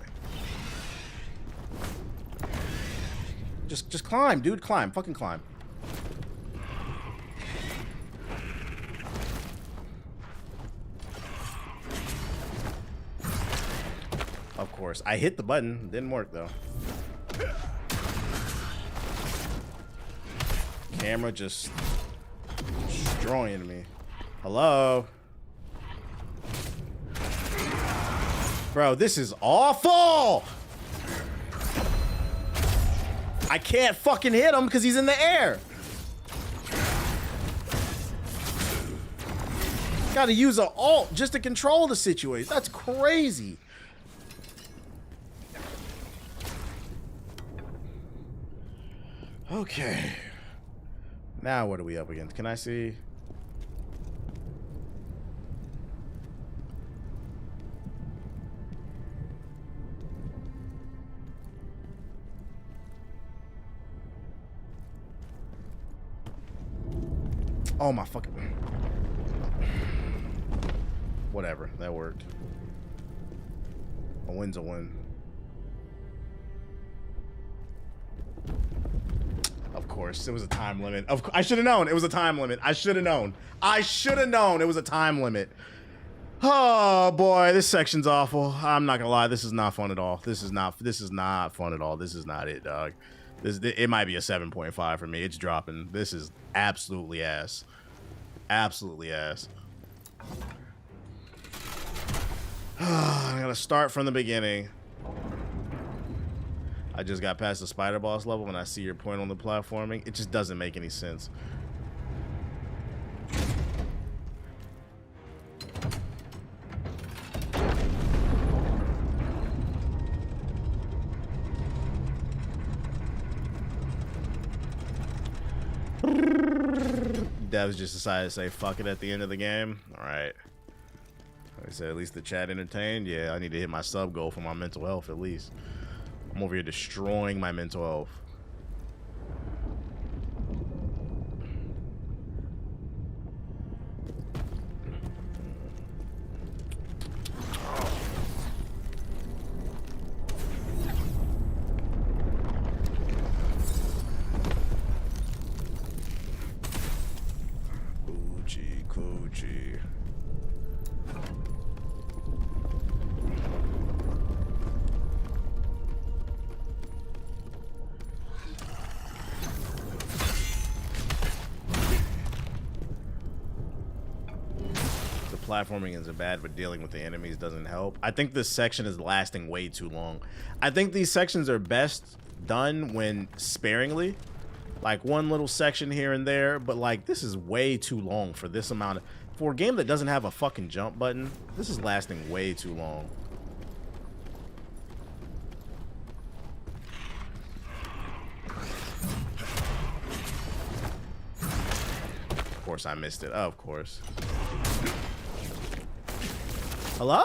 Just climb, dude. Climb. Fucking climb. Of course. I hit the button. Didn't work, though. Camera just destroying me. Hello? Bro, this is awful! I can't fucking hit him because he's in the air. Gotta use an alt just to control the situation. That's crazy. Okay. Now what are we up against? Can I see? Oh my fucking... Whatever, that worked. A win's a win. Of course, it was a time limit. I should have known it was a time limit. I should have known. I should have known it was a time limit. Oh boy, this section's awful. I'm not gonna lie, this is not fun at all. This is not fun at all. This is not it, dog. It might be a 7.5 for me. It's dropping. This is absolutely ass. Absolutely ass. I gotta start from the beginning. I just got past the spider boss level and I see your point on the platforming. It just doesn't make any sense. Devs just decided to say fuck it at the end of the game. All right. Like I said, at least the chat entertained. Yeah, I need to hit my sub goal for my mental health at least. I'm over here destroying my mental health. Coochie. Platforming isn't bad, but dealing with the enemies doesn't help. I think this section is lasting way too long. I think these sections are best done when sparingly, like one little section here and there, but like this is way too long for this amount of, for a game that doesn't have a fucking jump button. This is lasting way too long. Of course I missed it. Oh, of course. Hello?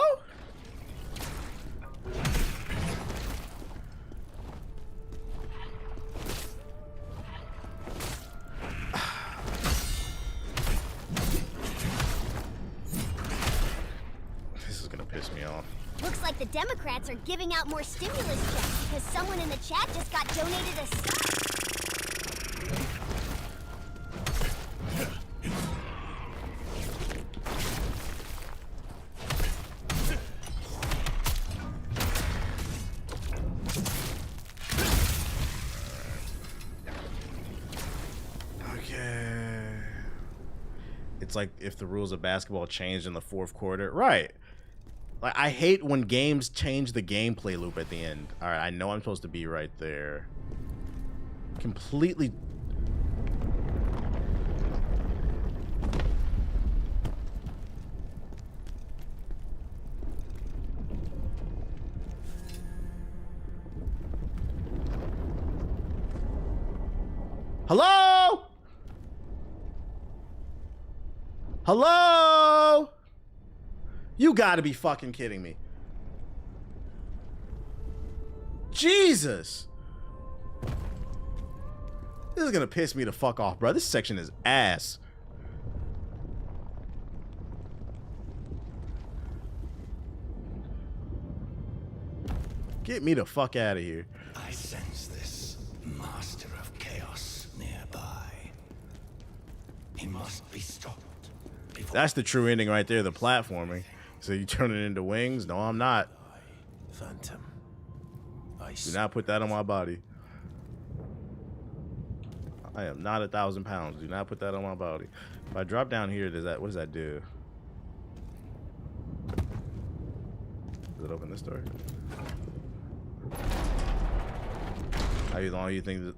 This is gonna piss me off. Looks like the Democrats are giving out more stimulus checks because someone in the chat just got donated a... It's like if the rules of basketball changed in the fourth quarter. Right. Like, I hate when games change the gameplay loop at the end. All right, I know I'm supposed to be right there. Completely. Hello? Hello? You gotta be fucking kidding me. Jesus. This is gonna piss me the fuck off, bro. This section is ass. Get me the fuck out of here. I sense this master of chaos nearby. He must be stopped. That's the true ending right there, the platforming. So you turn it into wings? No, I'm not. Phantom. Do not put that on my body. I am not 1,000 pounds. Do not put that on my body. If I drop down here, what does that do? Does it open this door? How long you think that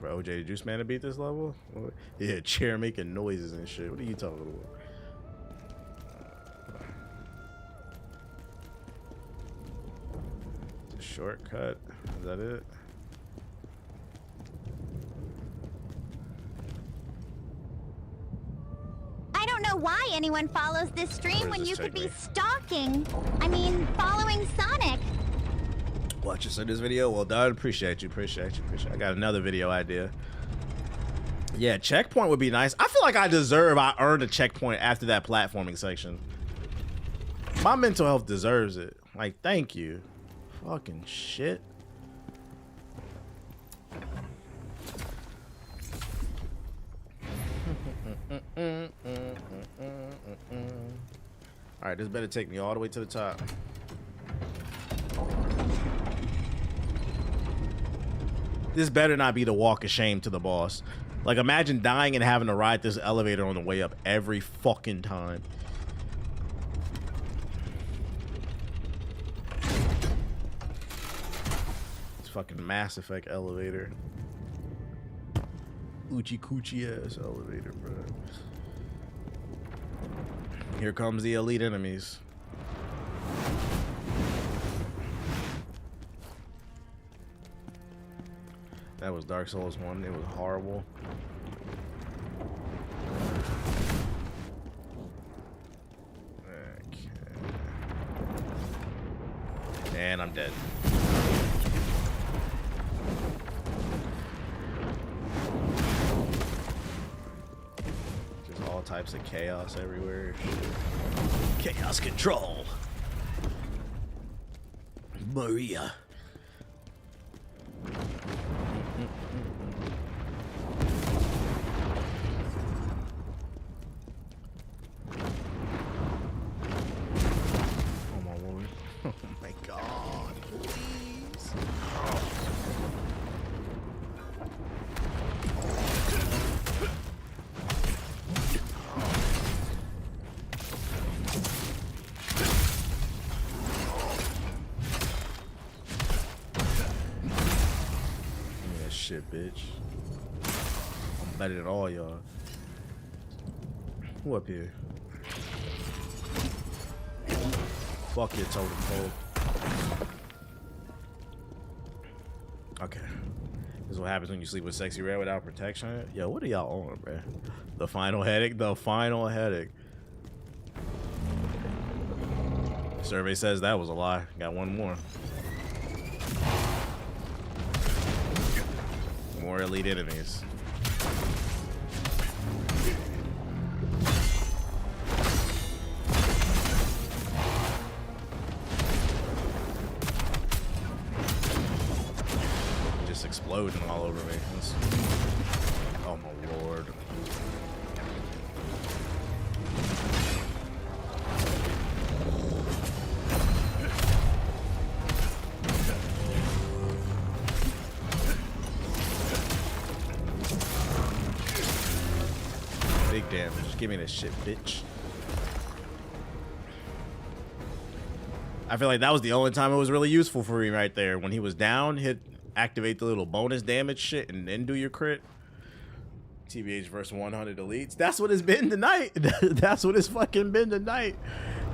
for OJ Juice Man to beat this level? Yeah, chair making noises and shit. What are you talking about? shortcut. Is that it? I don't know why anyone follows this stream when you could be stalking. I mean, following Sonic. Watch us in this video. Well done. Appreciate you. I got another video idea. Yeah, checkpoint would be nice. I feel like I earned a checkpoint after that platforming section. My mental health deserves it. Like, thank you. Fucking shit. Alright, this better take me all the way to the top. This better not be the walk of shame to the boss. Like, imagine dying and having to ride this elevator on the way up every fucking time. It's fucking Mass Effect elevator. Oochie coochie ass elevator, bro. Here comes the elite enemies. That was Dark Souls 1. It was horrible. Okay. And I'm dead. Just all types of chaos everywhere. Chaos control. Maria. Bitch, I'm better than all y'all. Who up here? Fuck your totem pole. Okay, this is what happens when you sleep with Sexy Red without protection. Yo, what are y'all on, bro? The final headache. The final headache. Survey says that was a lie. Got one more. More elite enemies. Just exploding all over me. Oh my lord. Big damage. Give me this shit, bitch. I feel like that was the only time it was really useful for me right there. When he was down, activate the little bonus damage shit and then do your crit. TBH versus 100 elites. That's what it's been tonight. That's what it's fucking been tonight.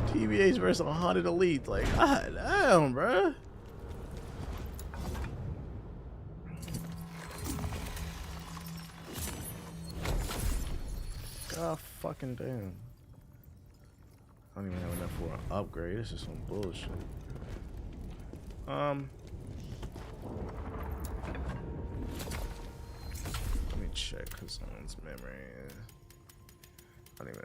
TBH versus 100 elites. Like, god damn, bruh. God fucking damn. I don't even have enough for an upgrade. This is some bullshit. Let me check Khazan's memory. I don't even.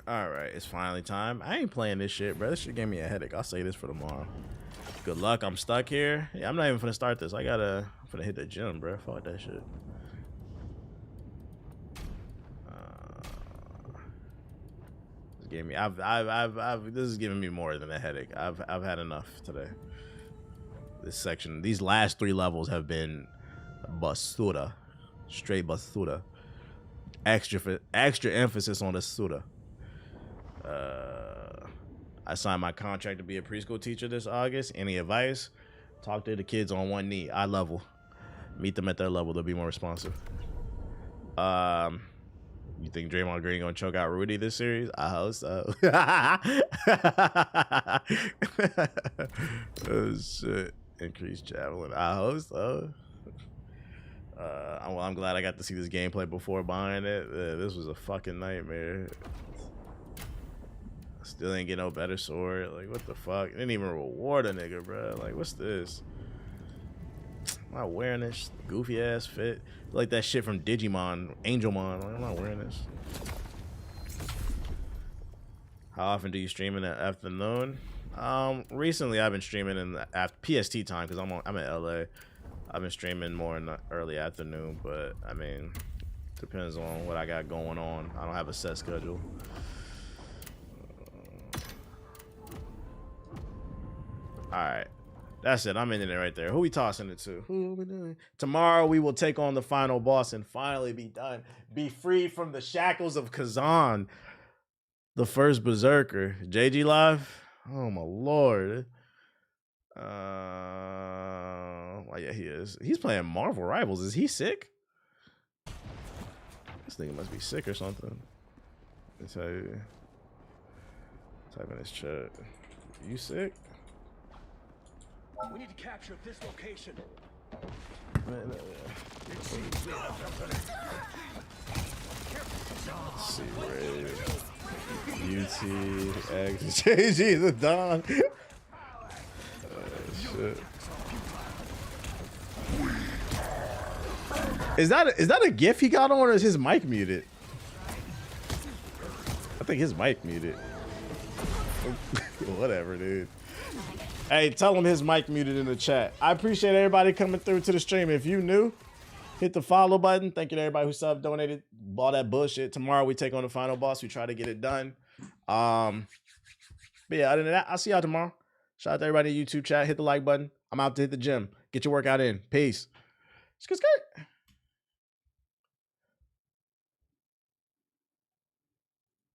Alright, it's finally time. I ain't playing this shit, bro. This shit gave me a headache. I'll say this for tomorrow. Good luck. I'm stuck here. Yeah, I'm not even finna start this. I'm finna hit the gym, bro. Fuck that shit. Gave me. This is giving me more than a headache. I've had enough today. This section, these last 3 levels have been basura, straight basura. Extra emphasis on the sura. I signed my contract to be a preschool teacher this August. Any advice? Talk to the kids on one knee. Eye level. Meet them at their level. They'll be more responsive. You think Draymond Green gonna choke out Rudy this series? I hope so. Oh shit! Increased javelin. I hope so. Well, I'm glad I got to see this gameplay before buying it. This was a fucking nightmare. Still ain't get no better sword. Like, what the fuck? Didn't even reward a nigga, bro. Like, what's this? I'm not wearing this goofy ass fit. Like that shit from Digimon, Angelmon. Like, I'm not wearing this. How often do you stream in the afternoon? Recently I've been streaming in the PST time because I'm in LA. I've been streaming more in the early afternoon, but I mean, depends on what I got going on. I don't have a set schedule. All right, that's it. I'm ending it right there. Who we tossing it to? Who we doing? Tomorrow we will take on the final boss and finally be done. Be free from the shackles of Khazan, the first Berserker. JG live? Oh my lord. Oh yeah, he is. He's playing Marvel Rivals. Is he sick? This nigga must be sick or something. Let me tell you. Type in his chat. You sick? We need to capture this location. Let's see, Ray. UT, X, JG, the Don. Shit. Is that a GIF he got on, or is his mic muted? I think his mic muted. Whatever, dude. Hey, tell him his mic muted in the chat. I appreciate everybody coming through to the stream. If you new, hit the follow button. Thank you to everybody who sub, donated, all that bullshit. Tomorrow we take on the final boss. We try to get it done. But yeah, other than that, I'll see y'all tomorrow. Shout out to everybody in the YouTube chat. Hit the like button. I'm out to hit the gym. Get your workout in. Peace. Skirt.